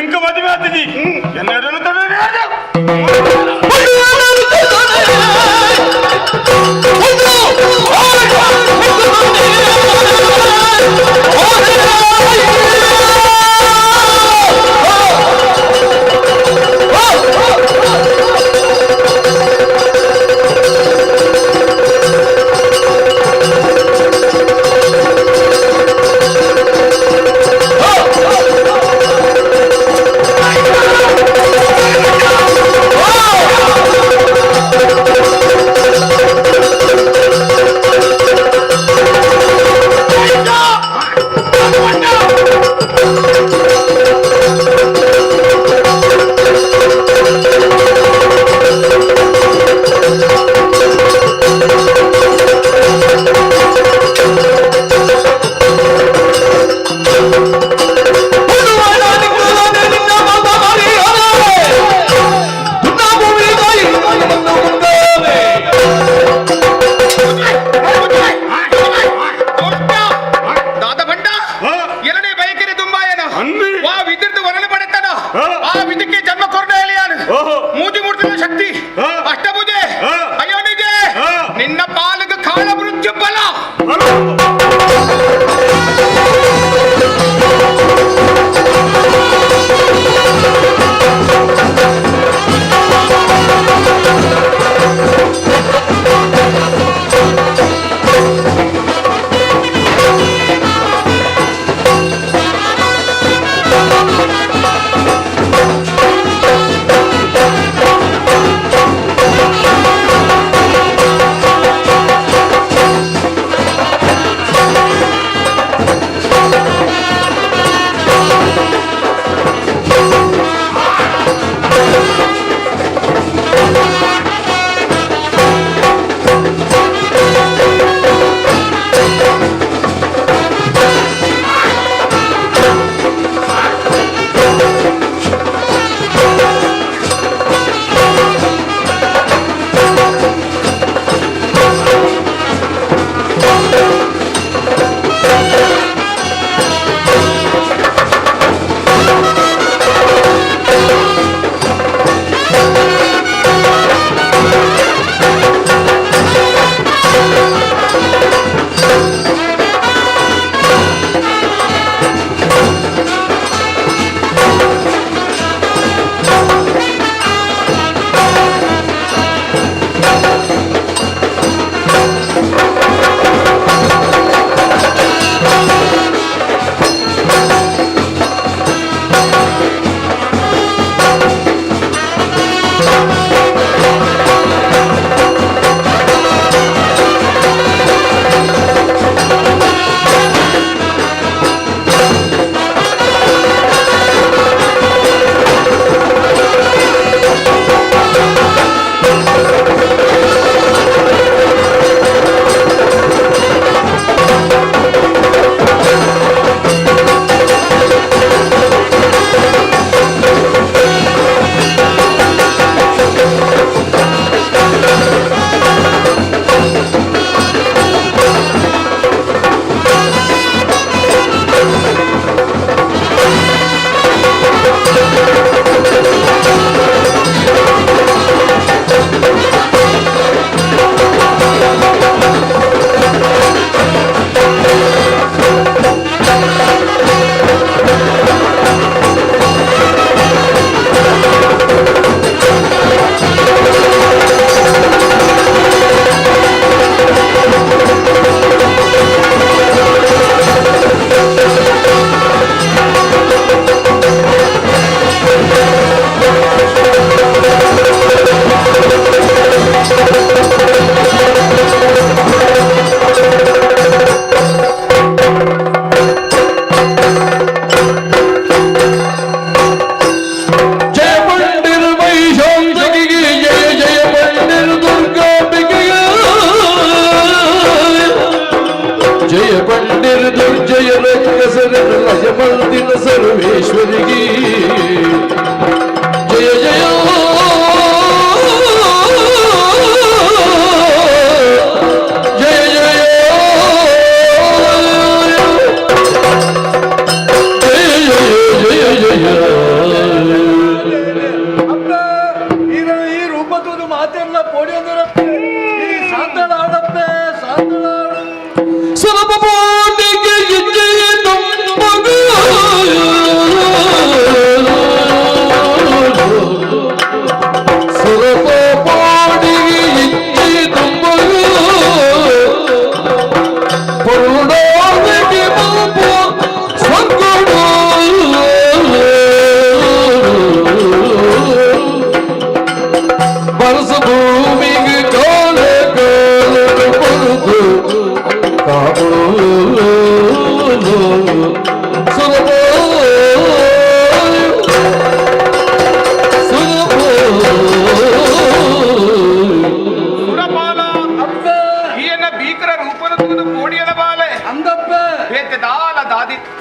ఇంక మధ్య అతిథి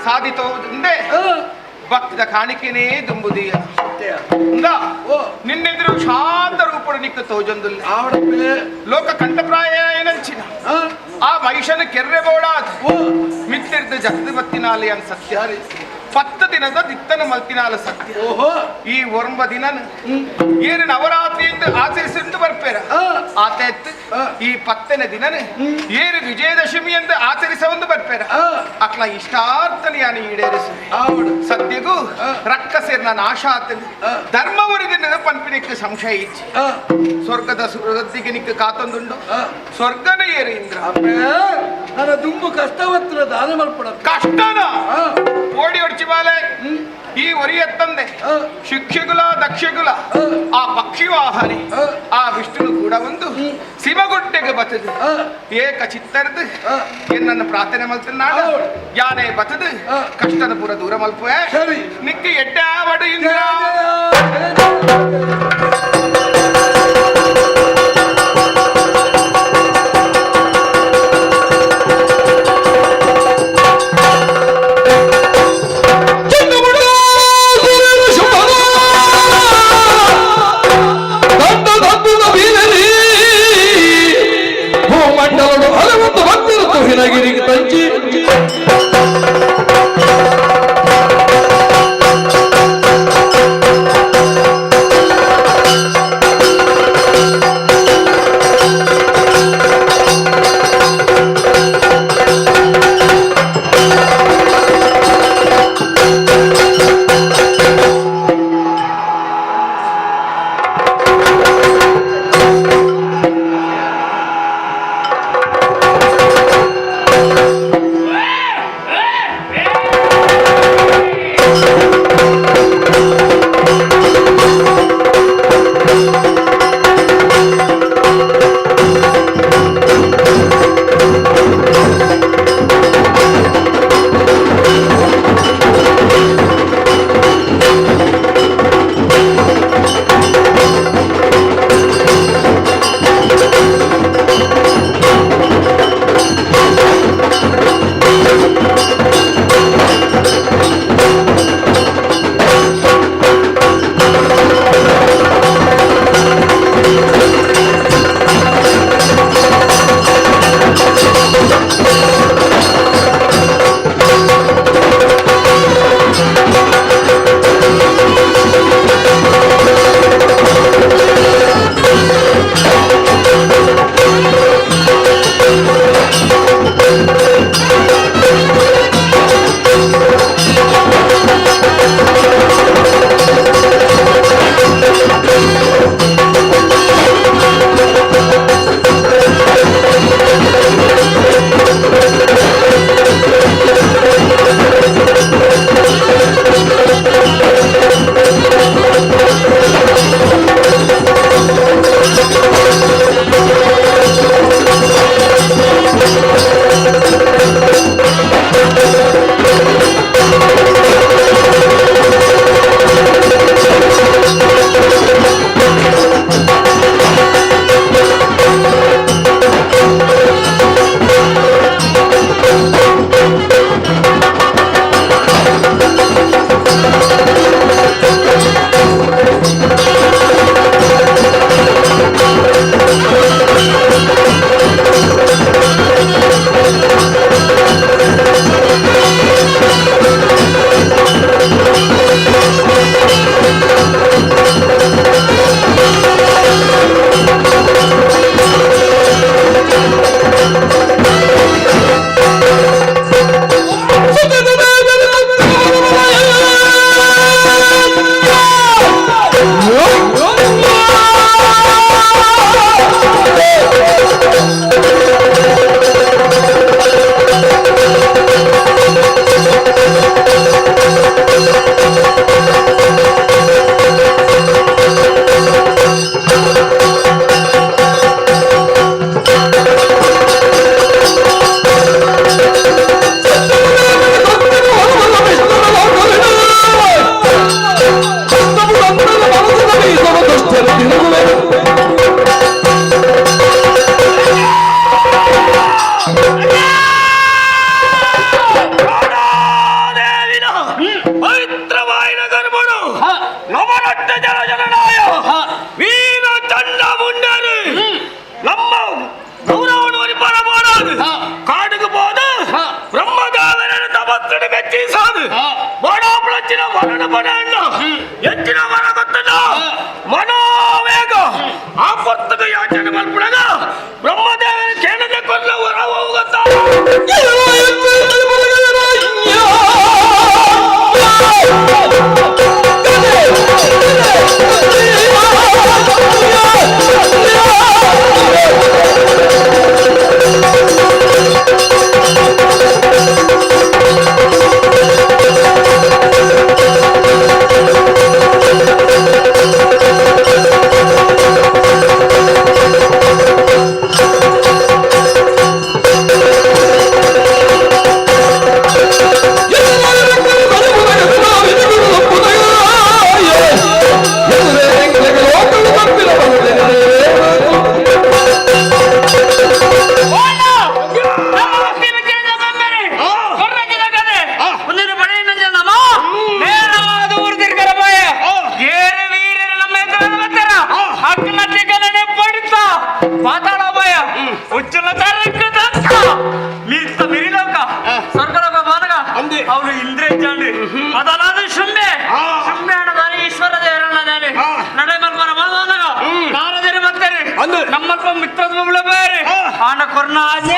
ಸಾಧಿತೋದಂದೆ ಭಕ್ತದ ಕಾಣಿಕೆನೇ ದುಂಬುದಿಯ ನಿನ್ನೆದುರು ಶಾಂತ ರೂಪಡು ನಿಕ್ಕ ತೋಜೊಂದುಲ್ಲ ಲೋಕ ಕಂಠಪ್ರಾಯ ಏನಂಚಿನ ಆ ಮಹಿಷನ ಕೆರ್ರೆ ಬೋಡಾದ ಮಿತ್ತಿರ್ದ ಜಗದ ಬತ್ತಿನಾಲಿ ಅನ್ ಸತ್ಯ 10 ದಿನದ ದಿತ್ತನ ಮಲ್ತಿನಾಲ ಸತ್ಯ ಈ 9 ದಿನ ಏನು ನವರಾತ್ರಿಯಿಂದ ಆಚರಿಸಿದ್ದು ಬರ್ಪೇರ ಆತ ಎತ್ತು ಈ 10ನೇ ದಿನ ಏನು ವಿಜಯದಶಮಿ ಎಂದು ಆಚರಿಸೊಂದು ಬರ್ಪೇರ ಅಕ್ಲ ಇಷ್ಟಾರ್ಥನ ಯಾನು ಈಡೇರಿಸಿ ಸದ್ಯಗೂ ರಕ್ಕಸೇರ್ನ ನಾಶ ಆತನು ಧರ್ಮವರಿದ ಪಂಪಿನಿಕ್ಕೆ ಸಂಶಯ ಇಚ್ಚಿ ಸ್ವರ್ಗದ ಸುರಗದ್ದಿಗೆ ನಿಕ್ಕ ಕಾತೊಂದುಂಡು ಸ್ವರ್ಗನ ಏರು ಇಂದ್ರ ನನ್ನ ದುಂಬು ಕಷ್ಟವತ್ರ ದಾನ ಮಲ್ಪಡ ಕಷ್ಟನ ಓಡಿ ಹೊಡ್ಚಿ ಬಾಲೆ ಈ ಒರಿಯತ್ತಂದೆ ಶಿಕ್ಷೆಗುಲ ದಕ್ಷಗುಲ ಆ ಪಕ್ಷಿವಾಹನಿ ಆ ವಿಷ್ಣುನು ಕೂಡ ಒಂದು ಸಿಮಗುಡ್ಡೆಗೆ ಬತದು ಏಕ ಚಿತ್ತರದು ಎನ್ನ ಪ್ರಾರ್ಥನೆ ಮಲ್ತನಾಡ ಯಾನೆ ಬತದು ಕಷ್ಟದ ಪುರ ದೂರ ಮಲ್ಪುವೆ ನಿಕ್ಕಿ ಎಡ್ಡ ವಡು ಇಂದ್ರ ಹಿನಗಿರಿಗೆ ತಂಚಿ ಹೆಚ್ಚಿನ ವರಣ ಬರಲ್ಲ ಹೆಚ್ಚಿನ ವರ ಗೊತ್ತಲ್ಲ ಮನೋವೇಗ ಆ ಪುಸ್ತಕ ಯಾಚನೆ ಮಲ್ಪಡಗ ಬ್ರಹ್ಮದೇವನ ಕೇಳದೆ ಕೊಲ್ಲ ವರ ಹೋಗುತ್ತ ಅವನು ಇಂದ್ರೇಜಾಂಡ್ ಅದನಾದ ಶುಂಭೆ ಶುಂಭೆ ಹಣದಾನೆ ಈಶ್ವರ ದೇವರಣ್ಣದಾನೆ ನಡೆ ಮಲ್ಪನ ಮಾದನಗ ನಾರದೇರಿ ಮತ್ತೇರಿ ನಮ್ಮಲ್ಪ ಮಿತ್ರದ ಮುಳ ಬೇರೆ ಆನ ಕೊರ್ನ ಆಜೆ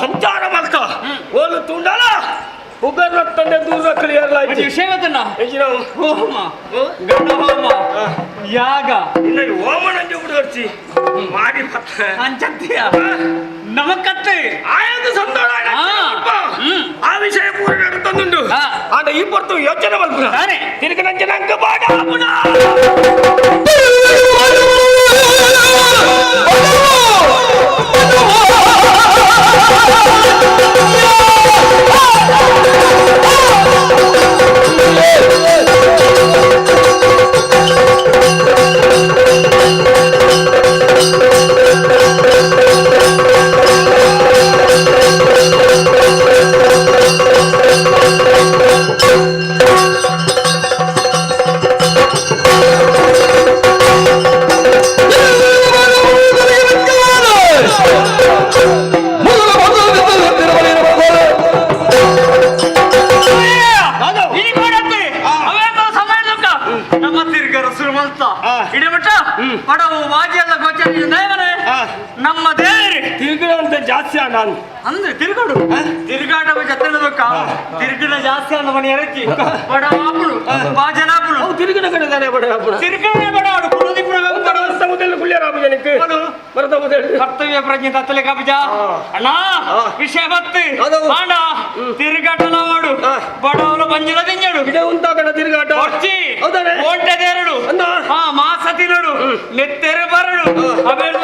ಸಂಚಾರ ಮಾಡ್ತ ಓಲು ತುಂಡಲ ಉಗರ್ ತಂದೆ ದೂರ ಕ್ಲಿಯರ್ ಆಯ್ತು ವಿಷಯ ಗೊತ್ತನ್ನ ಹೋಮ ಗಂಡ ಹೋಮ ಯಾಗ ಇನ್ನ ಹೋಮ ನಂಜು ಬಿಡುವರ್ಚಿ ಮಾಡಿ ಮತ್ತೆ ಅಂಚಂತೀಯ ನಮಕತ್ತೆ ಆಯದು ಸಂದೋಳ ಆ ವಿಷಯ ಪೂರ ನಡುತ್ತುಂಡು ಆಂಡ ಈ ಪೊರ್ತು ಯೋಚನೆ ಮಲ್ಪುರ ತಿರುಗಿ ನಂಜೆ ನಂಗೆ ಬಾಡ ನಮ್ಮ ದೇವರೇ ತಿರುಗಿಡುವಂತ ಜಾಸ್ತಿ ನಾನು ಅಂದ್ರೆ ತಿರುಗಾಡು ತಿರುಗಾಟ ಜತ್ತಬೇಕಾ ತಿರುಗಿನ ಜಾಸ್ತಿ ಅನ್ನ ಮನೆ ಎರಚಿ ಬಡ ಆಪುಳು ಬಾಜನಾಪುಳು ತಿರುಗಿನ ಕಡೆ ತಾನೆ ಬಡ ಆಪುಳು ತಿರುಗನೆ ಬಡ ಆಡು ಕುರುದಿ ಬರತ ಮೊದಲು ಕುಳ್ಳಿಯರಾಮ ಜನಕ್ಕೆ ಬರತ ಮೊದಲು ಕರ್ತವ್ಯ ಪ್ರಜ್ಞೆ ತತ್ತಲೆ ಕಬಜ ಅಣ್ಣ ವಿಷಯ ಬತ್ತು ಅಣ್ಣ ತಿರುಗಾಟನ ಮಾಡು ಬಡವನು ಬಂಜಿನ ತಿಂಜಡು ಇದೇ ಉಂಟಾಗಣ ತಿರುಗಾಟ ಹೊರ್ಚಿ ಓಂಟೆದೇರಡು ಮಾಸ ತಿನ್ನಡು ನೆತ್ತೆರೆ ಬರಡು ಆಮೇಲೆ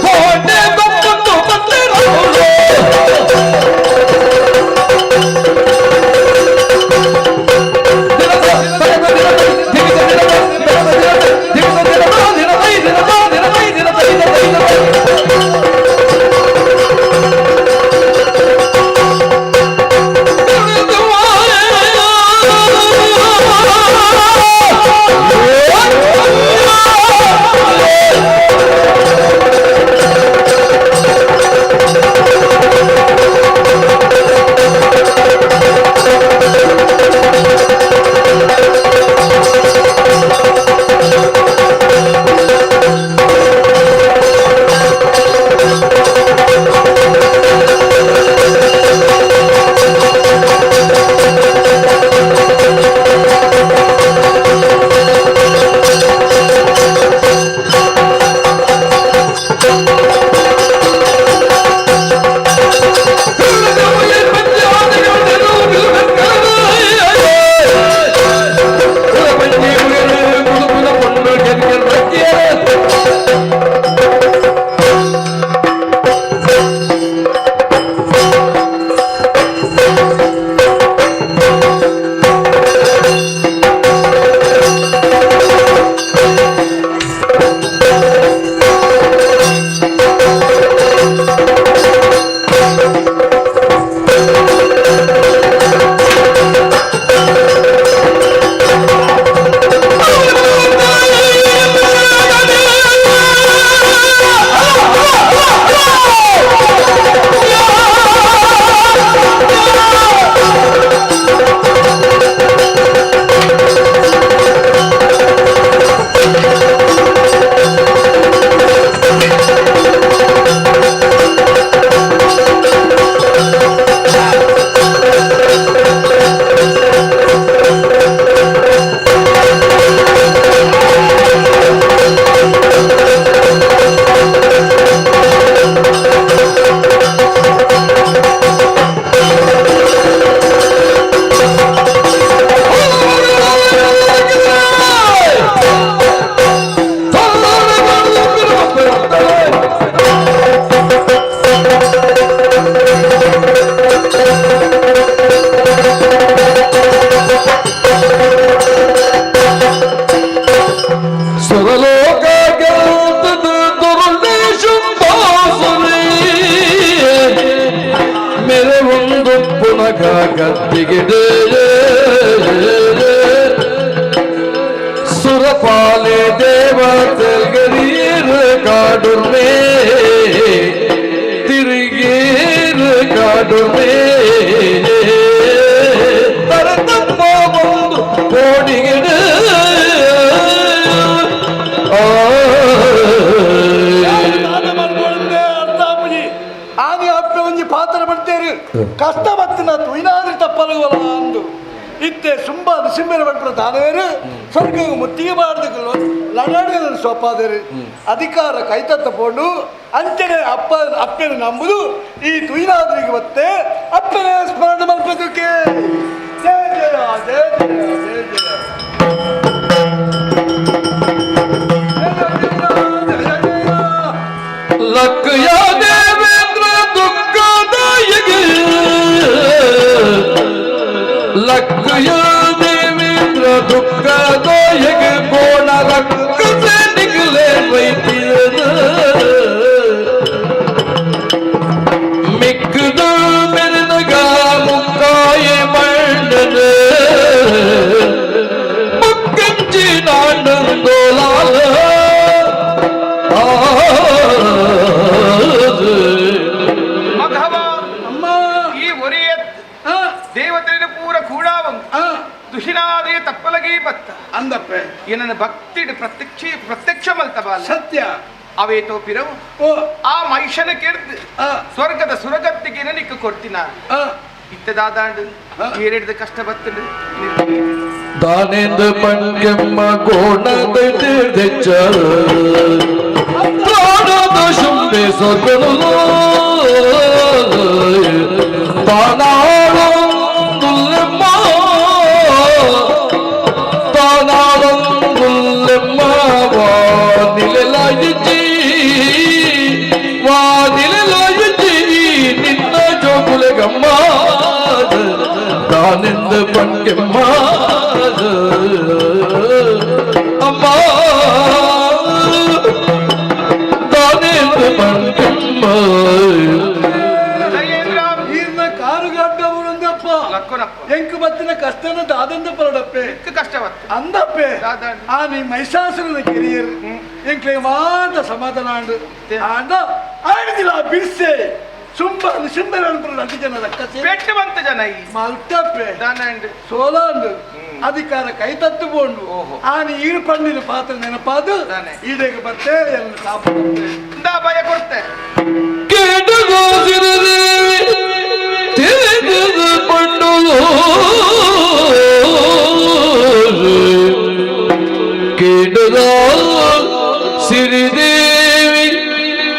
Oh सुरपाले देवतलगरीर काडुर्मे तिरुगीर काडुर्मे तरतम्म बंदु कोडिगिड ಆನೆ ಅಪ್ಪ ಒಂಜಿ ಪಾತ್ರ ಬರ್ತೇರು ಕಷ್ಟ ಬತ್ತಿನ ತುಯ್ನಾದ್ರಿ ತಪ್ಪಲುಗಳ ಅಂದು ಇತ್ತೆ ಸುಂಬಾದ ಸಿಂಬೆನ ಬಟ್ಟರ ತಾನೇರು ಸ್ವರ್ಗ ಮುತ್ತಿಗೆ ಬಾರ್ದು ಲಡಾಡಿದ ಸೊಪ್ಪಾದರು ಅಧಿಕಾರ ಕೈತತ್ತಕೊಂಡು ಅಂಚನೆ ಅಪ್ಪನ ನಂಬುದು ಈ ತುಯ್ನಾದ್ರಿಗೆ ಮತ್ತೆ ಅಪ್ಪನೇ ಸ್ಮರಣೆ ಮಲ್ಪದಕ್ಕೆ ಜಯ ಜಯ ಜಯ ಜಯ ಜಯ ಜಯ लक या देवेंद्र दुखदायक लक या देवेंद्र दुखदायक कोण रक्त से निकले वैद्य मिकद मिर्दगा मुक्काये मंडन मुक्कंजी नांदोलाल ಈ ಒರಿಯ ದೇವತೆಯ ಪೂರ ಕೂಡಾವಂಗ ದುಹಿನಾದೇ ತಪ್ಪಲಗಿ ಬತ್ತ ಅಂದಪ್ಪೆ ಏನನ್ನ ಭಕ್ತಿ ಪ್ರತ್ಯಕ್ಷ ಮಲ್ತಬಲ್ಲ ಸತ್ಯ ಅವೇತೋ ಪಿರವು ಆ ಮೈಷನ ಕೆಡ್ದು ಸ್ವರ್ಗದ ಸುರಗತ್ತಿಗೆ ನಿಕ್ಕ ಕೊಡ್ತೀನ ಇತ್ತದಾದಾಂಡು ಏರಿಡಿದ ಕಷ್ಟ ಬತ್ತಂಡು ದಾನೆಂದ ಪಂಕೆಮ್ಮ ಗೋಣದ ತೆಚ್ಚ ಪ್ರಾಣದ ಶುಂಭೆ ಸ್ವರ್ಗನು ತಾನಾಳೊಂದುಲ್ಲೆಮ್ಮ ತಾನಾಳೊಂದುಲ್ಲೆಮ್ಮ ವಾನಿಲೆಲಾಯಿಜಿ ನಿನ್ನ ಜೋಗುಲೆಗಮ್ಮ ದಾನೆಂದ ಪಂಕೆಮ್ಮ ಅಮ್ಮ ದಾನೆಂದ ಪಂಕೆಮ್ಮ ಎಂಕು ಬತ್ತಿನ ಕಷ್ಟನ ದಾದಂದ ಪರಡಪ್ಪೆ ಕಷ್ಟ ಅಂದಪ್ಪೆ ಆ ನೀ ಮೈಸಾಸುರನ ಕಿರಿಯರು ಎಂಕ್ಲೆ ಮಾತ ಸಮಾಧಾನ ಆಂಡು ಆಂಡ ಆಡಿದಿಲ್ಲ ಬಿರ್ಸೆ ಸುಂಬರು ಸಿಂಬರನ್ನು ಅತಿ ಜನದ ಕಸೆ ಬೆಟ್ಟವಂತ ಜನ ಈ ಮಲ್ಟಪ್ಪೆ ದಾನಂಡು ಸೋಲಾಂಡು ಅಧಿಕಾರ ಕೈ ತತ್ತುಕೊಂಡು ಆನೆ ಈರು ಪಣ್ಣಿನ ಪಾತ್ರ ನೆನಪಾದು ಈಡೆಗೆ ಬರ್ತೇ ಎಲ್ಲ ಕಾಪಾಡುತ್ತೆ ಭಯ ಕೊಡ್ತೆ ಪಂಡು ಕೇಡದ ಸಿರಿದೇವಿ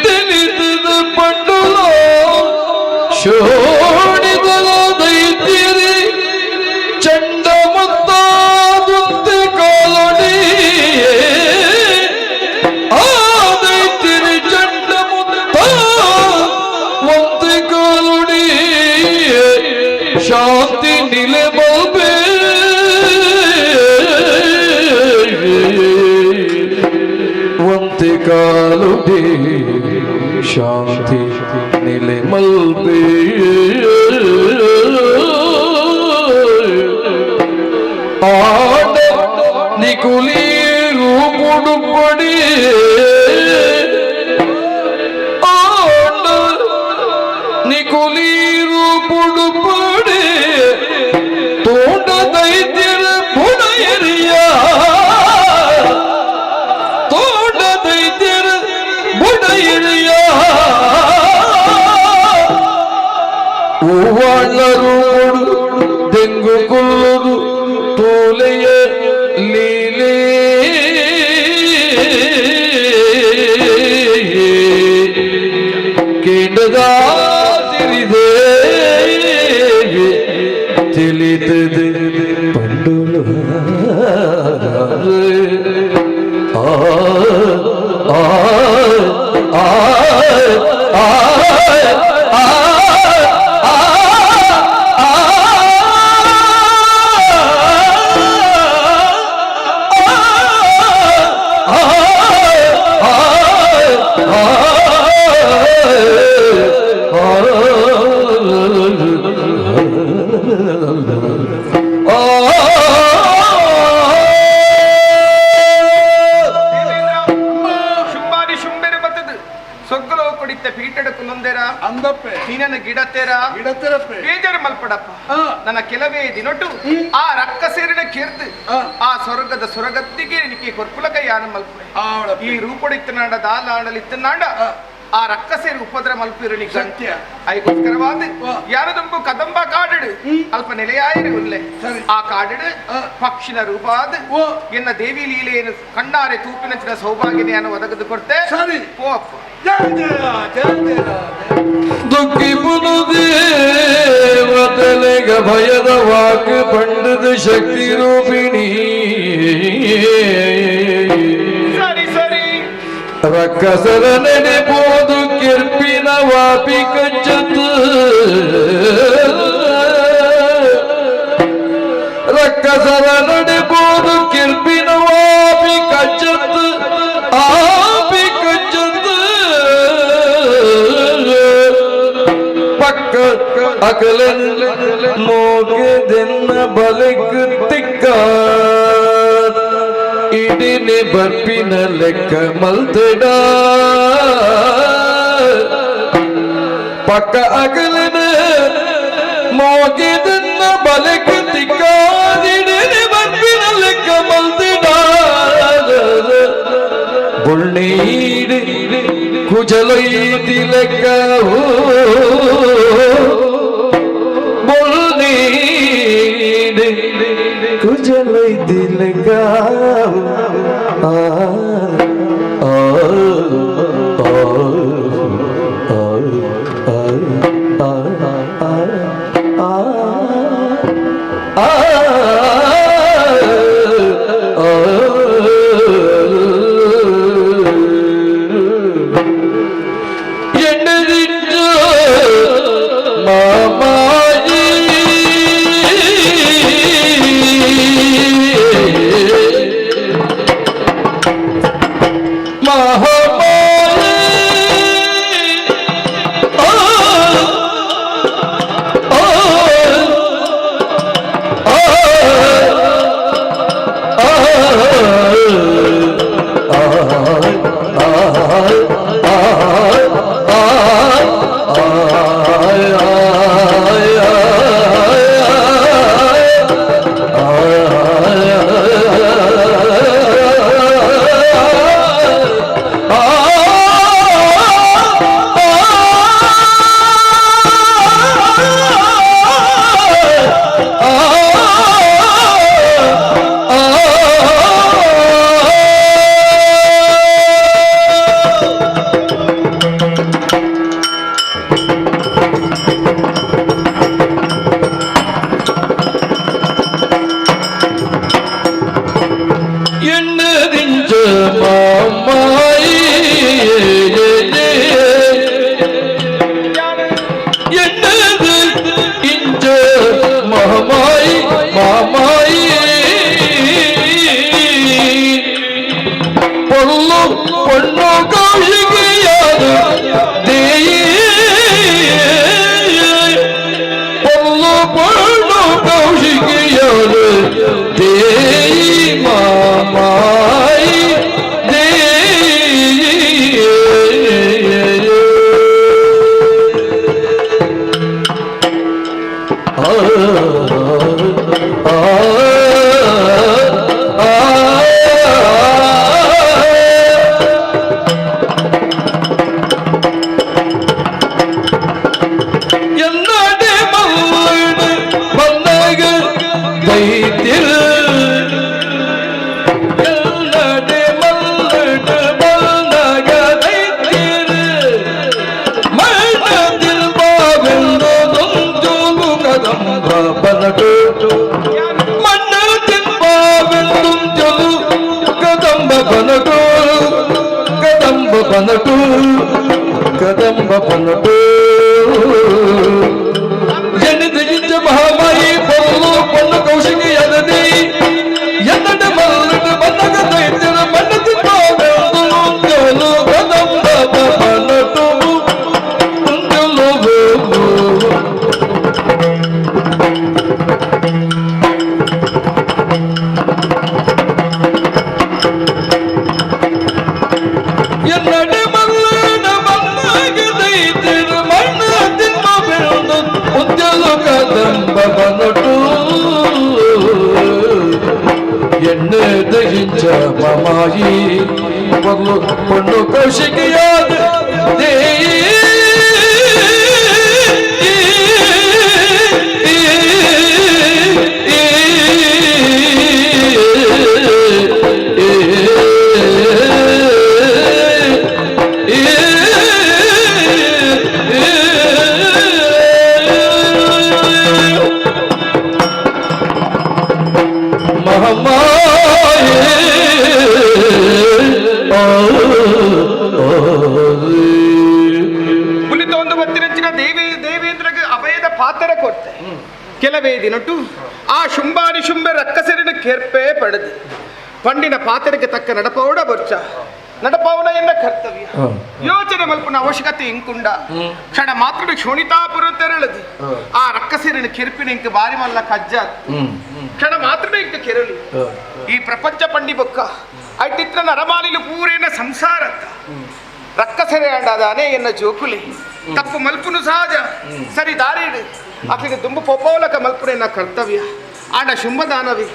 ತಿಳಿದ ಪಂಡು ಶೋಣಿದಲ ದೈತ್ಯರಿ ಚಂಡ ಮುತ್ತಾದುತ್ತೆ ಕಾಲಡಿ ಆ ದೈತ್ಯರಿ ಚಂಡ ಮುತ್ತ ಒಂತೆ ಕಾಲಡಿ ಶಾಂತಿ ನಿಲೆ ಬಲ್ಬೆ ಒಂತೆ ಕಾಲುಡಿ ಶಾಂತಿ ನಿಲೆ ಮಲ್ಬೆ ಆಡ ನಿಕುಲೀರು ಮುಡುಪಡಿ ಆಡ ನಿಕುಲೀರು ಮುಡುಪಡಿ ತೋಟ ದೈತ್ಯರ ಬುಡಯರಿಯ ತೋಟ ದೈತ್ಯರ ಬುಡಯರಿಯ ಹೂವಾಳರು ದೆಂಗು ಕುಲ್ಲುದು ತೋಲೆಯ ಲೀಲೆ ಕೇಂದ್ರದ ಸಿರಿದೆ ತಿಳಿತದೆ ಪಂಡುಲು ಆ ಆ ಆ ಆ Oh ಅಂದಪ್ಪೆ ನೀನನ್ನು ಗಿಡತ್ತೇರ ಗಿಡತೆರಪ್ಪೆ ಬೇಜಾರು ಮಲ್ಪಡಪ್ಪ ನನ್ನ ಕೆಲವೇ ದಿನೊಟ್ಟು ಆ ರಕ್ಕ ಸೇರಿನ ಕೀರ್ತಿ ಆ ಸ್ವರ್ಗದ ಸ್ವರ್ಗತ್ತಿಗೆ ನಿನಗೆ ಕೊರ್ಪುಲಕ ಯಾನ ಮಲ್ಪಡೆ ಈ ರೂಪಡಿತ್ತನಾಡ ದಾಲಾಡಲಿತ್ತನಾಡ ಆ ರಕ್ಕ ಸೇರಿ ಉಪದ್ರ ಮಲ್ಪಿರಲಿ ಸತ್ಯ ಅದಕ್ಕೋಸ್ಕರವಾದ ಯಾರದೊಂಬು ಕದಂಬ ಕಾಡಿಡು ಅಲ್ಪ ನೆಲೆಯಾಯಿರು ಉಲ್ಲೆ ಆ ಕಾಡಿಡು ಪಕ್ಷಿನ ರೂಪಾದ ಎನ್ನ ದೇವಿ ಲೀಲೆಯನ್ನು ಕಣ್ಣಾರೆ ತೂಪಿನಂಚಿನ ಸೌಭಾಗ್ಯನೆಯನ್ನು ಒದಗದು ಕೊಡ್ತೆ ಸರಿ ಓ ಅಪ್ಪ ದುಃಖಿ ದೇವತೆಲೆಗ ಭಯದ ವಾಕ್ ಪಂಡದ ಶಕ್ತಿ ರೂಪಿಣಿ ಸರಿ ಸರಿ ರಕ್ಕಸರ ನೆನೆಬೋದು ಕಿರ್ಪಿನ ವಾಪಿ ಕಚ್ಚತ್ ರಕ್ಕಸರ ನಡೆಬೋದು ಕಿರ್ಪಿನ ವಾಪಿ ಕಚ್ಚತ್ ಆಪಿ ಕಚ್ಚತ್ ಪಕ್ಕ ಅಕಲನ್ ಮೋಗೆ ದಿನ ಬಲಕ್ ತಿಕ್ಕ ಇಡಿನಿ ಬರ್ಪಿನ ಲೆಕ್ಕ ಮಲ್ತಡ ಪಕ್ಕ ಅಗಲಿನ ಮೋಗಿದನ್ನ ಬಲಕ ತಿಕ್ಕಾದಿಡಿನಿ ಬರ್ಪಿನ ಲೆಕ್ಕ ಮಲ್ತಡ ಬುಳ್ಳೀಡಿ ಕುಜಲೈತಿ ಲೆಕ್ಕ ಬುಳ್ಳೀಡಿ ಕುಜಲೈತಿ ಲೆಕ್ಕ ఎన్ను దహించ మమాయి పర్లు పండు కౌశికయాద దే ಹುಲಿತೊಂದು ಬತ್ತಿರಂಚಿನ ದೇವೇಂದ್ರಗೆ ಅಭಯದ ಪಾತ್ರ ಕೊಡ್ತೆ ಕೆಲವೇ ದಿನಟ್ಟು ಆ ಶುಂಭಾನಿ ಶುಂಭ ರಕ್ಕಸರಿನ ಕೆರ್ಪೆ ಪಡೆದು ಪಂಡಿನ ಪಾತ್ರಕ್ಕೆ ತಕ್ಕ ನಡಪೌಡ ಬರ್ಚ ನಡಪೌನ ಎನ್ನ ಕರ್ತವ್ಯ ಯೋಚನೆ ಮಲ್ಪನ ಅವಶ್ಯಕತೆ ಇಂಕುಂಡ ಕ್ಷಣ ಮಾತ್ರ ಶೋಣಿತಾಪುರ ತೆರಳದು ಆ ರಕ್ಕಸರಿನ ಕೆರ್ಪಿನ ಇಂಕ ಬಾರಿ ಮಲ್ಲ ಕಜ್ಜ ಕ್ಷಣ ಮಾತ್ರ ಇಂಕ ಕೆರಳಿ ಈ ಪ್ರಪಂಚ ಪಂಡಿ ಬೊಕ್ಕ ಅಡ್ಡಿತ್ರ ನರಮಾಲಿಲು ಪೂರೇನ ಸಂಸಾರ ರಕ್ಕಸರೆ ಅಂಡಾದಾನೆ ಎನ್ನ ಜೋಕುಲಿ ತಪ್ಪು ಮಲ್ಪುನು ಸಹಜ ಸರಿ ದಾರಿಡು ಅಕ್ಲಿಗೆ ದುಂಬು ಪೊಪ್ಪವಲಕ ಮಲ್ಪುನ ಎನ್ನ ಕರ್ತವ್ಯ ಆಂಡ ಶುಂಭದಾನವಿ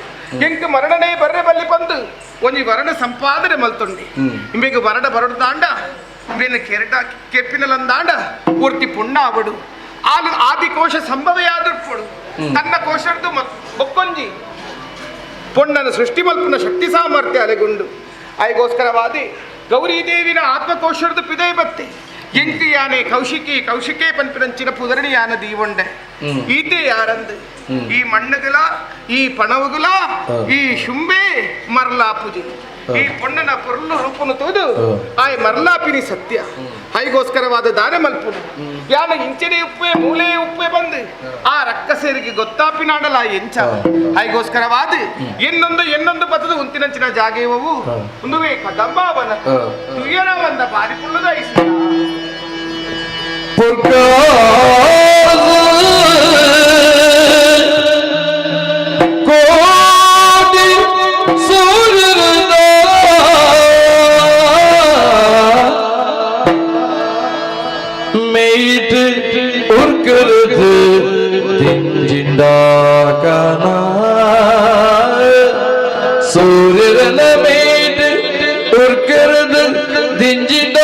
ಎಂಕ ಮರಣನೇ ಬರ್ರೆ ಬಲ್ಲಿ ಬಂದು ಒಂಜಿ ವರಣ ಸಂಪಾದನೆ ಮಲ್ತೊಂಡಿ ಇಂಬೆಗೆ ವರಡ ಬರಡು ದಾಂಡ ಇಂಬೇನ ಕೆರಟ ಕೆಪ್ಪಿನಲಂದಾಂಡ ಪೂರ್ತಿ ಪುಣ್ಣ ಅವಡು ಆಲು ಆದಿಕೋಶ ಸಂಭವೆಯಾದುರ್ಪಡು ತನ್ನ ಕೋಶರ್ದು ಬೊಕ್ಕೊಂಜಿ ಪೊಣ್ಣನ ಸೃಷ್ಟಿ ಮಲ್ಪುನ ಶಕ್ತಿ ಸಾಮರ್ಥ್ಯ ಅಲೆಗೊಂಡು ಐಗೋಸ್ಕರವಾದಿ ಗೌರೀದೇವಿನ ಆತ್ಮಕೋಶರ್ದು ಪಿದೈ ಬತ್ತೆ ಎಂಟಿ ಯಾನೆ ಕೌಶಿಕೆ ಪನ್ಪಿನಂಚಿನ ಪುದರಣಿ ಯಾನ ದೀವೊಂಡೆ ಈತೆ ಯಾರಂದು ಈ ಮಣ್ಣುಗಳ ಈ ಪಣವುಗಳ ಈ ಶುಂಬೆ ಮರ್ಲಾಪುಜಿ ಈ ಪೊಣ್ಣನ ಪೊರ್ಲು ರೂಪನು ತೋದು ಆಯ್ ಮರ್ಲಾಪಿನಿ ಸತ್ಯ ಹೈಗೋಸ್ಕರವಾದ ದಾನ ಮಲ್ಪುನು ಯಾನ ಇಂಚನೆ ಉಪ್ಪೆ ಮೂಲೆ ಉಪ್ಪೆ ಬಂದು ಆ ರಕ್ಕಸೇರಿಗೆ ಗೊತ್ತಾಪಿನಾಡಲ ಎಂಚ ಹೈಗೋಸ್ಕರವಾದ ಎನ್ನೊಂದು ಪದದ ಉಂತಿನಂಚಿನ ಜಾಗೇವವು ಒಂದುವೇ ಕದಂಬಾವನ ತುಯ್ಯನವಂದ ಬಾರಿ ಪುಲ್ಲದ ಸೂರ್ಯನ ಮೇಟ್ ಉರ್ಕರದ ದಿಂಜಿಂದ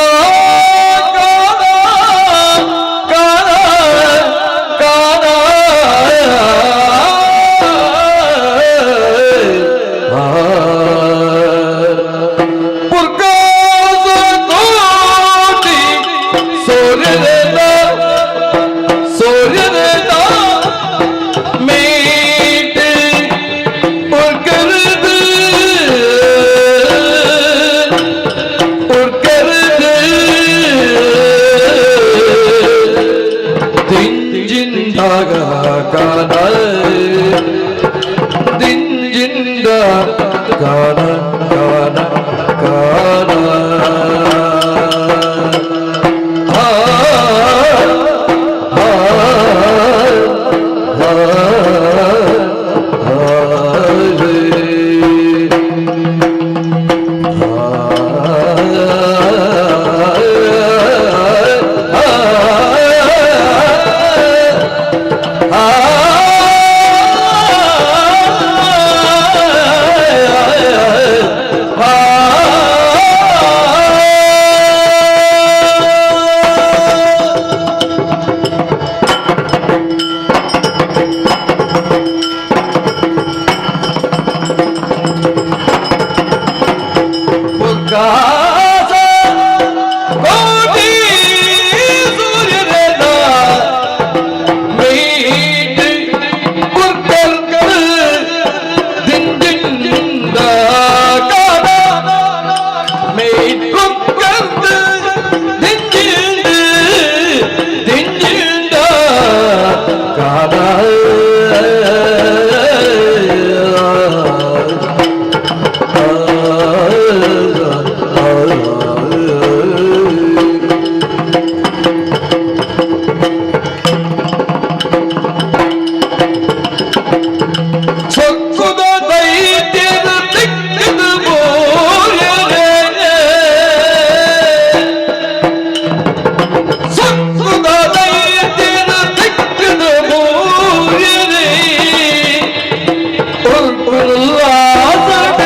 ಉಲ್ಲಾಸ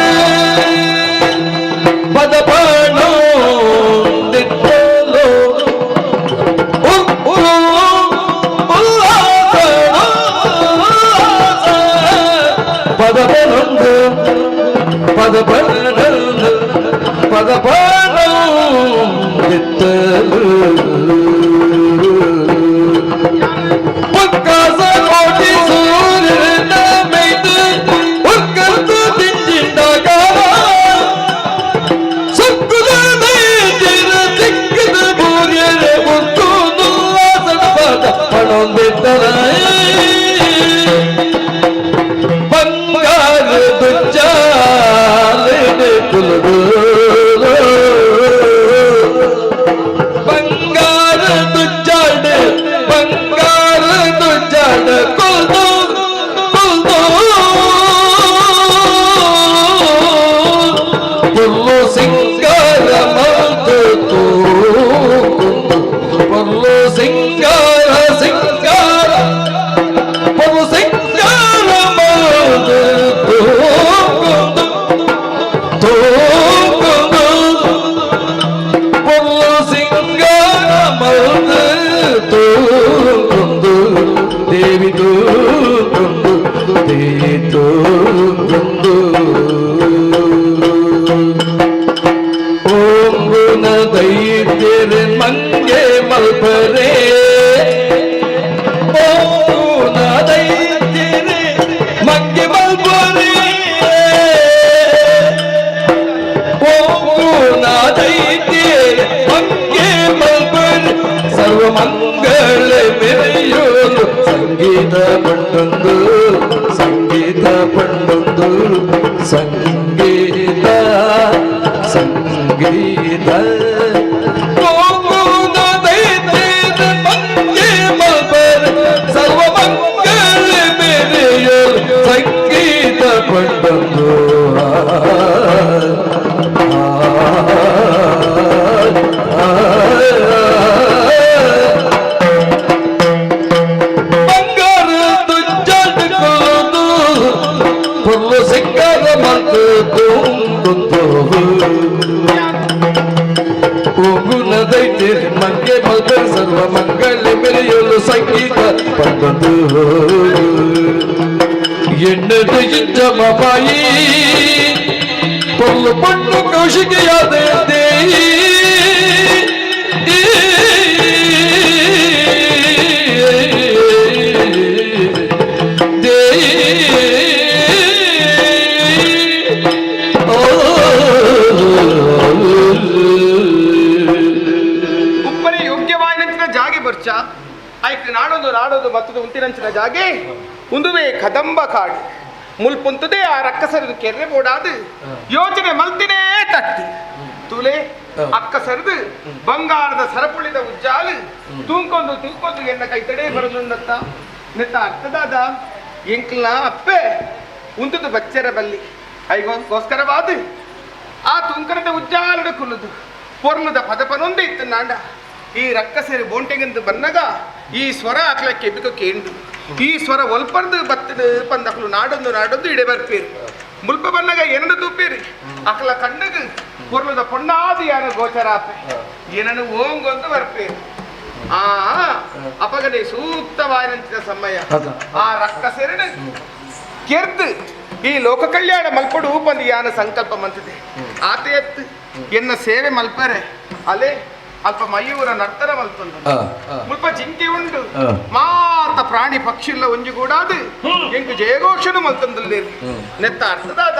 ಪದ ಪದ ಪಕ್ಕಾಸ ಕೋಟಿ ಸೂರ್ಯನ ಮೈದು ಒಕ್ಕಂದು ತಿಂಜಿಂದಾಗ ಸಕ್ಕುದ ಮೈದಿನ ಸಿಕ್ಕದ ಬೂರ್ಯರೆ ಮುಟ್ಟು ನುಲ್ಲಾಸದ ಪದ ಪಣೊಂದಿದ್ದರ ಬಂಗಾರ ದುಜ್ಜಾಲೆ ಕುಲದು ಬಂಗಾರ ದುಜ್ಜಾಡ ಕುಲ್ದು ಪುಲ್ಲು ಸಿಂಗಾರ ಮಲ್ದು ಪುಲ್ಲು ಸಿಂಗಾರ ಪುಲ್ಲು ಸಿಂಗಾರ ಮಲ್ದು ಪುಲ್ಲು ಸಿಂಗಾರ ಮಲ್ದು ದೇವಿ ದೇವಿ ಓಂ ಗುಣ ದೈತ್ಯರ ಮಂಗೆ ಮಲ್ಪರೇ ಓಂ ಗುಣ ದೈತ್ಯರ ಮಂಗೆ ಮಲ್ಪರೇ ಓಂ ಗುಣ ದೈತ್ಯರ ಮಂಗೆ ಮಲ್ಪರೇ ಸರ್ವ ಮಂಗಳ ಮೆರೆಯೋದು ಸಂಗೀತ ಪಂಡೊಂದು ಸಂಗೀತ ಪಂಡೊಂದು ಸಂಗೀತ ಸಂಗೀತ ಗೋಗುಣ ದೈತ್ಯದ ಮಂಗೆ ಮಲ್ಪರೇ ಸರ್ವ ಮಂಗಳ ಮೆರೆಯೋದು ಸಂಗೀತ ಪಂಡೊಂದು ದೈತ್ಯರ ಮಂಗೆ ಮಲ್ಪರೇ ಸರ್ವ ಮಂಗಳ ಮೆರೆಯಲು ಸಂಗೀತ ಪಂಡೊಂದು ಎಣ್ಣದ ಇಂಜಮಪಾಯಿ ಪೊಲ್ಲು ಪಣ್ಣು ಕೌಶಿಕೆಯಾದ ದೇಯಿ ನಾಡೋದು ಮತ್ತದು ಉಂಟಿನಂಚಿನ ಜಾಗೆ ಉಂದುವೆ ಕದಂಬ ಕಾಡು ಮುಲ್ಪುಂತದೆ ಆ ರಕ್ಕಸರದು ಕೆರ್ರೆ ಬೋಡಾದು ಯೋಚನೆ ಮಲ್ತಿನೇ ತಟ್ಟಿ ತುಲೆ ಅಕ್ಕಸರದು ಬಂಗಾರದ ಸರಪುಳಿದ ಉಜ್ಜಾಲು ತೂಂಕೊಂಡು ಎನ್ನ ಕೈ ತಡೆ ಬರಲುಂದತ್ತ ನೆತ್ತ ಅರ್ಥದಾದ ಎಂಕ್ಲ ಅಪ್ಪೆ ಉಂತದು ಬಚ್ಚರ ಬಲ್ಲಿ ಐಗೋಸ್ಕರವಾದ ಆ ತುಂಕರದ ಉಜ್ಜಾಲದ ಕುಲುದು ಪೊರ್ಲುದ ಪದಪನೊಂದೇ ಇತ್ತು ನಾಂಡ ಈ ರಕ್ಕಸರಿ ಬೋಂಟೆಗೆಂದು ಬನ್ನಗ ಈ ಸ್ವರ ಹಾಕ್ಲಕ್ಕೆ ಎಬ್ಬಿಕ ಕೇಂಡು ಈ ಸ್ವರ ಒಲ್ಪರ್ದು ಬತ್ತದ ಪಂದಕ್ಲು ನಾಡೊಂದು ಇಡೆ ಬರ್ಪೇರು ಮುಲ್ಪ ಬನ್ನಗ ಎರಡು ತೂಪೇರಿ ಅಕ್ಲ ಕಣ್ಣಗ ಪೊರ್ಲದ ಪೊಣ್ಣಾದಿ ಯಾರ ಗೋಚರಾಪೆ ಏನನ್ನು ಓಂಗೊಂದು ಬರ್ಪೇರು ಆ ಅಪಗಡೆ ಸೂಕ್ತವಾದಂತ ಸಮಯ ಆ ರಕ್ಕಸರಿನ ಕೆರ್ದು ಈ ಲೋಕ ಕಲ್ಯಾಣ ಮಲ್ಪಡು ಬಂದು ಯಾನ ಸಂಕಲ್ಪ ಮಂತಿದೆ ಆತ ಎತ್ತು ಎನ್ನ ಸೇವೆ ಮಲ್ಪರೆ ಅಲೆ ಅಲ್ಪ ಮಯೂರ ನರ್ತನ ಮಲ್ಪಂದು ಮುಲ್ಪ ಜಿಂಕೆ ಉಂಡು ಮಾತ ಪ್ರಾಣಿ ಪಕ್ಷಿಲ್ಲ ಒಂಜಿ ಕೂಡಾದು ಎಂಕು ಜಯಘೋಷನು ಮಲ್ತಂದಲ್ಲಿ ನೆತ್ತ ಅರ್ಥದಾದ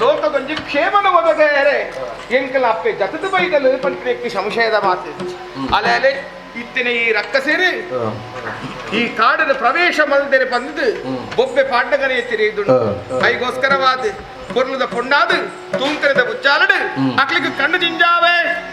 ಲೋಕ ಗೊಂಜಿ ಕ್ಷೇಮನ ಒದಗರೆ ಎಂಕಲ ಅಪ್ಪೆ ಜತದ ಬೈದಲು ಪಂಕ್ರಿಯಕ್ಕೆ ಸಂಶಯದ ಮಾತು ಅಲೆ ಅಲೆ ಇತ್ತಿನ ಈ ರಕ್ಕಸೇರಿ ಈ ಕಾಡದ ಪ್ರವೇಶ ಮಲ್ದೇನೆ ಬಂದದು ಬೊಬ್ಬೆ ಪಾಂಡಗನ ಎತ್ತಿರಿ ಇದು ಐಗೋಸ್ಕರವಾದ ಪೊರ್ಲದ ಪೊಣ್ಣಾದು ತೂಂಕರದ ಬುಚ್ಚಾಲಡು ಅಕ್ಲಿಗೆ ಕಣ್ಣು ಜಿಂಜಾವೆ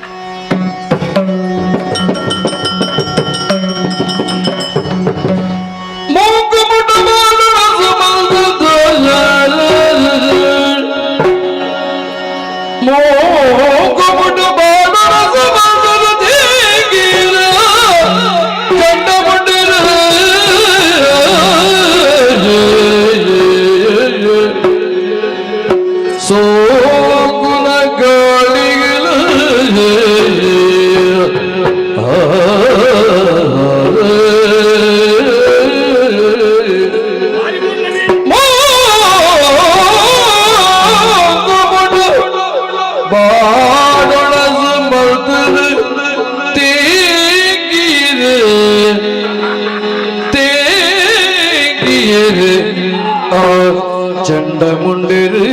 ಚಂಡಮುಂಡಿರು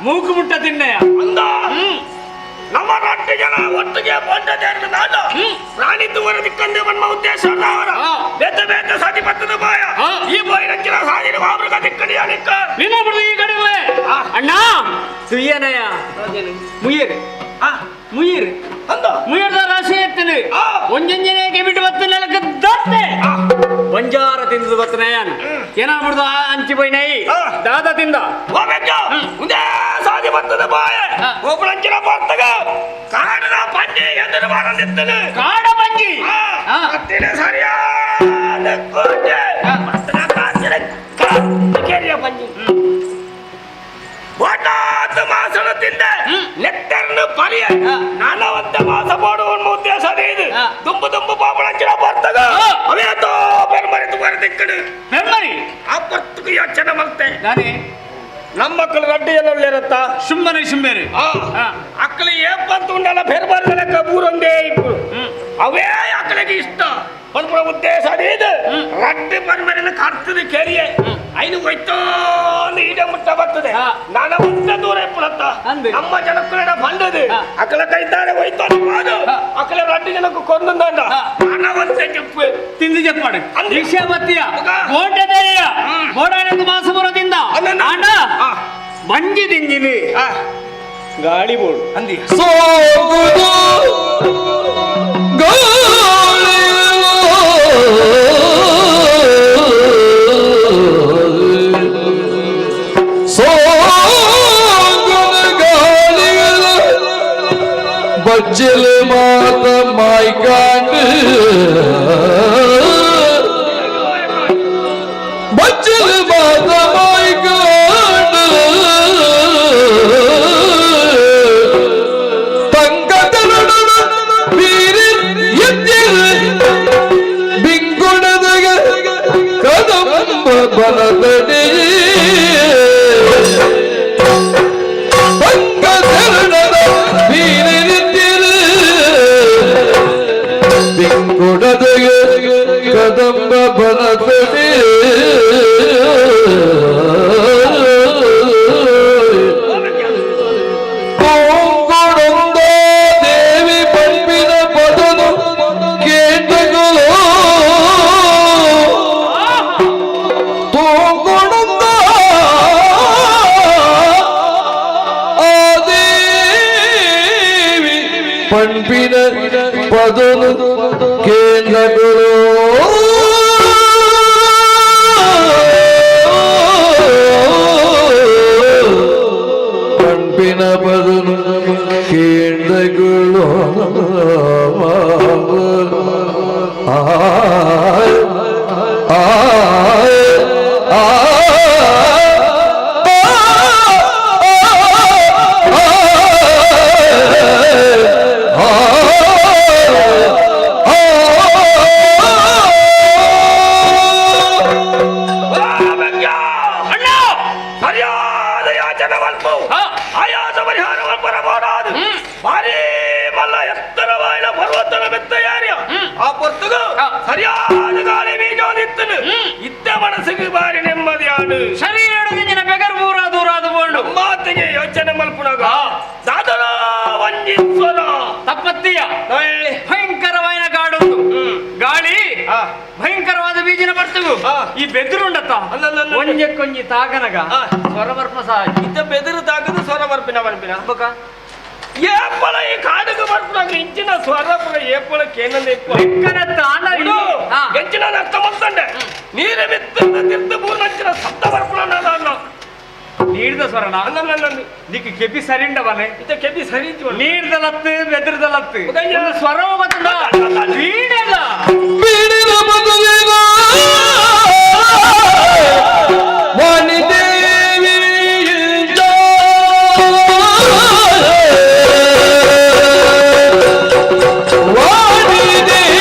ಮೂಕು ಮುಟ್ಟ ತಿನ್ನಯ್ಯ ಅಂದ ನಮ್ಮ ನಾಟ್ಯ ಜನ ಒಟ್ಟಿಗೆ ಬಂದದೇನು ನಾನು ಪ್ರಾಣಿದ್ದು ವರದಿಕ್ಕಂದು ನಮ್ಮ ಉದ್ದೇಶ ಬೇತ ಬೇತ ಸಾಧಿ ಬರ್ತದ ಬಾಯ ಈ ಬಾಯಿ ನಚ್ಚಿನ ಸಾಧಿನ ಮಾಮೃಗ ದಿಕ್ಕಡಿಯ ನಿಕ್ಕ ನಿನ್ನ ಬಿಡು ಈ ಕಡೆ ಅಣ್ಣ ಸುಯ್ಯನಯ್ಯ ಮುಯ್ಯರ್ ಮುಯ್ಯರ್ ಅಂದ ಮುಯ್ಯರ್ದ ರಾಶಿ ಎತ್ತನೆ ಒಂಜಂಜನೆಗೆ ಬಿಟ್ಟು ಬತ್ತ ನೆಲಕ ದತ್ತೆ ಬಂಜಾರ ತಿಂದು ಬತ್ತನಯ್ಯನ್ ಏನಾಗ್ಬಿಡ್ದು ಅಂಚಿ ಬೈನೈ ದಾದ ತಿಂದ ಹೋಗ್ಬೇಕ ಮುಂದೆ ಸಾಧಿ ಬರ್ತದ ಬಾಯ ಒಬ್ಬಳಂಚಿನ ಬರ್ತಗ ಕಾಡದ ಪಂಜಿ ಎದುರು ಬಾರದಿತ್ತನು ಕಾಡ ಬಂಜಿ ಹತ್ತಿರ ಸರಿಯಾದ ಕೋಟೆ ಮತ್ತನ ಕಾಂಚಿನ ಕಾಂಚಿಕೆರಿಯ ಪಂಜಿ ಒಟ್ಟಾದ ಮಾಸನ ತಿಂದ ನೆತ್ತರನ್ನು ಪರಿಯ ನಾನವಂತ ಮಾಸ ಮಾಡುವ ಉದ್ದೇಶ ಇದು ತುಂಬು ತುಂಬು ಪಾಪಳಂಚಿನ ಬರ್ತಗ ಅವೇತೋ ಬೆರ್ಮರಿತು ಬರದಿಕ್ಕಡು ಬೆರ್ಮರಿ ಆ ಬರ್ತಗ ಯೋಚನೆ ಮಾಡ್ತೆ ನಾನೇ ನಮ್ಮ ಮಕ್ಕಳು ರಡ್ಡಿ ಎಲ್ಲ ಸುಮ್ಮನೆ ಸುಮ್ಮನೆ ಅಕ್ಕಳು ಏಪಂತ ಉಂಡಲ್ಲ ಬೆರ್ಬರ್ದಲ್ಲ ಕಬೂರೊಂದೇ ಇಬ್ಬರು ಅವೇ ಅಕ್ಕಳಿಗೆ ಇಷ್ಟ ಒಂದು ಉದ್ದೇಶ ಇದು ರಡ್ಡಿ ಬರ್ಮರಿನ ಕರ್ತದೆ ಕೆರಿಯೆ ಐದು ಹೋಯ್ತೋ ಈಡ ಮುಟ್ಟ ಬರ್ತದೆ ನಾನು ಮುಟ್ಟ ದೂರ ಇಪ್ಪಳತ್ತ ನಮ್ಮ ಜನಕ್ಕಳ ಬಂದದು ಅಕ್ಕಳ ಕೈತಾರೆ ಹೋಯ್ತು ಅದು ಅಕ್ಕಳ ರಡ್ಡಿ ಜನಕ್ಕೂ ಕೊಂದಂದ ನಾನವಂತೆ చెప్పు ತಿಂದು చెప్పాడు దీక్షా బత్తియ కోటదయ్య కోడానందు మాసపురದಿಂದ అన్న మంజి దింజిని గాలి బోడు అంది సోగుదు बच्चल मात माई कांड बच्चल मात माई कांड तंगतल बीर यत्तिल बिंगुडदग कदंब बलदಡಿ ಕದಂಬ ಬನತಡಿ ತೋಂಗೊಡೊಂದ ದೇವಿ ಪಂಪಿನ ಪದನು ಕೇಟಗಳು ತೋಂಗೊಡೊಂದ ಆ ದೇವಿ ಪಂಪಿನ ಪದನು ಕೇಂದ್ರಗಳು ಪಂಪಿನ ಬದಲು ಕೇಂದ್ರಗಳು ಸರಿಯಾದ ಗಾಳಿ ಬೀಜೋದಿತ್ತನು ಇದ್ದ ಮನಸ್ಸಿಗೆ ಬಾರಿ ನೆಮ್ಮದಿಯಾಡು ಶರೀರ ಬೆಗರ್ ಪೂರ ದೂರ ಆದುಕೊಂಡು ಮಾತಿಗೆ ಯೋಚನೆ ಮಲ್ಪುಣಗ ಸಾಧನ ವಂಜಿಸ್ವರ ತಪ್ಪತ್ತಿಯ ಭಯಂಕರವಾದ ಕಾಡುಂಟು ಗಾಳಿ ಭಯಂಕರವಾದ ಬೀಜನ ಬರ್ತವು ಈ ಬೆದರುಂಡತ್ತ ಒಂಜೆ ಕೊಂಜಿ ತಾಗನಗ ಸ್ವರವರ್ಪ ಸಹ ಇದ್ದ ಬೆದರು ತಾಗದು ಸ್ವರ ಬರ್ಪಿನ ಬರ್ಪಿನ ಬಕ ಏಪಳ ಈ ಕಾಡಿಗೆ ಬರ್ಪುನಾಗ ಇಂಚಿನ ಸ್ವರ ಪುರ ಏಪಳ ಕೇನಂದ ಲೆಕ್ಕನ ತಾಣ ಎಂಚಿನ ಅರ್ಥ ಮಾಡ್ತಂಡೆ ನೀರ ಬಿತ್ತ ತಿರ್ತ ಪೂರ್ಣಂಚಿನ ಸಪ್ತ ಬರ್ಪುಣ ನಾನು ನೀಡ್ದ ಸ್ವರಣ ನೀಕು ಕೆಪಿ ಸರಿಂಡವನೆ ಇತ್ತ ಕೆಪಿ ಸರಿ ನೀಡ್ದಲತ್ತು ಬೆದರ್ದಲತ್ತು ಸ್ವರವ ಬಂದ ಬೀಡದ ಬೀಡಿನ ಬದಲಿನ ವಾಣಿದೇವಿ ವಾಣಿದೇವಿ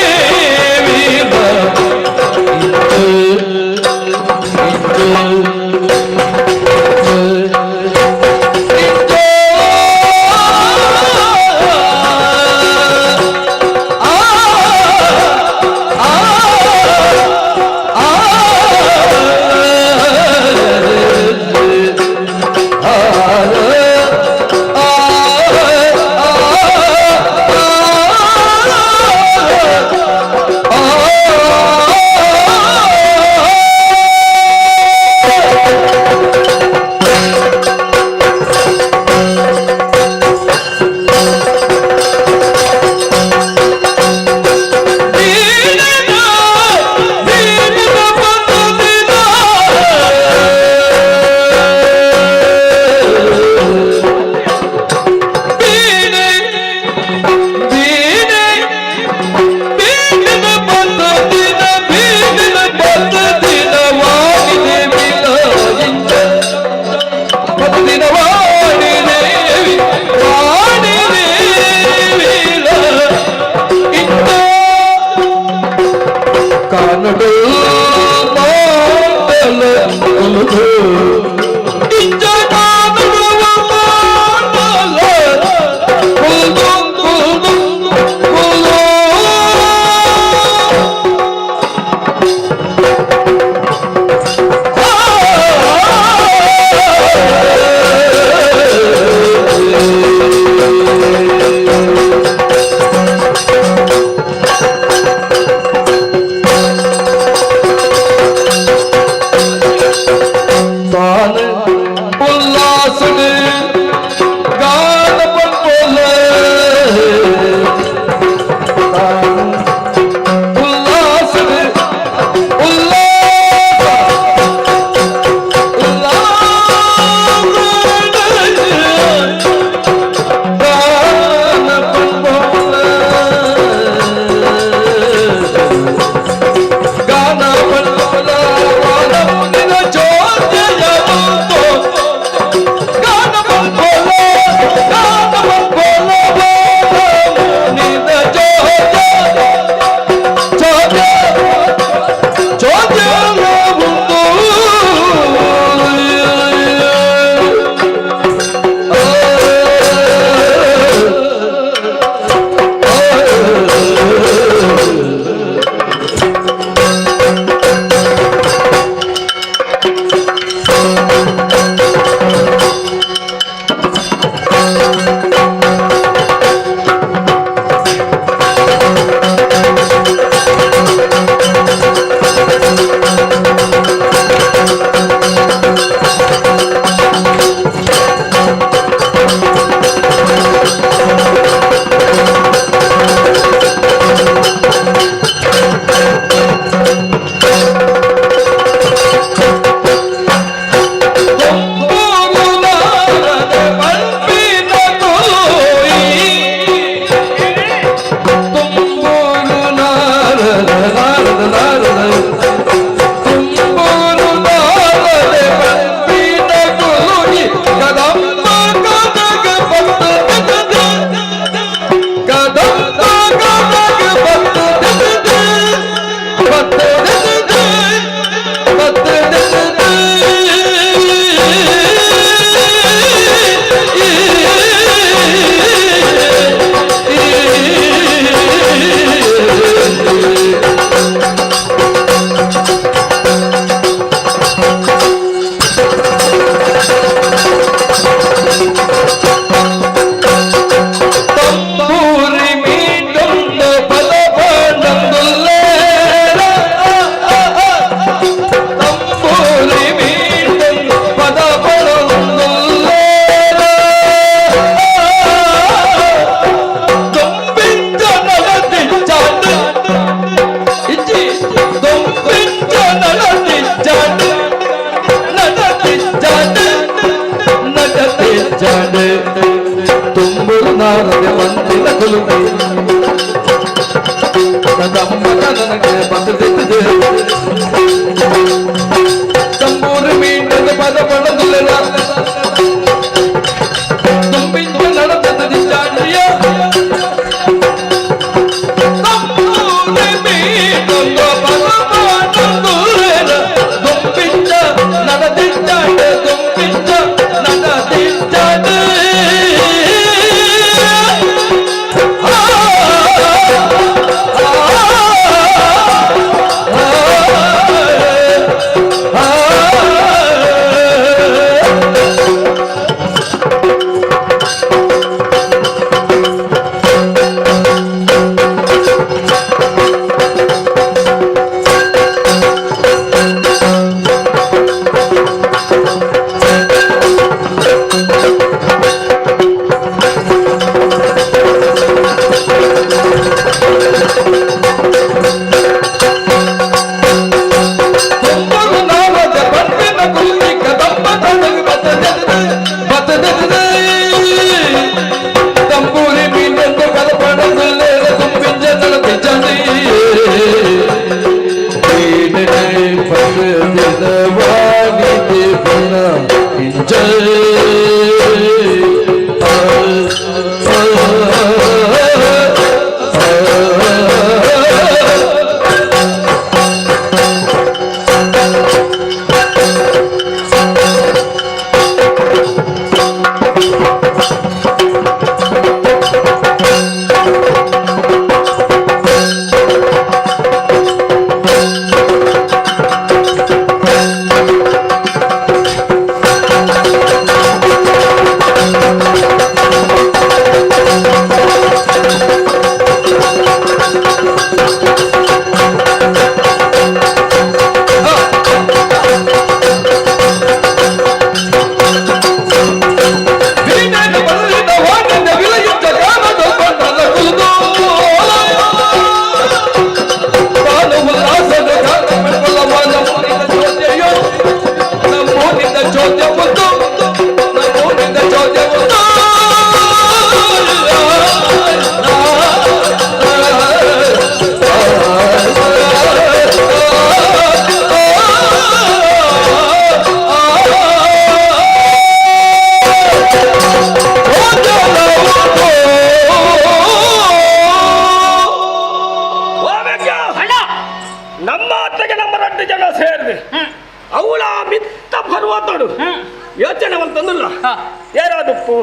ಏರಾದುಪ್ಪು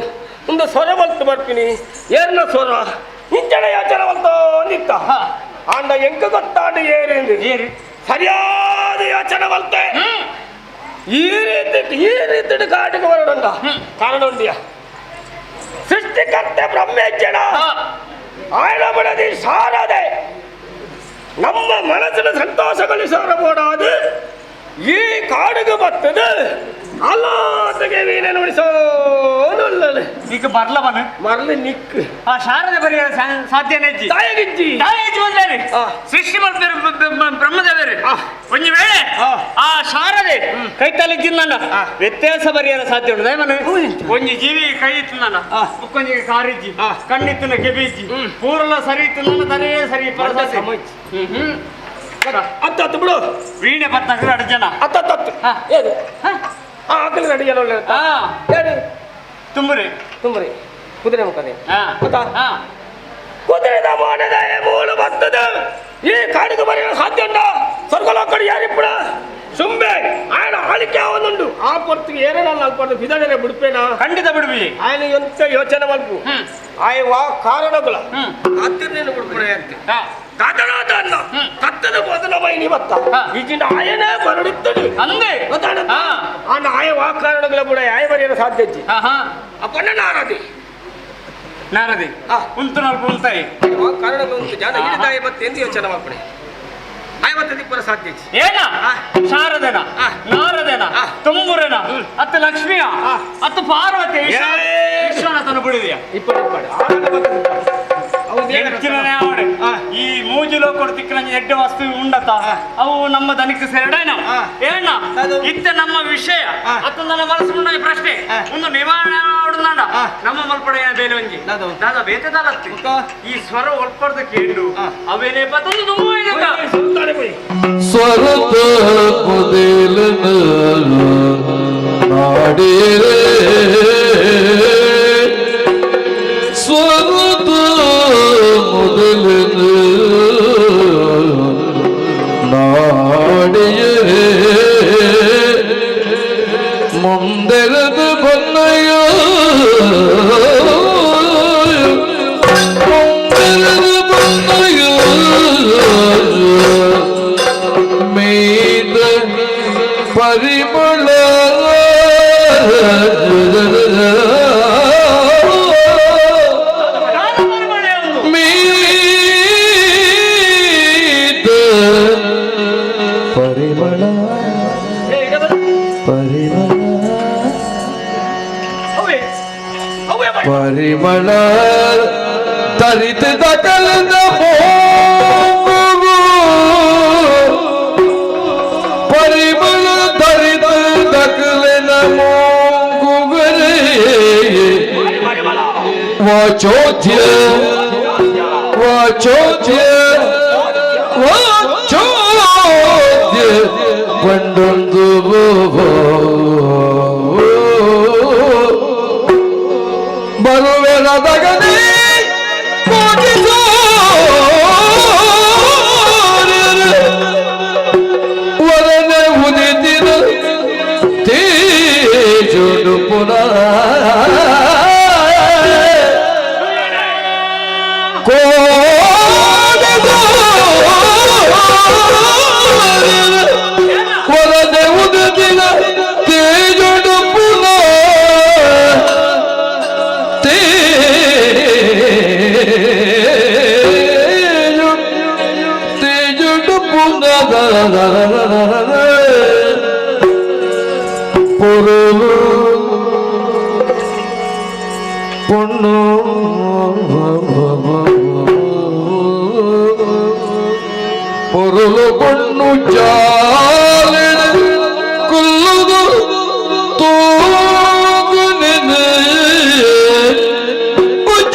ಒಂದು ಸ್ವರ ಬಲ್ತು ಬರ್ತೀನಿ ಏರ್ನ ಸ್ವರ ಇಂಚನ ಯಾಚನ ಬಲ್ತೋ ನಿಂತ ಆಂಡ ಎಂಕ ಗೊತ್ತಾಂಡ ಏರಿ ಸರಿಯಾದ ಯಾಚನೆ ಬಲ್ತೆ ಈ ರೀತಿ ಕಾಟಿಗೆ ಬರೋಣ ಕಾರಣ ಉಂಡಿಯ ಸೃಷ್ಟಿಕರ್ತೆ ಬ್ರಹ್ಮೇಜ್ಜನ ಆಯ್ನ ಬಡದಿ ಸಾರದೆ ನಮ್ಮ ಮನಸ್ಸಿನ ಸಂತೋಷಗಳಿಸೋರಬೋಡಾದು ಈ ಕಾಡಿಗೆ ಬರ್ತದೆ ಅಲ್ಲಾತಗೆ ವೀಣೆ ನುಡಿಸೋನಲ್ಲ ಈಗ ಬರ್ಲವನ ಮರಳಿ ನಿಕ್ ಆ ಶಾರದೆ ಬರೆಯ ಸಾಧ್ಯನೆಜ್ಜಿ ತಾಯಗಿಜ್ಜಿ ತಾಯಜ್ಜಿ ಬಂದೇನೆ ಸೃಷ್ಟಿ ಮಾಡ್ತಾರೆ ಬ್ರಹ್ಮದೇವರೇ ಒಂಜಿ ವೇಳೆ ಆ ಶಾರದೆ ಕೈ ತಲೆಜ್ಜಿನ ವ್ಯತ್ಯಾಸ ಬರೆಯಲು ಸಾಧ್ಯ ಉಂಟು ದಯಮನೆ ಒಂಜಿ ಜೀವಿ ಕೈ ಇತ್ತು ನನ್ನ ಮುಕ್ಕೊಂಜಿಗೆ ಕಾರಿಜ್ಜಿ ಕಣ್ಣಿತ್ತಿನ ಕೆಬಿಜ್ಜಿ ಪೂರ್ಲ ಸರಿ ಇತ್ತು ನನ್ನ ತರೇ ಸರಿ ಹತ್ತು ಬಿಡು ವೀಣೆ ಬರ್ತಕ್ಕ ಅಡ್ಜನ ಹತ್ತು ಏನು ಆಕಲಿ ರೆಡಿ ಎಲ್ಲ ಒಳ್ಳೆ ಏನು ತುಂಬರಿ ಕುದುರೆ ಮುಖದೆ ಗೊತ್ತಾ ಕುದುರೆದ ಮಾಡದ ಮೂಲ ಬರ್ತದ ಈ ಕಾಡಿಗೆ ಬರೆಯಲು ಸಾಧ್ಯ ಉಂಟ ಸ್ವರ್ಗಲೋಕಡಿ ಯಾರಿಪ್ಪಡ ಸುಂಬೆ ಆಯ್ನ ಆಳಿಕೆ ಅವನುಂಡು ಆ ಪೊರ್ತಿಗೆ ಏನೇನಲ್ಲ ಅಲ್ಪಟ್ಟು ಬಿದನೆ ಬಿಡ್ಪೇನ ಖಂಡಿತ ಬಿಡ್ಬಿ ಆಯ್ನ ಎಂತ ಯೋಚನೆ ಮಲ್ಪು ಆಯ್ ವಾ ಕಾರಣಗಳ ಹತ್ತಿರನೇನು ಬಿಡ್ಬಿಡ ಅಂತೆ ದಾದನಾದ ಅನ್ನ ಕತ್ತದ ಬೋಧನ ಮೈನಿ ಬತ್ತ ಈಗಿನ ಆಯನೇ ಬರಡುತ್ತಡು ಅಂದೆ ಗೊತ್ತಾಡ ಆನ ಆಯ ವಾ ಕಾರಣಗಳ ಬಿಡ ಆಯ ಬರೆಯಲು ಸಾಧ್ಯ ಇಜ್ಜಿ ಅಪ್ಪಣ್ಣ ನಾರದಿ ಉಂಟು ನಲ್ಪು ಉಂಟಾಯಿ ವಾ ಕಾರಣಗಳು ಉಂಟು ಜಾನ ಹಿಡಿದಾಯ ಬತ್ತೆ ಎಂದು ಯೋಚನೆ ಮಾಡ್ಬಿಡಿ ಆಯ್ವತ್ತು ದಿಪ್ಪರ ಸಾಧ್ಯ ಇಜ್ಜಿ ಏನ ಶಾರದನ ನಾರದನ ತುಂಬುರನ ಅತ್ತ ಲಕ್ಷ್ಮಿಯ ಅತ್ತ ಪಾರ್ವತಿ ವಿಶ್ವನಾಥನ ಬಿಡಿದೆಯಾ ಈ ಮೂಜಿಲೋ ಕೊಡ್ತಿಕ್ಕ ಎಡ್ಡ ವಸ್ತು ಉಂಡತ್ತ ಅವು ನಮ್ಮ ದನಿಕ ಸೇರಡೇನ ಏನ ಇತ್ತ ನಮ್ಮ ವಿಷಯ ಅತ್ತ ನನ್ನ ಮನಸ್ಸು ಪ್ರಶ್ನೆ ಒಂದು ನಿವಾರಣೆ ಮಾಡುದಾಂಡ ನಮ್ಮ ಮಲ್ಪಡೆಯ ಬೇಲೆ ಒಂಜಿ ದಾದ ಬೇತದಲ್ಲತ್ತಿ ಈ ಸ್ವರ ಒಳ್ಪಡ್ದ ಕೇಳು ಅವೇನೇ ಪತ್ತೊಂದು ಸ್ವರದ ಮೊದಲನ ನಾಡಿರೆ ಸ್ವರದ ಮೊದಲನ ನಾಡಿಯರೆ ಮುಂದೆರದ ಬನ್ನಯ ಮುಂದೆರದ ಬನ್ನಯ ಮೇದ ಪರಿಮಳ ಮೇದ ಪರಿಮಳ ಪರಿಮಳ ತರಿತ ದಕಲದ ಪರಿಮಳ ತರಿತ ದಕಲನ ಮೋಗುಗರೆ ವಾಚೋದ್ಯ ಕೊಂಡೊಂದು ಬರುವೆನ ದಗನೆ ವರನೆ ಉದಿತಿನ ತೇಜುಡು ಪುನಃ ವರನೆ ಉದಿತಿನ ತೇಜುಡು ಪುನಃ ತೇಜುಡು ಪುನಃ பொருள் பொண்ணு பொருள் பொண்ணு ಜಾಲಿನ ಕುಲ್ಲುದು ತೂಗು ನೆನೆ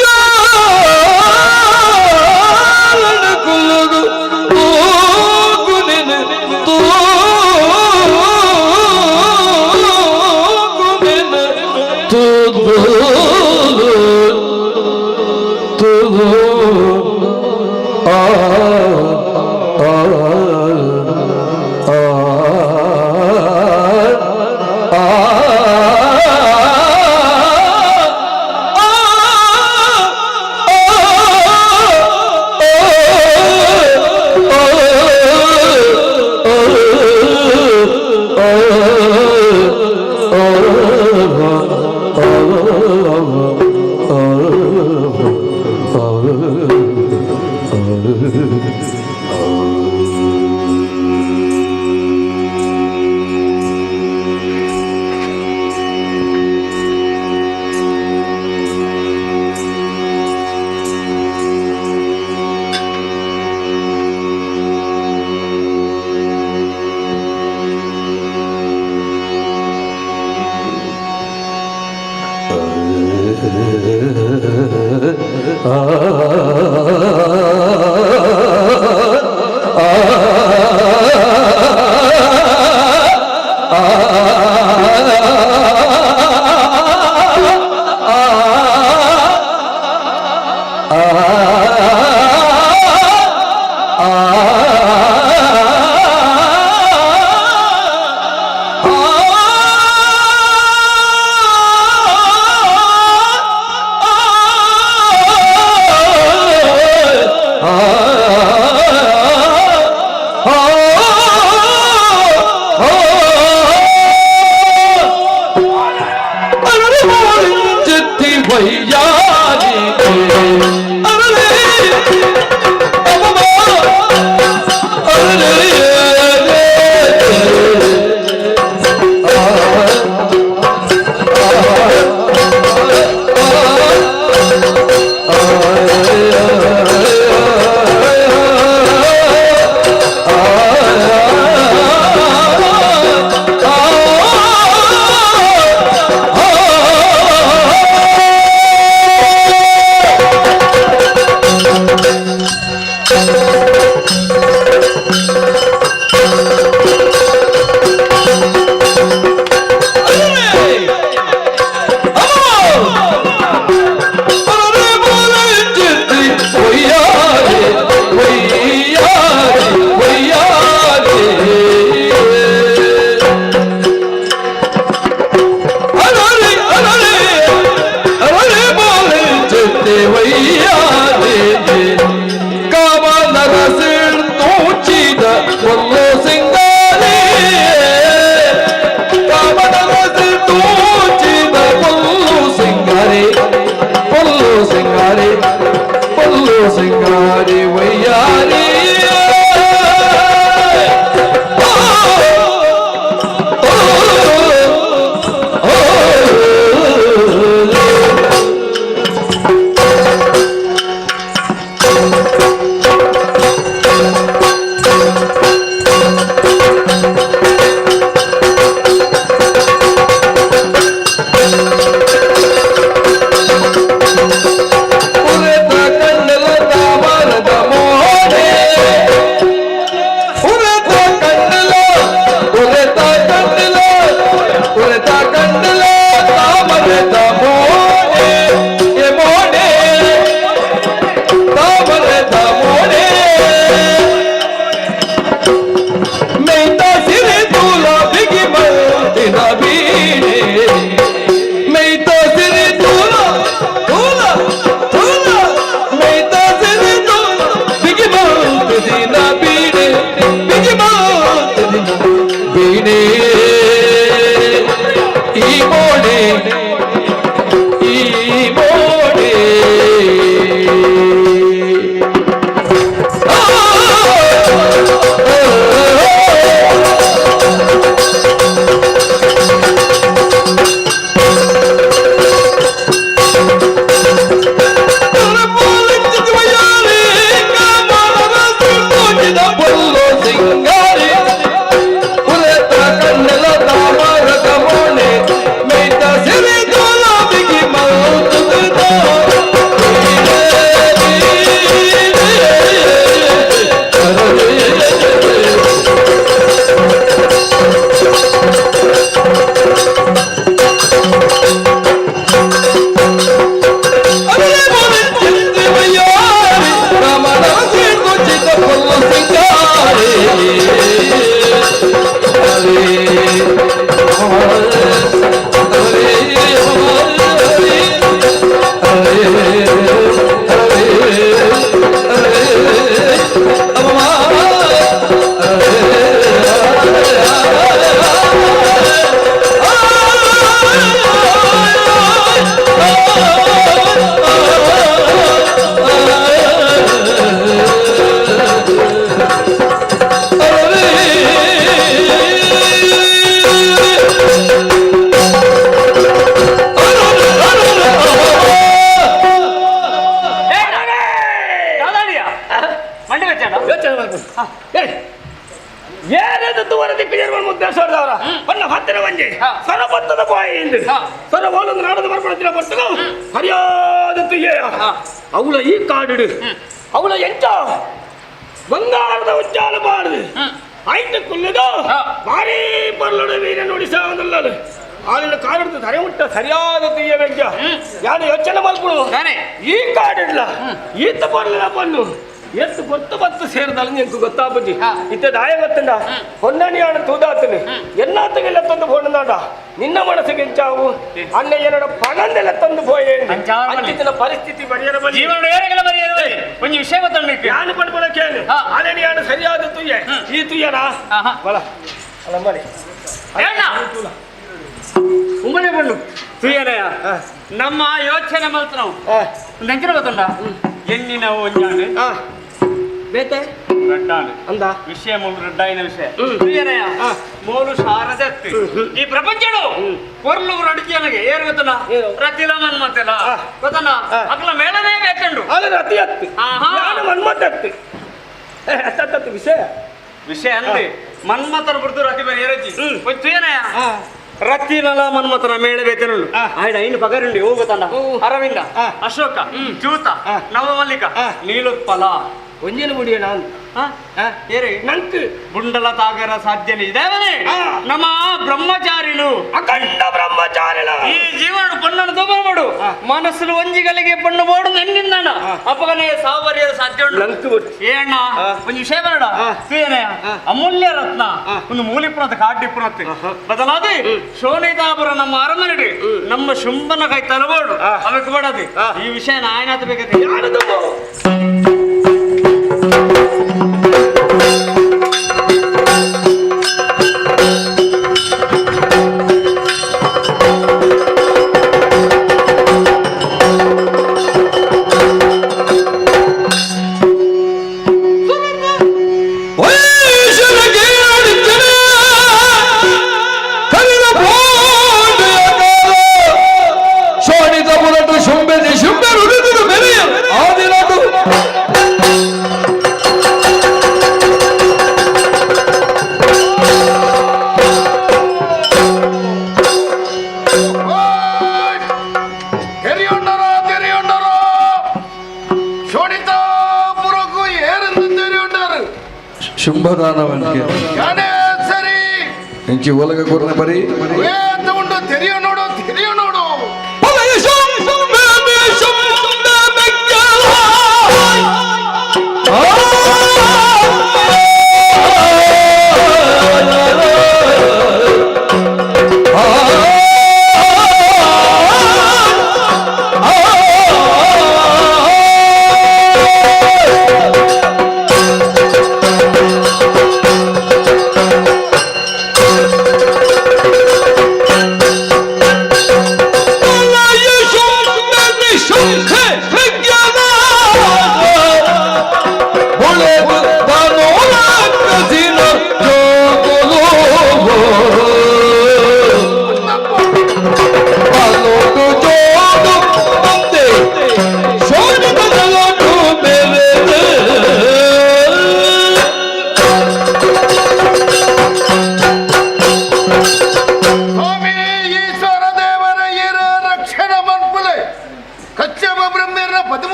ಜಾಲಿನ ಕುಲ್ಲುದು ತೂಗು ನೆನೆ ಆ ಎಂದು ಸರ ಓಲೊಂದು ನಾಡದ ಬರ್ಪಡತ್ತಿನ ಬರ್ತಗ ಹರಿಯಾದ ತುಯ್ಯ ಅವಳ ಈ ಕಾಡು ಅವಳ ಎಂಚ ಬಂಗಾರದ ಉಚ್ಚಾಲ ಮಾಡುದು ಆಯ್ತು ಕುಲ್ಲದು ಭಾರಿ ಬರ್ಲೋಡು ವೀರ ನೋಡಿ ಸಾವನಲ್ಲ ಆಲಿನ ಕಾಡಿಡ್ದು ಧರೆ ಮುಟ್ಟ ಸರಿಯಾದ ತುಯ್ಯ ವ್ಯಂಜ ಯಾರು ಯೋಚನೆ ಮಲ್ಕೊಳು ಈ ಕಾಡಿಡ್ಲ ಈತ ಬರ್ಲಿಲ್ಲ ಬನ್ನು ಎಷ್ಟು ಗೊತ್ತು ಬತ್ತು ಸೇರಿದಲ್ಲ ನಿಂಕು ಗೊತ್ತಾಪುಜಿ ಇತ್ತ ದಾಯ ಗೊತ್ತಂಡ ಹೊನ್ನಣಿಯಾಡ ತೂದಾತನು ಎನ್ನಾತಗೆಲ್ಲ ತಂದು ಬೋಣದಾಡ ನಿನ್ನ ಮನಸ್ಸಿಗೆ ಎಂಚಾವು ಅನ್ನ ಎರಡು ಪಣಂದೆಲ್ಲ ತಂದು ಬೋಯೆ ಅಂಚಿನ ಪರಿಸ್ಥಿತಿ ಬರೆಯರ ಒಂದು ವಿಷಯ ಗೊತ್ತಂಡ ಯಾನು ಪಡ್ಬಳ ಕೇಳಿ ಅನಣಿಯಾಡ ಸರಿಯಾದ ತುಯ್ಯ ಈ ತುಯ್ಯನ ಬಲ ಅಲ್ಲ ಮಾಡಿ ಉಮ್ಮನೆ ಬಣ್ಣು ತುಯ್ಯನಯ್ಯ ನಮ್ಮ ಯೋಚನೆ ಮಾತ್ರ ನಾವು ನೆಂಚಿನ ಗೊತ್ತುಂಡ ಎಣ್ಣಿನ ಒಂಜಾನೆ ಬೇತೆ ರಡ್ಡಾನೆ ಅಂದ ವಿಷಯ ಮೂಲ ರಡ್ಡಾಯಿನ ವಿಷಯ ತುಯ್ಯನಯ್ಯ ಮೂಲು ಶಾರದತ್ತಿ ಈ ಪ್ರಪಂಚಡು ಕೊರ್ಲು ರಡಿಕೆಯನಗೆ ಏರು ಗೊತ್ತನ ರತಿಲ ಮನ್ಮತ್ತೆಲ ಗೊತ್ತನ ಅಕ್ಲ ಮೇಳನೇ ಬೇಕಂಡು ಅಲ್ಲ ರತಿ ಹತ್ತಿ ನಾನು ಮನ್ಮತ್ತೆ ಹತ್ತಿ ಅತ್ತತ್ತು ವಿಷಯ ಅಂದ್ರೆ ಮನ್ಮಥನ ಬಿಡ್ತು ರತಿ ಬೇರೆ ಏರಜ್ಜಿ ತುಯ್ಯನಯ್ಯ ರತ್ತಿನಲ ಮನ್ಮಥನ ಮೇಳ ಬೇತನಳು ಆಯ್ಡ ಇನ್ನು ಪಗರುಂಡಿ ಹೋಗುತ್ತಾನ ಅರವಿಂದ ಅಶೋಕ ಚ್ಯೂತ ನವಮಲ್ಲಿಕ ನೀಲೋತ್ಪಲ ಒಂಜಿನ ಮುಡಿಯೋಣ ಏರಿ ನಂಕು ಬುಂಡಲ ತಾಗರ ಸಾಧ್ಯನೇ ಇದೇವನೇ ನಮ್ಮ ಬ್ರಹ್ಮಚಾರಿಲು ಅಖಂಡ ಬ್ರಹ್ಮಚಾರಿಲ ಈ ಜೀವನ ಬಣ್ಣನ ತಗೊಂಡು ಮಾಡು ಮನಸ್ಸು ಒಂಜಿಗಳಿಗೆ ಬಣ್ಣ ಮಾಡು ನೆನ್ನಿಂದಣ ಅಪಗನೆ ಸಾವರಿಯದ ಸಾಧ್ಯ ಉಂಟು ನಂಕು ಏಣ್ಣ ಒಂದು ವಿಷಯ ಬೇಡ ತುಯ್ಯನೇ ಅಮೂಲ್ಯ ರತ್ನ ಒಂದು ಮೂಲಿಪುಣದ ಕಾಡ್ಡಿಪುಣತ್ತೆ ಬದಲಾದಿ ಶೋಣಿತಾಪುರ ನಮ್ಮ ಅರಮನೆಗೆ ನಮ್ಮ ಶುಂಭನ ಕೈ ತಲಬೋಡು ಅವಕ್ಕೆ ಬೇಡದಿ ಈ ವಿಷಯ ನಾಯನಾತ ಬೇಕತ್ತೆ ಶುಂಭದಾನವನಿಗೆ ಸರಿ ಇಂಚಿ ಒಲಗ ಕೊರ್ನೆ ಬರೀ ಉಂಟು ತೆರೆಯೋ ನೋಡು ತೆರೆಯೋ ನೋಡು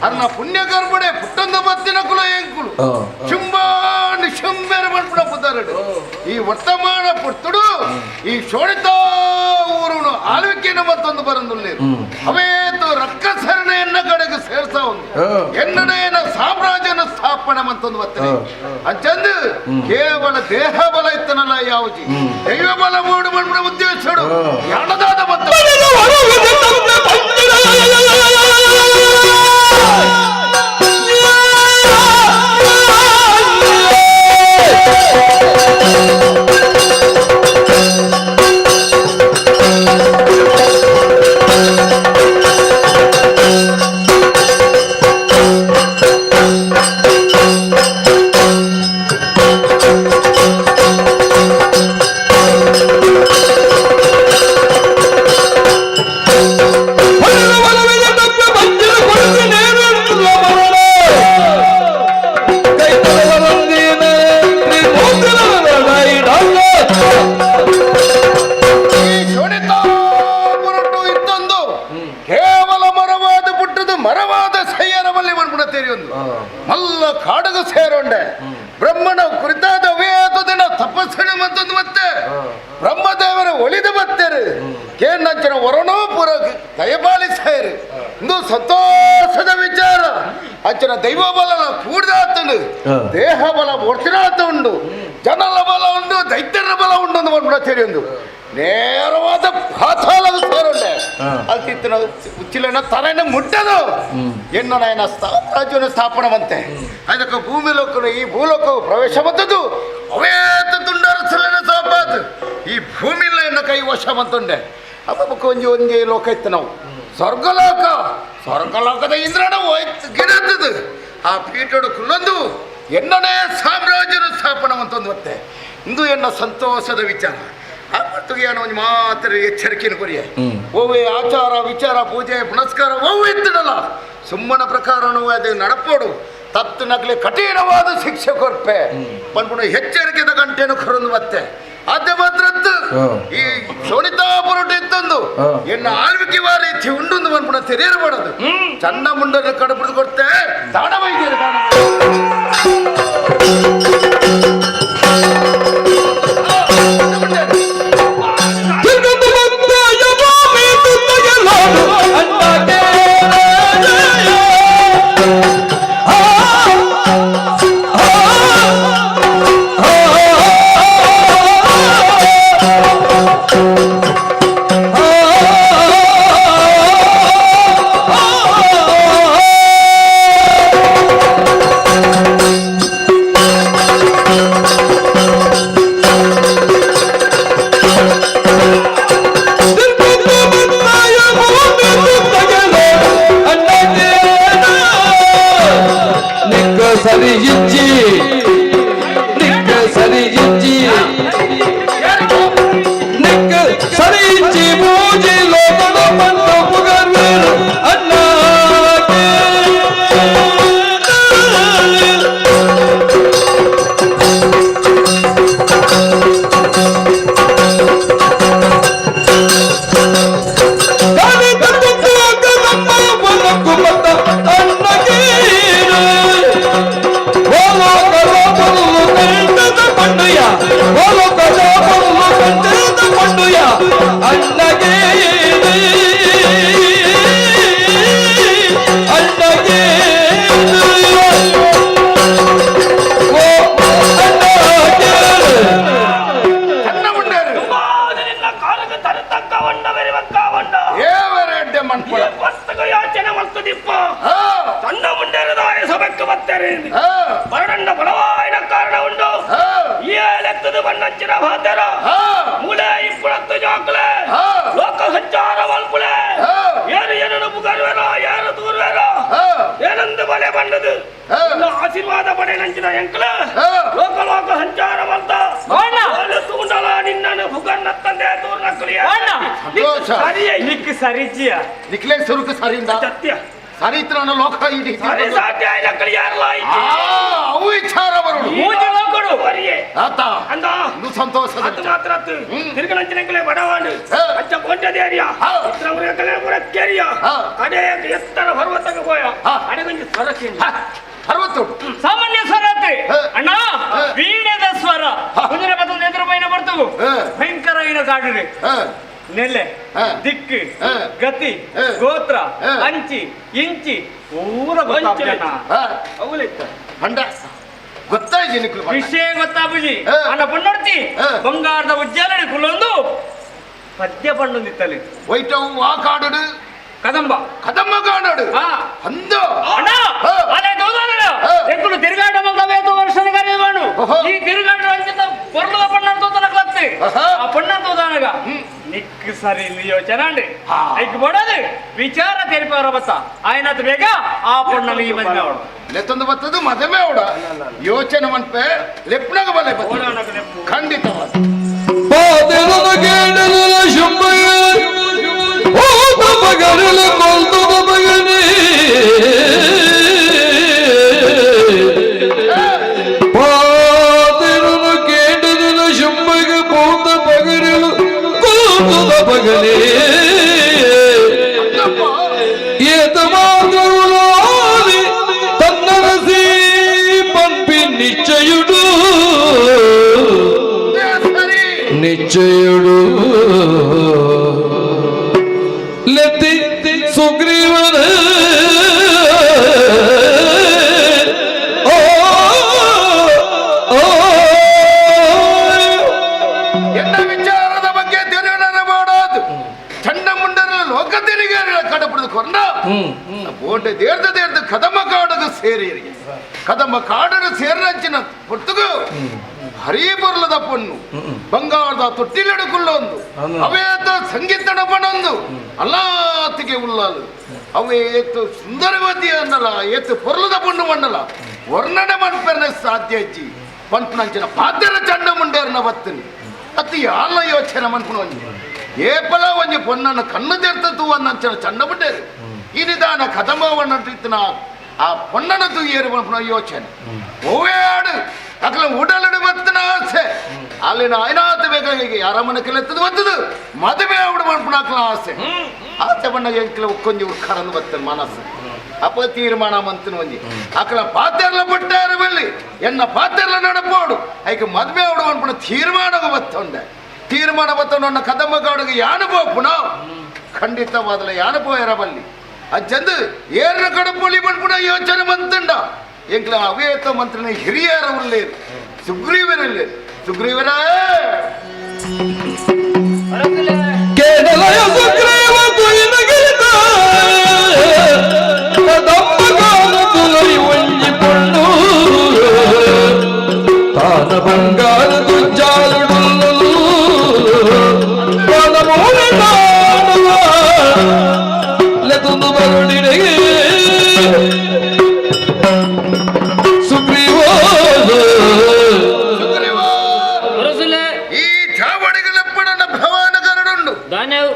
ಅನ್ನ ಪುಣ್ಯ ಗರ್ಭಡೆ ಪುಟ್ಟಂದ ಬತ್ತಿನ ಕುಲ ಎಂಕುಲು ಶುಂಭ ನಿಶುಂಬೆರ ಬಣ್ಪುಡ ಪುದರಡು ಈ ವರ್ತಮಾನ ಪುತ್ತುಡು ಈ ಶೋಣಿತ ಊರುನು ಆಳ್ವಿಕೆನ ಮತ್ತೊಂದು ಬರಂದುಲ್ಲೇರು ಅವೇತು ರಕ್ಕಸರಣೆಯನ್ನ ಕಡೆಗೆ ಸೇರ್ಸ ಒಂದು ಎನ್ನಡೆಯನ ಸಾಮ್ರಾಜ್ಯನ ಸ್ಥಾಪನೆ ಮತ್ತೊಂದು ಬರ್ತದೆ ಅಂಚಂದು ಕೇವಲ ದೇಹ ಬಲ ಇತ್ತನಲ್ಲ ಯಾವಜಿ ದೈವ ಬಲ ಮೂಡು ಬಣ್ಪುಡ ಉದ್ದೇಶಡು ಯಾಣದಾದ ಮತ್ತು ಬ್ರಹ್ಮನ ಕುರಿತಾದ ವೇದ ದಿನ ತಪಸ್ಸಣೆ ಮತ್ತೊಂದು ಮತ್ತೆ ಬ್ರಹ್ಮದೇವರ ಒಲಿದ ಬತ್ತೇರು ಕೇನ್ನಂಚಿನ ವರಣೋ ಪುರ ದಯಪಾಲಿಸಾಯರು ಇಂದು ಸಂತೋಷದ ವಿಚಾರ ಅಂಚಿನ ದೈವ ಬಲ ಕೂಡಿದಾತನು ದೇಹ ಬಲ ಒರ್ತಿನಾತ ಉಂಡು ಜನರ ಬಲ ಉಂಡು ದೈತ್ಯರ ಬಲ ಉಂಡು ಅಂತ ಬಂದ್ಬಿಡ ಒಂದು ನೇರವಾದ ಪಾತಾಳದ ಸೇರುಂಡೆ ಅಲ್ತಿತ್ತಿನ ಉಚ್ಚಿಲನ ತಲೆನ ಮುಟ್ಟದು ಎನ್ನು ನಾಯನ ರಾಜ್ಯವನ್ನು ಸ್ಥಾಪನವಂತೆ ಅದಕ್ಕೆ ಭೂಮಿ ಲೋಕನು ಈ ಭೂಲೋಕವು ಪ್ರವೇಶ ಬಂದದ್ದು ಅವೇತ ತುಂಡರಸಲಿನ ಸಾಪಾತ್ ಈ ಭೂಮಿಲ್ಲ ಎನ್ನ ಕೈ ವಶ ಬಂತುಂಡೆ ಅಬ್ಬಕ್ಕೆ ಒಂದೇ ಲೋಕ ಇತ್ತು ನಾವು ಸ್ವರ್ಗಲೋಕದ ಇಂದ್ರನ ಹೋಯ್ತು ಗಿಡದ್ದು ಆ ಪೀಠಡು ಕುಲ್ಲೊಂದು ಎನ್ನನೇ ಸಾಮ್ರಾಜ್ಯದ ಸ್ಥಾಪನವಂತೊಂದು ಮತ್ತೆ ಇಂದು ಎನ್ನ ಸಂತೋಷದ ವಿಚಾರ ಏನು ಮಾತ್ರ ಎಚ್ಚರಿಕೆಯನ್ನು ಕೊರಿಯ ಓವೇ ಆಚಾರ ವಿಚಾರ ಪೂಜೆ ಪುನಸ್ಕಾರ ಓವು ಇತ್ತಿಡಲ್ಲ ಸುಮ್ಮನ ಪ್ರಕಾರನೂ ಅದು ನಡಪೋಡು ತತ್ತು ನಗಲಿ ಕಠಿಣವಾದ ಶಿಕ್ಷೆ ಕೊರ್ಪೆ ಪನ್ಪುಣ ಎಚ್ಚರಿಕೆದ ಗಂಟೆಯನ್ನು ಕರಂದು ಮತ್ತೆ ಅದೇ ಮಾತ್ರ ಈ ಶೋಣಿತಾಪುರಟ ಇತ್ತೊಂದು ಎನ್ನ ಆಳ್ವಿಕೆ ರೀತಿ ಉಂಡು ಪನ್ಪುಣ ತೆರೆಯಬಾರದು ಚನ್ನ ಮುಂಡನ್ನು ಕಡಬಿಡಿದು ಕೊಡ್ತೆ ದಾಣ ವೈದ್ಯರು ಬರಡನ್ನ ಬಲವಾದ ಕಾರಣ ಉಂಟು ಏಳೆತ್ತದು ಬಣ್ಣಂಚಿನ ಭಾತರ ಮೂಲೆ ಇಪ್ಪಳತ್ತು ಜಾಕಲೆ ಲೋಕ ಸಂಚಾರ ಮಲ್ಪುಳೆ ಏನು ಏನನ್ನು ಮುಗರ್ವೇರೋ ಏನು ದೂರ್ವೇರೋ ಏನಂದು ಬಲೆ ಬಂದದು ಆಶೀರ್ವಾದ ಪಡೆ ನಂಚಿನ ಎಂಕಲ ಲೋಕ ಲೋಕ ಸಂಚಾರ ಮಲ್ತ ತೂಂಡಲ ನಿನ್ನನ್ನು ಭುಗನ್ನ ತಂದೆ ತೂರ್ ನಕ್ಕಲಿಯ ಸರಿಯೇ ನಿಕ್ ಸರಿಜಿಯ ನಿಕ್ಲೆ ಸುರುಕು ಸರಿಯಿಂದ ಸತ್ಯ ಸರಿತ್ರನ ಲೋಕ ಇಡಿ ಸರಿ ಸಾಧ್ಯ ನಕ್ಕಲಿ ಯಾರಲ್ಲ ಅವು ವಿಚಾರ ಬರೋದು ಮೂಜೆ ಲೋಕಡು ಬರಿಯೇ ಆತ ಅಂದ ಇದು ಸಂತೋಷದ ಅದು ಮಾತ್ರ ತಿರುಗನಂಚಿನಂಕಲೆ ಬಡವಾಂಡು ಅಚ್ಚ ಕೊಂಡದೇರಿಯ ಇತ್ರಮುರಕಲೆ ಮುರಕ್ಕೇರಿಯ ಕಡೆ ಎತ್ತರ ಪರ್ವತಕ್ಕೆ ಹೋಯ ಅಡೆಗೊಂಜಿ ಸ್ವರಕ್ಕೆ ಅರವತ್ತು ಸಾಮಾನ್ಯ ಸ್ವರ ಅಣ್ಣ ವೀಣದ ಸ್ವರ ಕುಂಜರ ಮತ್ತೊಂದು ಎದುರುಮೈನ ಬರ್ತವು ಭಯಂಕರ ಏನ ಕಾಡ್ರಿ ನೆಲೆ ದಿಕ್ಕು ಗತಿ ಗೋತ್ರ ಅಂಚಿ ಇಂಚಿ ಊರ ಗೊತ್ತಾಯ್ತು ವಿಷಯ ಗೊತ್ತಾಬುಜಿ ಅನ್ನ ಪಣ್ಣೊಡ್ತಿ ಬಂಗಾರದ ಉಜ್ಜಾಲನೆ ಕುಲ್ಲೊಂದು ಪದ್ಯ ಪಣ್ಣೊಂದಿತ್ತಲ್ಲಿ ವೈಟವು ಆ ಕಾಡು ಕದಂಬ ಕದಂಬ ಕಾಡು ಅಂದ ಅಣ್ಣ ಅದೇ ದೋದಾನ ಎಂಕುಲು ತಿರುಗಾಟ ಮಲ್ತವೇ ವರ್ಷದ ಕಾರ್ಯಗಳು ಈ ತಿರುಗಾಟ ಅಂಚಿತ పొరల పన్నతో తనకలత్తే ఆ పన్నతో దానగా నిక్కు సరి ಯೋಚನೆ ಐಕ್ ಬಡದು ವಿಚಾರ ತೆರಿಪವರ ಬತ್ತ ಆಯ್ನತ್ ಬೇಗ ಆ ಪಣ್ಣಲಿ ಮದ್ಮೆ ಅವಡು ಲೆತ್ತೊಂದು ಬತ್ತದು ಮದ್ಮೆ ಅವಡ ಯೋಚನೆ ಮನ್ಪೆ ಲೆಪ್ನಾಗ ಬಲೆ ಖಂಡಿತವಾದ ಪಾದೆಲನ ಗೇಡಲ ಶಂಭಯ ಓ ತಮಗರಲ ಕೊಲ್ತು ತಮಗನೇ ಪಾದೆಲನ ಗೇಡಲ ಶಂಭಯ ಪೋತ ಪಗರಲ ಕೊಲ್ತು ತಮಗನೇ ಏತ ಮಾತ್ರವುಲಾಲಿ ತನ್ನರಸಿ ಪಂಪಿ ನಿಶ್ಚಯ ವಿಚ್ಚೆಯುಡು ಲೆತ್ತಿ ಸುಗ್ರೀವನ ಎನ್ನ ವಿಚಾರದ ಬಗ್ಗೆ ತಿಳಿಯೋಣ ಮಾಡೋದು ಚಂಡ ಮುಂಡರ ಲೋಕ ತೆರಿಗೆ ಕಡಪಡಿದು ಕೊಂಡ ಬೋಂಡೆ ದೇರ್ದು ಕದಮ ಕಾಡದು ಸೇರಿ ಕದಮ ಕಾಡದು ಸೇರಿನ ಪುಟ್ಟುಗು ಹರಿಬರ್ಲದ ಪೊನ್ನು ಬಂಗಾರದ ತೊಟ್ಟಿಲೆಡುಕುಳ್ಳೊಂದು ಅವೇತ ಸಂಗೀತನ ಪಣೊಂದು ಅಲ್ಲಾತಿಗೆ ಉಳ್ಳಾಲು ಅವೇ ಏತು ಸುಂದರವತಿ ಅನ್ನಲ್ಲ ಏತು ಪೊರ್ಲದ ಪೊಣ್ಣು ಮಣ್ಣಲ್ಲ ವರ್ಣನೆ ಮನ್ಪೆರ್ನ ಸಾಧ್ಯ ಇಜ್ಜಿ ಪಂಪನಂಚಿನ ಪಾತ್ಯರ ಚಂಡ ಮುಂಡೇರ್ನ ಬತ್ತನಿ ಅತಿ ಯಾಲ ಯೋಚನೆ ಮನ್ಪನ ಒಂಜಿ ಏಪಲ ಒಂಜಿ ಪೊನ್ನನ್ನು ಕಣ್ಣು ತೆರ್ತತು ಅನ್ನಂಚಿನ ಚಂಡ ಮುಂಡೇರು ಈ ನಿಧಾನ ಕದಮವನ್ನಂಟಿತ್ತಿನ ಆ ಪೊನ್ನನ ತುಯ್ಯೇರು ಮನ್ಪನ ಯೋಚನೆ ಓವೇಡು ಅಕಲ ಉಡಲಡು ಬತ್ತನ ಆಸೆ ಅಲ್ಲಿನ ಐನಾತ ಬೇಕಾಗಿ ಅರಮನೆ ಕೆಲೆತ್ತದು ಬತ್ತದು ಮದುವೆ ಅವಡು ಮನ್ಪನ ಅಕಲ ಆಸೆ ಆಸೆ ಬಣ್ಣ ಎಂಕ್ಲ ಉಕ್ಕೊಂಜಿ ಉರ್ಖರನ್ನು ಬತ್ತನ ಮನಸ್ಸು ಅಪ್ಪ ತೀರ್ಮಾನ ಮಂತನ ಒಂಜಿ ಅಕಲ ಪಾತ್ರೆಲ್ಲ ಪಟ್ಟಾರ ಬಲ್ಲಿ ಎನ್ನ ಪಾತ್ರೆಲ್ಲ ನಡಪೋಡು ಐಕೆ ಮದುವೆ ಅವಡು ಮನ್ಪನ ತೀರ್ಮಾನಗ ಬತ್ತೊಂಡೆ ತೀರ್ಮಾನ ಬತ್ತೊಂಡ ಕದಮ್ಮ ಕಾಡುಗೆ ಯಾನುಭವಪುನ ಖಂಡಿತವಾದಲ ಯಾನುಭವ ಇರಬಲ್ಲಿ ಅಜ್ಜಂದು ಏರ್ನ ಕಡಪೊಳಿ ಮನ್ಪುನ ಯೋಚನೆ ಮಂತುಂಡ ಎಂಕ್ಲ ಅವೇತ ಮಂತ್ರನ ಹಿರಿಯರವರಲ್ಲೇ ಸುಗ್ರೀವರಲ್ಲೇ ಸುಗ್ರೀವರ ಕೇಳಲಯ ಸುಗ್ರೀವ ಕುಯಿನಗಿರಿತ ಕದಮ್ಮ ಕಾಲದಲ್ಲಿ ಒಂಜಿ ಪೊಣ್ಣು ತಾನ ಬಂಗಾರ ದುಜ್ಜಾಲುಡು ತಾನ ಮೂಲೆ ನಾಡುವ ಲೆತುಂದು ಬರುಳಿಡೆಗೆ ಈ ಚಾವಡಿಗಳೆಪ್ಪಡನ ಭವಾನಗರಡುಂಡು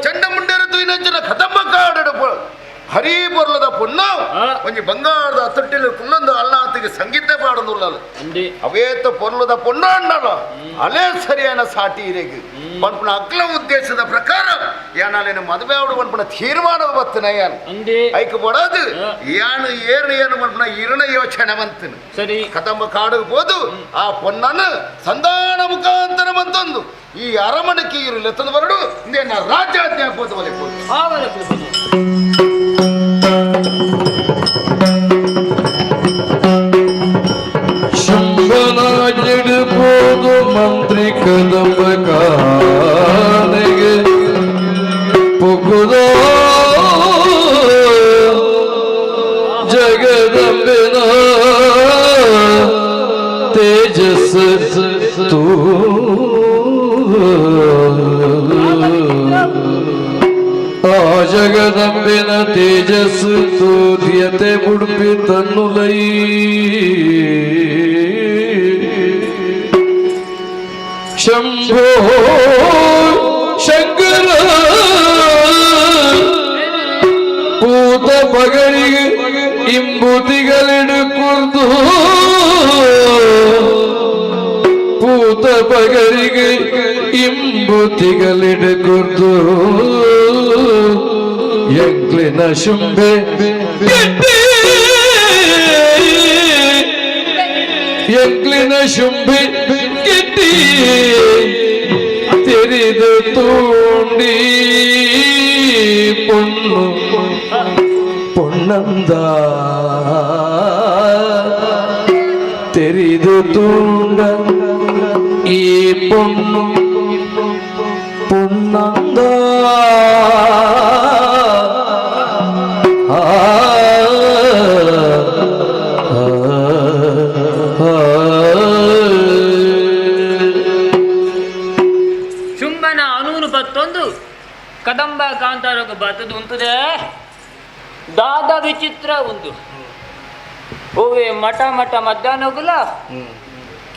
ಚಂಡ ಮುಂಡೇರದು ಇನ್ನೊಂಜನ ಕದಂಬ ಕಾಡಡು ಹರಿ ಬರ್ಲದ ಪುಣ್ಣ ಒಂಜಿ ಬಂಗಾರದ ತೊಟ್ಟಿಲು ಕುಲ್ಲೊಂದು ಅಲ್ಲಾತಿಗೆ ಸಂಗೀತ ಪಾಡೋದುಲ್ಲ ಅವೇತ ಪೊರ್ಲದ ಪುಣ್ಣ ಅಣ್ಣಲ್ಲ ಅಲೇ ಸರಿಯಾನ ಸಾಟಿ ಇರೆಗೆ ಪನ್ಪುನ ಅಗ್ಲ ಉದ್ದೇಶದ ಪ್ರಕಾರ ಯಾನಾಲೇನು ಮದುವೆ ಅವಡು ಪನ್ಪುನ ತೀರ್ಮಾನ ಬತ್ತನ ಯಾನ್ ಐಕ ಬಡದು ಯಾನು ಏನು ಪನ್ಪುನ ಇರಣ ಯೋಚನೆ ಮಂತನು ಸರಿ ಕದಂಬ ಕಾಡು ಬೋದು ಆ ಪೊನ್ನನ್ನು ಸಂಧಾನ ಮುಖಾಂತರ ಬಂತೊಂದು ಈ ಅರಮನೆಗೆ ಇರಲೆತ್ತದ ಬರಡು ಇಂದೇನ ರಾಜ್ಯಾಜ್ಞೆ ಆಗ್ಬೋದು ಒಲೆ ಶಂಭನಾಜ್ಞೆಡುವುದು ಮಂತ್ರಿ ಕದಂಬ ಕಾನೆಗೆ ಪುಗುದೋ ಜಗದಂಬೆನ ತೇಜಸ್ ತೂ ಆ ಜಗದಂಬೆನ ತೇಜಸ್ಸು ತೋದ್ಯತೆ ಬುಡ್ಪಿ ತನ್ನುಲೈ ಶಂಭೋ ಶಂಕರ ಪೂತ ಪಗರಿಗೆ ಇಂಬುತಿಗಳಿಡು ಕುರ್ದು ಪೂತ ಪಗರಿಗೆ ಇಂಬುತಿಗಳಿಡು ಕುರ್ದು ಎಂಕ್ಲಿನ ಶುಂಭೆ ಎಂಕ್ಲಿನ ಶುಂಭೆ ಗಿಟ್ಟಿ ತೆರೆದು ತೂಂಡಿ ಪೊಣ್ಣು ಪೊಣ್ಣಂದ ತೆರೆದು ತೂಂಡ ಈ ಪೊಣ್ಣು ಪೊಣ್ಣಂದ ಶುಂಭನ ಅನೂರು ಬತ್ತೊಂದು ಕದಂಬ ಕಾಂತಾರಕ್ಕೆ ಬತ್ತದು ಉಂಟುದೇ ದಾದ ವಿಚಿತ್ರ ಉಂಟು ಓವೇ ಮಠ ಮಠ ಮಧ್ಯಾಹ್ನಗುಲ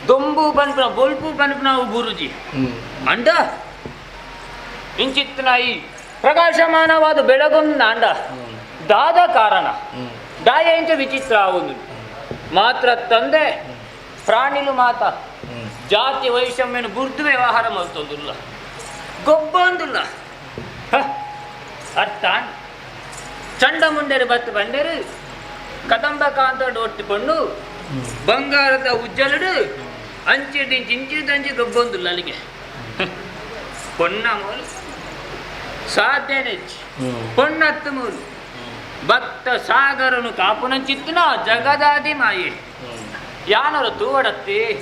ದೊಂಬು ಬನ್ಪನ ಬೊಲ್ಪು ಬನ್ಪನ ಗುರುಜಿ ಅಂಡ ಇಂಚಿತ್ತಿನ ಈ ಪ್ರಕಾಶಮಾನವಾದ ಬೆಳಗೊಂದು ಅಂಡ ದಾದ ಕಾರಣ ದಾಯ ಇಂಚ ವಿಚಿತ್ರ ಒಂದು ಮಾತ್ರ ತಂದೆ ಪ್ರಾಣಿಲು ಮಾತ ಜಾತಿ ವೈಷಮ್ಯನು ಗುರ್ತು ವ್ಯವಹಾರ ಮಾಡ್ತೊಂದಿಲ್ಲ ಗೊಬ್ಬೊಂದಿಲ್ಲ ಅರ್ಥ ಚಂಡ ಮುಂಡೆರು ಬತ್ತು ಬಂಡೆರು ಕದಂಬ ಕಾಂತೋಡು ಒಟ್ಟಿಕೊಂಡು ಬಂಗಾರದ ಉಜ್ಜಲಡು ಅಂಚಿಡಿ ಜಿಂಚಿದಂಚಿ ಗೊಬ್ಬೊಂದಿಲ್ಲ ಅಲ್ಲಿಗೆ పొన్న మూలు సాధ్యనిచ్చి పొన్నత్తు మూలు ಭಕ್ತ ಸಾಗರನು ಕಾಪುನ ಚಿತ್ತಿನ ಜಗದಾದಿ ಮಾಯೆ ಯಾನರು ತೂವಡತ್ತಿ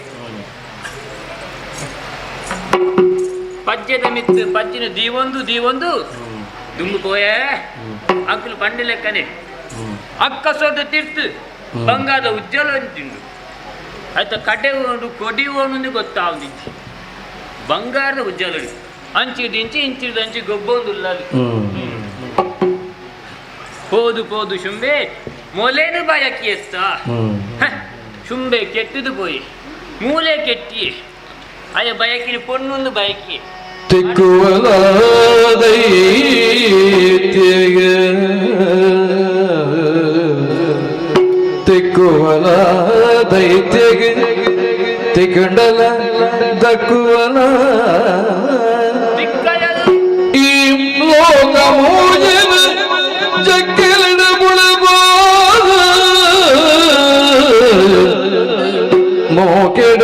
ಪಜ್ಯದ ಮಿತ್ತು ಪಜ್ಜಿನ ದೀವೊಂದು ದುಂಬುಕೋಯೆ ಅಕ್ಕಲು ಪಂಡಿ ಲೆಕ್ಕನೆ ಅಕ್ಕ ಸೋದ ತಿರ್ತು ಬಂಗಾದ ಉಜ್ಜಲ ತಿಂಡು ಆಯ್ತ ಕಡೆ ಓಡು ಕೊಡಿ ಓಡು ಗೊತ್ತಾವುದಿತ್ತು ಬಂಗಾರದ ಉಜ್ಜಲಡಿ ಅಂಚಿದಿಂಚಿ ಇಂಚಿದಂಚಿ ಗೊಬ್ಬೊಂದುಲ್ಲದು పోదు శుంబే మొలేను బయకి ఎత్తా శుంబే కెట్టుదు పోయి మూలే కెట్టి అయ్య బయకిని పొన్నుందు బయకి తిక్కువల దైత్యగ తికండల దక్కువల ఈ లోకమోజన ಜಗ್ಗಲಡ ಮುಳಬಾದ ಮೋಕೆಡ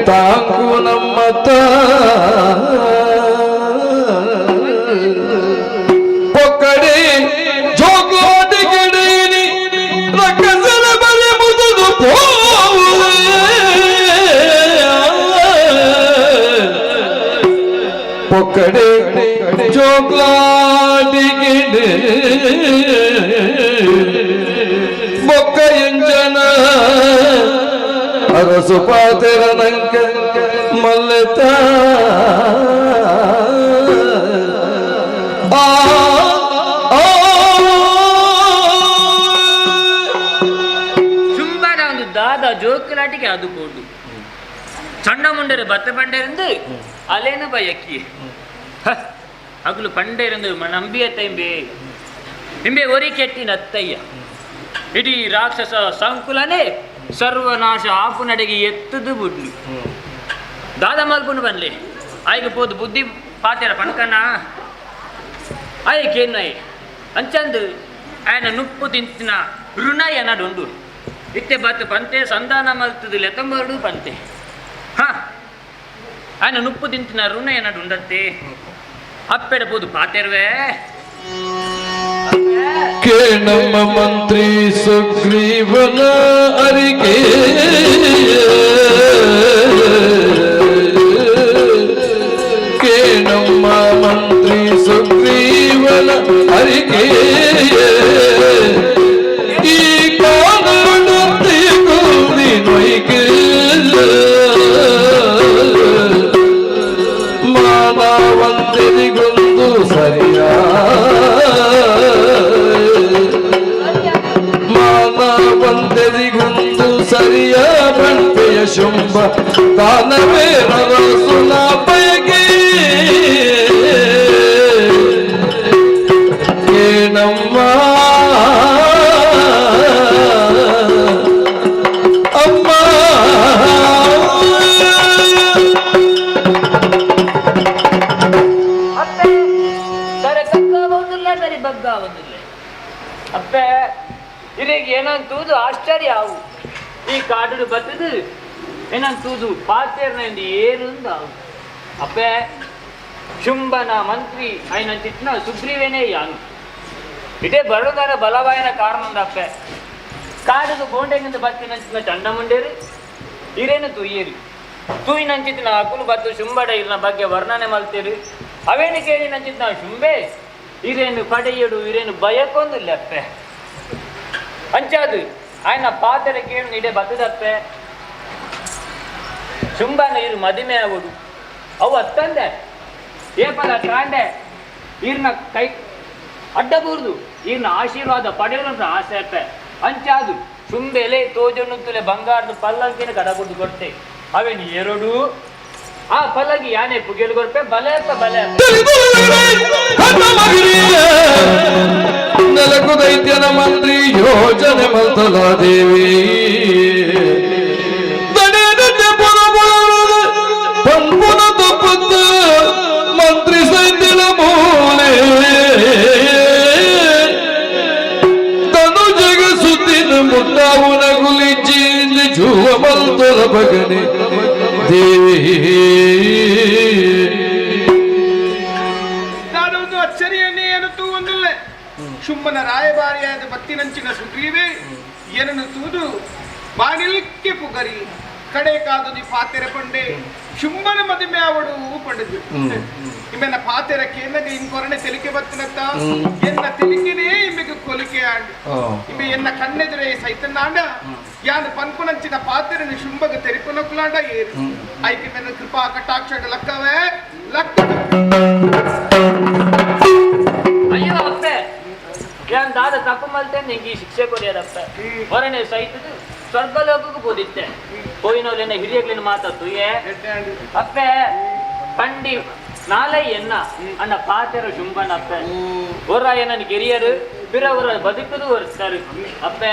ತಾಂಕು ನಮ್ಮತ್ತ ಪೊಕ್ಕಡೆ ಜೋಗೋಟಿ ಗಿಡೇನಿ ರಕ್ಕಸಲ ಬಲೆ ಮುದುದು ಪೋವೆ ಪೊಕ್ಕಡೆ ಜೋಗ್ಲಾಟಿ ಗಿಡೆ ಬೊಕ್ಕ ಎಂಜನ ಅರಸು ಪಾತೆರ ನಂಕ ಮಲ್ಲೆತ ಸುಂಬರ ಒಂದು ದಾದ ಜೋಕಲಾಟಿಗೆ ಅದು ಕೊಡು ಸಣ್ಣ ಮುಂಡರೆ ಬತ್ತ ಬಂಡೇರಂದು ಅಲೇನ ಬಯಕ್ಕಿ ಅಗಲು ಪಂಡೇರಂದು ನಂಬಿಯ ತೈಂಬೆ ನಿಂಬೆ ಒರಿ ಕೆಟ್ಟಿನ ಅತ್ತಯ್ಯ ಇಡೀ ರಾಕ್ಷಸ ಸಂಕುಲನೇ ಸರ್ವನಾಶ ಆಪು ನಡೆಗೆ ಎತ್ತದು ಬುಡ್ಲು ದಾದ ಮಲ್ಪುನು ಬನ್ಲೆ ಆಯ್ಕೆ ಪೋದು ಬುದ್ಧಿ ಪಾತೆರ ಪಣಕನ ಆಯ್ಕೇನಾಯ್ ಅಂಚಂದು ಆಯ್ನ ನುಪ್ಪು ತಿಂತಿನ ಋಣ ಏನಡುಂಡು ಇತ್ತೆ ಬತ್ತು ಪಂತೆ ಸಂಧಾನ ಮಲ್ತದು ಲೆತಂಬರ್ಡು ಪಂತೆ ಆಯ್ನ ನುಪ್ಪು ತಿಂತಿನ ಋಣ ಏನಡುಂಡತ್ತೆ ಅಪ್ಪೆಡ ಪೋದು ಪಾತೆರ್ವೇ ಕೇಳಮ್ಮ ಮಂತ್ರಿ ಸುಗ್ರೀವನ ಅರಿಕೆ ಕೇಳಮ್ಮ ಮಂತ್ರಿ ಸುಗ್ರೀವನ ಅರಿಕೆ ಈ ಕಾನೂನಂತೆ ಕೂಡಿ ನೊಯ್ಕೆ ಮಾನವಂತರಿಗೊಂದು ಸರಿಯ ಮಾನವಂತರಿಗೊಂದು ಸರಿಯ ಬಂಟೆಯ ಶುಂಭ ತಾನವೇ ರಸುನ ಬಯಗೆ ಏನಮ್ಮ ಅಮ್ಮ ಅಪ್ಪೆ ಇರಿಗೆ ಏನಂತೂದು ಆಶ್ಚರ್ಯ ಆವು ಈ ಕಾಡು ಬತ್ತದು ಏನಂತೂದು ಪಾತೆರ್ನಿಂದ ಏರುಂದು ಆವು ಅಪ್ಪೆ ಶುಂಭನ ಮಂತ್ರಿ ఆయన తిట్టిన సుగ్రీవేనే యాను ఇదే బరుదర బలవాయన కారణం అప్పే కాడుకు బోండెంగింద బతికిన ಚಂಡಮುಂಡೇರು ಇರೇನು ತುಯ್ಯೇರಿ ತೂಯಿ ನಂಚಿತ್ತಿನ ಅಕುಲು ಬತ್ತು ಶುಂಬಡ ಇಲ್ನ ಬಗ್ಗೆ ವರ್ಣನೆ ಮಲ್ತೇರಿ ಅವೇನು ಕೇಳಿ ನಂಚಿತ್ತಿನ ಶುಂಬೆ ಇರೇನು ಪಡೆಯಡು ಇರೇನು ಬಯಕೊಂದಿಲ್ಲ ಅಪ್ಪೆ ಅಂಚಾದು ఆయన ಪಾತೆರ ಕೇಳು ಇಡೆ ಬತ್ತದಪ್ಪೆ ಶುಂಭನ ಇರು ಮದಿಮೆ ಆಗುದು ಅವು ಅತ್ತಂದೆ ಏಪಲ ಕಾಂಡೆ ಈರ್ನ ಕೈ ಅಡ್ಡಬೂರ್ದು ಈರ್ನ ಆಶೀರ್ವಾದ ಪಡೆಯೋದಂತ ಆಸೆ ಅಪ್ಪೆ ಅಂಚಾದು ಶುಂಬೆಲೆ ತೋಜಣ್ಣುತ್ತಲೆ ಬಂಗಾರದ ಪಲ್ಲಂಕಿನ ಕಡಗುಡ್ದು ಕೊಡ್ತೆ ಅವೇನು ಎರಡು ಆ ಪಲ್ಲಗಿ ಯಾನೆ ಪುಗೆಲು ಕೊಡ್ಪೆ ಬಲೆ ಅಪ್ಪ ಬಲೆ ನೆಲಕು ದೈತ್ಯನ ಮಂತ್ರಿ ಯೋಜನೆ ಮಲ್ತಲ ದೇವಿ ಪಂಪುನ ತಪ್ಪದ ಮಂತ್ರಿ ಸೈತ್ಯನ ಮೂಲೆ ತನು ಜಗ ಸುತ್ತಿನ ಮುಟ್ಟಾವುನ ಗುಲಿಚಿಂದ ಜುವ ಮಲ್ತಲ ಬಗನೆ ದೇವಿ ಅಚ್ಚರಿಯನ್ನೇ ಏನು ತೂವೊಂದಿಲ್ಲ ಶುಂಭನ ರಾಯಭಾರಿಯಾದ ಬತ್ತಿನಂಚಿನ ಸುಗ್ರೀವೇ ಏನನ್ನು ತೂದು ಬಾನಿಲ್ಕೆ ಪುಗರಿ ಕಡೆ ಕಾದು ಪಾತೆರ ಪಂಡೆ ಶುಂಭನ ಮದುವೆ ಅವಡು ಪಂಡದು ಇಮೆನ ಪಾತೆರ ಕೇಂದ್ರಗೆ ಇಂಕೊರನೆ ತೆಲಿಕೆ ಬತ್ತಿನತ್ತ ಎನ್ನ ತೆಲಿಕೆನೇ ಇಮೆಗೆ ಕೊಲಿಕೆ ಆಂಡು ಇಮೆ ಎನ್ನ ಕಣ್ಣೆದುರೇ ಸೈತನ್ನಾಂಡ ಯಾನು ಪನ್ಪುನಂಚಿನ ಪಾತೆರನ ಶುಂಭಗ ತೆರಿಪುನಕ್ಕುಲಾಂಡ ಏರು ಐಕೆ ಮೆನ ಕೃಪಾ ಕಟಾಕ್ಷ ಲಕ್ಕವೇ ಲಕ್ಕ ಅಯ್ಯೋ ಅಪ್ಪೆ ಯಾನ್ ದಾದ ತಪ್ಪು ಮಲ್ತೆ ನಿಂಗೆ ಶಿಕ್ಷೆ ಕೊಡಿಯದಪ್ಪ ಹೊರನೆ ಸಹಿತದು ಸ್ವರ್ಗಲೋಕಕ್ಕೂ ಬೋದಿತ್ತೆ పోయినోళ్ళ ಹಿರಿಯಗ್ಲಿನ ಮಾತತ್ತು ಅಪ್ಪೆ ಪಂಡಿ ನಾಳೆ ಎನ್ನ ಅನ್ನ ಪಾತೆರ ಶುಂಭನ ಅಪ್ಪೆ ಒರ್ರಾಯ ನನ್ ಗೆರಿಯರು ಬಿರವರ ಬದುಕದು ಒರ್ಸ್ತಾರೆ ಅಪ್ಪೆ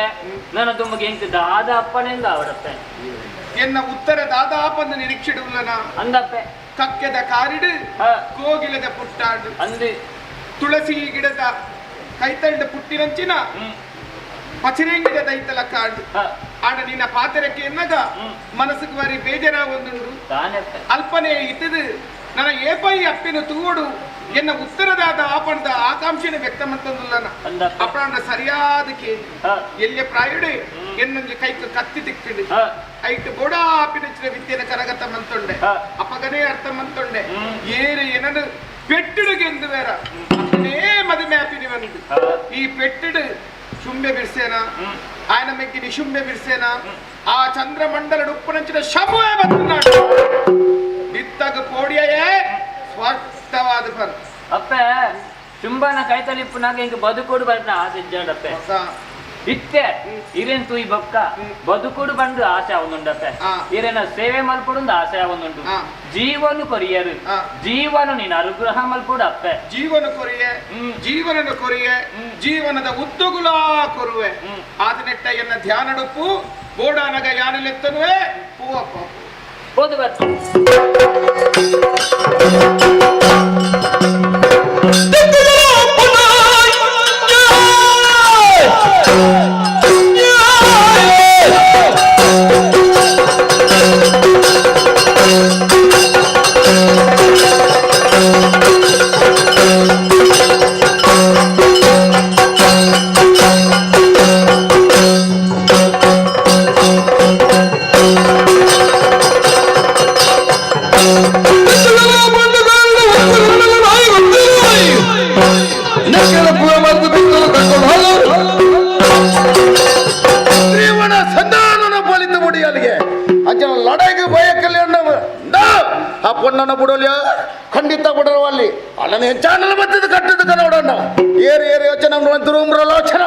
ನನ್ನ ತುಮಗೆ ಎಂತ ದಾದ ಅಪ್ಪನೆಂದ ಅವರಪ್ಪೆ ಎನ್ನ ಉತ್ತರ ದಾದ ಅಪ್ಪನ ನಿರೀಕ್ಷೆಡುಲ್ಲನ ಅಂದಪ್ಪೆ ಕಕ್ಕೆದ ಕಾರಿಡು ಕೋಗಿಲದ ಪುಟ್ಟಾಡು ಅಂದು ತುಳಸಿ ಗಿಡದ ಕೈತಂಡ ಪುಟ್ಟಿನಂಚಿನ ಪಚರೆಂಗಿದ ದೈತಲ ಕಾಡು ಆಡ ನಿನ್ನ ಪಾತೆರಕ್ಕೆ ಎನ್ನಗ ಮನಸ್ಸಿಗೆ ಬಾರಿ ಬೇಜಾರ ಒಂದುಂಡು ಅಲ್ಪನೆ ಇತ್ತದು ನನ್ನ ಏಪೈ ಅಪ್ಪಿನ ತೂವಡು ಎನ್ನ ಉತ್ತರದಾದ ಆಪಣದ ಆಕಾಂಕ್ಷೆನ ವ್ಯಕ್ತಮಂತಂದುಲ್ಲನ ಅಪ್ಪಣ ಸರಿಯಾದ ಕೇಳಿ ಎಲ್ಲಿಯ ಪ್ರಾಯುಡೆ ಎನ್ನಲ್ಲಿ ಕೈಕ ಕತ್ತಿ ತಿಕ್ಕಿಡು ಐಟ್ ಬೋಡಾ ಆಪಿನ ವಿದ್ಯೆನ ಕರಗತ ಮಂತೊಂಡೆ ಅಪ್ಪಗನೇ ಅರ್ಥ ಮಂತೊಂಡೆ ಏರೆ ಏನದು ಪೆಟ್ಟಿಡುಗೆಂದು ಬೇರ ಅಪ್ಪನೇ ಮದುವೆ ಆಪಿನಿ ಬಂದು ಈ ಪೆಟ್ಟಿಡು ಶುಂಭೆ ಬಿರ್ಸೇನ ఆయన మెక్కి నిశుంభೆ బిర్సేన ఆ చంద్రమండల ఉప్పునంచిన శంభువే బతున్నాడు నిత్తగ కోడియే ಸ್ಪಷ್ಟವಾದ ಫಲ ಅಪ್ಪೆ ಶುಂಭನ ಕೈತಲಿಪ್ಪುನಾಗ ಹಿಂಗ ಬದುಕೋಡು ಬಂದ ಆಸೆ ಇದ್ದಾಡಪ್ಪೆ ಇತ್ತೆ ಇರೇನ್ ತೂಯಿ ಬೊಕ್ಕ ಬದುಕೋಡು ಬಂದು ಆಸೆ ಅವನುಂಡಪ್ಪೆ ಇರೇನ ಸೇವೆ ಮಲ್ಪೊಡು ಆಸೆ ಅವನುಂಡು ಜೀವನು ಕೊರಿಯರು ಜೀವನು ನೀನು ಅನುಗ್ರಹ ಮಲ್ಪೊಡು ಅಪ್ಪೆ ಜೀವನ ಕೊರಿಯೆ ಜೀವನದ ಕೊರಿಯೆ ಜೀವನದ ಉದ್ದುಗುಲ ಕೊರುವೆ ಆದನೆಟ್ಟ ಎನ್ನ ಧ್ಯಾನಡುಪ್ಪು ಬೋಡಾನಗ ಯಾನಲೆತ್ತನುವೆ ಹೂವಪ್ಪ ಓದು ಬರ್ತು ಪೊನ್ನನ ಬಿಡೋಲ್ಯ ಖಂಡಿತ ಬಿಡರು ಅಲ್ಲಿ ಅಲ್ಲನೇ ಚಾನಲ್ ಬರ್ತದ ಕಟ್ಟದ ನೋಡೋಣ ಏರು ಏರು ಯೋಚನೆ ದುರುಮ್ರಲೋಚನ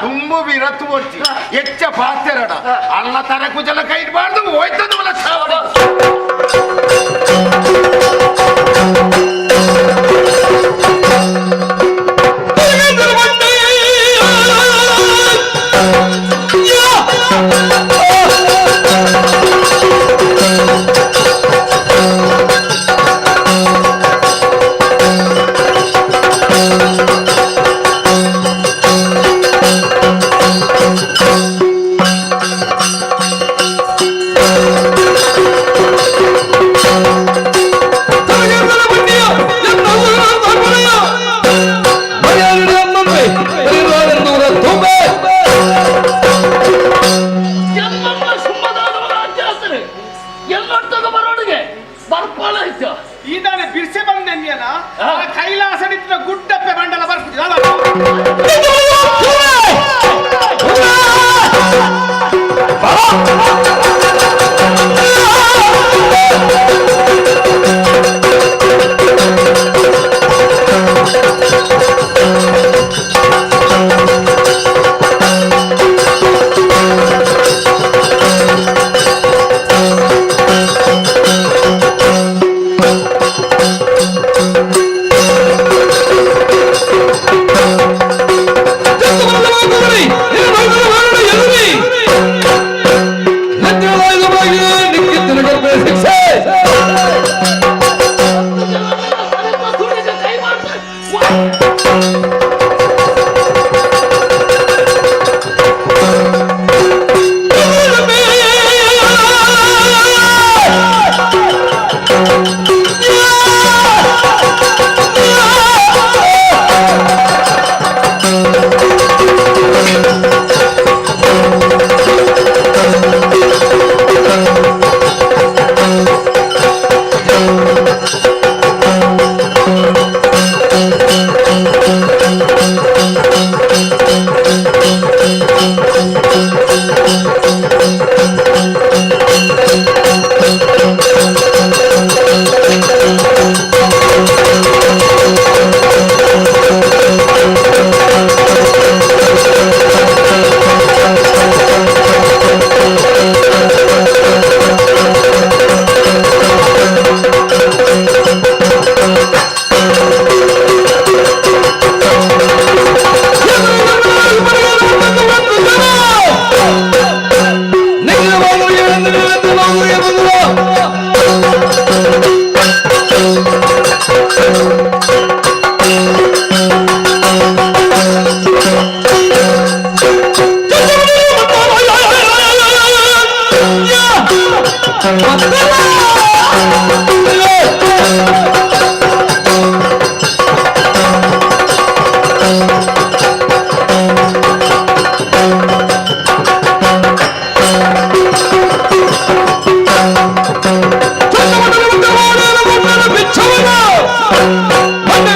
ತುಂಬು ವಿರತ್ತು ಒತ್ತಿ ಹೆಚ್ಚ ಪಾತ್ರೆರಡ ಅಲ್ಲ ತರ ಕುಜಲ ಕೈ ಇಡಬಾರ್ದು ಹೋಯ್ತದ ಬಿರ್ಸೆ ಬಂದೆನ್ಯನ ಕೈಲಾಸಡಿತ್ರ ಗುಡ್ಡಪ್ಪೆ ಬಂಡಲ ಬರ್ತಿದ್ದ Come on!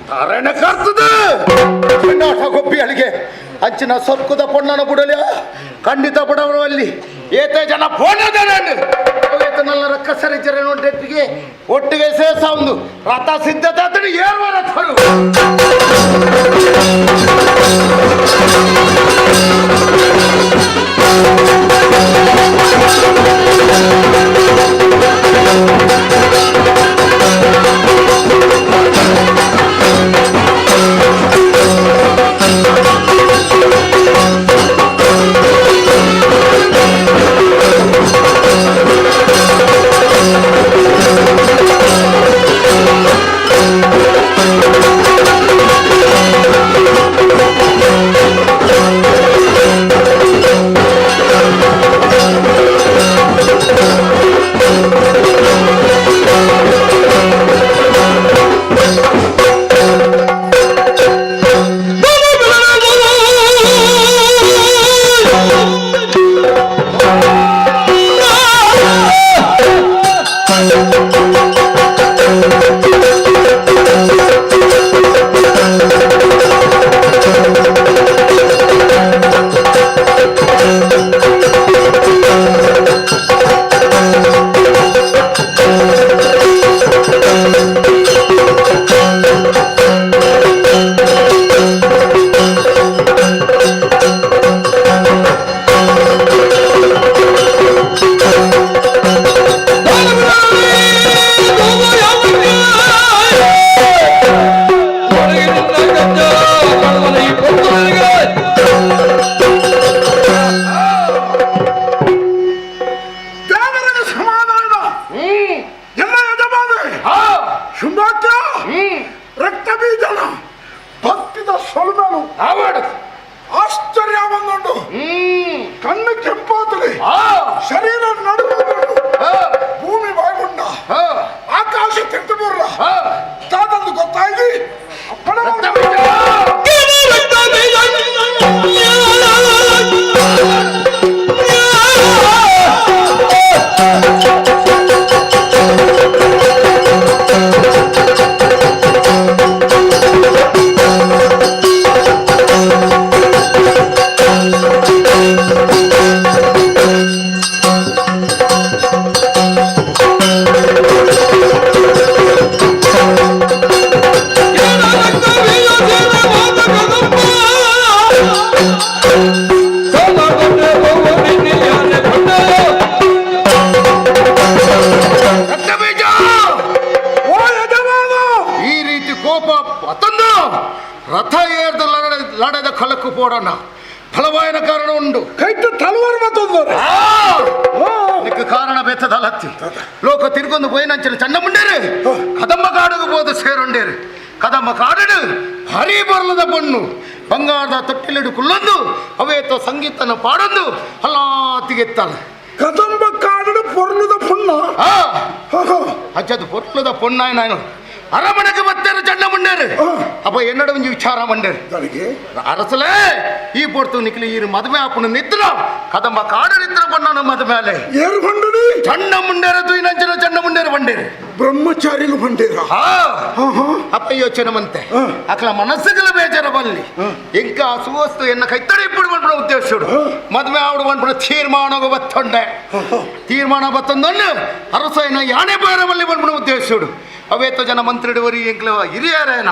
ತಾರಣ ಕರ್ತದೆ ಗೊಬ್ಬಿ ಅಲ್ಲಿಗೆ ಅಂಚಿನ ಸೊಕ್ಕುದ ಪೊಣ್ಣನ ಬಿಡಲಿ ಖಂಡಿತ ಬಿಡವಲ್ಲಿ ಏತೆ ಜನ ಫೋನಲ್ಲರ ಕಸರಿಚರೆ ನೋಡ್ರಿಗೆ ಒಟ್ಟಿಗೆ ಸೇಸ ಒಂದು ರಥ ಸಿದ್ಧತೆ ಅಂತೇಳಿ ಏರುವ ರಥರು ರಥ ಏರ್ದ ಲಡದ ಕಲಕ್ಕು ಪೋಡಣ್ಣ ಫಲವಾಯನ ಕಾರಣ ಉಂಡು ಕೈತು ತಲವಾರು ಮತ್ತೊಂದು ಕಾರಣ ಬೆತ್ತದಲತ್ತಿ ಲೋಕ ತಿರ್ಗೊಂದು ಪೋಯಿನಂಚನ ಚಂಡ ಮುಂಡೇರು ಕದಂಬ ಕಾಡುಗು ಬೋದು ಸೇರುಂಡೇರು ಕದಂಬ ಕಾಡಡು ಹರಿ ಬರಲದ ಬಣ್ಣು ಬಂಗಾರದ ತೊಟ್ಟಿಲಿಡು ಕುಲ್ಲೊಂದು ಅವೇತ ಸಂಗೀತನ ಪಾಡೊಂದು ಹಲ್ಲಾತಿಗೆತ್ತಾಳ ಕದಂಬ ಕಾಡಡು ಪೊರ್ಲುದ ಪುಣ್ಣ ಅಜ್ಜದು ಪೊರ್ಲುದ ಪುಣ್ಣ ನಾನು ಅರಮನೆಗೆ ಬತ್ತೇರು ಚಂಡ ಮುಂಡೇರು ಅಪ್ಪ ಎನ್ನಡ ಒಂಜಿ ವಿಚಾರ ಮಂಡೇರು ಅರಸಲೇ ಈ ಪೊರ್ತು ನಿಕ್ಲಿ ಈ ಮದುವೆ ಆಪುಣ ನಿತ್ರ ಕದಂಬ ಕಾಡು ನಿತ್ರ ಬಣ್ಣ ಮದುವೆ ಅಲೆ ಏರು ಬಂಡಡಿ ಚಂಡ ಮುಂಡೇರು ತುಯಿನಂಚನ ಚಂಡ ಮುಂಡೇರು ಬಂಡೇರು ಬ್ರಹ್ಮಚಾರಿಲು ಬಂಡೇರ ಅಪ್ಪ ಯೋಚನೆ ಮಂತೆ ಅಕ್ಲ ಮನಸ್ಸುಗಳ ಬೇಜಾರ ಬಲ್ಲಿ ಇಂಕ ಸುವಸ್ತು ಎನ್ನ ಕೈತಡಿ ಇಪ್ಪಡು ಬಂದ್ಬಿಡ ಉದ್ದೇಶುಡು ಮದುವೆ ಆವಡು ಬಂದ್ಬಿಡ ತೀರ್ಮಾನ ಬತ್ತೊಂಡೆ ತೀರ್ಮಾನ ಬತ್ತೊಂದೊಂದು ಅರಸಯ್ಯನ ಯಾಣೆ ಬೇರೆ ಬಲ್ಲಿ ಬಂದ್ಬಿಡ ಉದ್ದೇಶುಡು ಅವೇತ ಜನ ಮಂತ್ರಿಡುವರಿ ಎಂಕ್ಲ ಹಿರಿಯರೇನ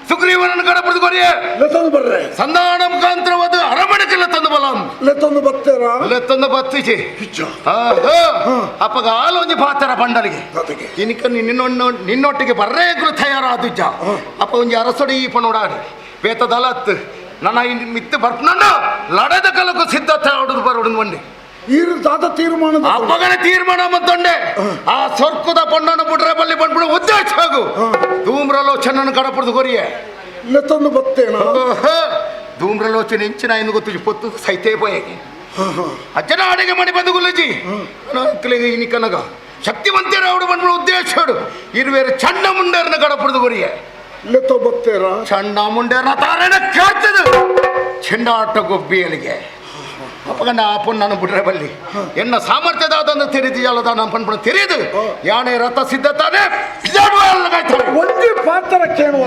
ಸುಗ್ರೀವನನ್ನು ಗಡಪಡಿದು ಕೊರಿಯೇ ಲೆತ್ತೊಂದು ಬರ್ರೆ ಸಂಧಾನ ಮುಖಾಂತರವಾದ ಅರಮನೆಗೆಲ್ಲ ತಂದು ಬಲಂ ಲೆತ್ತೊಂದು ಬತ್ತೇರ ಲೆತ್ತೊಂದು ಬತ್ತಿಚಿ ಅಪ್ಪಗ ಆಲೊಂಜಿ ಪಾತ್ರ ಬಂಡಲಿಗೆ ಇನಿಕ ನಿನ್ನೊಟ್ಟಿಗೆ ಬರ್ರೇ ಗುರು ತಯಾರಾದುಜ್ಜ ಅಪ್ಪ ಒಂಜಿ ಅರಸಡಿ ಈ ಪನೋಡಾಡಿ ಬೇತದಲತ್ ನನ್ನ ಮಿತ್ತು ಬರ್ಪನಂಡು ಲಡದ ಕಲಕು ಸಿದ್ಧತೆ ಆಡುದು ಬರೋಡು ಬಂಡಿ ಈರು ದಾದ ತೀರ್ಮಾನ ಅಪ್ಪಗನ ತೀರ್ಮಾನ ಮತ್ತೊಂಡೆ ಆ ಸೊರ್ಕುದ ಪೊಣ್ಣನ ಬುಡ್ರೆ ಬಲ್ಲಿ ಬಂದ್ಬಿಡು ಉದ್ದೇಶ ಹೋಗು ಧೂಮ್ರಲೋಚನನ್ನು ಗಡಪಡ್ದು ಕೊರಿಯೇ ಲೆತ್ತೊಂದು ಬತ್ತೇನ ಧೂಮ್ರಲೋಚನೆ ಇಂಚಿನ ಎಂದು ಗೊತ್ತು ಪೊತ್ತು ಸೈತೇ ಪೋಯಗೆ ಅಜ್ಜನ ಅಡಿಗೆ ಮಾಡಿ ಬಂದು ಗುಲಜಿ ಇನಿಕನಗ ಶಕ್ತಿವಂತರ ಅವಡು ಬಂದ್ಬಿಡು ಉದ್ದೇಶ ಇರುವೇರು ಚಂಡ ಮುಂಡೇರನ್ನ ಗಡಪಡ್ದು ಕೊರಿಯೇ ಲೆತ್ತೊ ಬತ್ತೇರ ಚಂಡ ಮುಂಡೇರನ ತಾರಣ ಕೇಳ್ತದ ಚೆಂಡಾಟ ಗೊಬ್ಬಿಯಲಿಗೆ ಅಪ್ಪಗಂಡ ಆ ಪುಣ್ಣನ ಬಿಡ್ರೆ ಬಲ್ಲಿ ಎನ್ನ ಸಾಮರ್ಥ್ಯದ ಅದನ್ನು ತಿಳಿದಿಯಲ್ಲದ ನಮ್ಮ ಪಣ್ಣ ತಿಳಿದು ಯಾಣೆ ರಥ ಸಿದ್ಧತಾನೆ ಒಂದೇ ಪಾತ್ರ ಕೇಳುವ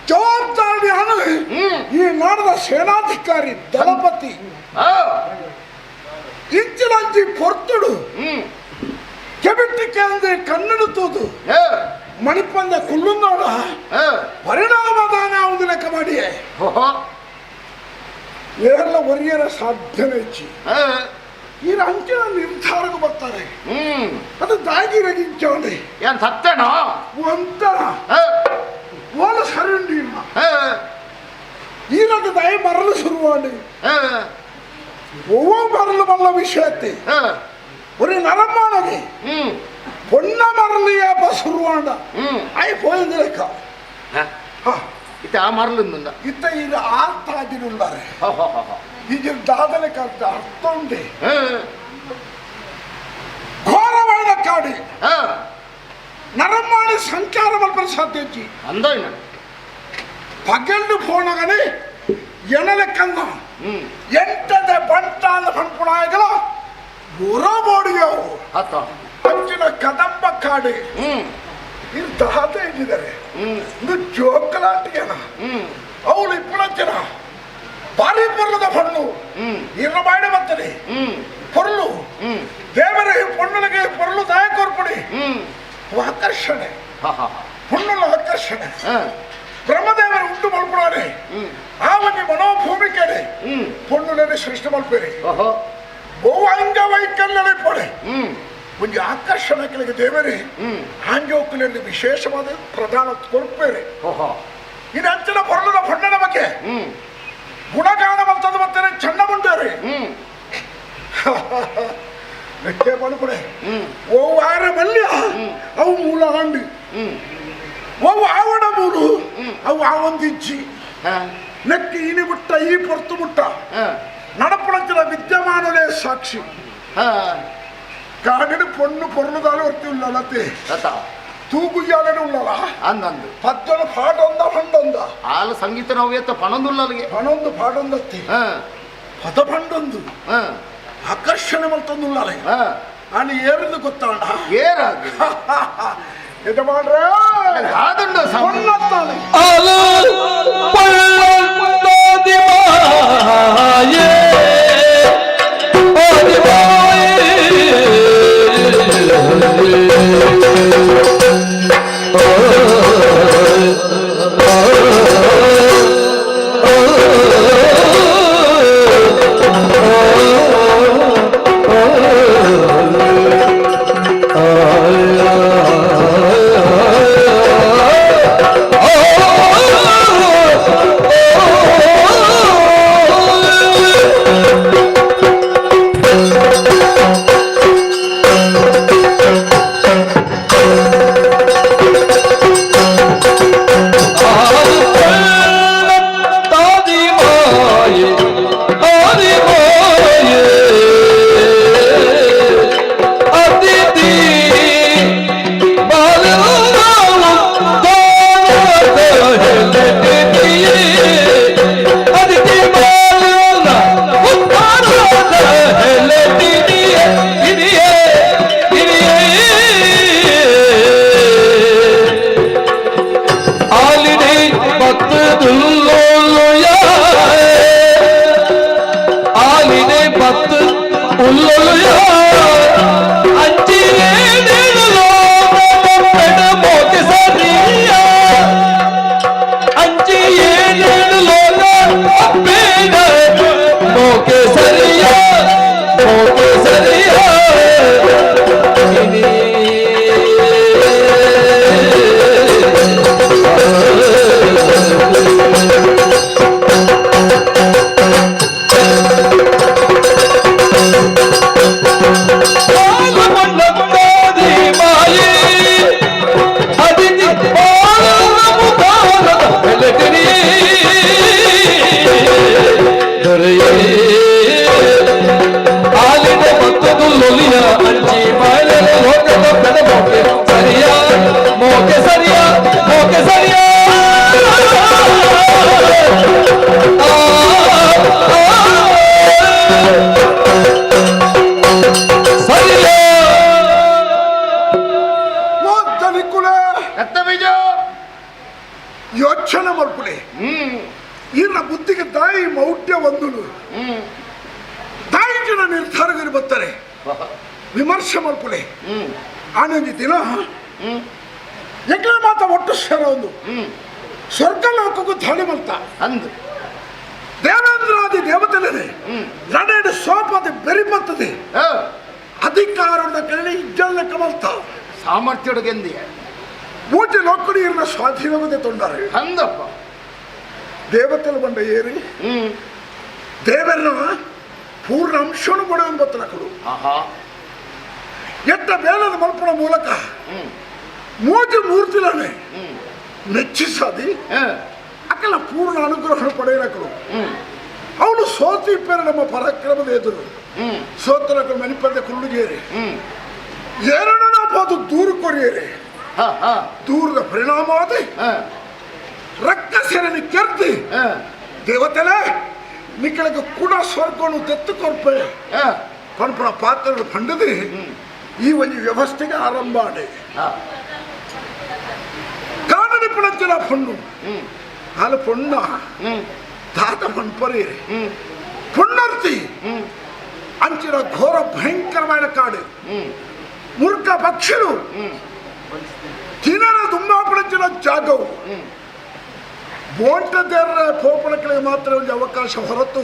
ಜವಾಬ್ದಾರಿಯನ್ನು ಈ ನಾಡದ ಸೇನಾಧಿಕಾರಿ ದಳಪತಿ ಇಂಚಿನಂಚಿ ಪೊರ್ತುಡು ಕೆಬಿಟ್ಟಿಕೆ ಅಂದ್ರೆ ಕನ್ನಡತೋದು ಮಣಿಪಂದ ಕುಲ್ಲುನ್ನೋಡ ಪರಿಣಾಮದಾನ ಒಂದು ಲೆಕ್ಕ ಮಾಡಿ ಏನೆಲ್ಲ ಒರಿಯರ ಸಾಧ್ಯನೆ ಹೆಚ್ಚಿ ಈ ಅಂಚಿನ ನಿರ್ಧಾರಕ್ಕೆ ಬರ್ತಾರೆ ಅದು ದಾಗಿರಗಿಂಚೋಂಡೆ ಏನ್ ಸತ್ತೇನೋ ಒಂಥರ ಓಲ ಸರುಂಡಿ ಈರದ್ದು ದಯ ಮರಲು ಶುರುವಾಡಿ ಒವ್ವೊ ಮರಲು ಬಲ್ಲ ವಿಷಯತ್ತೆ ஒரு நரமானது பொன்ன மரலியா பசுருவாண்ட ஐ போயிருக்கா ಇತ್ತ ಆ ಮರಲಿಂದ ಇತ್ತ ಇದು ಆರ್ತಾದಿರುಳ್ளாರೆ ಇದು ದಾದಲೆ ಕರ್ತ ಅರ್ಥ ಉಂಟೆ ಘೋರವಾದ ಕಾಡು ನರಮಾಣಿ ಸಂಚಾರ ಮಲ್ಪನ ಸಾಧ್ಯಜಿ ಅಂದ ಪಗಲ್ಲು ಪೋಣಗನೆ ಎಣಲೆಕ್ಕಂದ ಎಂಟದ ಬಂಟಾದ ಪಂಪುಣಾಯಗಳ ಉರಬೋಡಿಯವು ಅಂಚಿನ ಕದಂಬ ಕಾಡು ಇದು ದಾದ ಇದ್ದಾರೆ ಇದು ಜೋಕಲಾಟಿಯನ ಅವಳು ಇಪ್ಪಳಂಚಿನ ಭಾರಿ ಪೊರ್ಲದ ಪಣ್ಣು ಇರ ಮಾಡಿ ಬರ್ತದೆ ಪೊರ್ಲು ದೇವರ ಪೊಣ್ಣನಿಗೆ ಪೊರ್ಲು ದಯ ಕೋರ್ಪಡಿ ಆಕರ್ಷಣೆ ಪೊಣ್ಣುಲ ಆಕರ್ಷಣೆ ಬ್ರಹ್ಮದೇವರ ಉಂಟು ಮಲ್ಪಡಾನೆ ಆವನಿ ಮನೋಭೂಮಿಕೆಡೆ ಪೊಣ್ಣುಲನೆ ಸೃಷ್ಟಿ ಮಲ್ಪೇರಿ ಬಹು ಅಂಗವೈಕಲ್ಯನೆ ಪಡೆ ಒಂದು ಆಕರ್ಷಣೆಗಳಿಗೆ ದೇವರೇ ಆಂಜೋಕುಲಲ್ಲಿ ವಿಶೇಷವಾದ ಪ್ರಧಾನ ಕೊಡ್ಪೇರೆ ಇನ್ನು ಅಂಚಿನ ಪೊರ್ಲದ ಪಣ್ಣನ ಬಗ್ಗೆ ಗುಣಗಾನ ಬರ್ತದ ಮತ್ತೆ ಚೆನ್ನ ಮುಂಡೇರಿ ಲೆಕ್ಕೆ ಪಡುಪಡೆ ಓ ಆರ ಮಲ್ಯ ಅವು ಮೂಲ ಆಂಡು ಓ ಆವಡ ಮೂರು ಅವು ಆವೊಂದಿಜ್ಜಿ ನೆಕ್ಕಿ ಇನಿ ಮುಟ್ಟ ಈ ಪೊರ್ತು ಮುಟ್ಟ நடப்படத்தில் வித்தியமானே சாட்சி காடினு பொண்ணு பொருளுதால ஒருத்தி உள்ளலத்தி ತೂಗುಯ್ಯಾಲನೆ ಉಳ್ಳಲ್ಲ ಅಂದಂದು ಪದ್ಯನ ಪಾಡೊಂದ ಪಂಡೊಂದ ಆಲ ಸಂಗೀತ ನವ್ಯತ್ತ ಪಣೊಂದುಲ್ಲಲಿಗೆ ಪಣೊಂದು ಪಾಡೊಂದತ್ತಿ ಪದ ಪಂಡೊಂದು ಆಕರ್ಷಣೆ ಮಲ್ತೊಂದುಳ್ಳಲೆ ನಾನು ಏರಿದು ಗೊತ್ತಾಣ ಏರಾಗಿ ಇದು ಮಾಡ್ರೆ ಕಾದುಂಡು ಸೊನ್ನತ್ತಾನೆ ರಕ್ಷಣೆ ಮಲ್ಪುಲೆ ಇನ್ನ ಬುದ್ಧಿಗೆ ತಾಯಿ ಮೌಢ್ಯ ಒಂದು ತಾಯಿ ಜನ ನಿರ್ಧಾರಗರು ಬರ್ತಾರೆ ವಿಮರ್ಶೆ ಮಲ್ಪುಲೆ ಆನಂದಿ ದಿನ ಎಗ್ಲ ಮಾತ ಒಟ್ಟು ಸೇರ ಒಂದು ಸ್ವರ್ಗ ಲೋಕಕ್ಕೂ ದಾಳಿ ಮಲ್ತ ಅಂದು ದೇವೇಂದ್ರಾದಿ ದೇವತೆಲೇ ನಡೆಯಡೆ ಸೋಪದೆ ಬೆರಿ ಬರ್ತದೆ ಅಧಿಕಾರದ ಕಡೆ ಇಜ್ಜಲ್ಲ ಕಮಲ್ತ ಸಾಮರ್ಥ್ಯಡುಗೆಂದಿಯ ಮೂಟೆ ಲೋಕಡಿ ಇರುವ ಸ್ವಾಧೀನವದೆ ತೊಂದರೆ ಅಂದಪ್ಪ ದೇವತೆಲು ಬಂಡ ಏರಿ ದೇವರ ಪೂರ್ಣ ಅಂಶನು ಬಡವನು ಬತ್ತಲ ಕೊಡು ಎಟ್ಟ ಬೇಲದ ಮಲ್ಪನ ಮೂಲಕ ಮೂಜು ಮೂರ್ತಿಲನೆ ನೆಚ್ಚಿಸಾದಿ ಅಕ್ಕಲ ಪೂರ್ಣ ಅನುಗ್ರಹ ಪಡೆಯಲಕ್ಕಳು ಅವನು ಸೋತಿಪ್ಪೇರೆ ನಮ್ಮ ಪರಾಕ್ರಮದ ಎದುರು ಸೋತಲಕ್ಕ ಮನಿಪದ ಕುಳ್ಳುಗೇರಿ ಎರಡನ ಪಾದು ದೂರ ಕೊರಿಯೇರಿ ದೂರದ ಪರಿಣಾಮವಾದ ರಕ್ಕಸೆರನಿ ಕೆರ್ತಿ ದೇವತೆಲೆ ನಿಕ್ಕಳಿಗೆ ಕೂಡ ಸ್ವರ್ಗವನ್ನು ತೆತ್ತು ಕೊರ್ಪೆ ಪಂಪನ ಪಾತ್ರಗಳು ಪಂಡದಿ ಈ ಒಂದು ವ್ಯವಸ್ಥೆಗೆ ಆರಂಭ ಆಡೆ ಕಾನಡಿ ಪಣಂಚಿನ ಪಣ್ಣು ಅಲ್ಲಿ ಪೊಣ್ಣ ತಾತ ಪಣ್ಪರಿ ಪುಣ್ಣರ್ತಿ ಅಂಚಿನ ಘೋರ ಭಯಂಕರమైన ಕಾಡು ಮುರ್ಕ ಪಕ್ಷಿಗಳು ತಿನ್ನರ ದುಂಬಾಪಣಂಚಿನ ಜಾಗವು ಬೋಂಟದೇರ ಪೋಪಣಗಳಿಗೆ ಮಾತ್ರ ಒಂದು ಅವಕಾಶ ಹೊರತು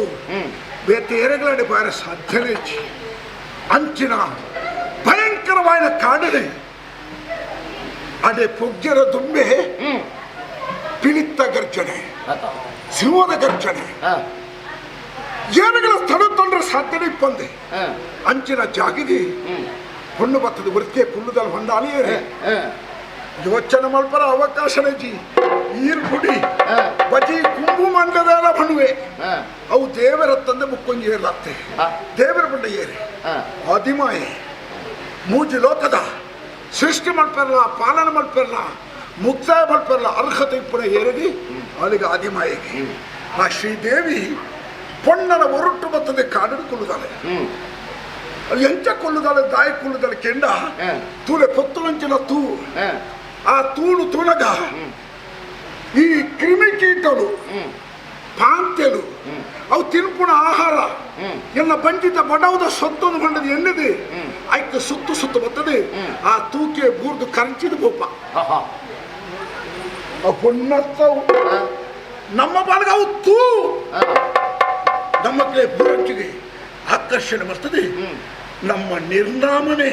ಬೇರೆ ಬಾರಿ ಸಾಧ್ಯವೇ ಅಂಚಿನ ಭಯಂಕರವಾದ ಕಾಡನೆ ಅದೇ ಪೊಗ್ಗರ ದುಂಬೆ ಪಿಳಿತ್ತ ಗರ್ಜನೆ ಸಿಂಹದ ಗರ್ಜನೆ ಏನುಗಳ ಸ್ಥಳ ತೊಂದರೆ ಸಾಧ್ಯನೇ ಇಪ್ಪಂದೆ ಅಂಚಿನ ಜಾಗಿಗೆ ಹೊಣ್ಣು ಬತ್ತದ ವೃತ್ತಿಯ ಕುಲ್ಲದಲ್ಲಿ ಹೊಂದಾಲಿಯೇ ಯೋಚನೆ ಮಲ್ಪರ ಅವಕಾಶನೇ ಜಿ ಈರ್ ಗುಡಿ ಬಜಿ ಕುಂಭು ಮಂಡದಾಲ ಬಣ್ಣುವೆ ಅವು ದೇವರ ತಂದೆ ಮುಕ್ಕೊಂಜಿ ಏರ್ಲಾಗ್ತೆ ದೇವರ ಬಂಡ ಏರಿ ಆದಿಮಾಯೆ ಮೂಜಿ ಲೋಕದ ಸೃಷ್ಟಿ ಮಲ್ಪೆರಲ್ಲ ಪಾಲನೆ ಮಲ್ಪೆರಲ್ಲ ಮುಕ್ತಾಯ ಮಲ್ಪೆರಲ್ಲ ಅರ್ಹತೆ ಇಪ್ಪುಡ ಏರಿದಿ ಅಲ್ಲಿಗೆ ಆದಿಮಾಯೆಗೆ ಆ ಶ್ರೀದೇವಿ ಪೊಣ್ಣನ ಒರುಟ್ಟು ಬತ್ತದೆ ಕಾಡನ್ನು ಕೊಲ್ಲುದಾಳೆ ಅಲ್ಲಿ ಎಂಚ ಕೊಲ್ಲುದಾಳೆ ದಾಯಿ ಕೊಲ್ಲುದಾಳೆ ಕೆಂಡ ತೂಲೆ ಪೊತ್ತುಲಂಚಿನ ತೂ ಆ ತೂಳು ತುಣಗ ಈ ಕ್ರಿಮಿಕೀಟಗಳು ಪಾಂತ್ಯಲು ಅವು ತಿನ್ಪುಣ ಆಹಾರ ಎಲ್ಲ ಬಂಜಿತ ಬಡವದ ಸೊತ್ತೊಂದು ಬಂಡದ ಎಣ್ಣೆದೆ ಆಯ್ತು ಸುತ್ತು ಸುತ್ತು ಬರ್ತದೆ ಆ ತೂಕೆ ಬೂರ್ದು ಕರಂಚಿದ ಬೋಪ ಪುಣ್ಣತ್ತವು ನಮ್ಮ ಬಾಳಗ ಅವು ತೂ ನಮ್ಮ ಕಡೆ ಬುರಂಚಿಗೆ ಆಕರ್ಷಣೆ ಬರ್ತದೆ ನಮ್ಮ ನಿರ್ನಾಮನೆ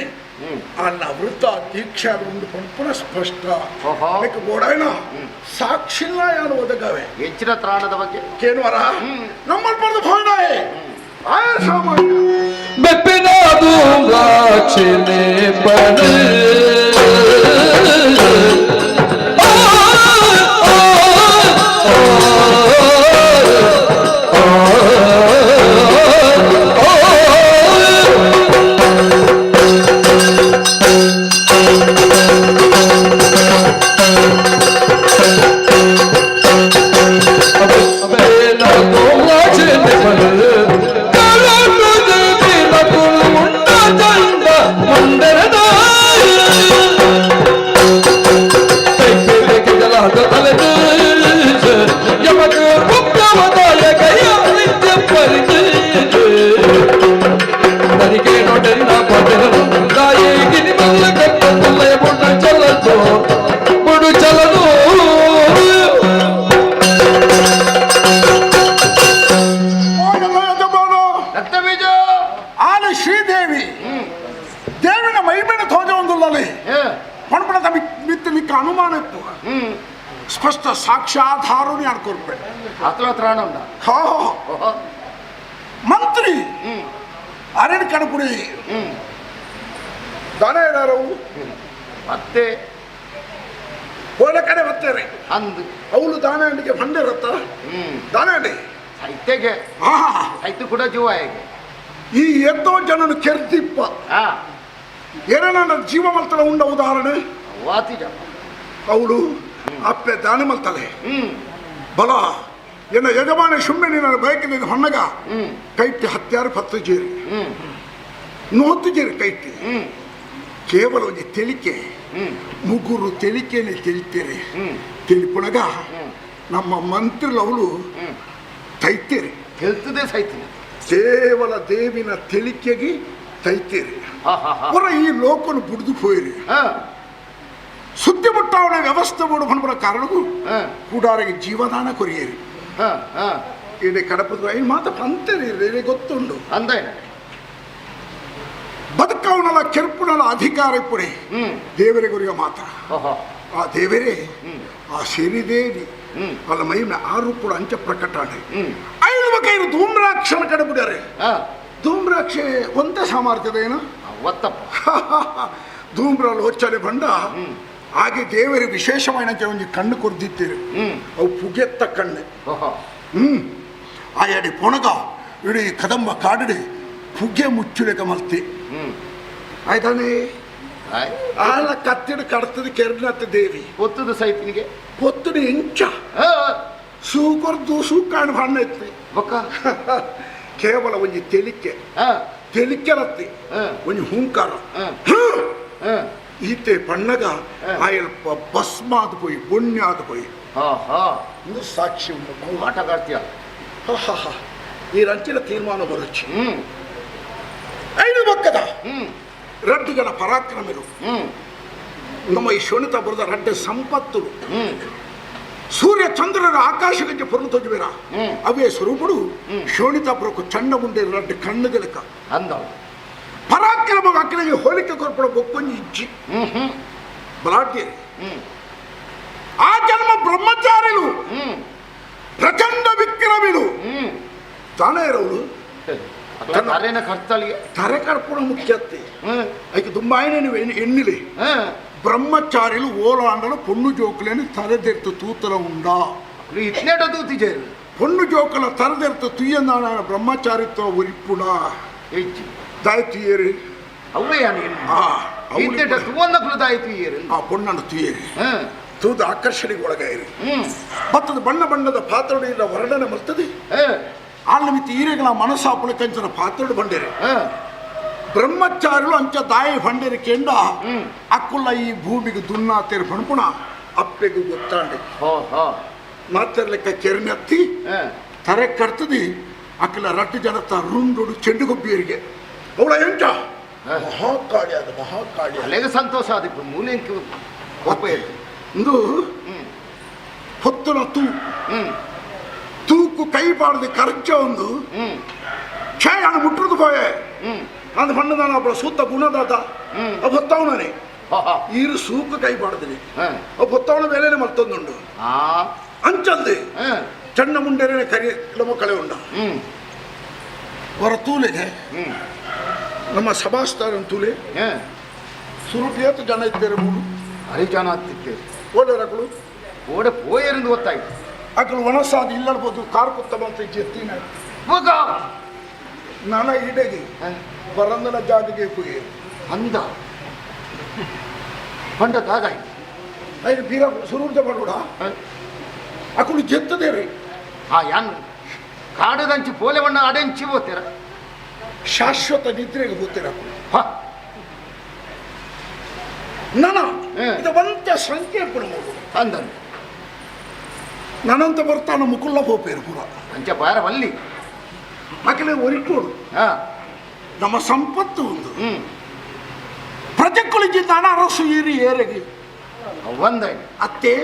ಅಲ್ಲ ವೃತ್ತ ದೀಕ್ಷಾ ಒಂದು ಪುನಃ ಸ್ಪಷ್ಟ ಗೋಡಾಯನ ಸಾಕ್ಷಿಲ್ಲ ಯಾರು ಒದಗವೆ ಹೆಚ್ಚಿನ ತ್ರಾಣದ ಬಗ್ಗೆ ಕೇನ್ವರ ನಮ್ಮಲ್ಲಿ ಬಂದು ಭಾವನೆ ಆಯ ಸಾಮಾನ್ಯ ಬೆಪ್ಪಿನಾದು ಲಾಕ್ಷಿಣೆ ಪಡೆ ಶ್ರೀದೇವಿ ದೇವಿನ ಮೈಮೇಲೆ ತೋಜ ಒಂದುಲ್ಲೇ ಪಣಪಣದ ಮಿತ್ತು ಮಿಕ್ಕ ಅನುಮಾನ ಇತ್ತು ಸ್ಪಷ್ಟ ಸಾಕ್ಷಾಧಾರನೇ ಅನ್ಕೊಳ್ಬೇಡ ಅತಲ ತ್ರಾಣ ಉಂಡ ಮಂತ್ರಿ ಅರೇನು ಕಣಪುಡಿ ದನ ಏನಾರು ಮತ್ತೆ ಒಳ್ಳೆ ಕಡೆ ಬರ್ತಾರೆ ಅಂದು ಅವಳು ದಾನ ಹಂಡಿಗೆ ಬಂದಿರತ್ತ ದಾನ ಹಂಡಿ ಸೈತೆಗೆ ಸೈತು ಕೂಡ ಜೀವ ಹೇಗೆ ಈ ಎದ್ದೋ ಜನನು ಕೆರ್ತಿಪ್ಪ ಏನ ಜೀವ ಮಲ್ತಲ ಉಂಡ ಉದಾಹರಣೆ ವಾತಿಜ ಅವಳು ಅಪ್ಪೆ ದಾನ ಮಲ್ತಲೆ ಬಲ ಎನ್ನ ಯಜಮಾನ ಸುಮ್ಮನೆ ನನ್ನ ಬಯಕಿನ ಹೊನ್ನಗ ಕೈಟ್ಟಿ ಹತ್ಯಾರು 10 ಜೇರಿ 100 ಜೇರಿ ಕೈಟ್ಟಿ ಕೇವಲ ಒಂದು ತೆಲಿಕೆ ಮುಗುರು ತೆಲಿಕೆನೆ ತಿಳಿತೇನೆ ತಿಳಿಪುಣಗ ನಮ್ಮ ಮಂತ್ರಿಲವಳು ತೈತೇರಿ ಗೆಲ್ತದೆ ಸೈತಿ ಕೇವಲ ದೇವಿನ ತಿಳಿಕೆಗೆ ತೈತೇರಿ ಅವರ ಈ ಲೋಕನು ಬುಡ್ದು ಹೋಯಿರಿ ಸುದ್ದಿ ಮುಟ್ಟಾವಣ ವ್ಯವಸ್ಥೆ ಮಾಡುವ ಕಾರಣಕ್ಕೂ ಕೂಡಾರಿಗೆ ಜೀವದಾನ ಕೊರಿಯೇರಿ ಇಡೀ ಕಡಪದ ಈ ಮಾತು ಅಂತೀರಿ ಗೊತ್ತುಂಡು ಅಂದೆ ಬದುಕವನಲ್ಲ ಕೆರ್ಪುನಲ್ಲ ಅಧಿಕಾರ ಪುಡಿ ದೇವರೇ ಗುರಿಯ ಮಾತ್ರ ಆ ದೇವರೇ ಆ ಸಿರಿದೇವಿ వాళ్ళ మహిమ ఆరూపుడు అంచె ప్రకటాడు ఐదు కైరు ధూమ్రాక్షణ కడబుడారు ధూమ్రాక్ష ಒಂದ ಸಾಮರ್ಥ್ಯದೇನ ಧೂಮ್ರಾಲು ಹೊಚ್ಚಲೆ ಬಂಡ ಹಾಗೆ ದೇವರ ವಿಶೇಷమైన ಒಂದು ಕಣ್ಣು ಕೊರ್ದಿತ್ತೀರಿ ಅವು ಪುಗೆತ್ತ ಕಣ್ಣು ಆಯಡಿ ಪೊಣಗ ಇಡೀ ಕದಂಬ ಕಾಡಡಿ ಪುಗೆ ಮುಚ್ಚುಲೆಕ ಮಲ್ತಿ ಆಯ್ತಾನೆ ಆಳ ಕತ್ತಿಡ ಕಡ್ತದ ಕೆರ್ನತ್ತ ದೇವಿ ಒತ್ತದ ಸೈತಿನಿಗೆ పొత్తుడు ఇంచ సూకొర్దు సూకాణి భాండ ఎత్తి కేవಲ ಒಂಜಿ ತೆಲಿಕೆರತ್ತಿ ಒಂಜಿ ಹೂಂಕಾರ ಈತೆ ಪಣ್ಣಗ ಆಯಲ್ ಭಸ್ಮಾದ ಪೋಯಿ ಬೊಣ್ಯಾದ ಪೋಯಿ ಒಂದು ಸಾಕ್ಷಿ ಉಂಟು ಆಟಗಾಡ್ತೀಯ ಈ ರಂಚಿನ ತೀರ್ಮಾನ ಬರುಚ್ಚಿ ಐದು ಪಕ್ಕದ ರಡ್ಡುಗನ ಪರಾಕ್ರಮರು ನಮ್ಮ ಈ ಶೋಣಿತ ಬರದ ರಡ್ಡ ಸಂಪತ್ತುలు ಸೂರ್ಯ ಚಂದ್ರರ ಆಕಾಶಕ್ಕೆ ಪೊರ್ಲು ತೊಜ್ಬೇರ ಅವೇ ಸ್ವರೂಪಡು ಶೋಣಿತಾಪುರಕ್ಕೂ ಚಂಡ ಮುಂಡೆ ರಡ್ಡ ಕಣ್ಣುಗಳಕ ಅಂದ ಪರಾಕ್ರಮ ಅಕ್ಕನಿಗೆ ಹೋಲಿಕೆ ಕೊರ್ಪಡ ಬೊಕ್ಕೊಂಜಿ ಇಜ್ಜಿ ಬಲಾಢ್ಯರಿ ಆ ಜನ್ಮ ಬ್ರಹ್ಮಚಾರಿಲು ಪ್ರಚಂಡ ವಿಕ್ರಮಿಲು ತಾನೇ ಇರೋಳು ತರೆ ಕಡ್ಪುಣ ಮುಖ್ಯತ್ತೆ ಅದಕ್ಕೆ ತುಂಬಾ ನೀವು ಎಣ್ಣಿಲಿ బ్రహ్మచారిలు ఓలాండలు పొన్ను జోకులని తలదెర్తు తూతల ఉండా ఇట్లేట తూతిచేరు పొన్ను జోకుల తలదెర్తు తుయ్యందాన బ్రహ్మచారితో ఉరిప్పుడా దాయి తుయ్యేరి ಅವ್ವೇಯಾನಿ ಇಟ್ಲೇಟ ತುವನ್ನಕುಲು ದಾಯಿ ತುಯ್యేರು ಆ ಪೊಣ್ಣನ್ನು ತುಯ್యేರಿ ತೂದ ಆಕರ್ಷಣೆಗೆ ಒಳಗಾಯಿರಿ ಮತ್ತದು ಬಣ್ಣ ಬಣ್ಣದ ಪಾತ್ರೆಯಿಂದ ವರ್ಣನೆ ಮಲ್ತದೆ ಆಳ ಮಿತಿ ಈರೆಗಳ ಮನಸ್ಸಾಪುಳ ಕಂಚನ ಪಾತ್ರೆಡು ಬಂಡೇರಿ ಬ್ರಹ್ಮಚಾರಿಗಳು ಅಂಚ ದಾಯಿ ಬಂಡೇರಿ ಕೆಂಡ ಅಕ್ಕುಲ್ಲ ಈ ಭೂಮಿಗೆ ದುನ್ನಾತೇರಿ ಪಣಪುಣ ಅಪ್ಪೆಗೂ ಗೊತ್ತಾಂಡೆ ಮಾತಾಡ್ಲಿಕ್ಕ ಕೆರ್ನೆತ್ತಿ ತರೆ ಕಡ್ತದಿ ಅಕ್ಕಲ ರಟ್ಟು ಜನತ ರುಂಡುಡು ಚೆಂಡುಗೊಬ್ಬಿಯರಿಗೆ ಅವಳ ಎಂಟ ಮಹಾಕಾಳಿ ಅದು ಮಹಾಕಾಳಿ ಅಲೆಗ ಸಂತೋಷ ಆದಿಪ್ಪು ಮೂಲೆಂಕಿ ಒಪ್ಪ ಇಂದು ಹೊತ್ತನ ತೂಕು ಕೈ ಪಾಡದೆ ಕರ್ಚ ಒಂದು ಛಾಯ ಮುಟ್ಟದು ಪೋಯೆ ಅದು ಬಣ್ಣದಾನ ಒಬ್ಬಳ ಸೂತ್ತ ಗುಣದಾದ ಅವ್ ಹೊತ್ತವನೇ ಈರು ಸೂಕು ಕೈ ಪಾಡದಿನಿ ಅವ್ ಹೊತ್ತವನ ಮೇಲೇನೆ ಮತ್ತೊಂದುಂಡು ಅಂಚಲ್ದೆ ಚಣ್ಣ ಮುಂಡೆನೆ ಕರಿ ಕಳೆ ಉಂಡ ಹೊರ ತೂಲೆಗೆ ನಮ್ಮ ಸಭಾಸ್ಥಾನ ತೂಲೆ ಸುರುಪಿಯತ್ತು ಜನ ಇದ್ದೇವೆ ಮೂರು ಹರಿ ಜನ ಹತ್ತಿದ್ದೇವೆ ಓಡರಗಳು ಓಡೆ ಪೋಯರಿಂದ ಗೊತ್ತಾಯ್ತು ಅಕ್ಕಳು ಒಣಸಾದ ಇಲ್ಲರ್ಬೋದು ಕಾರ್ ಕುತ್ತ ಬಂತ ಜೆತ್ತಿನ ನನ್ನ ಇಡೆಗೆ ಬರಂದನ ಜಾತಿಗೆ ಪುಗೆ ಅಂದ ಪಂಡದಾಗಾಯ್ತು ಐದು ಬೀರ ಸುರುರ್ಜ ಮಾಡುಡ ಅಕ್ಕಳು ಜೆತ್ತದೇ ರೀ ಯಾನ್ ಕಾಡದಂಚಿ ಪೋಲೆ ಬಣ್ಣ ಅಡೆಂಚಿ ಹೋಗ್ತೀರ ಶಾಶ್ವತ ನಿದ್ರೆಗೆ ಹೋಗ್ತೀರ ನನ್ನ ಇದಂತ ಸಂಖ್ಯೆ ಕೊಡಬಹುದು ಅಂದ ನನ್ನಂತ ಬರ್ತಾನ ಮುಕುಲ್ಲ ಹೋಪೇರು ಪುರ ಅಂಚ ಬಾರ ಬಲ್ಲಿ ಅಕ್ಕಲೆ ಒರಿಕೋಡು ನಮ್ಮ ಸಂಪತ್ತು ಒಂದು ಪ್ರಜೆಗಳಿಂದ ಅರಸು ಏರಿ ಏರೆಗೆ ಒಂದ ಅತ್ತೆ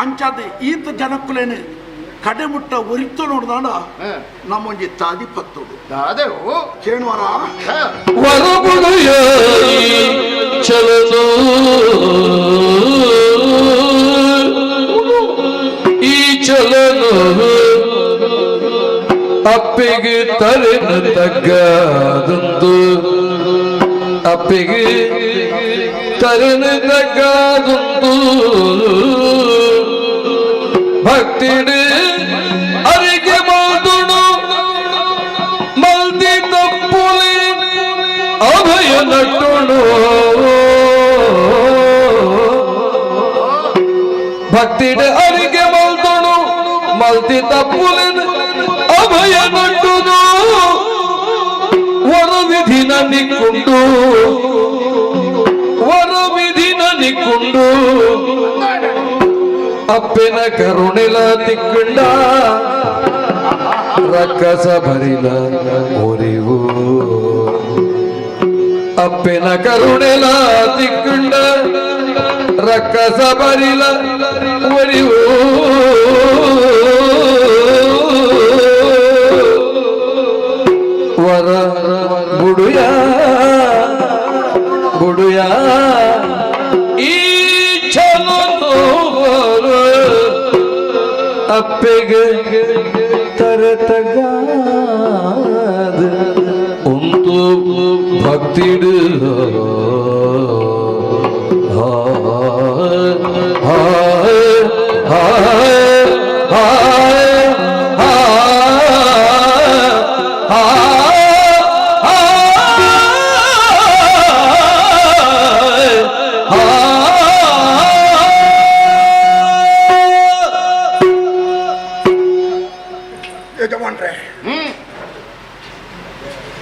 ಅಂಚಾದ ಈತ ಜನಕ್ಕಲೇನೆ ಕಡೆ ಮುಟ್ಟ ಒರಿತು ನೋಡ್ದಾಣ ನಮ್ಮೊಂಜಿ ತಾದಿ ಪತ್ತೋಡು ಅದೇವು ಕೇಳುವರ ಚಲೋ ಈ ಚಲನು ಅಪ್ಪಿಗೆ ತಲೆನ ತಗ್ಗದಂದು ಅಪ್ಪಿಗೆ ತಲೆನ ತಗ್ಗದಂದು ಭಕ್ತಿಡೆ ಅರಿಗೆ ಮಾತುಡು ಮಲ್ದಿ ತಪ್ಪುಲಿ ಅಭಯ ನಟ್ಟುಡು ಭಕ್ತಿಡೆ ಅರಿಗೆ ಮಾತುಡು ಮಲ್ದಿ ತಪ್ಪುಲಿನ ಅಭಯ ನಟ್ಟುದು ವರವಿಧಿನ ನಿಕ್ಕೊಂಡು ವರವಿಧಿನ ನಿಕ್ಕೊಂಡು ಅಪ್ಪೆನ ಕರುಣೆಲ ತಿಕ್ಕಂಡ ರಕ್ಕಸ ಭರಿಲ ಒರಿವು ಅಪ್ಪೆನ ಕರುಣೆಲ ತಿಕ್ಕಂಡ ರಕ್ಕಸ ಭರಿಲ ಒರಿವು ವರ ಬುಡುಯ ಬುಡುಯ ಈ ಚಲೋ ಅಪ್ಪೆಗೆ ತರತಗಾದ ಒಂದು ಭಕ್ತಿಡು ಯಜಮಾನ್ರೆ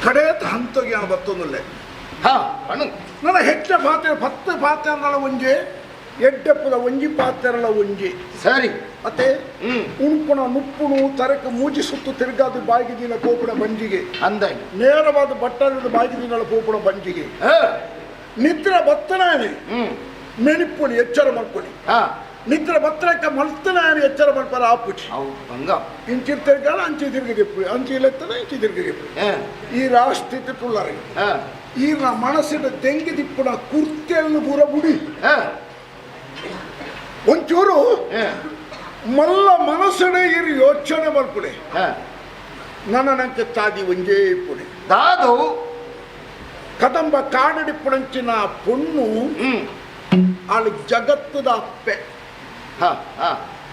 ಕಡೆಯತ್ತ ಹಂತಗೆ ನಾನು ಬರ್ತೊಂದುಲ್ಲೆ ನನ್ನ ಹೆಚ್ಚ ಪಾತ್ರೆ 10 ಪಾತ್ರೆಗಳ ಒಂಜಿ ಎಡ್ಡೆಪ್ಪದ ಒಂಜಿ ಪಾತ್ರೆಗಳ ಒಂಜಿ ಸರಿ ಮತ್ತೆ ಉಣುಪುಣ ನುಪ್ಪುಣು ತರಕ ಮೂಜಿ ಸುತ್ತು ತಿರುಗಾದ ಬಾಯಿಗಿನ ಕೋಪುಣ ಬಂಜಿಗೆ ಅಂದ ನೇರವಾದ ಬಟ್ಟಲದ ಬಾಯಿಗಿನ ಕೋಪುಣ ಬಂಜಿಗೆ ನಿದ್ರೆ ಬತ್ತನಾನೆ ಮೆಣಿಪುಣಿ ಎಚ್ಚರ ಮಾಡ್ಕೊಳ್ಳಿ ನಿದ್ರೆ ಬತ್ತನಕ್ಕೆ ಮಲ್ತನಾನೆ ಎಚ್ಚರ ಮಾಡ್ಪಾರ ಆಪುಚಿ ಇಂಚಿ ತಿರ್ಗಾಲ ಅಂಚಿ ತಿರುಗಿಪ್ಪು ಅಂಚಿ ಇಲ್ಲತ್ತದ ಇಂಚಿ ತಿರುಗಿಪ್ಪು ಈ ರಾಷ್ಟ್ರೀಯ ತುಳ್ಳಾರ ಈ ಮನಸ್ಸಿನ ತೆಂಗಿ ದಿಪ್ಪುನ ಕುರ್ತೆಯನ್ನು ಪೂರ ಬುಡಿ ಒಂಚೂರು ಮಲ್ಲ ಮನಸ್ಸನೇ ಇರು ಯೋಚನೆ ಮಾಡ್ಕೊಡೆ ನನ್ನ ನಂಗೆ ತಾದಿ ಒಂಜೇ ಪುಣೆ ದಾದು ಕದಂಬ ಕಾಡಡಿಪ್ಪುಣಂಚಿನ ಪೊಣ್ಣು ಅಲ್ಲಿ ಜಗತ್ತದ ಅಪ್ಪೆ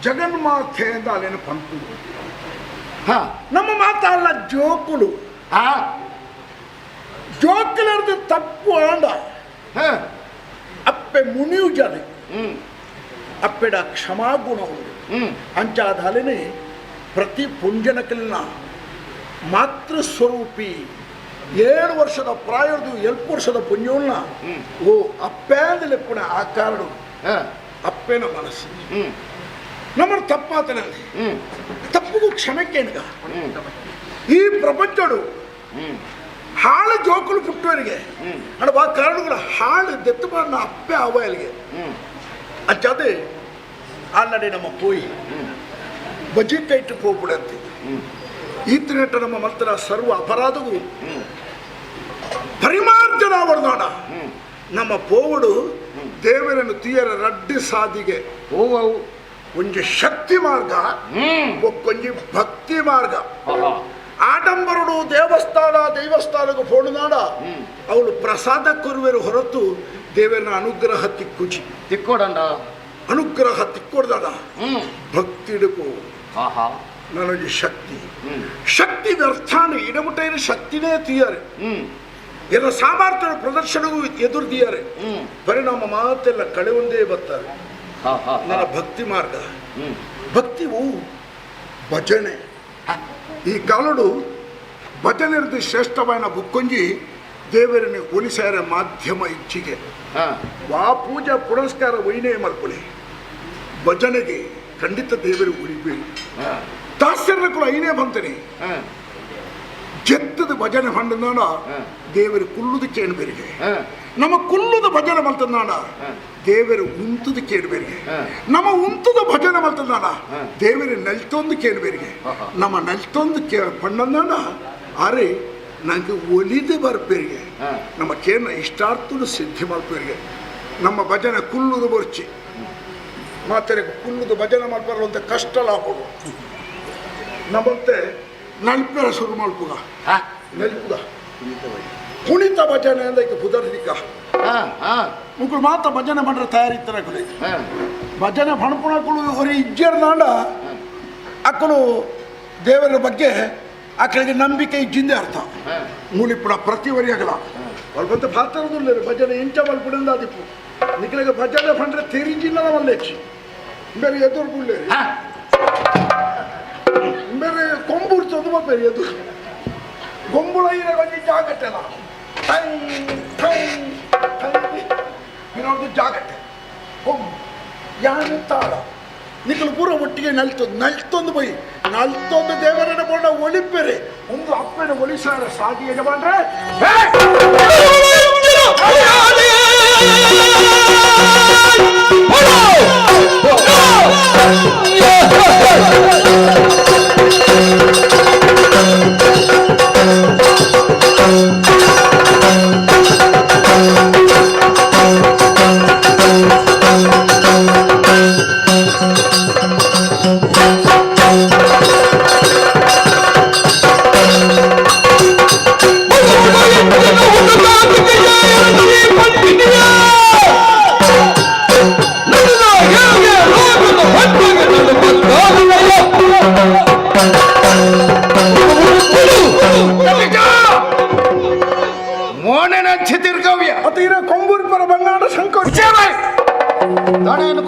ಜಗನ್ಮಾತೆ ಅಂತ ಅಲ್ಲೇನು ಪಂಪು ನಮ್ಮ ಮಾತಲ್ಲ ಜೋಕುಲು ಜೋಕುಲರ್ದು ತಪ್ಪು ಆಂಡ ಅಪ್ಪೆ ಮುನಿಯು ಜನ ಅಪ್ಪೆಡ ಕ್ಷಮಾಗುಣ ಅಂಚಾದಾಲೇನೆ ಪ್ರತಿ ಪುಂಜನಕಲ್ನ ಮಾತೃ ಸ್ವರೂಪಿ 7 ವರ್ಷದ ಪ್ರಾಯದು 7 ವರ್ಷದ ಪುಂಜೋಲ್ನ ಓ ಅಪ್ಪೇಂದಲೆ ಪುಣ ಆ ಕಾರಣ ಅಪ್ಪೇನ ಮನಸ್ಸು ನಮ್ಮ ತಪ್ಪಾತನಲ್ಲಿ ತಪ್ಪುಗೂ ಕ್ಷಮಕ್ಕೇನುಗ ಈ ಪ್ರಪಂಚಡು ಹಾಳು ಜೋಕುಲು ಪುಟ್ಟವರಿಗೆ ಅಡ ಆ ಕಾರಣಗಳು ಹಾಳು ದೆತ್ತು ಮಾಡ ಅಪ್ಪೆ ಅವಯಲ್ಗೆ ಅಂಚಾದೆ ಆಲ್ನಡೆ ನಮ್ಮ ಪೋಯಿ ಬಜಿ ಕೈಟ್ಟು ಹೋಗ್ಬಿಡಂತೆ ಈತನೆಟ್ಟ ನಮ್ಮ ಮಂತ್ರ ಸರ್ವ ಅಪರಾಧವು ಪರಿಮಾರ್ಜನ ಅವರ್ನಾಡ ನಮ್ಮ ಪೋವಡು ದೇವರನ್ನು ತೀಯರ ರಡ್ಡಿ ಸಾದಿಗೆ ಒಂಜಿ ಶಕ್ತಿ ಮಾರ್ಗ ಒಂಜಿ ಭಕ್ತಿ ಮಾರ್ಗ ಆಡಂಬರಡು ದೇವಸ್ಥಾನಕ್ಕೆ ಪೋಣನಾಡ ಅವಳು ಪ್ರಸಾದ ಕೊರುವೆರು ಹೊರತು ದೇವರನ ಅನುಗ್ರಹ ತಿಕ್ಕುಚಿ ತಿಕ್ಕೋಡಂಡ ಅನುಗ್ರಹ ತಿಕ್ಕೊಡ್ದಾಡ ಭಕ್ತಿಡುಕು ನನಗೆ ಶಕ್ತಿ ಶಕ್ತಿ ವ್ಯರ್ಥಾನೆ ಇಡಮುಟ್ಟೈನ ಶಕ್ತಿನೇ ತೀಯಾರೆ ಎಲ್ಲ ಸಾಮರ್ಥ್ಯ ಪ್ರದರ್ಶನಗೂ ಎದುರು ತೀಯಾರೆ ಪರಿಣಾಮ ಮಾತೆಲ್ಲ ಕಳೆ ಒಂದೇ ಬರ್ತಾರೆ ನನ್ನ ಭಕ್ತಿ ಮಾರ್ಗ ಭಕ್ತಿವು ಭಜನೆ ಈ ಕಾಲಡು ಭಜನೆ ಶ್ರೇಷ್ಠವಾದ ಬುಕ್ಕೊಂಜಿ ದೇವರನ್ನು ಒಲಿಸಾರ ಮಾಧ್ಯಮ ಇಚ್ಛಿಗೆ ವಾ ಪೂಜಾ ಪುರಸ್ಕಾರ ಒಯ್ನೇ ಮಾಡ್ಕೊಳ್ಳಿ ಭಜನೆಗೆ ಖಂಡಿತ ದೇವರು ಉಳಿಬೇಡಿ ದಾಸ್ಯರ ಕೂಡ ಐನೇ ಬಂತನೆ ಜೆತ್ತದ ಭಜನೆ ಪಂಡನಾಡ ದೇವರು ಕುಲ್ಲುದು ಕೇಳಬೇರಿಗೆ ನಮ್ಮ ಕುಲ್ಲುದ ಭಜನೆ ಮಲ್ತನಾಡ ದೇವರು ಉಂತುದು ಕೇಳಬೇರಿಗೆ ನಮ್ಮ ಉಂತುದ ಭಜನೆ ಮಲ್ತನಾಡ ದೇವರು ನೆಲ್ತೊಂದು ಕೇಳಬೇರಿಗೆ ನಮ್ಮ ನೆಲ್ತೊಂದು ಪಂಡನಾಡ ಅರೆ ನಂಗೆ ಒಲಿದು ಬರ್ಬೇರಿಗೆ ನಮ್ಮ ಕೇನ ಇಷ್ಟಾರ್ಥನು ಸಿದ್ಧಿ ಮಾಡ್ಬೇರಿಗೆ ನಮ್ಮ ಭಜನೆ ಕುಲ್ಲುದು ಬರ್ಚಿ ಮಾತರೆ ಕುಲ್ಲುದು ಭಜನೆ ಮಾಡ್ಬಾರಂತ ಕಷ್ಟ ಲಾಭಗಳು ನಮ್ಮಂತೆ ನಲ್ಪೆರ ಶುರು ಮಲ್ಪುಗ ನೆಲ್ಪುಗ ಕುಣಿತ ಭಜನೆ ಅಂದ್ರೆ ಪುದರ್ಲಿಕ್ಕ ಮುಕ್ಕಳು ಮಾತ ಭಜನೆ ಮಾಡ್ರೆ ತಯಾರಿತ್ತರ ಭಜನೆ ಪಣಪುಣಕ್ಕಳು ಹೊರಿ ಇಜ್ಜರ್ನಾಂಡ ಅಕ್ಕಳು ದೇವರ ಬಗ್ಗೆ ಅಕ್ಕಳಿಗೆ ನಂಬಿಕೆ ಇಜ್ಜಿಂದೆ ಅರ್ಥ ಮೂಲಿಪುಡ ಪ್ರತಿ ವರಿಯಾಗಲ ಅಲ್ಪಂತ ಪಾತ್ರದಿಲ್ಲ ಭಜನೆ ಇಂಚ ಮಲ್ಪುಡಿಂದ ಅದಿಪ್ಪು ನಿಕ್ಕಳಿಗೆ ಭಜನೆ ಪಂಡ್ರೆ ತೆರಿಜಿಲ್ಲ ಮಲ್ಲೆಚ್ಚಿ ಬೇರೆ ಎದುರು ಬುಳ್ಳೆ ಬೇರೆ ಕೊಂಬುಡ್ತದು ಬೇರೆ ಎದುರು ಗೊಂಬುಳ ಬಗ್ಗೆ ಜಾಗಟ್ಟೆಲ್ಲ ಇನ್ನೊಂದು ಜಾಗಟ್ಟೆ ಕೊಂಬು ಯಾನು ತಾಳ ನಿಕ್ಕಲು ಪೂರ ಒಟ್ಟಿಗೆ ನಲ್ತೊಂದು ಬೈ ನಲ್ತೊಂದು ದೇವರನ್ನ ಬೋಡ ಒಲಿಪೆರೆ ಒಂದು ಅಪ್ಪನ ಒಲಿಸಾರ ಸಾಗಿ ಯಜಮಾನ್ರೆ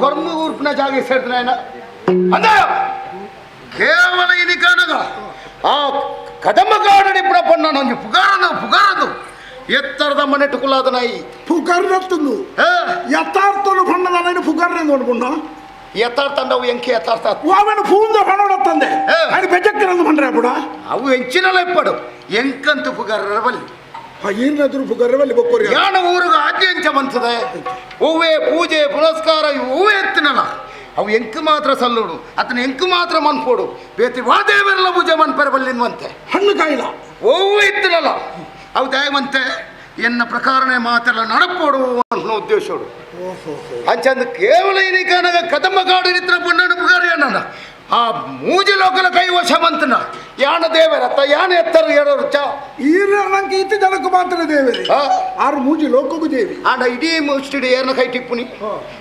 ಕೊರ್ಮ ಊರ್ಪಿನ ಜಾಗ ಸೇರ್ತಾನೆ ಅಂದ ಕೇವಲ ಇದು ಕಾಣಗ ಆ ಕದಮ್ಮ ಕಾಡಡಿ ಪುರಪಣ್ಣ ನಂಗೆ ಪುಗಾರದು ಎತ್ತರದ ಮನೆ ಟುಕುಲಾದ ನಾಯಿ ಪುಗಾರ್ನತ್ತಂದು ಯಥಾರ್ಥನು ಬಣ್ಣದ ನಾಯಿ ಪುಗಾರ್ನೆ ನೋಡ್ಕೊಂಡು ಯಥಾರ್ಥ ಅವು ಎಂಕೆ ಯಥಾರ್ಥ ಅವನು ಪೂಂದ ಬಣ್ಣೋಡತ್ತಂದೆ ಅದು ಬೆಜಕ್ಕರಂದು ಬಂದ್ರೆ ಬಿಡ ಅವು ಎಂಚಿನಲ್ಲ ಇಪ್ಪಡು ಎಂಕಂತು ಪುಗಾರರ ಬಲ್ಲಿ ಏನಾದ್ರು ಪುಗಾರವಲ್ಲಿ ಬಕ್ಕೋರಿ ಯಾಣ ಊರಿಗೆ ಆಜ್ಞೆ ಎಂಚ ಬಂತದೆ ಹೂವೇ ಪೂಜೆ ಪುನಸ್ಕಾರ ಹೂವೇ ಎತ್ತಿನಲ್ಲ ಅವು ಎಂಕು ಮಾತ್ರ ಸಲ್ಲೋಡು ಅತನ ಎಂಕು ಮಾತ್ರ ಮನ್ಪೋಡು ಬೇತಿ ವಾದೇವೆಲ್ಲ ಪೂಜೆ ಮನ್ಪರ ಬಲ್ಲಿನ್ವಂತೆ ಹಣ್ಣು ಕಾಯಿಲ ಹೂವು ಎತ್ತಿನಲ್ಲ ಅವು ದಯವಂತೆ ಎನ್ನ ಪ್ರಕಾರನೇ ಮಾತೆಲ್ಲ ನಡಪೋಡು ಅನ್ನೋ ಉದ್ದೇಶೋಡು ಅಂಚಂದ ಕೇವಲ ಏನೀಗ ಕದಮ್ಮ ಕಾಡು ನಿತ್ರ ಪುಣ್ಯನ ಪುಗಾರ ಏನ ಆ ಮೂಜಿ ಲೋಕಲ ಕೈವಶ ಬಂತನ ಯಾನ ದೇವರತ್ತ ಯಾನ ಎತ್ತರ ಹೇಳೋರು ಚ ನಂಗೆ ಇತ್ತು ಜನಕ್ಕೆ ಮಾತ್ರ ದೇವರಿ ಆರು ಮೂಜಿ ಲೋಕಗೂ ದೇವಿ ಆಡ ಇಡೀ ಮುಷ್ಟಿಡಿ ಏನ ಕೈ ಟಿಪ್ಪುನಿ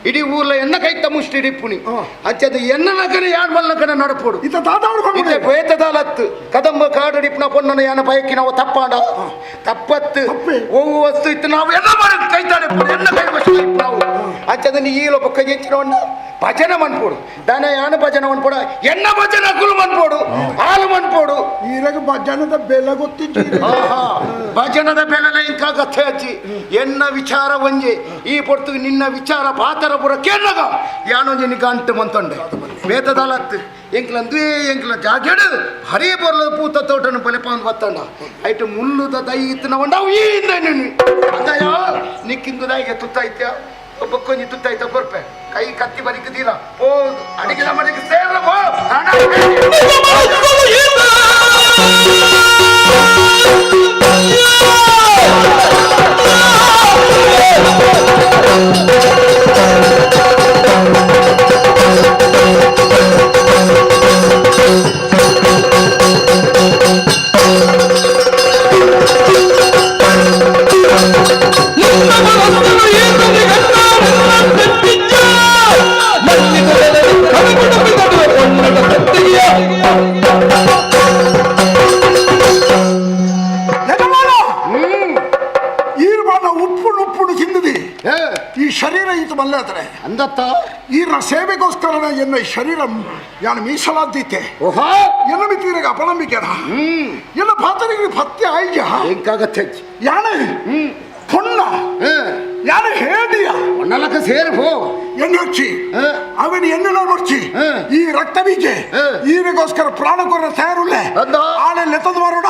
ಇಡೀ ಊರ್ಲ ಎನ್ನ ಕೈತ ಮುಷ್ಟಿಡಿ ಇಪ್ಪುನಿ ಅಂಚದ ಎನ್ನ ನಗನ ಯಾನ್ ಮಲ್ಲಕನ ನಡಪೋಡು ಇತ್ತ ತಾತಾಡ್ಕೊಂಡು ಬೇತದಾಲತ್ತು ಕದಂಬ ಕಾಡಡಿಪ್ನ ಪೊನ್ನನ ಯಾನ ಬಯಕಿ ನಾವು ತಪ್ಪಾಂಡ ತಪ್ಪತ್ತು ಓವು ವಸ್ತು ಇತ್ತು ನಾವು ಎಲ್ಲ ಮಾಡಿ ಕೈತಾಡೆ ಎನ್ನ ಕೈವಶ ನಾವು ಅಂಚದ ನೀ ಈ ಲೋಕ ಕೈ ಹೆಚ್ಚಿನ ಭಜನ ಮನ್ಪೋಡು ದನ ಯಾನ ಭಜನ ಮನ್ಪೋಡ ಎನ್ನ ಭಜನ ಕುಲು ಮನ್ಪೋಡು ಹಾಲು ಮನ್ಪೋಡು ಈರಾಗ ಭಜನದ ಬೆಲೆ ಗೊತ್ತಿದ್ದೀರಿ ಭಜನದ ಬೆಲೆ ಇಂಕ ಕಥೆ ಹಚ್ಚಿ ಎನ್ನ ವಿಚಾರ ಒಂಜಿ ಈ ಪೊರ್ತು ನಿನ್ನ ವಿಚಾರ ಪಾತರ ಪುರ ಕೇಳಗ ಯಾನೊಂಜಿ ನಿಗಂಟು ಮಂತೊಂಡೆ ಬೇತದಾಲತ್ತು ಎಂಕ್ಲಂದುವೇ ಎಂಕ್ಲ ಜಾಗೆಡು ಹರೇ ಬರ್ಲ ಪೂತ ತೋಟನು ಬಲೆಪಾಂದು ಬತ್ತಂಡ ಐಟು ಮುಳ್ಳುದ ದೈ ಇತ್ತಿನ ಒಂಡವು ಈ ಹಿಂದೆ ಅಂದಯ ನಿಕ್ಕಿಂದು ದೈಗೆ ತುತ್ತಾಯ್ತ್ಯ ಒಬ್ಬ ಕೊಂಚ ತುತ್ತಾಯ್ತ ಬರ್ಪೆ ಕೈ ಕತ್ತಿ ಬರಿಕದಿಲ್ಲ ಓ ಅಡಿಗೆ ಮನೆಗೆ ಸೇರ ಈ ಶರೀರ ಈತ ಮಲ್ಲಾದ್ರೆ ಅಂದತ್ತ ಈ ಸೇವೆಗೋಸ್ಕರ ಎನ್ನ ಶರೀರ ಯಾನ ಮೀಸಲಾದ್ದೀತೆ ಎನ್ನ ಮಿತಿರಿಗೆ ಅಪನಂಬಿಕೆನ ಎಲ್ಲ ಪಾತ್ರಿಗೆ ಪತ್ಯ ಆಯ್ಯ ಎಂಕಾಗತ್ತೆ ಯಾನ ಪೊಣ್ಣ ಯಾನ ಹೇಳಿಯ ಒಣ್ಣಲಕ ಸೇರ್ಬೋ ಎಣ್ಣೆ ಹಚ್ಚಿ ಅವನ ಎಣ್ಣೆ ನೋಡ್ಚಿ ಈ ರಕ್ತ ಬೀಜೆ ಈರಿಗೋಸ್ಕರ ಪ್ರಾಣ ಕೊರ ತಯಾರುಳ್ಳೆ ಆಳೆ ಲೆತ್ತದ ಮಾರೋಡ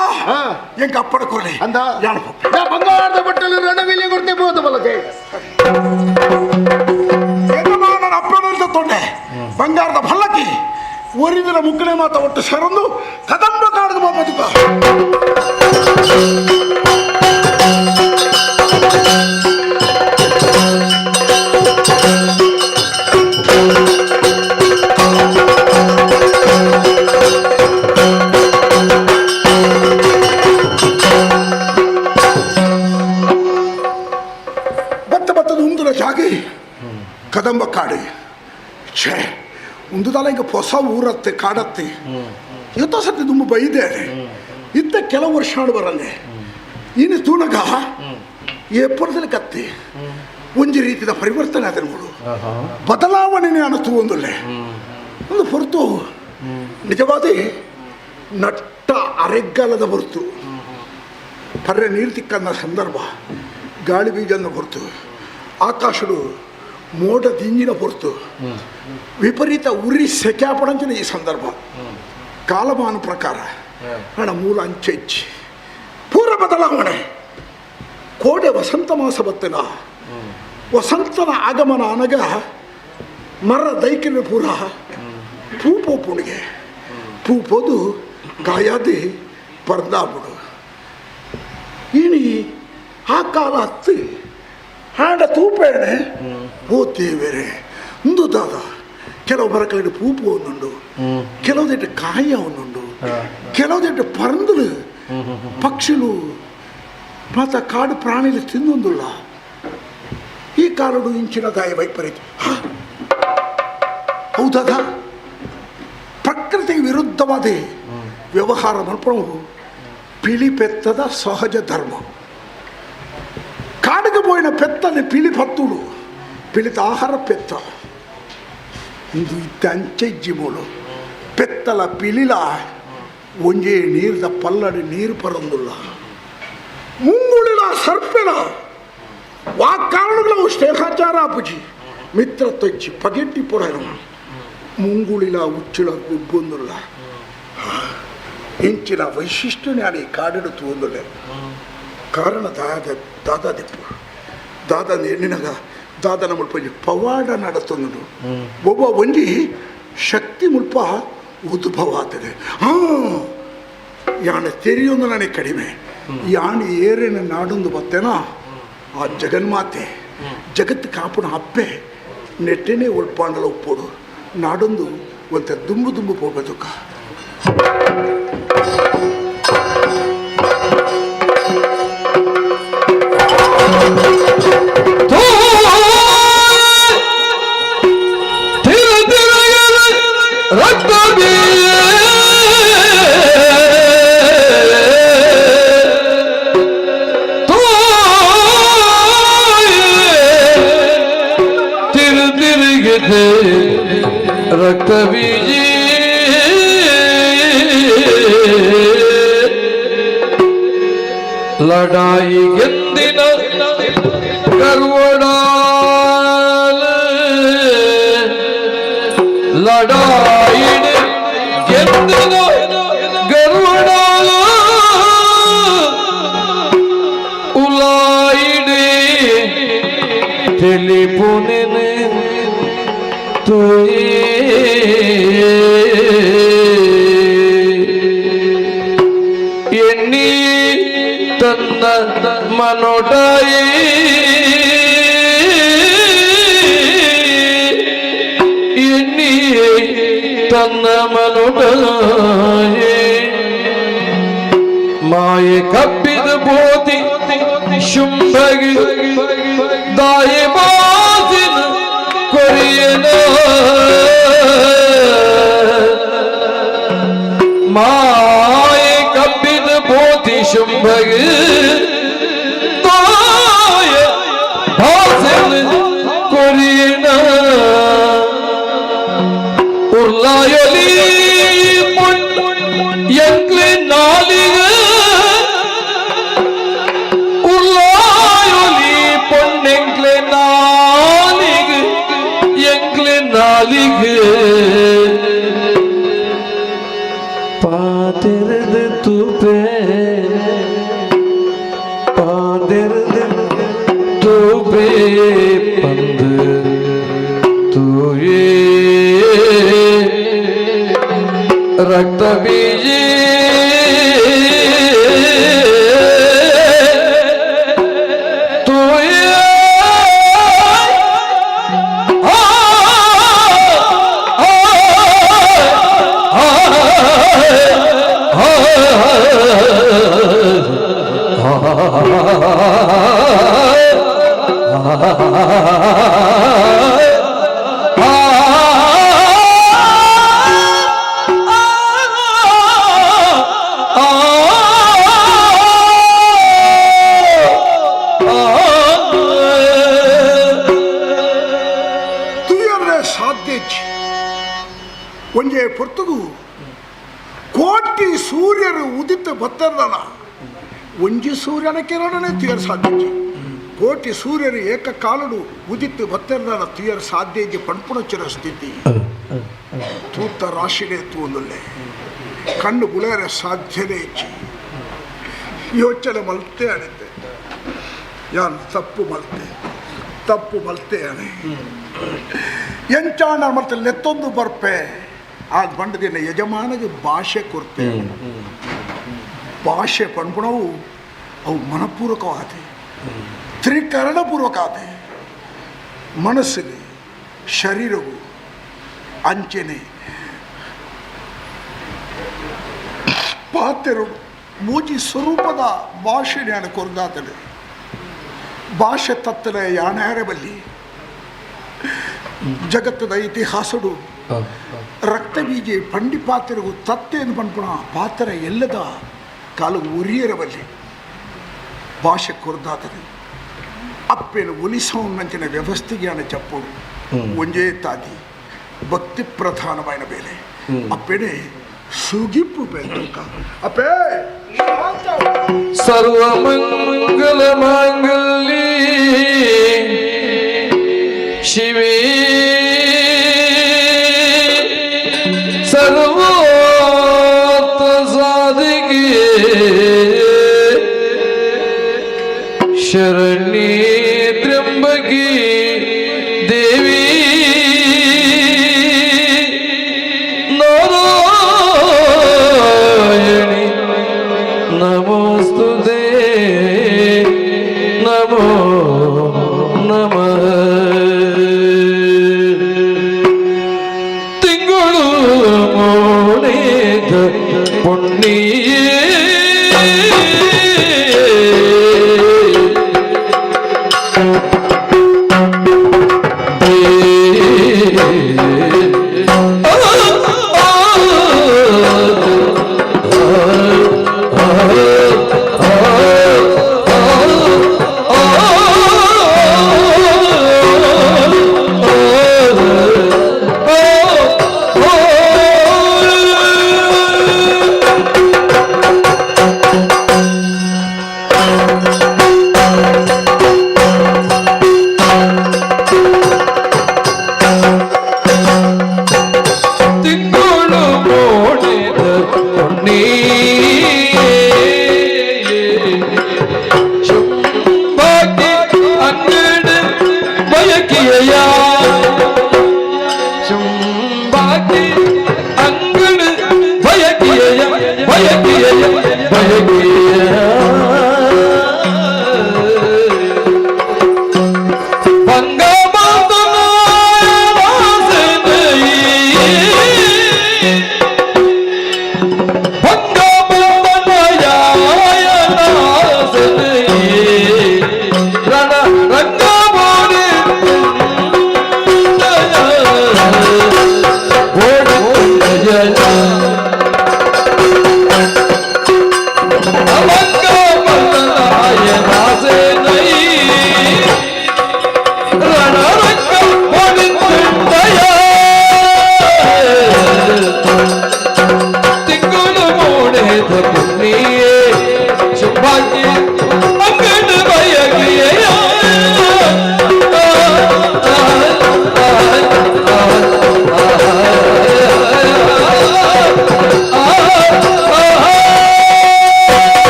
ಎಂಕ ಅಪ್ಪಡ ಕೊಲೆ ಅಂದ ಬಂಗಾರದ ಬಟ್ಟಲು ರಣವಿಲಿ ಕೊಡ್ತೇ ಬೋದು ಬಲಕೆ ನನ್ನ ಅಪ್ಪನ ತೊಂಡೆ ಬಂಗಾರದ ಭಲ್ಲಕಿ ಒರಿದಿನ ಮುಕ್ಕನೆ ಮಾತ ಒಟ್ಟು ಸೇರೊಂದು ಕದಂಬ ಕಾಡಿಗೆ ಬದುಕ ಕದಂಬ ಕಾಡು ಛೇ ಉಂದುದಲ್ಲ ಈಗ ಹೊಸ ಊರತ್ತೆ ಕಾಡತ್ತೆ ಇವತ್ತೋ ಸತಿ ತುಂಬ ಬೈದೇನೆ ಇತ್ತ ಕೆಲವು ವರ್ಷ ಆಡು ಬರಂಗೆ ಇನ್ನು ತೂಣಗ ಎಪ್ಪರದಲ್ಲಿ ಕತ್ತಿ ಒಂಜಿ ರೀತಿಯ ಪರಿವರ್ತನೆ ಆದ್ರೆ ನೋಡು ಬದಲಾವಣೆನೇ ಅನತು ಒಂದು ಹೊರತು ನಿಜವಾದ ನಟ್ಟ ಅರೆಗ್ಗಾಲದ ಹೊರತು ಪರ್ರೆ ನೀರು ತಿಕ್ಕನ್ನ ಸಂದರ್ಭ ಗಾಳಿ ಬೀಜನ ಹೊರತು ಆಕಾಶಡು ಮೋಡ ದಿಂಜಿನ ಹೊರತು ವಿಪರೀತ ಉರಿ ಸೆಕ್ಯಾಪಡಂಚಿನ ಈ ಸಂದರ್ಭ ಕಾಲಮಾನ ಪ್ರಕಾರ ಹಣ ಮೂಲ ಅಂಚೆಚ್ಚಿ ಪೂರ ಬದಲಾವಣೆ ಕೋಡೆ ವಸಂತ ಮಾಸ ಬತ್ತಿನ ವಸಂತನ ಆಗಮನ ಅನಗ ಮರ ದೈಕಿನ ಪೂರ ಪೂಪೋ ಪುಣಿಗೆ ಪೂಪೋದು ಕಾಯಾದಿ ಪರ್ದಾಬಿಡು ಇನಿ ಆ ಕಾಲ ಹತ್ತಿ ಹಾಂಡ ತೂಪೇಣೆ ಓದ್ತೇವೇರೆ ಒಂದು ದಾದ ಕೆಲವು ಮರಕಲಿಟ್ಟು ಪೂಪು ಒಂದುಂಡು ಕೆಲವುದಿಟ್ಟು ಕಾಯ ಒಂದುಂಡು ಕೆಲವುದಿಟ್ಟು ಪರಂದುಲು ಪಕ್ಷಿಲು ಮತ್ತು ಕಾಡು ಪ್ರಾಣಿಲು ತಿನ್ನೊಂದುಲ್ಲ ಈ ಕಾಲಡು ಇಂಚಿನ ದಾಯ ವೈಪರೀತ್ಯ ಹೌದಾದ ಪ್ರಕೃತಿಗೆ ವಿರುದ್ಧವಾದ ವ್ಯವಹಾರ ಮಾಡ್ಕೊಳ್ಳೋದು ಪಿಳಿಪೆತ್ತದ ಸಹಜ ಧರ್ಮ ಕಾಡಿಗೆ పోయిన పెత్తని పిలి పత్తుడు పిలిత ఆహార పెత్త ಇದು ಅಂಚೆಜ್ಜಿಮೋಳು ಪೆತ್ತಲ ಪಿಲಿಲ ಒಂಜೇ ನೀರ್ದ ಪಲ್ಲಡಿ ನೀರು ಪರಂದುಲ್ಲ ಮುಂಗುಳಿಲ ಸರ್ಪೆಲ ವಾ ಕಾರಣಗಳು ಸ್ನೇಹಾಚಾರ ಅಪ್ಪುಜಿ ಮಿತ್ರ ತೊಚ್ಚಿ ಪಗೆಟ್ಟಿ ಪುರನು ಮುಂಗುಳಿಲ ಉಚ್ಚಿಳ ಗುಬ್ಬೊಂದುಲ್ಲ ಇಂಚಿನ ವೈಶಿಷ್ಟ್ಯ ನಾನು ಈ ಕಾಡಿಡುತ್ತು ಒಂದುಲ್ಲ ಕಾರಣ ದಾದಾದಿಪ್ಪು ದಾದ ನಿನಗ ದಾದನ ಮುಲ್ಪ ಪವಾಡ ನಡತೊಂದು ಒಬ್ಬ ಒಂಜಿ ಶಕ್ತಿ ಮುಲ್ಪ ಉದ್ಭವ ಆಗ್ತದೆ ಯಾಣ ತೆರೆಯೊಂದು ನನಗೆ ಕಡಿಮೆ ಯಾಣಿ ಏರೇನ ನಾಡೊಂದು ಬತ್ತೇನ ಆ ಜಗನ್ಮಾತೆ ಜಗತ್ತು ಕಾಪುನ ಅಪ್ಪೆ ನೆಟ್ಟೆನೇ ಉಳ್ಪಾಂಡಲ ಉಪ್ಪೋಡು ನಾಡೊಂದು ಒಂಥ ದುಂಬು ದುಂಬು ಹೋಗ್ಬೇಕ ರಕ್ತ ಬೀಜಿ ಲಡಾಯಿ ಗೆದ್ದಿನ ಗರ್ವಡ ಲಡಾಯಿ ಗೆದ್ದಿನ ಗರ್ವಡ ಉಲಾಯಿಡೆ ತಿಳಿಪುನೆನೆ ಎಣ್ಣಿ ತನ್ನ ಮನೋಟಾಯಿ ಎಣ್ಣಿ ತನ್ನ ಮನೋಟಾಯಿ ಮಾಯೆ ಕಬ್ಬಿದ ಬೋತಿ ಶುಂಭಗಿ ದಾಯಿ ಬಾಸಿನ ಕೊರಿಯನ ಮಾಯೆ ಕಬ್ಬಿದ ಬೋತಿ ಶುಂಭಗಿ ತಾಯ ಬಾಸಿನ ಕೊರಿಯನ ಉರ್ಲಾಯಲಿ ಎಂಕ್ಲೆ ನಾಲಿಗ ಉರ್ಲಾಯಲಿ ಪೊಣ್ಣೆಂಕ್ಲೆ ನಾಲಿಗ ಎಂಕ್ಲೆ ನಾಲಿಗ ಪಾತೆರೆದ ತೂಪೆ ಪಾತೆರೆದ ತೂಪೆ ಪಂದು ತೂಯೇ ರಕ್ತ ಬೀಜಿ ಒಂಜೆ ಪೊರ್ತುಗು ಕೋಟಿ ಸೂರ್ಯರು ಉದಿತ ಬತ್ತರ್ದನ ಒಂಜಿ ಸೂರ್ಯನ ಕಿರಣನೇ ತೀರ ಸಾಧ್ಯ ಕೋಟಿ ಸೂರ್ಯರು ಏಕಕಾಲಡು ಉದಿತ್ತು ಬತ್ತೆರದಾನ ತುಯರ ಸಾಧ್ಯಗೆ ಪಣ್ಪುಣಚ್ಚರ ಸ್ಥಿತಿ ತೂತ ರಾಶಿನೇ ತೂಂದುಲ್ಲೆ ಕಣ್ಣು ಗುಳೇರ ಸಾಧ್ಯನೇ ಹೆಚ್ಚಿ ಯೋಚನೆ ಮಲ್ತೆ ಅಣಿತೆ ಯಾನ್ ತಪ್ಪು ಮಲ್ತೆ ಅಣೆ ಎಂಚಾಣ ಮತ್ತೆ ಲೆತ್ತೊಂದು ಬರ್ಪೆ ಆ ಬಂಡದಿನ ಯಜಮಾನಿಗೆ ಭಾಷೆ ಕೊರ್ಪೆ ಭಾಷೆ ಪಣ್ಪುಣವು ಅವು ಮನಪೂರ್ವಕವಾದ ತ್ರಿಕರಣಪೂರ್ವಕ ಆದ ಮನಸ್ಸಿಗೆ ಶರೀರವು ಅಂಚೆನೆ ಪಾತೆರು ಮೂಜಿ ಸ್ವರೂಪದ ಭಾಷೆ ನಾನು ಕೊರ್ದಾತನೆ ಭಾಷೆ ತತ್ತನ ಯಾಣ್ಯಾರೆ ಬಲ್ಲಿ ಜಗತ್ತದ ಇತಿಹಾಸಡು ರಕ್ತ ಬೀಜಿ ಪಂಡಿ ಪಾತ್ರೆಗೂ ತತ್ತೇನು ಪಂಪುಣ ಪಾತ್ರ ಎಲ್ಲದ ಕಾಲು ಉರಿಯರ ಬಲ್ಲಿ ಭಾಷೆ ಕೊರ್ದಾತನೆ ಅಪ್ಪೇನು ಒಲಿಸೋನ್ನಂಚಿನ ವ್ಯವಸ್ಥೆಗೆ ಅನ್ನ ಚಪ್ಪುಡು ಒಂಜೇ ತಾದಿ ಭಕ್ತಿ ಪ್ರಧಾನమైన ಬೇಲೆ ಅಪ್ಪೇನೆ ಸುಗಿಪ್ಪು ಬೇಕ ಅಪ್ಪೇ ಸರ್ವಮಂಗಲ ಮಾಂಗಲ್ಯೇ ಶಿವೇ ಸರ್ವಾರ್ಥ ಸಾಧಿಕೆ ಶರಣ್ಯೇ ತ್ರ್ಯಂಬಕೇ ದೇವಿ ನಾರಾಯಣಿ ನಮೋಸ್ತುತೇ ನಮೋ ನಮಃ ತಿಂಗಳು ಮೋನೇದ ಪುಣ್ಯೇ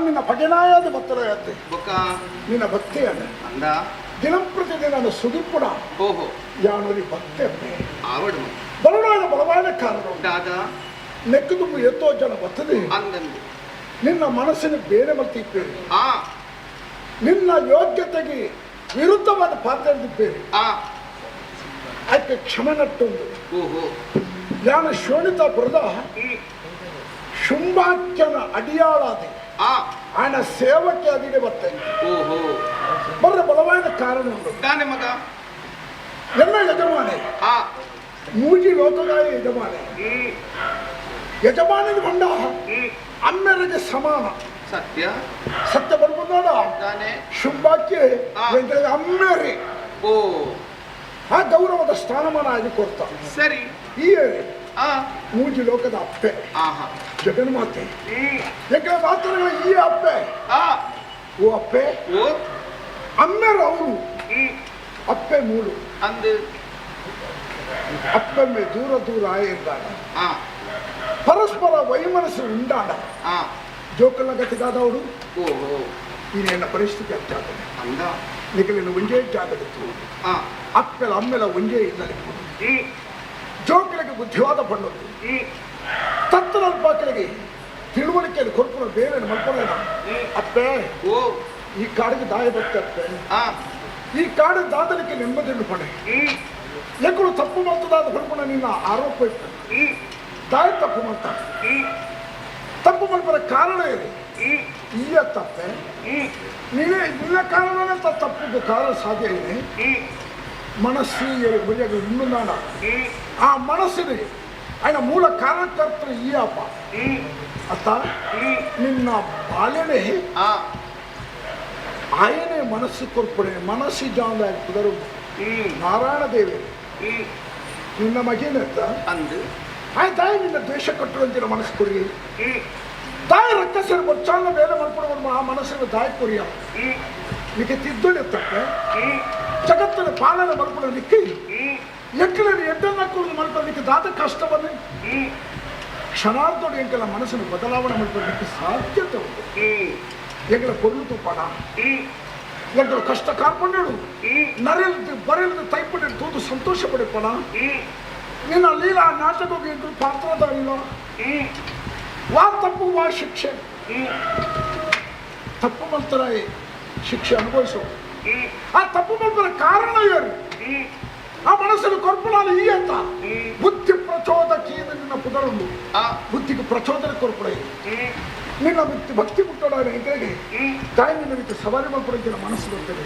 ನಿನ್ನ ಭಜನಾಯಾದ ಭಕ್ತರಾಯತ್ತೆ ನಿನ್ನ ಭಕ್ತಿಯನ್ನ ದಿನಂಪ್ರತಿದಿನ ಸುಗಿಪುಡ ಯಾನೊರಿ ಭಕ್ತಿ ಬಲವಾದ ಬಲವಾದ ಕಾರಣ ನೆಕ್ಕು ತುಂಬ ಎತ್ತೋ ಜನ ಬರ್ತದೆ ನಿನ್ನ ಮನಸ್ಸಿನ ಬೇರೆ ಮಲ್ತಿಪ್ಪೇರಿ ನಿನ್ನ ಯೋಗ್ಯತೆಗೆ ವಿರುದ್ಧವಾದ ಪಾತ್ರ ಇದ್ದಿಪ್ಪೇರಿ ಅದಕ್ಕೆ ಕ್ಷಮೆ ನಟ್ಟುಂಡು ಯಾನ ಶೋಣಿತಾಪುರದ ಶುಂಭಾಖ್ಯನ ಅಡಿಯಾಳಾದೆ ಆಯನ ಸೇವಕ್ಕೆ ಅದಿಗೆ ಬರ್ತೇನೆ ಬರ ಬಲವಾದ ಕಾರಣ ಉಂಟು ಎಲ್ಲ ಯಜಮಾನೆ ಮೂಜಿ ಲೋಕಗಾಯ ಯಜಮಾನೆ ಯಜಮಾನದ ಬಂಡ ಅಮ್ಮೆರಗೆ ಸಮಾನ ಸತ್ಯ ಸತ್ಯ ಬರ್ಬೋದ ಶುಭಾಕ್ಕೆ ಅಮ್ಮೇರಿ ಓ ಆ ಗೌರವದ ಸ್ಥಾನಮಾನ ಆಗಿ ಕೊಡ್ತಾರೆ. ಸರಿ ಈ ಆ ಮೂಜಿ ಲೋಕದ ಅಪ್ಪೆ ಆಹಾ ಜಗನ್ಮಾತೆ ಯಾಕೆ ಮಾತ್ರ ಈ ಅಪ್ಪೆ ಆ ಓ ಅಪ್ಪೆ ಓ ಅಮ್ಮೇರು ಅವರು ಅಪ್ಪೆ ಮೂಳು ಅಂದು ಅಪ್ಪಮ್ಮೆ ದೂರ ದೂರ ಆಯಿದ್ದಾಡ ಆ ಪರಸ್ಪರ ವೈಮನಸ್ಸು ಉಂಟಾಡ ಆ ಜೋಕಲ್ಲ ಗತಿಗಾದವರು ಓಹೋ ಈ ನನ್ನ ಪರಿಸ್ಥಿತಿ ಆಗ್ತದೆ ಅಂದ ನಿಖಲಿನ ಒಂಜೇ ಜಾಗದಿತ್ತು ಆ ಅಪ್ಪೆಲ ಅಮ್ಮೆಲ ಒಂಜೇ ಇಲ್ಲದೆ ಜೋಕಲಿಗೆ ಬುದ್ಧಿವಾದ ಪಣ್ಣದು ತತ್ತನಲ್ಪಾಕಲಿಗೆ ತಿಳುವಳಿಕೆಯಲ್ಲಿ ಕೊರ್ಪುರ ಬೇರೆ ಮಲ್ಕೊಳ್ಳೋಣ ಅಪ್ಪೆ ಓ ಈ ಕಾಡಿಗೆ ದಾಯ ಬರ್ತಪ್ಪೆ ಆ ಈ ಕಾಡು ದಾದಲಿಕ್ಕೆ ನೆಮ್ಮದಿಯನ್ನು ಪಡೆ ಎಕ್ಕಳು ತಪ್ಪು ಮಾಡ್ತದಾದ ಪಡ್ಕೊಂಡ ನಿನ್ನ ಆರೋಪ ಇತ್ತು ದಾಯ ತಪ್ಪು ಮಾಡ್ತಾರೆ ತಪ್ಪು ಮಾಡ್ಬರ ಕಾರಣ ಇದೆ ಈಯ ತಪ್ಪೆ ನೀನೇ ನಿನ್ನ ಕಾರಣನೇ ತಪ್ಪು ಕಾರಣ ಸಾಧ್ಯ ಇದೆ ಮನಸ್ಸಿಗೆ ಮುರಿಯಾಗ ಇನ್ನೊಂದಾಣ ಆ ಮನಸ್ಸಿಗೆ ఆయన ಮೂಲ ಕಾರಣಕರ್ತರು ಈ ಅಪ್ಪ ಅತ್ತ ನಿನ್ನ ಬಾಲ್ಯನೇ ఆయనే మనస్సు కొర్పడే మనస్సు జాంద కుదరు నారాయణ దేవి నిన్న మగేనತ್ತ ಅಂದು ఆయన దాయి నిన్న ద్వేష కట్టుವಂತಿನ మనస్సు ಕೊರಿ దాయి రక్కసర వచ్చాన వేల మల్పడం ఆ మనస్సును దాయి కొರಿಯ నీకు తిద్దుని తప్ప జగತ್ತಿನ ಪಾಲನೆ ಮಲ್ಪಡ ನಿಕ್ಕಿ ಎಕ್ಕలని ಎಡ್ಡನ್ನಕ್ಕೂ ಮಲ್ಪಡ ನಿಕ್ಕೆ ದಾದ ಕಷ್ಟವನ್ನು ಕ್ಷಣಾರ್ಧೋಡು ಎಂಕಲ ಮನಸ್ಸನ್ನು ಬದಲಾವಣೆ ಮಲ್ಪಡ ನಿಕ್ಕೆ ಸಾಧ್ಯತೆ ಉಂಟು ಎಂಗಳ పొరులుతూ పడ ఎంగళ కష్ట కార్పణ్యుడు నరెల్ది బరెల్ది తైపడి తూదు సంతోషపడి పడ నిన్న లీలా నాటక ఎంకలు పాత్రధారిలో వా తప్పు వా ಶಿಕ್ಷೆ ತಪ್ಪು ಮಲ್ತರಾಯಿ ಶಿಕ್ಷೆ ಅನುಭವಿಸೋ ಆ ತಪ್ಪು ಮಲ್ಪರ ಕಾರಣ ಏನು ಆ ಮನಸ್ಸನ್ನು ಕೊರ್ಪಡಾಲು ಈ ಅಂತ ಬುದ್ಧಿ ಪ್ರಚೋದಕೀದ ನಿನ್ನ ಪುದರನ್ನು ಬುದ್ಧಿಗೆ ಪ್ರಚೋದನೆ ಕೊರ್ಪಡ ನಿನ್ನ ಭಕ್ತಿ ಮುಟ್ಟೋಡ ಎಂಕರಿಗೆ ತಾಯಿ ನಿನ್ನ ರೀತಿ ಸವಾರಿ ಮಾಡ್ಕೊಡಂತಿನ ಮನಸ್ಸು ಬರ್ತದೆ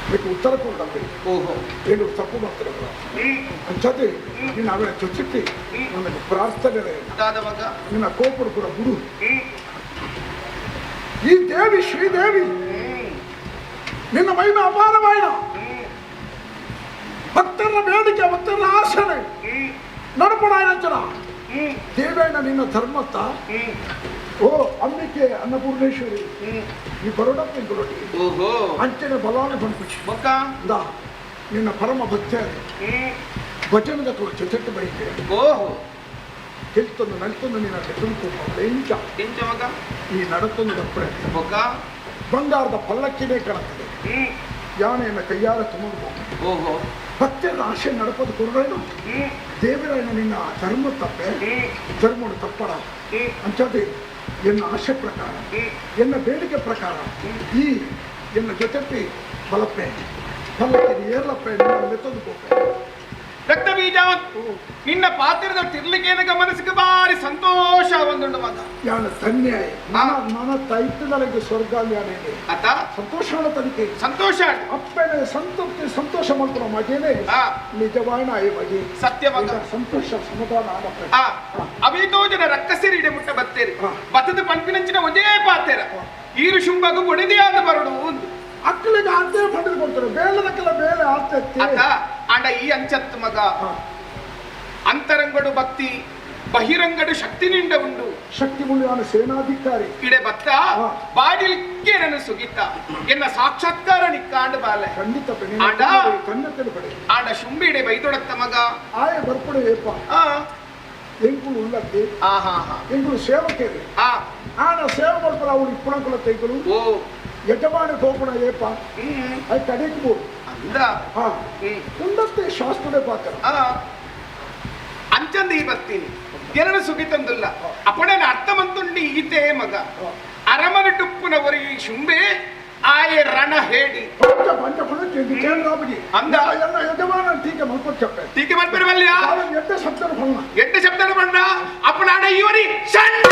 మీకు ఉత్తర కొడుతుంది ఓహో నేను తప్పు మాత్రం అంచతే నేను ఆవిడ చొచ్చి మనకు ప్రార్థన నిన్న కోపుడు కూడా గురు ఈ దేవి శ్రీదేవి నిన్న మహిమ అపారమైన భక్తుల వేడిక భక్తుల ఆశనే నడపడాయన ದೇವಣ್ಣ ನಿನ್ನ ಧರ್ಮತ್ತ ಓ ಅಂಬಿಕೆ ಅನ್ನಪೂರ್ಣೇಶ್ವರಿ ಈ ಬರೋಡಪ್ಪ ಗುರುಟಿ ಓಹೋ ಅಂಚನೆ ಬಲಾನ ಬಂದ್ಬಿಟ್ಟು ಬೊಕ್ಕ ನಿನ್ನ ಪರಮ ಭಕ್ತ ಭಜನದ ಚೊಚ್ಚಟ್ಟು ಬೈಕೆ ಓಹೋ ಗೆಲ್ತೊಂದು ನಲ್ತೊಂದು ನಿನ್ನ ತೆಗೆದುಕೋ ಎಂಚ ಎಂಚ ಮಗ ಈ ನಡತೊಂದು ದಪ್ಪಡೆ ಬೊಕ್ಕ ಬಂಗಾರದ ಪಲ್ಲಕ್ಕಿನೇ ಕಾಣುತ್ತದೆ ಯಾನೆಯನ್ನು ಕೈಯಾರ ತುಂಬಬಹುದು ಓಹೋ ಭಕ್ತರ ಆಶೆ ನಡಪದು ಕುರುಡೇನು ದೇವರಾಯನ ನಿನ್ನ ಧರ್ಮ ತಪ್ಪೆ ಧರ್ಮನು ತಪ್ಪಡ ಅಂಚದೆ ಎನ್ನ ಆಶೆ ಪ್ರಕಾರ ಎನ್ನ ಬೇಡಿಕೆ ಪ್ರಕಾರ ಈ ಎನ್ನ ಜೊತೆ ಬಲಪ್ಪೆ ಬಲಕ್ಕೆ ಏರ್ಲಪ್ಪೆ ಮೆತ್ತದು ಕೋಪೆ ರಕ್ತ ಬೀಜ ನಿನ್ನ ಪಾತ್ರದ ತಿರ್ಲಿಕ್ಕೆ ಮನಸ್ಸಿಗೆ ಬಾರಿ ಸಂತೋಷ ಒಂದುಂಡು ಮಗ ಯಾನ ಧನ್ಯ ನನ್ನ ತೈತನರಿಗೆ ಸ್ವರ್ಗಾಲ್ಯಾನೆ ಅತ ಸಂತೋಷ ತನಿಕೆ ಸಂತೋಷ ಅಪ್ಪನೆ ಸಂತೃಪ್ತಿ ಸಂತೋಷ ಮಾಡ್ತಾರ ಮಗೇನೆ ನಿಜವಾಯಿನ ಈ ಬಗೆ ಸತ್ಯ ಮಗ ಸಂತೋಷ ಸಮಾಧಾನ ಅವೀತೋ ಜನ ರಕ್ಕಸಿರಿಡೆ ಮುಟ್ಟ ಬತ್ತೇರಿ ಬತ್ತದ ಪಂಪಿನಂಚಿನ ಒಂದೇ ಪಾತೇರ ಈರು ಶುಂಭಗ ಒಡೆದಿಯಾದ ಬರಡು ಒಂದು ಅಕ್ಕಳಿಗೆ ಆತೆ ಪಡೆದು ಕೊಡ್ತಾರೆ ಬೇಲದಕ್ಕೆಲ್ಲ ಬೇಲೆ ಆಗ್ತೈತಿ ಅತ ಅಂಡ ಈ ಅಂಚತ್ ಮಗ ಅಂತರಂಗಡು ಭಕ್ತಿ ಬಹಿರಂಗಡು ಶಕ್ತಿ ನಿಂಡ ಉಂಡು ಶಕ್ತಿ ಮುಳ್ಳಿಯಾನ ಸೇನಾಧಿಕಾರಿ ಇಡೆ ಬತ್ತ ಬಾಡಿಲಿಕ್ಕೆ ನನ್ನ ಸುಗಿತ ಎನ್ನ ಸಾಕ್ಷಾತ್ಕಾರ ನಿಕ್ಕಾಂಡ ಬಾಲೆ ಖಂಡಿತ ಆಂಡ ಕನ್ನಡ ಪಡೆ ಆಂಡ ಶುಂಬಿಡೆ ಬೈದೊಡತ್ತ ಮಗ ಆಯ ಬರ್ಪಡೆ ಏಪ ಎಂಕುಳು ಉಳ್ಳಕ್ಕೆ ಎಂಕುಳು ಸೇವಕೇರಿ ಆನ ಸೇವೆ ಮಾಡ್ತಾರೆ ಅವಳು ಇಪ್ಪಣಕುಲ ತೈಗಳು ಓ ಯಜಮಾನ ಕೋಪಣ ಏಪ ಅದು ಕಡೆಗೆ ಅಂದ ಉಂಡತ್ತೆ ಶಾಸ್ತ್ರನೇ ಪಾತ್ರ ಅಂಚಂದ ಈ ಬರ್ತೀನಿ ಎರಡು ಸುಗಿತಂದುಲ್ಲ ಅಪಡನ ಅರ್ಥಮಂತುಂಡಿ ಈತೆ ಮಗ ಅರಮನೆ ಟುಪ್ಪುನವರಿ ಶುಂಬೆ ಆಯೆ ರಣ ಹೇಳಿ ಅಂದ ಎಲ್ಲ ಯಜಮಾನ ಟೀಕೆ ಮಾಡ್ಕೊಂಡು ಚಪ್ಪೆ ಟೀಕೆ ಮಾಡ್ಬಿರವಲ್ಯ ಎಡ್ಡೆ ಶಬ್ದ ಬಣ್ಣ ಎಡ್ಡೆ ಶಬ್ದ ಬಣ್ಣ ಅಪ್ಪನಾಡ ಇವರಿ ಸಣ್ಣ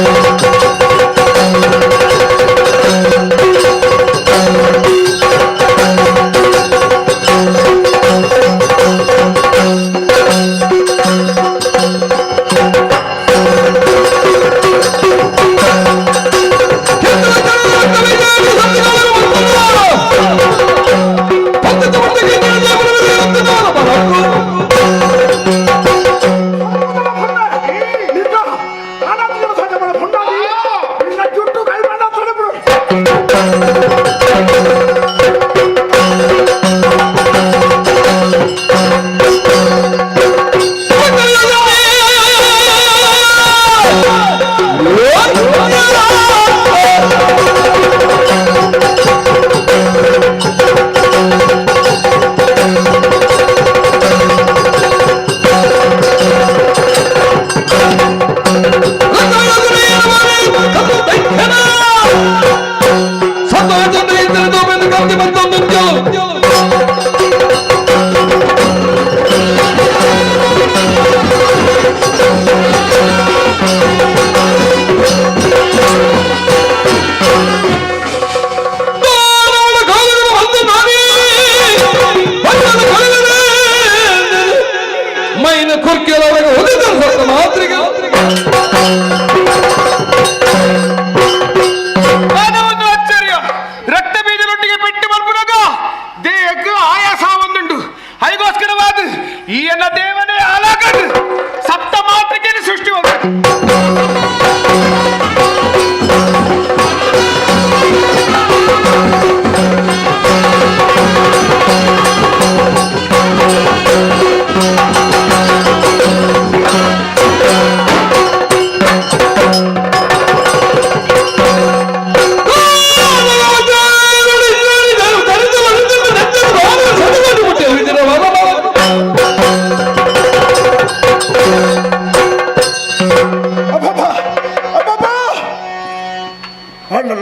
Oh ಇನ್ನು ಕೊರ್ಕೆಲವರೆಗೆ ಹೊದಿದ್ದಾರೆ ಸತ್ತ ಮಾತ್ರಿಗೆ ಒಂದು ಆಶ್ಚರ್ಯ ರಕ್ತ ಬೀಜದೊಟ್ಟಿಗೆ ಬಿಟ್ಟು ಮಲ್ಪುನಾಗ ದೇಹಕ್ಕೆ ಆಯಾಸ ಒಂದುಂಟು ಅದಕ್ಕೋಸ್ಕರವಾದ ಈ ಎನ್ನ ದೇವನೇ ಹಾಲಾಗದು ಸಪ್ತ ಮಾತ್ರಿಕೆ ಸೃಷ್ಟಿ ಹೋಗ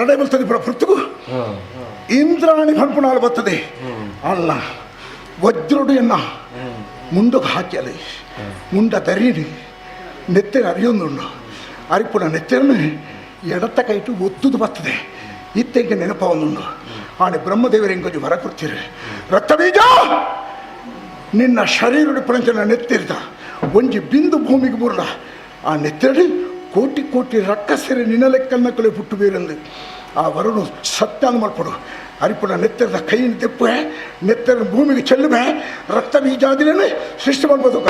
ನಡೆ ಬರ್ತದೆ ಪೃಥ್ವಿಗೂ ಇಂದ್ರಾಣಿ ಕಣ್ಪುಣಾಲು ಬರ್ತದೆ ಅಲ್ಲ ವಜ್ರುಡು ಎನ್ನ ಮುಂಡಕ್ಕೆ ಹಾಕಿ ಮುಂಡ ತರೀಡಿ ನೆತ್ತೆನ ಅರಿಯೊಂದುಂಡು ಅರಿಪುಣ ನೆತ್ತೆರನ್ನು ಎಡತ್ತ ಕೈಟು ಒತ್ತುದು ಬರ್ತದೆ ಇತ್ತೆಂಗೆ ನೆನಪ ಒಂದುಂಡು ಆನೆ ಬ್ರಹ್ಮದೇವರ ಹೆಂಗೊಂದು ಹೊರ ಕೊಡ್ತೀರಿ ರಕ್ತ ಬೀಜ ನಿನ್ನ ಶರೀರ ಪರಂಚನ ನೆತ್ತಿರ್ದ ಒಂಜಿ ಬಿಂದು ಭೂಮಿಗೆ ಬುರ್ಲ ಆ ನೆತ್ತೆರಡಿ ಕೋಟಿ ಕೋಟಿ ರಕ್ಕಸೆರೆ ನಿನ್ನ ಲೆಕ್ಕನ್ನ ಕಲೆ ಪುಟ್ಟು ಬೇರೆಂದು ಆ ವರುಣು ಸತ್ಯಾನ ಮಾಡ್ಕೊಡು ಅರಿಪುಣ ನೆತ್ತೆರದ ಕೈಯನ್ನು ತೆಪ್ಪೆ ನೆತ್ತೆರ ಭೂಮಿಗೆ ಚೆಲ್ಲುವೆ ರಕ್ತ ಬೀಜಾದಿನೇ ಸೃಷ್ಟಿ ಮಾಡ್ಬೋದು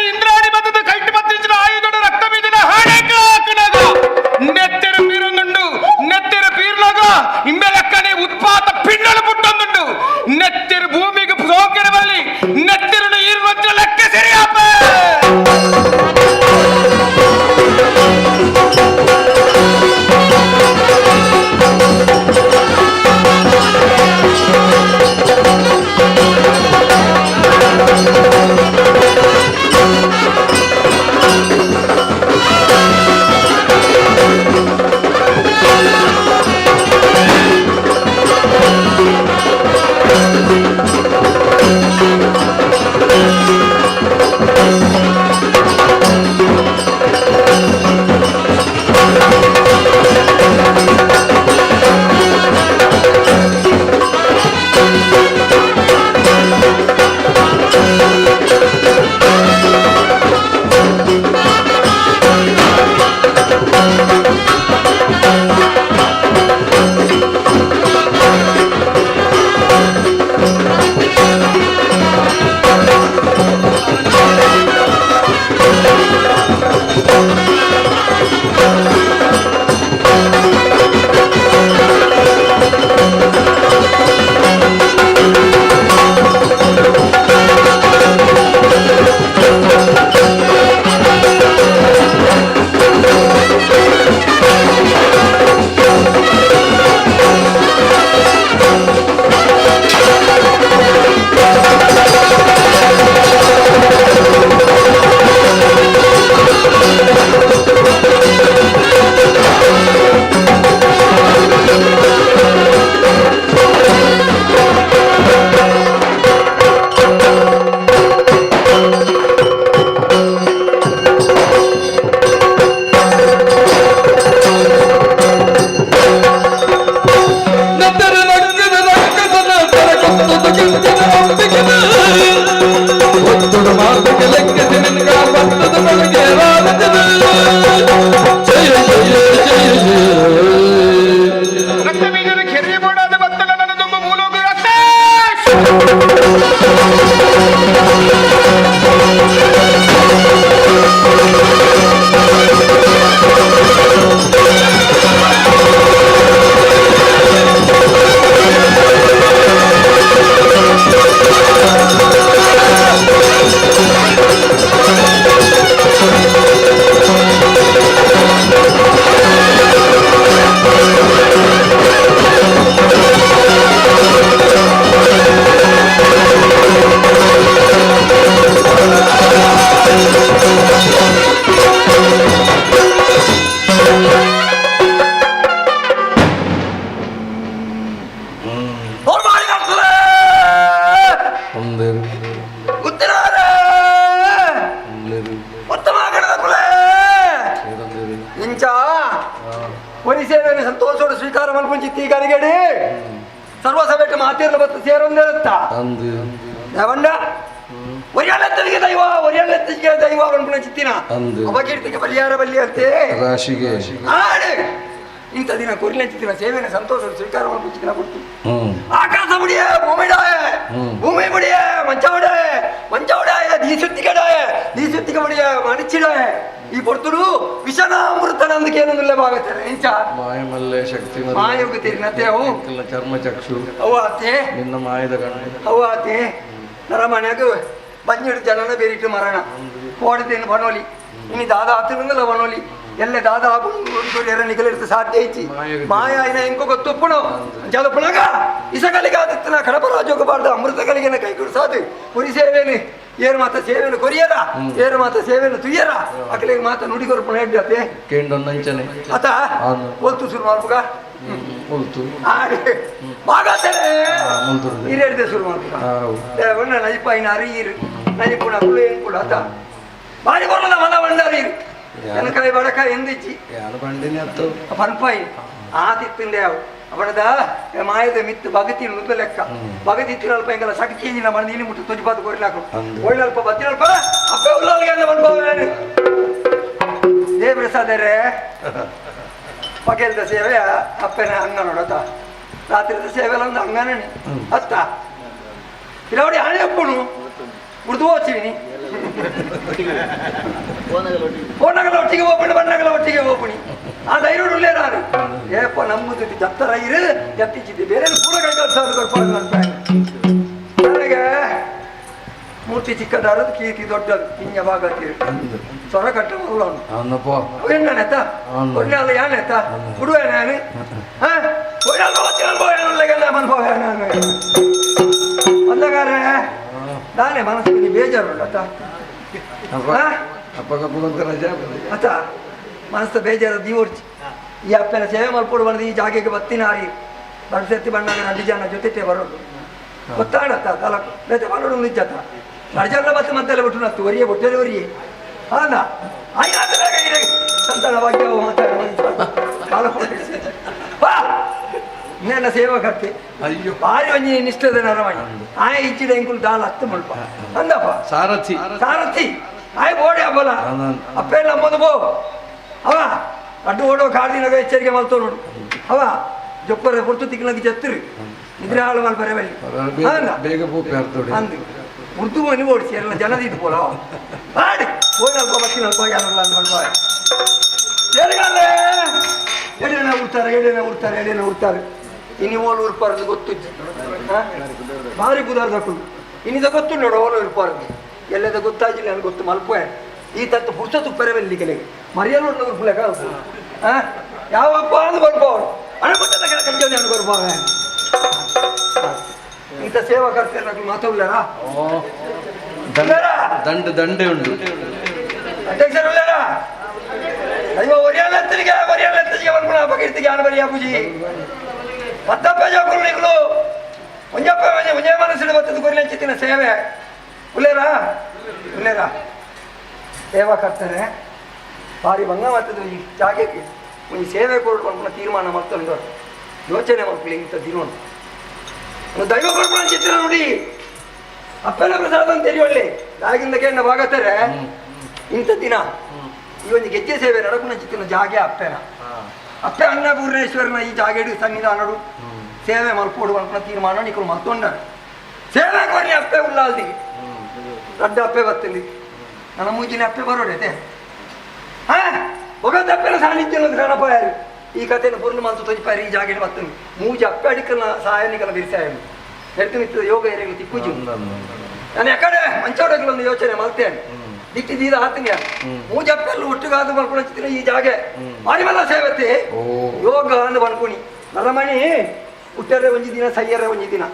ಇಂದ್ರಾಣಿ ಬಂದದ ಕೈಟ್ ಮತ್ತಿನ ಆಯುಧದ ರಕ್ತ ಬೀಜನ ಹಾಡೇಕ ಹಾಕನಾಗ ಒರಿ ಸೇವೆಯನ್ನು ಸಂತೋಷೋಡು ಸ್ವೀಕಾರ ಮಲ್ಪುಂಚಿತ್ತಿ ಕರಿಗಡಿ ಸರ್ವಸಭೆಟ್ಟು ಮಾತಿರ್ಲ ಬತ್ತು ಸೇರೊಂದಿರುತ್ತ ಯಾವಂಡ ಒರಿಯಾಳೆತ್ತಲಿಗೆ ದೈವ ಒರಿಯಾಳೆತ್ತಿಗೆ ದೈವ ಅನ್ಪುಣ ಚಿತ್ತಿನ ಅಪಕೀರ್ತಿಗೆ ಪರಿಹಾರ ಬಲ್ಲಿ ಅಂತೆ ರಾಶಿಗೆ ಆಡೆ ಇಂಥ ದಿನ ಕೊರಿಲೆ ಚಿತ್ತಿನ ಸೇವೆಯನ್ನು ಸಂತೋಷೋಡು ಸ್ವೀಕಾರ ಮಲ್ಪುಂಚಿತ್ತಿನ ಕೊಟ್ಟು ಆಕಾಶ ಮುಡಿಯೇ ಭೂಮಿ ಮುಡಿಯೇ ಮಂಚ ಉಡಾಯ ದೀಸುತ್ತಿಗೆ ಮುಡಿಯೇ ಮಣಿಚಿಡಾಯ ಈ ಪೊರ್ತುಡು ವಿಷನಾಮೃತನಂದಕ್ಕೆ ಏನೊಂದಿಲ್ಲ ಭಾಗತ್ತಾರೆ ಇಂಚ ಮಾಯಮಲ್ಲೆ ಶಕ್ತಿ ಮಾಯೋಗ ತೀರಿನತೆ ಅವು ಚರ್ಮ ಚಕ್ಷು ಅವು ಆತೆ ನಿನ್ನ ಮಾಯದ ಕಣ್ಣು ಅವು ಆತೆ ನರಮನೆಯಾಗ ಬಂಜಿಡು ಜನನ ಬೇರಿಟ್ಟು ಮರಣ ಕೋಡದೇನು ಬನೋಲಿ ಇನ್ನು ದಾದ ಹತ್ತಿರಂಗಲ್ಲ ಬನೋಲಿ ಎಲ್ಲ ದಾದ ನಿಗಲಿರ್ತ ಸಾಧ್ಯ ಐತಿ ಮಾಯ ಇನ್ನ ಹೆಂಗೋ ಗೊತ್ತುಪ್ಪಣು ಜಲಪುಣಗ ಇಸಗಲಿಗೆ ಆದಿತ್ತನ ಕಡಪ ರಾಜೋಗಬಾರ್ದು ಅಮೃತಗಲಿಗೆನ ಕೈ ಕುಡಿಸಾದು ಕುರಿ ಸೇವೆನು ಏರು ಮಾತ ಸೇವೆನು ಕೊರಿಯರ ಏರು ಮಾತ ಸೇವೆನು ತುಯ್ಯರ ಅಕಲಿಗೆ ಮಾತ ನುಡಿಗೊರ್ಪಣ ಹೇಳ್ದತೆ ಕೇಂಡೊಂದಂಚನೆ ಅತ ಒಲ್ತು ಶುರು ಮಾಡ್ಬೇಕ ಒಲ್ತು ಬಾಗತ್ತೇನೆ ನೀರು ಹೇಳಿದೆ ಶುರು ಮಾಡ್ಬೇಕ ನೈಪ ಇನ್ನ ಅರಿಯಿರು ನೈಪುಣ ಕುಳು ಏನು ಕೂಡ ಅತ ಬಾರಿ ಬರೋದ ಮನ ಬಂಡಾರೀರು ಎನಕಾಯಿ ಬಡಕಾಯಿ ಎಂದಿಚ್ಚಿ ಪನ್ಪಾಯಿ ಆತಿತ್ತಿಂದೆ ಅವು ಅವನದ ಮಾಯದ ಮಿತ್ತು ಭಗತಿ ನುಗ್ಗ ಲೆಕ್ಕ ಭಗತಿ ತಿನ್ನಲ್ಪ ಹೆಂಗಲ್ಲ ಸಗತಿ ಎಂಜಿನ ಮನ ನೀಲಿ ಮುಟ್ಟು ತುಜಿಪಾದ ಕೊರಿಲಾಕ ಒಳ್ಳಲ್ಪ ಬತ್ತಿನಲ್ಪ ಅಪ್ಪ ಉಳ್ಳಾಲಿಗೆ ಬಂದ್ಬೋವೇನು ದೇವ್ರಸಾದರೆ ಪಗೆಲ್ದ ಸೇವೆ ಅಪ್ಪನ ಅಂಗ ನೋಡತ್ತ ರಾತ್ರಿದ ಸೇವೆ ಎಲ್ಲ ಒಂದು ಅಂಗನೇ ಅತ್ತ ಇರವಡಿ ಹಣೆ ಅಪ್ಪನು ಉರ್ದು ಓದ್ತೀವಿ ಫೋನಗಳ ಒಟ್ಟಿಗೆ ಹೋಗ್ಬಿಡಿ ಬಣ್ಣಗಳ ಒಟ್ಟಿಗೆ ಹೋಗ್ಬಿಡಿ ಆ ಧೈರ್ಯ ಉಳ್ಳೇರಾರು ಏಪ್ಪ ನಮ್ಮದು ಜತ್ತರ ಇರು ಎತ್ತಿಚ್ಚಿದ್ದೆ ಬೇರೆ ಕೂಡ ಕೈ ನನಗೆ ಮೂರ್ತಿ ಚಿಕ್ಕದಾರದು ಕೀರ್ತಿ ದೊಡ್ಡದು ಹಿಂಗ ಭಾಗ ಸೊರ ಕಟ್ಟ ಎಣ್ಣೆತ್ತ ಒಳ್ಳೆಲ್ಲ ಯಾನೆತ್ತ ಹುಡುಗ ನಾನು ಅಂದಗಾರೆ ನಾನೇ ಮನಸ್ಸಿಗೆ ಬೇಜಾರು ಅತ್ತ ಅತ್ತ ಮನಸ್ಸು ಬೇಜಾರು ದೀವರ್ಚಿ ಈ ಅಪ್ಪನ ಸೇವೆ ಮಲ್ಪಡು ಬಂದು ಈ ಜಾಗೆಗೆ ಬತ್ತಿನಾರಿ ಬಡ್ಸೆತ್ತಿ ಬಣ್ಣಾಗ ನಡಿ ಜನ ಜೊತೆ ಬರೋದು ಗೊತ್ತಾಡತ್ತ ತಲ ಬೇತೆ ಮಾಡೋದು ನಿಜತ್ತ ನಡ್ಜಲ್ಲ ಬತ್ತು ಮತ್ತೆಲ್ಲ ಬಿಟ್ಟು ನತ್ತು ಒರಿಯೇ ಬೊಟ್ಟೆಲೆ ಒರಿಯೇ ಹಾನ ಸಂತಾನ ಭಾಗ್ಯ ನನ್ನ ಸೇವಾ ಕರ್ತೆ ಭಾರಿ ಒಂಜಿ ನಿಷ್ಠದ ನರವಾಣಿ ಆಯ ಇಚ್ಚಿದ ಎಂಕುಲು ದಾಲ ಹತ್ತು ಮುಲ್ಪ ಅಂದಪ್ಪ ಸಾರಥಿ ಆಯ ಬೋಡೆ ಅಬ್ಬಲ ಅಪ್ಪೆ ನಮ್ಮದು ಬೋ ಅವ ಅಡ್ಡು ಓಡೋ ಕಾಡಿನಾಗ ಎಚ್ಚರಿಕೆ ಮಲ್ತೋ ನೋಡು ಅವ ಜೊಪ್ಪರ ಪುರ್ತು ತಿಕ್ಕನಾಗ ಜತ್ತರು ನಿದ್ರೆ ಹಾಳು ಮಲ್ಪರೆ ಬಲ್ಲಿ ಅಂದು ಉರ್ದು ಮನೆ ಓಡಿಸಿ ಎಲ್ಲ ಜನದಿದ್ದು ಪೋಲ ಮಾಡಿ ಹೋಗಿ ಅಲ್ಪ ಬಸ್ಸಿನ ಅಲ್ಪ ಯಾರಲ್ಲ ಅಂದ್ಕೊಂಡು ಎಡೆನ ಉಡ್ತಾರೆ ಇನ್ನು ಓಲು ಉರ್ಪಾರದು ಗೊತ್ತಿತ್ತು ಭಾರಿ ಬುಧಾರ್ದ ಹಾಕೊಂಡು ಇನ್ನಿದ ಗೊತ್ತು ನೋಡು ಓಲು ಉರ್ಪಾರದು ಎಲ್ಲದ ಗೊತ್ತಾಗಿಲ್ಲ ನನಗೆ ಗೊತ್ತು ಮಲ್ಪೆ ಈ ತತ್ತು ಪುಸ್ತಕ ಪೆರವೆಲ್ಲಿ ಕೆಲೆಗೆ ಮರಿಯಲು ಉರ್ಪುಲೆಕ ಯಾವ ಹಬ್ಬ ಅಂದು ಬರ್ಬೋದು ಅಣಪಟ್ಟದ ಕೆಲ ಕಂಜೋನಿ ಅನ್ನು ಬರ್ಬೋದ ಇಂಥ ಸೇವಾ ಕರ್ತೇನೆ ಮಾತಾಡ್ಲಾರ ದಂಡೆ ಉಂಟು ಅಧ್ಯಕ್ಷರು ಅಯ್ಯೋ ಒರಿಯಾಲೆತ್ತಿಗೆ ಬಂದ್ಬಿಡ ಅಪಕೀರ್ತಿಗೆ ಆನಬರಿಯ ಪೂಜಿ ಮತ್ತಪ್ಪ ಜೋಕುಗಳು ಒಂಜಪ್ಪ ಒಂಜೆ ಮನಸ್ಸಿನ ಬತ್ತದ ಕೊರಿಲೆಂಚಿತ್ತಿನ ಸೇವೆ ಉಳ್ಳೇರ ಸೇವಾ ಕರ್ತಾರೆ ಭಾರಿ ಭಂಗ ಮಾಡ್ತದೆ ಈ ಜಾಗಕ್ಕೆ ಒಂದು ಸೇವೆ ಕೊಡ್ಕೊಂಡು ತೀರ್ಮಾನ ಮಾಡ್ಕೊಂಡು ಯೋಚನೆ ಮಾಡ್ಕೊಳ್ಳಿ ಇಂಥ ತೀರ್ಮಾನ ದೈವ ಕೊಡ್ಕೊಂಡು ಚಿತ್ರ ನೋಡಿ ಅಪ್ಪನ ಪ್ರಸಾದ ಅಂತ ಒಳ್ಳೆ ಆಗಿಂದ ಕೇಳ ಭಾಗತ್ತಾರೆ ಇಂಥ ದಿನ ಈ ಒಂದು ಗೆಜ್ಜೆ ಸೇವೆ ನಡಕುನ ಚಿತ್ತಿನ ಜಾಗೆ ಅಪ್ಪೆನ ಅಪ್ಪೆ ಅನ್ನಪೂರ್ಣೇಶ್ವರನ ಈ ಜಾಗೆಡು ಸನ್ನಿಧಾನಡು ಸೇವೆ ಮಲ್ಪೋಡು ಅನ್ಕೊಂಡ ತೀರ್ಮಾನ ನಿಕ್ಕಲು ಮತ್ತೊಂಡ ಸೇವೆ ಕೊಡ್ಲಿ ಅಪ್ಪೆ ಉಳ್ಳಾಲ್ದಿ ದೊಡ್ಡ ಅಪ್ಪೆ ಬತ್ತಲ್ಲಿ ನನ್ನ ಮೂಜಿನ ಅಪ್ಪೆ ಬರೋಡೈತೆ ಒಗದ ಅಪ್ಪೆನ ಸಾನ್ನಿಧ್ಯ ಗಣಪ ಯಾರು ಈ ಕಥೆಯನ್ನು ಪೂರ್ಣ ಮಂತು ತೊಜಿಪಾರಿ ಈ ಜಾಗೆಡು ಬತ್ತನು ಮೂಜಿ ಅಪ್ಪೆ ಅಡಿಕನ ಸಹಾಯನಿಕನ ಬಿರ್ಸಾಯ ಹೆಡ್ತು ಮಿತ್ರ ಯೋಗ ಏರಿಗಳು ತಿಪ್ಪುಜು ನಾನು ಯಾಕಡೆ ಮಂಚೋಡಗಳೊಂದು ಯೋಚನೆ ಮಲ್ತೇನೆ ದಿಟ್ಟಿ ದೀದ ಹಾತೀನಿ ಮೂಜಪ್ಪೆಲ್ಲ ಒಟ್ಟಿಗಾದ ಮಲ್ಕೊಳ್ತಿದ್ದೀನಿ ಈ ಜಾಗೆ ಮಾರಿಮಲ್ಲ ಸೇವತ್ತೆ ಯೋಗ ಅಂದು ಬನ್ಕೊಣಿ ನರಮಣಿ ಹುಟ್ಟರೆ ಒಂಜಿ ದಿನ ಸಯ್ಯರೆ ಒಂಜಿ ದಿನ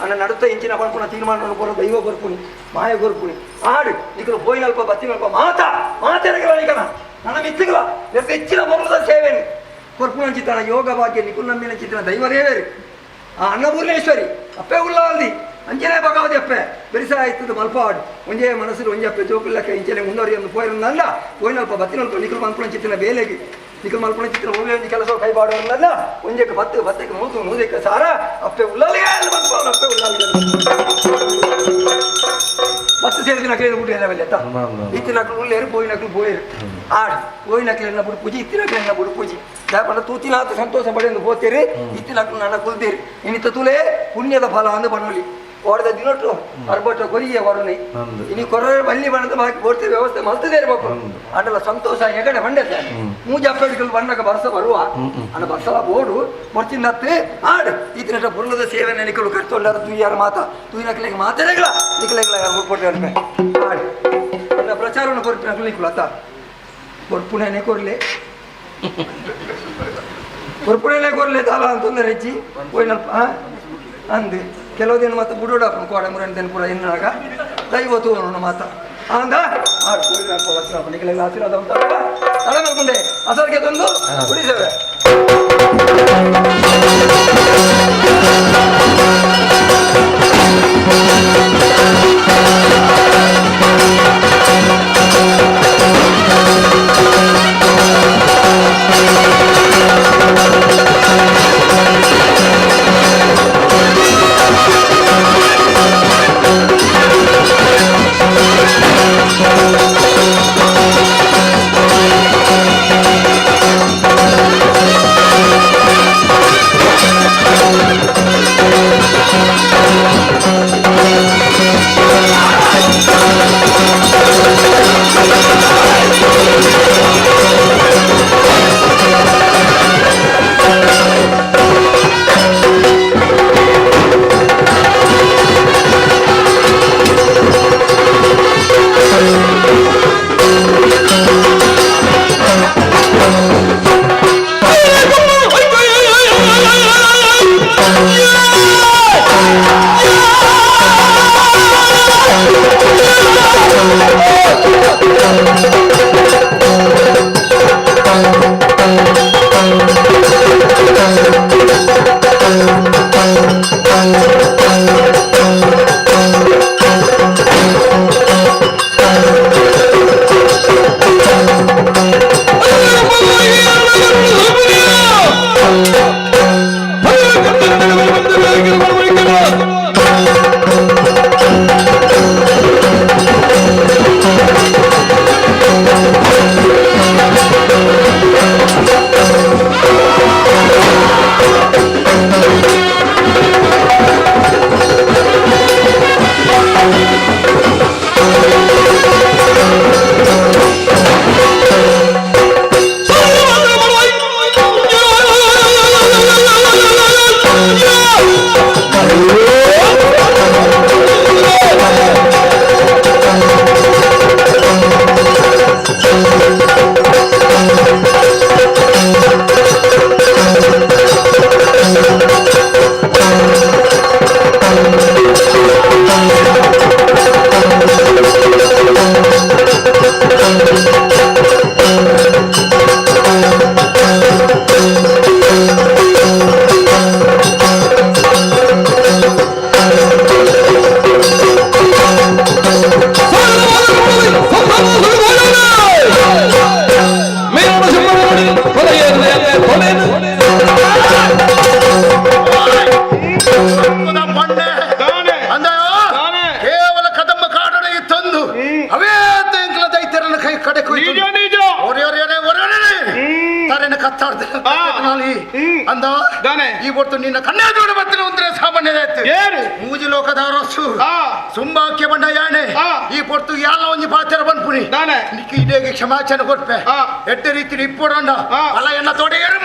ನನ್ನ ನಡುತ್ತ ಇಂಚಿನ ಬನ್ಕೊಣ ತೀರ್ಮಾನ ಬರೋ ದೈವ ಬರ್ಕೊಣಿ ಮಾಯ ಗೊರ್ಕೊಣಿ ಆಡು ನಿಕ್ಕಲು ಪೋಯಿನಲ್ಪ ಬತ್ತಿನಲ್ಪ ಮಾತೆರಗಲ ನನ್ನ ಮಿತ್ತಿಗಳ ಹೆಚ್ಚಿನ ಬರುವುದ ಸೇವೆನು ಕೊರ್ಪುಣ ಚಿತ್ರಣ ಯೋಗ ಭಾಗ್ಯ ನಿಕುಲ್ ನಂಬಿನ ಚಿತ್ರಣ ದೈವದೇವೇರು ಆ ಅನ್ನಪೂರ್ಣೇಶ್ವರಿ ಅಪ್ಪೆ ಉಳ್ಳಾಲ್ದಿ ಅಂಚನೆ ಬಗಾವದಿ ಅಪ್ಪೆ ಬೆರಿಸ ಆಯ್ತದ ಮಲ್ಪಾಡು ಒಂಜೇ ಮನಸ್ಸು ಒಂಜೆ ಅಪ್ಪೆ ಜೋಕುಲ್ಲಕ್ಕ ಇಂಚನೆ ಮುಂದವರಿ ಒಂದು ಪೋಯಿರಲ್ಲ ಪೋಯಿನಲ್ಪ ಬತ್ತಿನಲ್ಪ ನಿಕಲು ಬಂದ್ಕೊಂಡು ಚಿತ್ತಿನ ಬೇಲೆಗೆ ನಿಖಲ್ ಮಲ್ಪಣ ಚಿತ್ರ ಹೋಗಿ ಒಂದು ಕೆಲಸ ಕೈ ಬಾಡೋಲ್ಲ ಒಂಜಕ್ಕೆ ಬತ್ತಕ್ಕೆ ಮೂದಕ್ಕೆ ಸಾರ ಅಪ್ಪೆ ಉಳ್ಳಾಲಿಗೆ ಅಪ್ಪೆ ಉಳ್ಳಾಲಿಗೆ ಮತ್ತೆ ಸೇರಿದ ನಕಲಿನ ಬಿಟ್ಟು ಎಲ್ಲ ಇತ್ತಿ ನಕಲು ಉಳ್ಳೇರು ಬೋಯಿ ನಕಲು ಬೋಯರು ಆಡು ಬೋಯಿ ನಕಲಿನ ಬಿಡು ಪೂಜಿ ಇತ್ತಿ ನಕಲಿನ ಬಿಡು ಪೂಜಿ ಯಾಕಂದ್ರೆ ತೂತಿನಾಥ ಸಂತೋಷ ಪಡೆಯಲು ಹೋಗ್ತೀರಿ ಇತ್ತಿ ನಕಲು ನನ್ನ ಕುಲ್ತೀರಿ ಇನ್ನಿತ್ತ ತುಲೆ ಪುಣ್ಯದ ಫಲ ಅಂದು ಬಣ್ಣಲಿ ಹೊಡೆದ ದಿನೊಟ್ಟು ಅರ್ಬಟ್ಟ ಕೊರಿಯ ಹೊರನೆ ಇನ್ನು ಕೊರ ಬಲ್ಲಿ ಬಣ್ಣದ ಬಾಕಿ ಬೋಡ್ತಿ ವ್ಯವಸ್ಥೆ ಮಲ್ತದೇ ಇರಬೇಕು ಅಡ್ಡಲ್ಲ ಸಂತೋಷ ಹೆಗಡೆ ಬಂಡೈತೆ ಮೂಜಿ ಅಪ್ಪಡಿಗಳು ಬಂದಾಗ ಬರ್ಸ ಬರುವ ಅನ್ನ ಬರ್ಸಲ ಬೋಡು ಬರ್ತಿನತ್ತೆ ಆಡು ಈತಿನ ಬುರ್ಲದ ಸೇವೆ ನೆನಿಕಲು ಕರ್ತೊಳ್ಳಾರ ತುಯ್ಯಾರ ಮಾತಾ ತುಯಿ ನಕಲಿಗೆ ಮಾತಾಡಗಳ ನಿಕಲೆಗಳ ಯಾರು ಕೊಟ್ಟರೆ ಆಡು ಅನ್ನ ಪ್ರಚಾರವನ್ನು ಕೊಟ್ಟು ನಕಲಿಕ್ಕಲು ಅತ್ತ ಕೊರ್ಪುಣೆನೆ ಕೊರ್ಲೆ ಕೊರ್ಪುಣೆನೆ ಕೊರ್ಲೆ ತಾಲ ಅಂತಂದ್ರೆ ಹೆಚ್ಚಿ ಹೋಯ್ನಲ್ಪ ಅಂದು ಕೆಲವು ದಿನ ಮತ್ತೆ ಬುಡೋಡಪ್ಪ ಕೋಡ ಮುರಣ್ಣ ದಿನ ಪೂರ ಎನ್ನಾಗ ದೈವತ್ತು ಅನ್ನೋ ಮಾತ ಅಂದ ನಿಕಲೆಲ್ಲ ಆಶೀರ್ವಾದ ಉಂಟಲ್ಲ ತಲೆ ಮಾಡ್ಕೊಂಡೆ ಅಸಲ್ಗೆ ತಂದು ಕುಡಿಸೇವೆ ಈ ಹೊತ್ತು ನಿನ್ನ ಕಣ್ಣಾದೋಡ ಬತ್ತಿನ ಒಂದ್ರೆ ಸಾಮಾನ್ಯದಾಯ್ತು ಮೂಜಿ ಲೋಕದವರಸ್ಸು ಸುಂಬಾಕ್ಯ ಬಂಡ ಯಾಣೆ ಈ ಪೊರ್ತು ಯಾಲ ಒಂಜಿ ಪಾತ್ರ ಬಂದ್ಪುನಿ ನಿಕ್ಕೆ ಇದೇಗೆ ಕ್ಷಮಾಚನೆ ಕೊಡ್ಪೆ ಎಡ್ಡೆ ರೀತಿ ಇಪ್ಪೊಡೊಂಡ ಅಲ್ಲ ಎನ್ನ ತೋಡೆ ಏರು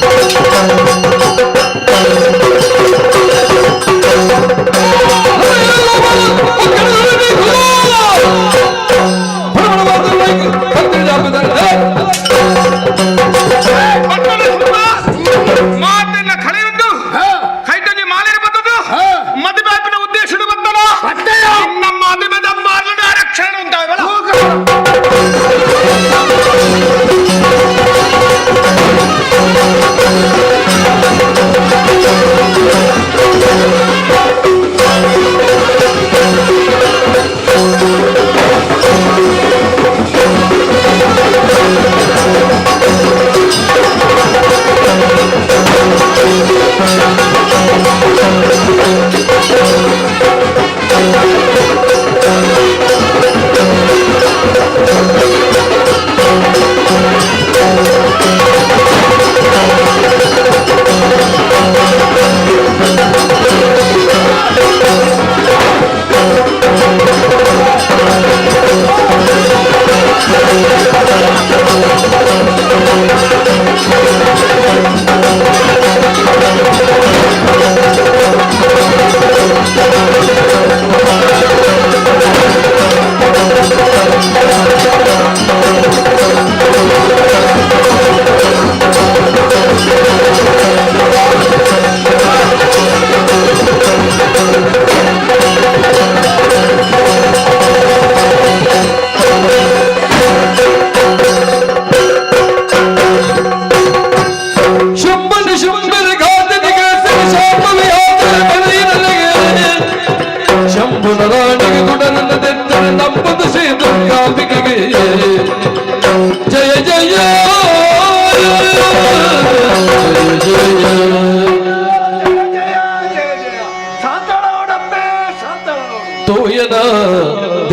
Thank you.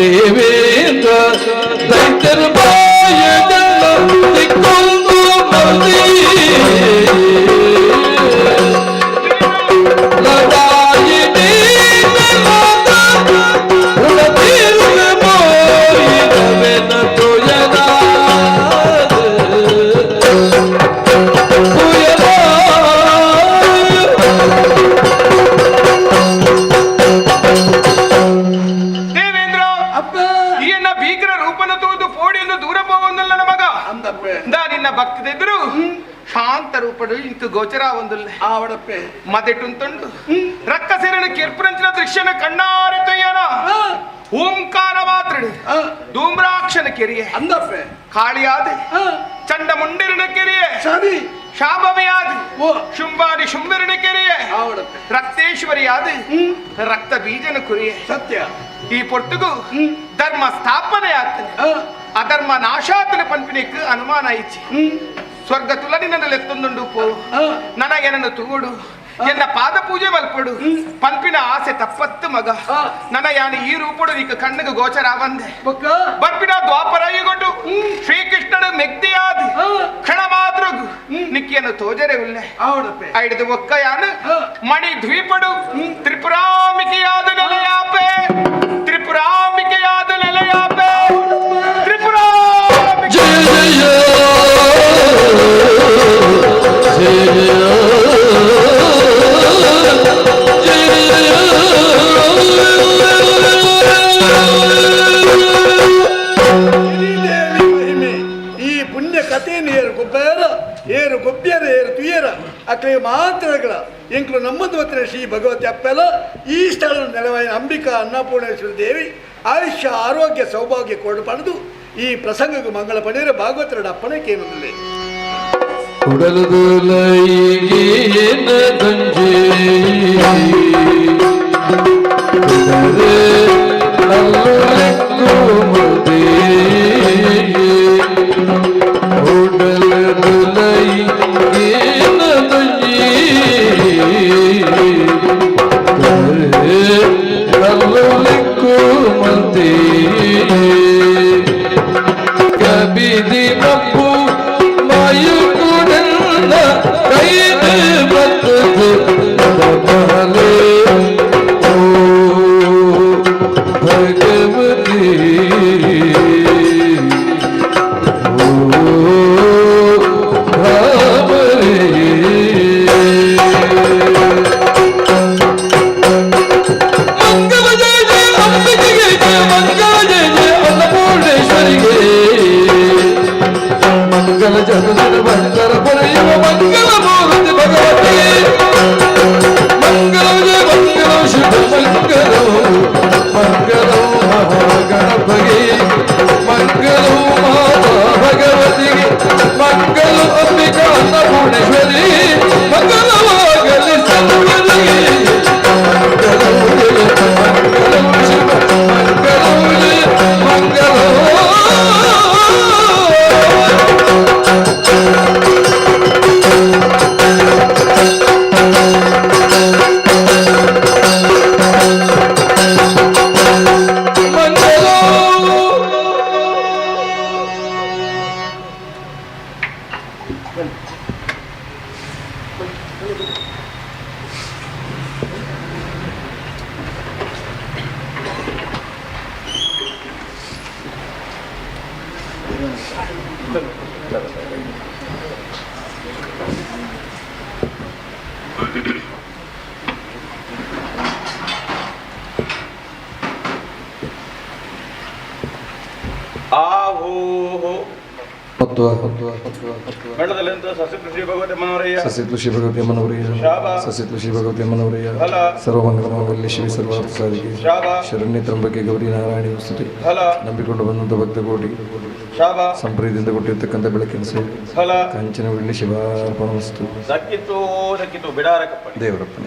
ದೇವೇಂದ್ರ ದೈತ್ಯರ ಬಾಯದೆಲ್ಲ ದಿಕ್ಕೊಂದು ಮಲ್ದಿ ಲಡಾಯಿ ನೀನಲಾದ ಋಣತೀರ್ವ ಮೋಯಿದವೆನ ತುಯನಾದ ದೇವೇಂದ್ರ ಈಯನ್ನ ಭೀಕರ ರೂಪನ ತೋದು ಫೋಡಿಯನ್ನು ದೂರ ಹೋಗುವುದಿಲ್ಲ ನನ್ನ ಮಗ ದ ನಿನ್ನ ಭಕ್ತದೆದುರು ಶಾಂತ ರೂಪಡು ಇಂತು ಗೋಚರ ಒಂದುಲ್ಲ ಆವಡಪ್ಪೆ ಮದೆಟುಂತುಂಡು ರಕ್ಕಸೇರನ ಕೆರ್ಪುರಂಚಿನ ದೃಶ್ಯನ ಕಣ್ಣಾರೆ ತೊಯ್ಯನ ಓಂಕಾರ ಮಾತ್ರಡು ಧೂಮ್ರಾಕ್ಷನ ಕೆರಿಯೆ ಅಂದಪ್ಪೆ ಕಾಳಿಯಾದ ಚಂಡ ಮುಂಡಿರನ ಕೆರಿಯೆ ಸರಿ ಶಾಭವಿಯಾದ ಓ ಶುಂಭಾದಿ ಶುಂಭರನ ಕೆರಿಯೆ ಆವಡಪ್ಪೆ ರಕ್ತೇಶ್ವರಿಯಾದ ರಕ್ತ ಬೀಜನ ಕುರಿಯೆ ಸತ್ಯ ಈ ಪೊಟ್ಟುಗು ಧರ್ಮ ಸ್ಥಾಪನೆ ಆಗ್ತದೆ ಅಧರ್ಮ ನಾಶಾತನ ಪಂಪಿನಿಕ್ ಅನುಮಾನ ಇಚ್ಚಿ ಸ್ವರ್ಗ ತುಲನಿನ ಲೆತ್ತೊಂದುಂಡು ಪೋ ನನಗೆ ನನ್ನ ತೂಡು ಎನ್ನ ಪಾದ ಪೂಜೆ ಮಲ್ಪಡು ಪಂಪಿನ ಆಸೆ ತಪ್ಪತ್ತು ಮಗ ನನ್ನ ಯಾನ ಈ ರೂಪಡು ನೀಕ ಕಣ್ಣಿಗೆ ಗೋಚರ ಬಂದೆ ಬರ್ಪಿನ ದ್ವಾಪರ ಈಗೊಂಡು ಶ್ರೀಕೃಷ್ಣನ ಮೆಗ್ದಿಯಾದ ಕ್ಷಣ ಮಾತ್ರ ನಿಕ್ಕಿಯನ್ನು ತೋಜರೆ ಉಲ್ಲೆ ಐಡಿದು ಒಕ್ಕ ಯಾನು ಮಣಿ ದ್ವೀಪಡು ತ್ರಿಪುರಾಂಬಿಕೆಯಾದ ನೆಲೆಯಾಪೆ ತ್ರಿಪುರಾಂಬಿಕೆಯಾದ ನೆಲೆಯಾಪೆ ತ್ರಿಪುರಾಂಬಿಕೆ ಈ ಪುಣ್ಯ ಕಥೆಯನ್ನು ಏರು ಗೊಬ್ಬರ ಏರು ಗೊಬ್ಬರ ಏರು ತುಯ್ಯರ ಅಕ್ಕಳಿಗೆ ಮಾತ್ರಗಳ ಎಂಕ್ಲು ನಮ್ಮದು ಹತ್ತಿರ ಶ್ರೀ ಭಗವತಿ ಅಪ್ಪೆಲ ಈ ಸ್ಥಳ ನೆಲವಾಯಿನ ಅಂಬಿಕಾ ಅನ್ನಪೂರ್ಣೇಶ್ವರಿ ದೇವಿ ಆಯುಷ್ಯ ಆರೋಗ್ಯ ಸೌಭಾಗ್ಯ ಕೊಡು ಪಡೆದು ಈ ಪ್ರಸಂಗಕ್ಕೆ ಮಂಗಳ ಪಡೆಯರ ಭಾಗವತರ ಅಪ್ಪಣೆ ಕೇಳುವುದಿಲ್ಲ ಉಡಲುದಲೈಗೇನ ದಂಜೆ ಅಲ್ಲಲೆಕ್ಕು ಮದೆ ಉಡಲುದಲೈಗೇನ ದಂಜೆ ಅಲ್ಲಲೆಕ್ಕು ಮದೆ ಕಬಿದಿ ಮಪ್ಪು ಮಾಯು ಕೈದು ಬತ್ತದು ಬಹಲೆ ಓ ಭಗವತಿ ಓ ಭಾವರೇ ಮಂಗಲ ಜಯ ಜಯ ಅಂಬಿಕೆಗೆ ಜಯ ಮಂಗಲ ಜಯ ಜಯ ಅನ್ನಪೂರ್ಣೇಶ್ವರಿಗೆ ಮಂಗಲ ಜನರ ಭಕ್ತರ ಪಡೆಯುವ ಮಂಗಲ ಮೂರ್ತಿ ಭಗವತಿ ಮಂಗಲ ಜಯ ಮಂಗಲ ಶುಭ ಮಂಗಲ ಮಂಗಲ ಮಹಾಗಣಪಗೆ ಮಂಗಲ ಮಾತಾ ಭಗವತಿಗೆ ಮಂಗಲ ಅಂಬಿಕಾ ಅನ್ನಪೂರ್ಣೇಶ್ವರಿ ಮಂಗಲವಾಗಲಿ ಸರ್ವರಿಗೆ ಮಂಗಲ ಜಯ ಮಂಗಲ ಶುಭ ಮಂಗಲ ಜಯ ಮಂಗಲ ಶ್ರೀ ಭಗವತಿ ಮನೋರಯ್ಯ ಸಸಿತ್ಲು ಶ್ರೀ ಭಗವತಿ ಮನೋರಯ್ಯ ಸಸಿತ್ಲು ಶ್ರೀ ಭಗವತಿ ಮನೋರಯ್ಯ ಸರ್ವಮಂಗಲ ಮಾಂಗಲ್ಯ ಶಿವ ಸರ್ವಾರ್ಥ ಸಾಧಿಕೆ ಶರಣ್ಯ ತ್ರಂಬಕೆ ಗೌರಿ ನಾರಾಯಣಿ ಸ್ತುತಿ ನಂಬಿಕೊಂಡು ಬಂದಂತ ಭಕ್ತ ಕೋಟಿ ಸಂಪ್ರೀತಿಯಿಂದ ಕೊಟ್ಟಿರ್ತಕ್ಕಂಥ ಬೆಳಕಿನ ಸೇವೆ ಕಂಚನ ಬೆಳ್ಳಿ ಶಿವಾರ್ಪಣ ವಸ್ತು ದಕ್ಕಿತ್ತು ಬಿಡಾರಕಪ್ಪ ದೇವರಪ್ಪ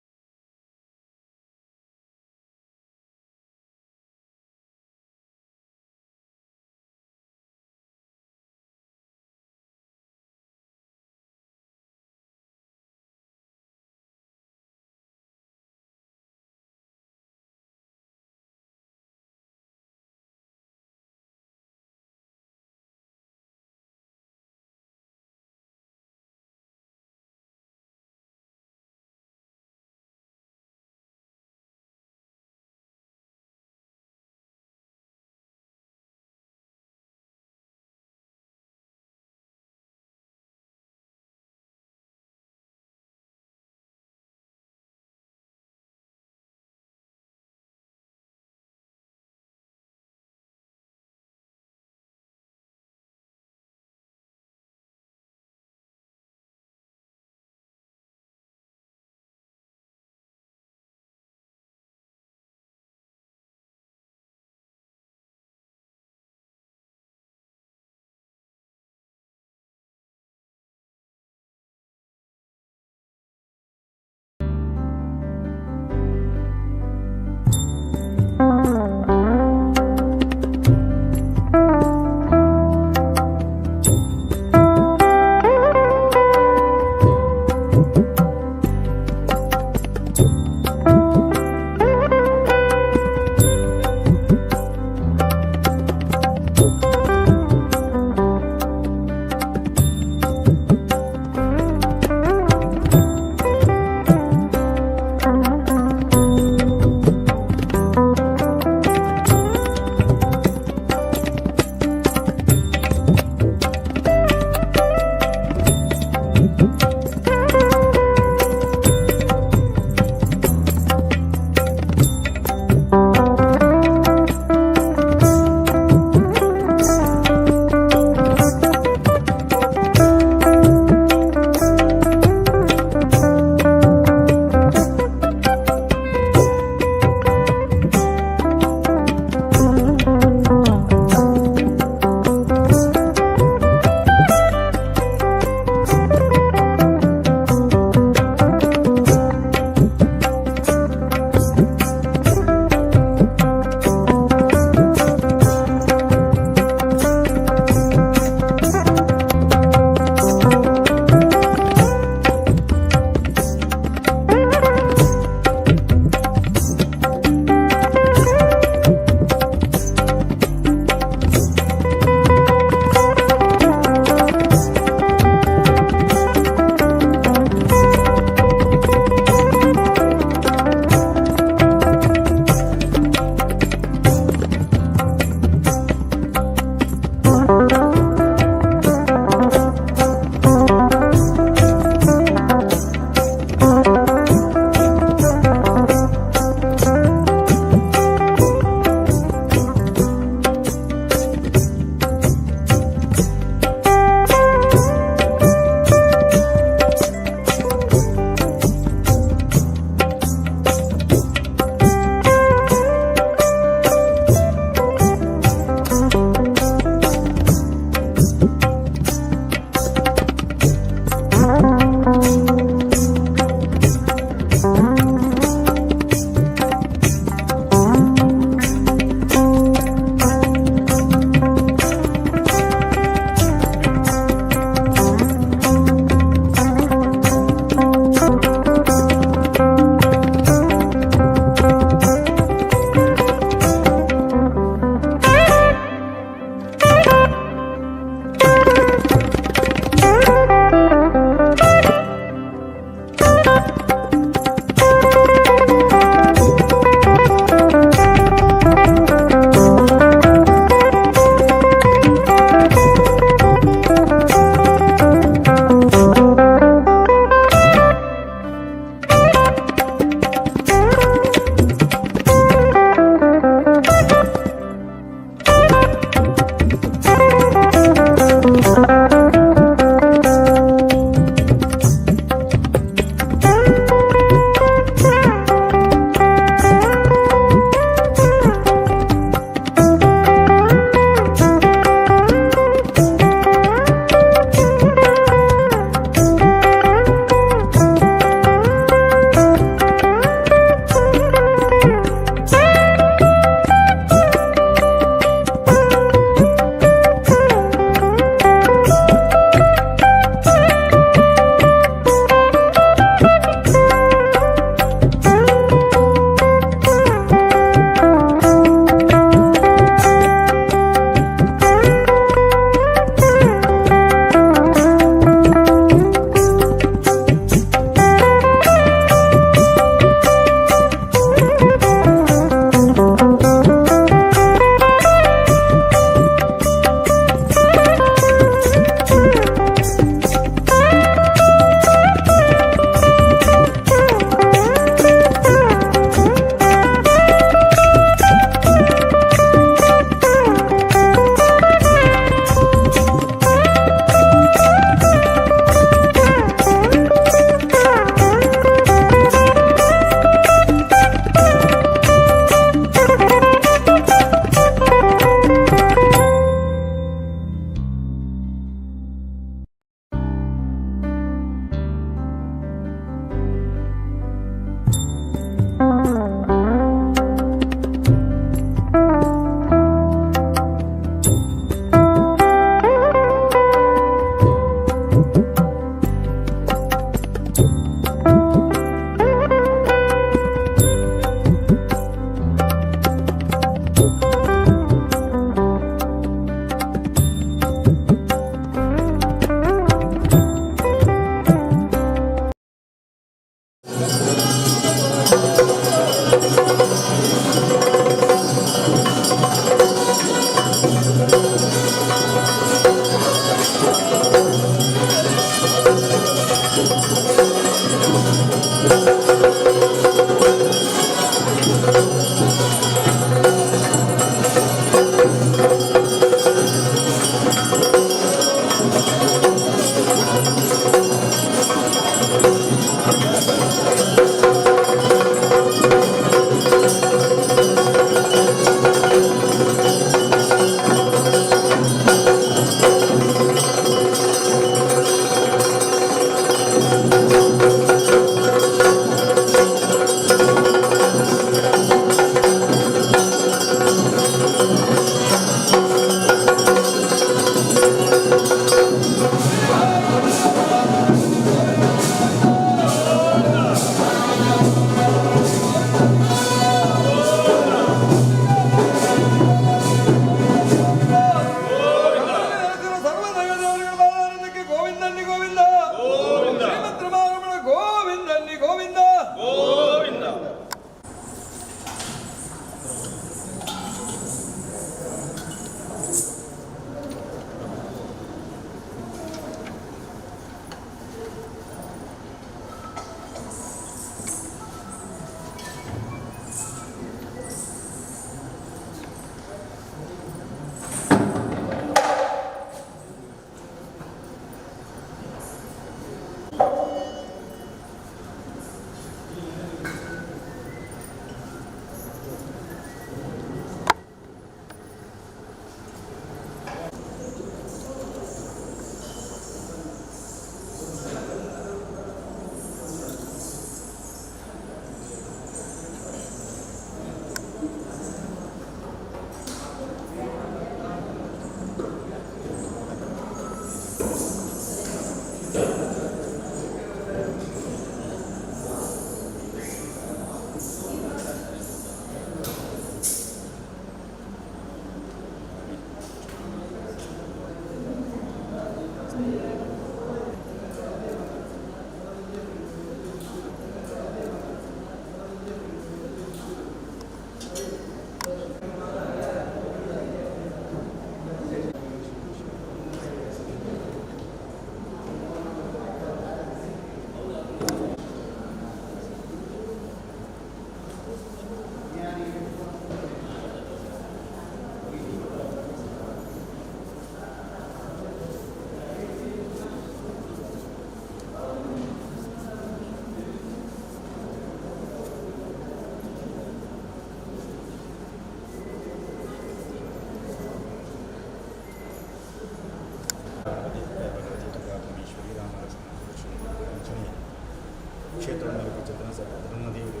ಕ್ಷೇತ್ರವನ್ನು ಚತನ ಧರ್ಮದೇವರು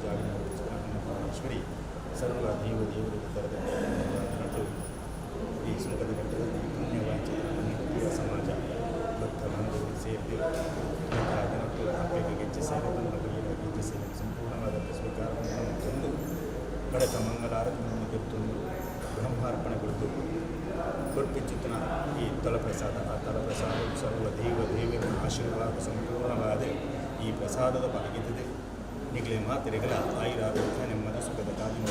ಜಾಗರಣೇಶ್ವರಿ ಸರ್ವ ದೇವ ದೇವರಿಗೆ ತರದ ಈ ಸುಖದ ಘಟ್ಟದಲ್ಲಿ ಪುಣ್ಯವಾಂಚಿತ ಸಮಾಜ ಭಕ್ತ ಬಾಂಧವರು ಸೇರಿದ್ದು ಹದಿನೆಂಟು ಹಬ್ಬಕ್ಕೆ ಗೆಜ್ಜೆ ಸೇರಿ ಗೆಜ್ಜೆ ಸೇರಿ ಸಂಪೂರ್ಣವಾದ ಸ್ವೀಕಾರವನ್ನು ತಂದು ಕಡತ ಮಂಗಲಾರತಿಯನ್ನು ಗೆದ್ದು ಬ್ರಹ್ಮಾರ್ಪಣೆಗೊಳಿತು ಕೊರ್ಪಿಚ್ಚುತ್ತಿನ ಈ ತಲಪ್ರಸಾದ ಆ ತಲಪ್ರಸಾದವು ಸರ್ವ ದೇವ ದೇವರ ಆಶೀರ್ವಾದ ಸಂಪೂರ್ಣವಾದ ಈ ಪ್ರಸಾದದ ಬಗೆದಿದೆ ನಿಗಲೆ ಮಾತಿರೆಗಳ ಆಯುರಾರೋಗ್ಯ ನೆಮ್ಮದಿ ಸುಖದ ಕಾಲಿನ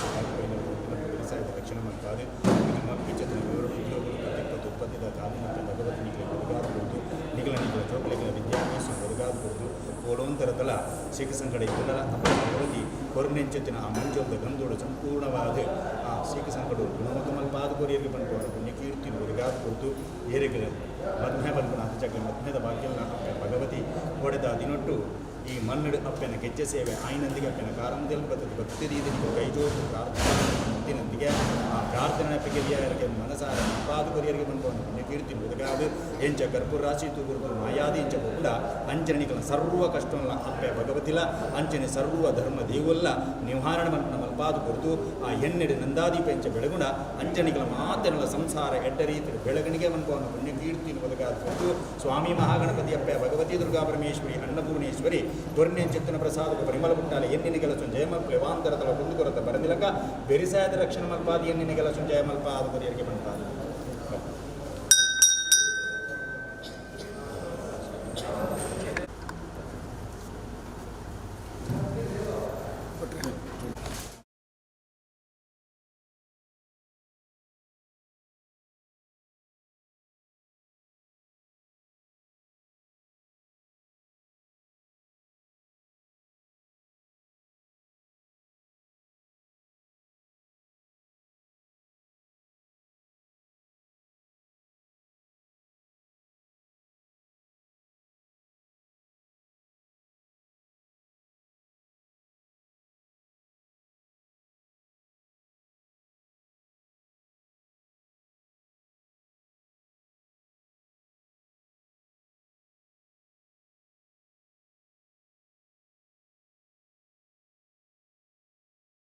ವ್ಯವಸಾಯದ ರಕ್ಷಣೆ ಮಾಡ್ತಾರೆ ನಿಮ್ಮ ಪಿಚ್ಚತಿನ ವಿವರ ಉದ್ಯೋಗಗಳು ಪ್ರತಿಪ್ಪತ್ತು ಉತ್ಪತ್ತಿದ ಕಾಲಿನ ಭಗವತಿ ನಿಗಲೆ ಒದಗಾದಬಹುದು ನಿಗಲ ಜೋಕಲಿಗಳ ವಿದ್ಯಾಭ್ಯಾಸ ಒದಗಾದಬಹುದು ಓಡೋಂತರದಲ ಶಿಖ ಸಂಕಡ ಇದ್ದಲ್ಲ ಭಗವತಿ ಕೊರ್ನೆಂಚತ್ತಿನ ಆ ಮಂಜೋದ ಗಂಧೋಡು ಸಂಪೂರ್ಣವಾದ ಆ ಶಿಖ ಸಂಕಟವು ಗುಣಮುಖಮಲ್ಪಾದ ಕೊರಿಯರಿಗೆ ಬಂದ್ಕೊಂಡು ಪುಣ್ಯಕೀರ್ತಿ ಒದಗಾದ ಕುರಿತು ಏರಿಗಳ ಮಧ್ಯ ಬಂಧನ ಅತಿಚಕ್ರ ಮಧ್ಯದ ಭಾಗ್ಯವನ್ನು ಭಗವತಿ ಹೊಡೆದ ದಿನೊಟ್ಟು ಈ ಮನ್ನಡು ಅಪ್ಪನ ಗೆಜ್ಜೆ ಸೇವೆ ಆಯ್ನಂದಿಗೆ ಅಪ್ಪನ ಕಾರಣದಲ್ಲಿ ಬರ್ತದೆ ಭಕ್ತಿ ರೀತಿಯಿಂದ ಕೈಜೋಡು ಪ್ರಾರ್ಥನೆಯೊಂದಿಗೆ ಆ ಪ್ರಾರ್ಥನೆ ಪೆಗೆರಿಯರಿಗೆ ಮನಸಾರ ಅಪಾದ ಕೊರಿಯರಿಗೆ ಬಂದ್ಕೊಂಡು ಪುಣ್ಯಕೀರ್ತಿ ಒದಗಾದು ಎಂಚ ಕರ್ಪೂರ ರಾಶಿ ತೂಗುರುದು ಮಾಯಾದಿ ಎಂಚ ಕೂಡ ಅಂಚನೆಗಳ ಸರ್ವ ಕಷ್ಟವಲ್ಲ ಅಪ್ಪೆ ಭಗವತಿಲ ಅಂಚನೆ ಸರ್ವ ಧರ್ಮ ದೇವಲ್ಲ ನಿವಾರಣೆ ನಮ್ಮ ಮಲ್ಪಾದು ಕುರಿತು ಆ ಎಣ್ಣೆಡೆ ನಂದಾದೀಪ ಎಂಚ ಬೆಳಗುಣ ಅಂಚನೆಗಳ ಮಾತನೆಗಳ ಸಂಸಾರ ಎಡ್ಡ ರೀತಿಯ ಬೆಳಗಣಿಗೆ ಬಂದ್ಕೊಂಡು ಪುಣ್ಯಕೀರ್ತಿ ಒದಗಾದ ಕುರಿತು ಸ್ವಾಮಿ ಮಹಾಗಣಪತಿ ಅಪ್ಪೆ ಭಗವತಿ ದುರ್ಗಾ ಪರಮೇಶ್ವರಿ ಅನ್ನಪೂರ್ಣೇಶ್ವರಿ ದೊರ್ನೆ ಚಿತ್ತನ ಪ್ರಸಾದ ಪರಿಮಳ ಮುಟ್ಟಾಲೆ ಎನ್ನಿನ ಕೆಲಸ ಜಯಮಲ್ಪೆ ವಾಂತರತಲ ಕುಂದುಕೊರತ ಬರದಿಲಕ ಬೆರಿಸಾಯದ ರಕ್ಷಣ ಮಲ್ಪಾದಿ ಎನ್ನಿನ ಕೆಲಸ ಜಯಮಲ್ಪ ಆದ ಪರಿಯರಿಗೆ ಬಂತಾಲೆ